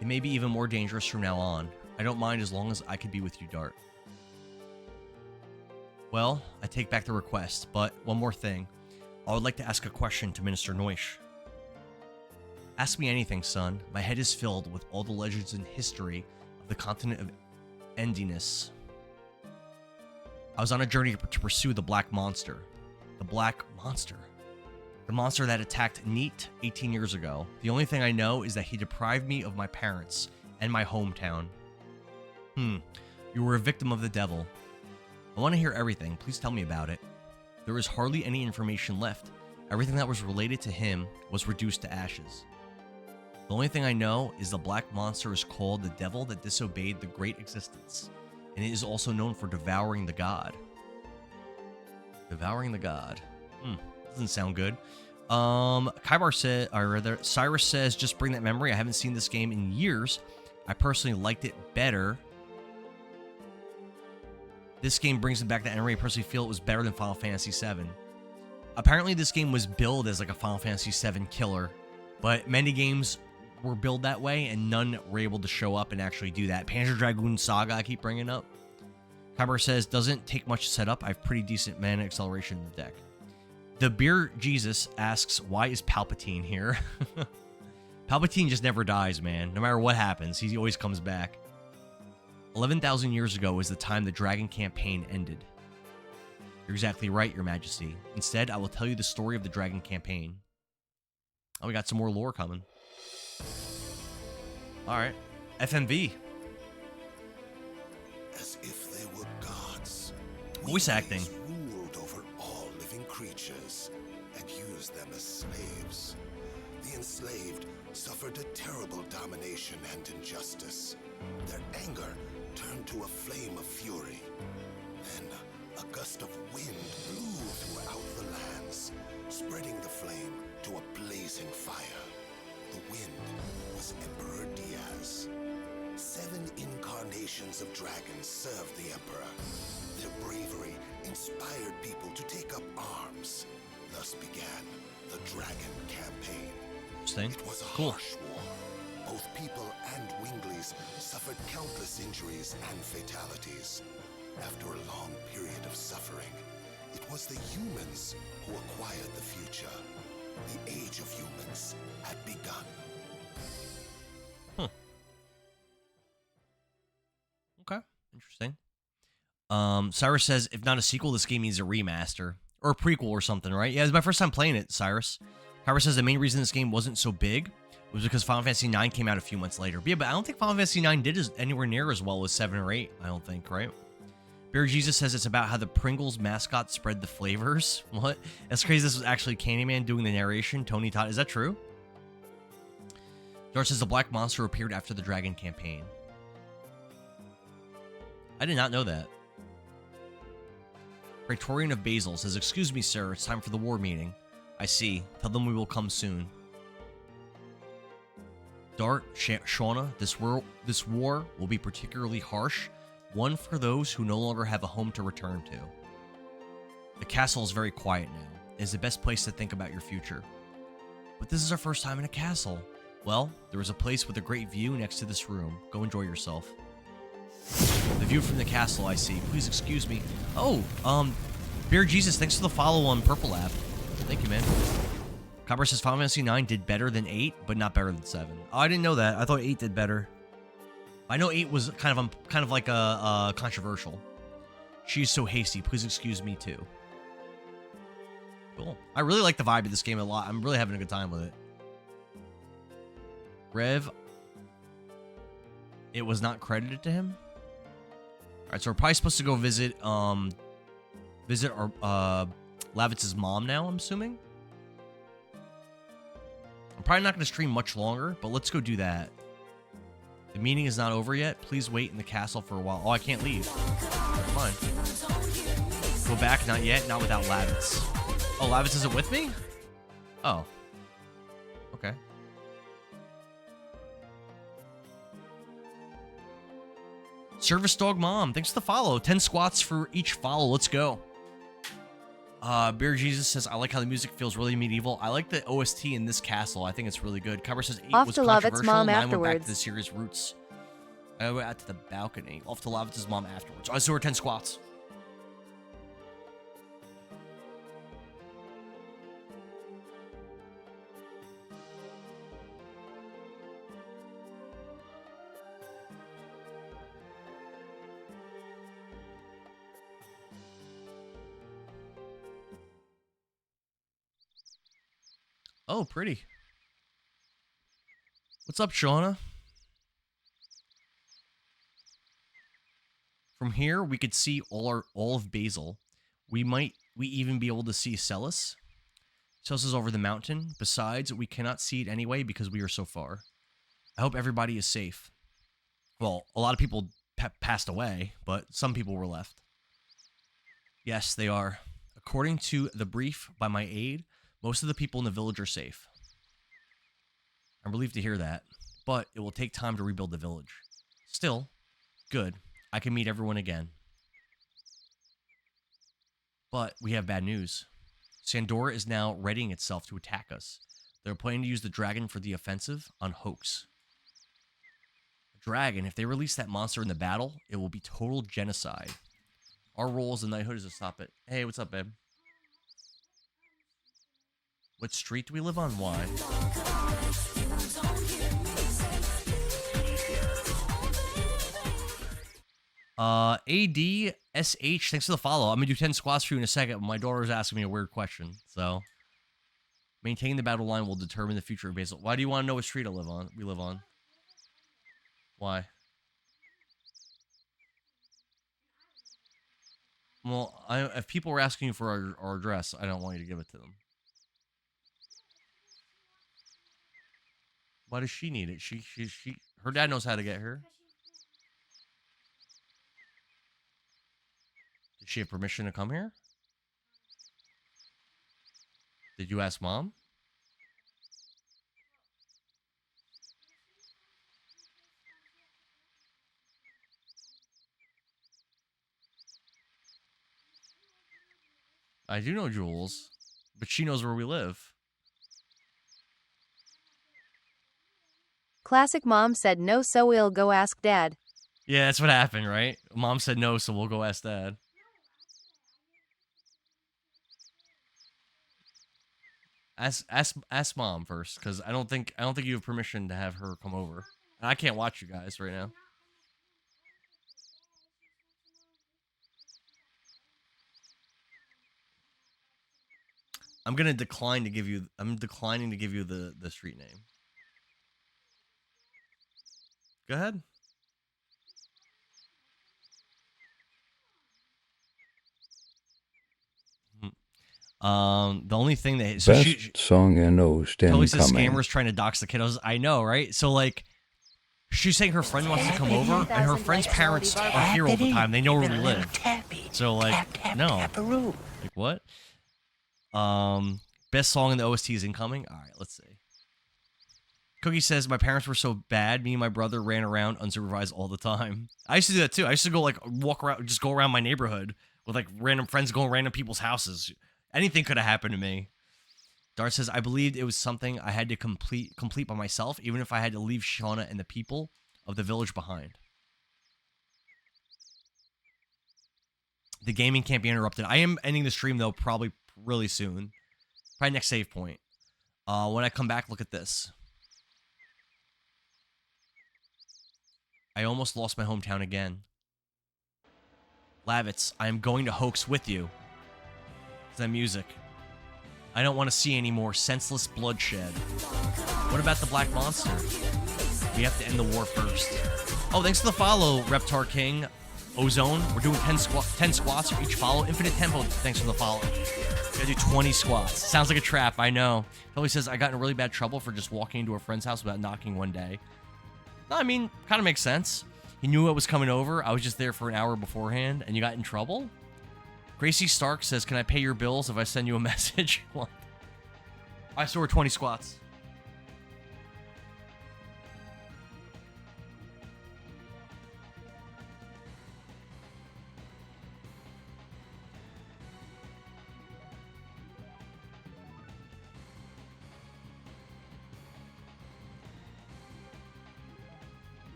It may be even more dangerous from now on. I don't mind as long as I can be with you, Dart. Well, I take back the request, but one more thing. I would like to ask a question to Minister Noish. Ask me anything, son. My head is filled with all the legends and history of the continent of Endiness. I was on a journey to pursue the Black Monster. The Black Monster. The monster that attacked Neat 18 years ago. The only thing I know is that he deprived me of my parents and my hometown. You were a victim of the devil. I want to hear everything. Please tell me about it. There is hardly any information left. Everything that was related to him was reduced to ashes. The only thing I know is the Black Monster is called the devil that disobeyed the great existence, and it is also known for devouring the god. Devouring the god. Doesn't sound good. Kybar said, or rather, Cyrus says, just bring that memory. I haven't seen this game in years. I personally liked it better. This game brings me back to Henry. I personally feel it was better than Final Fantasy VII. Apparently, this game was billed as like a Final Fantasy VII killer, but many games were billed that way, and none were able to show up and actually do that. Panzer Dragoon Saga, I keep bringing up. Kyber says, doesn't take much to set up. I have pretty decent mana acceleration in the deck. The Beer Jesus asks, why is Palpatine here? Palpatine just never dies, man. No matter what happens, he always comes back. 11,000 years ago is the time the Dragon campaign ended. You're exactly right, Your Majesty. Instead, I will tell you the story of the Dragon campaign. Oh, we got some more lore coming. Alright. FMV. As if they were gods. Voice acting. Ruled over all living creatures and used them as slaves. The enslaved suffered a terrible domination and injustice. Their anger turned to a flame of fury. Then a gust of wind blew throughout the lands, spreading the flame to a blazing fire. The wind was Emperor Diaz. 7 incarnations of dragons served the Emperor. Their bravery inspired people to take up arms. Thus began the Dragon campaign. It was a harsh war. Both people and Winglies suffered countless injuries and fatalities. After a long period of suffering, it was the humans who acquired the future. The age of humans had begun. Okay, interesting. Cyrus says, if not a sequel, this game needs a remaster. Or a prequel or something, right? Yeah, it's my first time playing it, Cyrus. Cyrus says the main reason this game wasn't so big was because Final Fantasy IX came out a few months later. But yeah, but I don't think Final Fantasy IX did anywhere near as well as 7 or 8, I don't think, right? Bear Jesus says it's about how the Pringles mascot spread the flavors. What? That's crazy. This was actually Candyman doing the narration. Tony Todd. Is that true? George says the Black Monster appeared after the Dragon campaign. I did not know that. Praetorian of Basil says, excuse me, sir. It's time for the war meeting. I see. Tell them we will come soon. Dart, Shauna, this war will be particularly harsh. One for those who no longer have a home to return to. The castle is very quiet now. is the best place to think about your future. But this is our first time in a castle. Well, there is a place with a great view next to this room. Go enjoy yourself. The view from the castle, I see. Please excuse me. Oh, Bear Jesus, thanks for the follow on Purple app. Thank you, man. Cobber says Final Fantasy 9 did better than 8, but not better than 7. Oh, I didn't know that. I thought 8 did better. I know 8 was kind of like a controversial. She's so hasty. Please excuse me too. Cool. I really like the vibe of this game a lot. I'm really having a good time with it. Rev. It was not credited to him. All right, so we're probably supposed to go visit our Lavitz's mom now, I'm assuming. I'm probably not going to stream much longer, but let's go do that. The meeting is not over yet. Please wait in the castle for a while. Oh, I can't leave. Fine. Go back, not yet. Not without Lavitz. Oh, Lavitz isn't with me? Oh. Okay. Service Dog Mom, thanks for the follow. 10 squats for each follow. Let's go. Bear Jesus says, I like how the music feels really medieval. I like the OST in this castle. I think it's really good. Cover says 8 was controversial. 9 went back to the series roots. I went out to the balcony. Off to Lavitz's mom afterwards. I saw her 10 squats. Oh, pretty. What's up, Shauna? From here, we could see all of Basil. We even be able to see Celis. Celis is over the mountain. Besides, we cannot see it anyway because we are so far. I hope everybody is safe. Well, a lot of people passed away, but some people were left. Yes, they are. According to the brief by my aide, most of the people in the village are safe. I'm relieved to hear that, but it will take time to rebuild the village. Still, good. I can meet everyone again. But we have bad news. Sandora is now readying itself to attack us. They're planning to use the dragon for the offensive on Hoax. A dragon, if they release that monster in the battle, it will be total genocide. Our role as the knighthood is to stop it. Hey, what's up, babe? What street do we live on? Why? ADSH, thanks for the follow. I'm going to do 10 squats for you in a second. My daughter's asking me a weird question. So, maintaining the battle line will determine the future of Basil. Why do you want to know what street we live on? Why? Well, if people were asking you for our address, I don't want you to give it to them. Why does she need it? Her dad knows how to get her. Did she have permission to come here? Did you ask mom? I do know Jules, but she knows where we live. Classic Mom said no, so we'll go ask Dad. Yeah, that's what happened, right? Mom said no, so we'll go ask Dad. Ask Mom first, because I don't think you have permission to have her come over. And I can't watch you guys right now. I'm declining to give you the street name. Go ahead. The only thing that best song I know stand Kelly coming. says scammers trying to dox the kiddos. I know, right? So like, she's saying her friend wants to come over, and her friend's parents are here all the time. They know where we live. So like, no, like what? Best song in the OST is incoming. All right, let's see. Cookie says, my parents were so bad, me and my brother ran around unsupervised all the time. I used to do that too. I used to go like walk around, just go around my neighborhood with like random friends going random people's houses. Anything could have happened to me. Dart says, I believed it was something I had to complete by myself, even if I had to leave Shauna and the people of the village behind. The gaming can't be interrupted. I am ending the stream, though, probably really soon. Probably next save point. When I come back, look at this. I almost lost my hometown again. Lavitz, I am going to hoax with you. It's that music. I don't want to see any more senseless bloodshed. What about the Black Monster? We have to end the war first. Oh, thanks for the follow, Reptar King. Ozone, we're doing 10 squats for each follow. Infinite Tempo, thanks for the follow. We gotta do 20 squats. Sounds like a trap, I know. Probably says, I got in really bad trouble for just walking into a friend's house without knocking one day. No, I mean, kind of makes sense. He knew I was coming over. I was just there for an hour beforehand, and you got in trouble? Gracie Stark says, can I pay your bills if I send you a message? I saw 20 squats.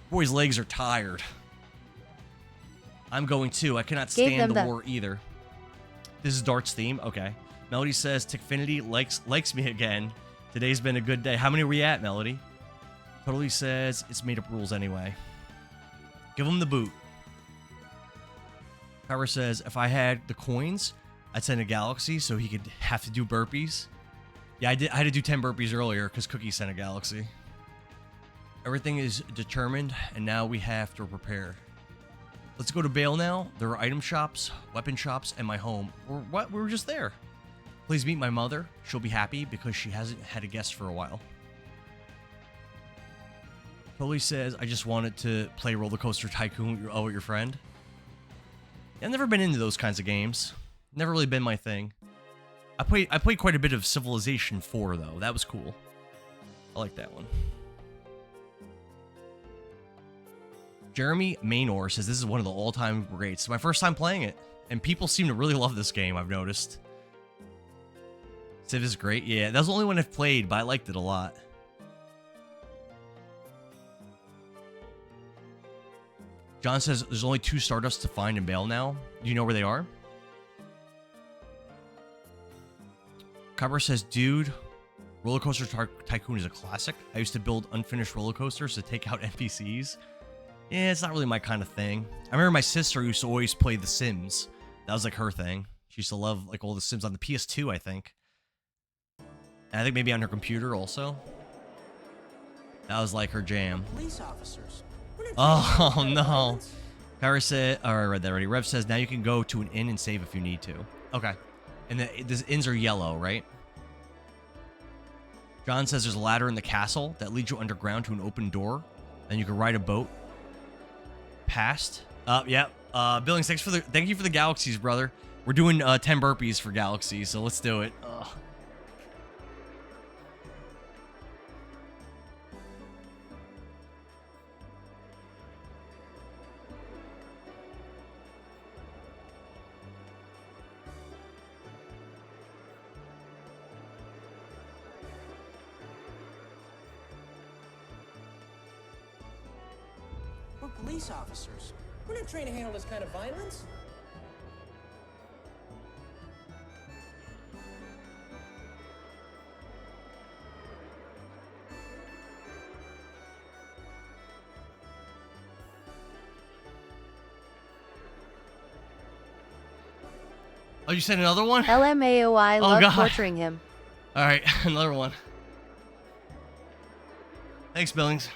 Boy's legs are tired. I'm going too. I cannot stand the war either. This is Dart's theme. Okay. Melody says, Tickfinity likes me again. Today's been a good day. How many are we at, Melody? Totally says, it's made up rules anyway. Give him the boot. Power says, if I had the coins, I'd send a Galaxy so he could have to do burpees. Yeah, I had to do 10 burpees earlier because Cookie sent a Galaxy. Everything is determined, and now we have to prepare. Let's go to Bale now. There are item shops, weapon shops, and my home. We were just there. Please meet my mother. She'll be happy because she hasn't had a guest for a while. Totally says, I just wanted to play Roller Coaster Tycoon with your friend. I've never been into those kinds of games. Never really been my thing. I played quite a bit of Civilization 4, though. That was cool. I like that one. Jeremy Maynor says this is one of the all-time greats. It's my first time playing it, and people seem to really love this game, I've noticed. Civ is great. Yeah, that's the only one I've played, but I liked it a lot. John says there's only 2 Stardusts to find in Bale now. Do you know where they are? Cover says, dude, Roller Coaster Tycoon is a classic. I used to build unfinished roller coasters to take out NPCs. Yeah, it's not really my kind of thing. I remember my sister used to always play The Sims. That was like her thing. She used to love like all the Sims on the PS2, I think. And I think maybe on her computer also. That was like her jam. Police officers. Oh no. Kara said, oh, I read that already. Rev says now you can go to an inn and save if you need to. Okay. And the inns are yellow, right? John says there's a ladder in the castle that leads you underground to an open door. Then you can ride a boat past. Yeah. Billings, thank you for the Galaxies, brother. We're doing 10 burpees for Galaxies, so let's do it. Ugh. We're police officers. We're not trained to handle this kind of violence. Oh, you said another one? LMAOI love torturing him. All right, another one. Thanks, Billings.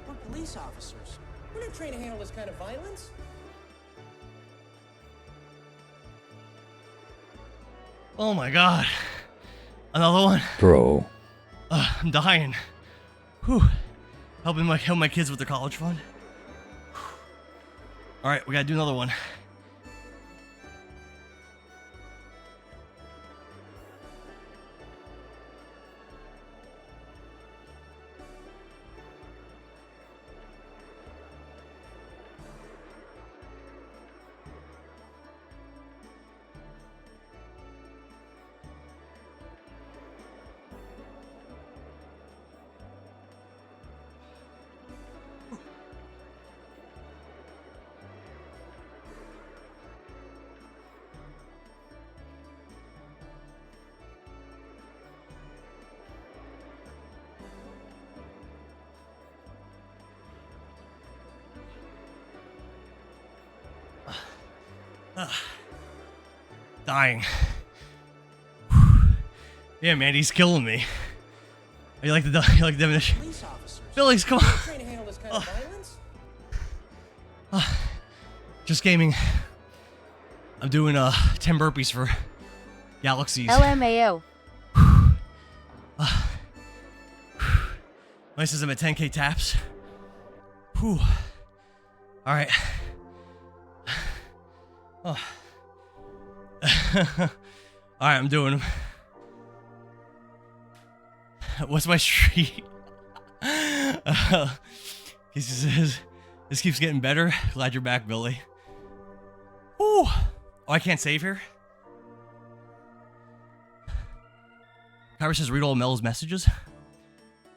We're police officers. We're not trained to handle this kind of violence. Oh my god. Another one. Throw. I'm dying. Whew. Help my kids with their college fund. Alright, we gotta do another one. Dying. Yeah, man, he's killing me. You like the definition? Police officers. Billy's, come We're on. not trained to handle this kind of violence. Just gaming. I'm doing 10 burpees for galaxies. LMAO. Mine says I'm at 10k taps. Whew. All right. Oh. All right, I'm doing them. What's my streak? He says, this keeps getting better. Glad you're back, Billy. Ooh. Oh, I can't save here? Kyra says, read all Mel's messages.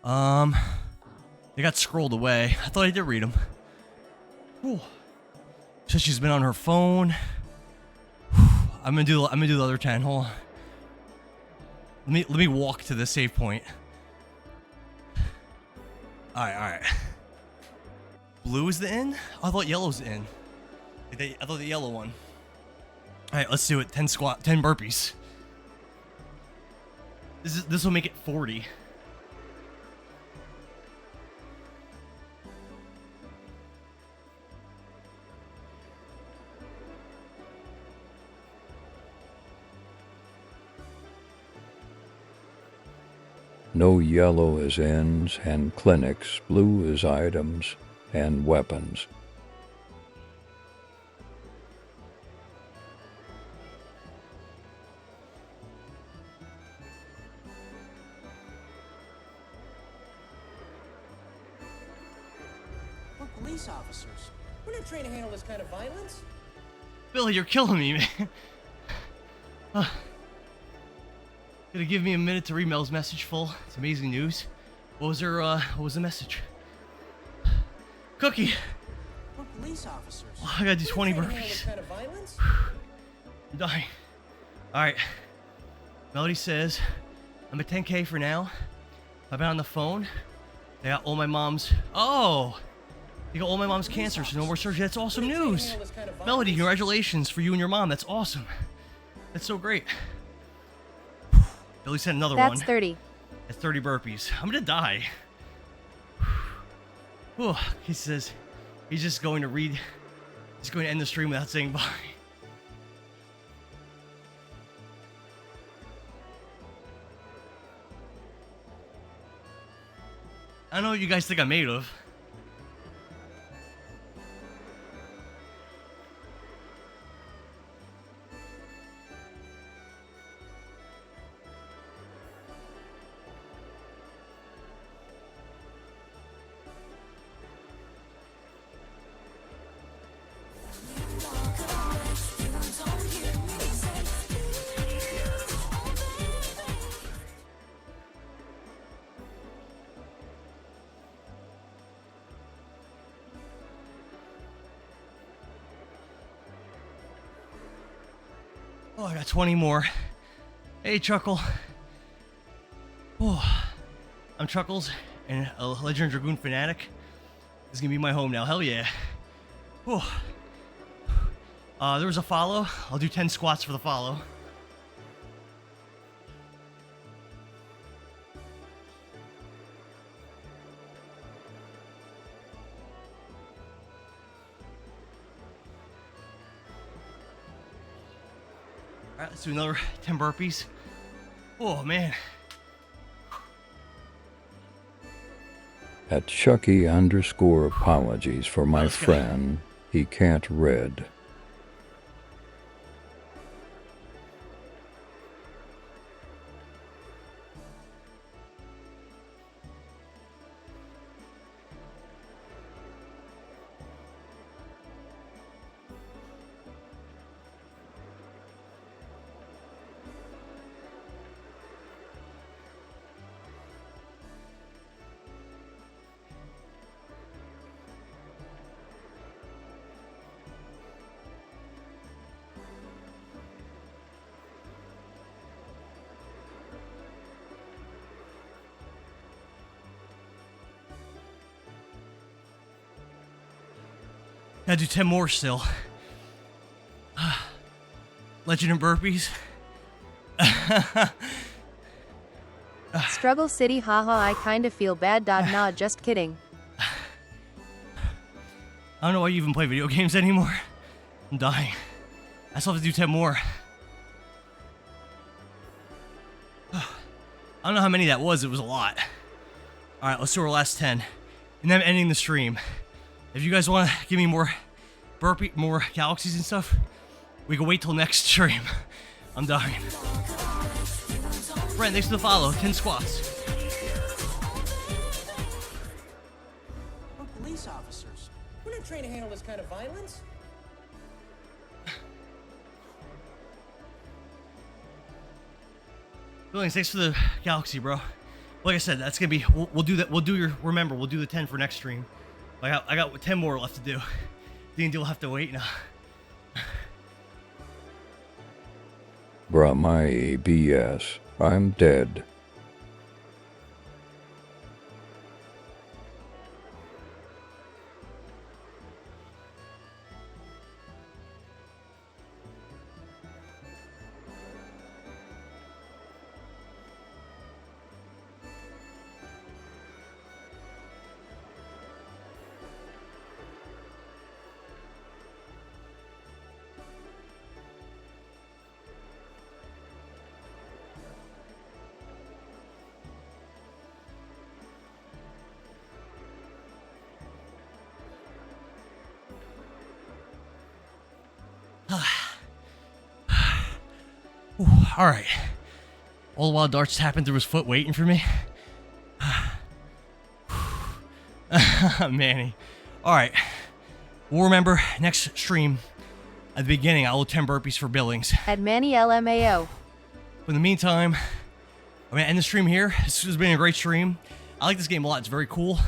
They got scrolled away. I thought I did read them. Ooh. Says she's been on her phone. I'm gonna do the other 10. Hold on. Let me walk to the save point. All right. Blue is the in? I thought yellow's the in. I thought the yellow one. All right, let's do it. 10 burpees. This will make it 40. No yellow as ends and clinics, blue as items and weapons. We're police officers. We're not trained to handle this kind of violence. Billy, you're killing me, man. Gonna give me a minute to read Mel's message full. It's amazing news. What was the message? Cookie! We're police officers. Oh, I gotta do 20 We're not trained to handle this burpees. kind of violence. I'm dying. Alright. Melody says, I'm at 10k for now. I've been on the phone. They got all my mom's... Oh! They got all my mom's cancer, so no more surgery. That's awesome news! Melody, congratulations for you and your mom. That's awesome. That's so great. Billy said another one. That's 30. That's 30 burpees. I'm gonna die. Whew. He says he's just going to read. He's going to end the stream without saying bye. I don't know what you guys think I'm made of. Oh, I got 20 more. Hey, Chuckle. Oh, I'm Chuckles and a Legend of Dragoon fanatic. This is gonna be my home now. Hell yeah. Oh. There was a follow. I'll do 10 squats for the follow. Alright, Let's do another 10 burpees. Oh, man. At Chucky_apologies for my friend, he can't read. Gotta do 10 more still. Legend of burpees. Struggle City, haha, I kinda feel bad. Nah, just kidding. I don't know why you even play video games anymore. I'm dying. I still have to do 10 more. I don't know how many that was. It was a lot. Alright, let's do our last 10. And then I'm ending the stream. If you guys want to give me more more galaxies and stuff, we can wait till next stream. I'm dying. Brent, thanks for the follow. 10 squats. We're police officers. We're not trained to handle this kind of violence. Billings, thanks for the galaxy, bro. Like I said, that's gonna be. We'll do that. We'll do your. Remember, we'll do the 10 for next stream. I got 10 more left to do. D&D will have to wait now. Bruh, my BS. I'm dead. All right. All the while, Dart's tapping through his foot, waiting for me. Manny. All right. We'll remember next stream. At the beginning, I'll do 10 burpees for Billings. At Manny LMAO. But in the meantime, I'm gonna end the stream here. This has been a great stream. I like this game a lot. It's very cool.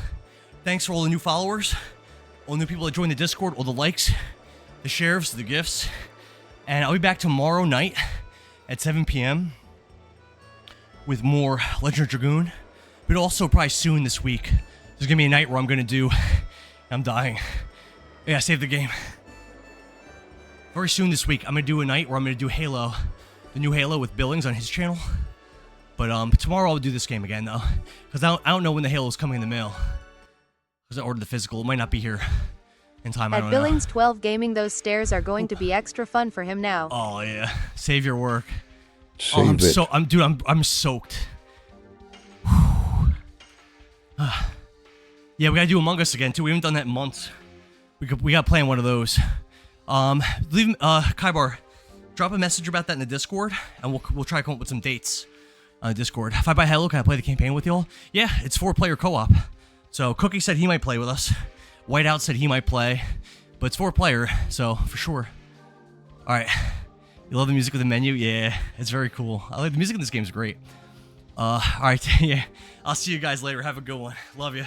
Thanks for all the new followers, all the new people that joined the Discord, all the likes, the shares, the gifts. And I'll be back tomorrow night at 7 p.m. with more Legend of Dragoon. But also probably soon this week, there's gonna be a night where I'm gonna do... I'm dying. Yeah, save the game. Very soon this week, I'm gonna do a night where I'm gonna do Halo. The new Halo with Billings on his channel. But tomorrow I'll do this game again, though. Because I don't know when the Halo is coming in the mail. Because I ordered the physical. It might not be here in time. I don't know. At Billings 12 Gaming, those stairs are going to be extra fun for him now. Oh, yeah. Save your work. Save it. I'm soaked. Yeah, we gotta do Among Us again, too. We haven't done that in months. We gotta plan one of those. Leave Kaibar, drop a message about that in the Discord, and we'll try to come up with some dates on Discord. If I buy Hello, can I play the campaign with y'all? Yeah, it's 4-player co-op. So Cookie said he might play with us. Whiteout said he might play, but it's 4-player, so for sure. All right, you love the music of the menu? Yeah, it's very cool. I like the music in this game is great. All right, yeah, I'll see you guys later. Have a good one. Love you.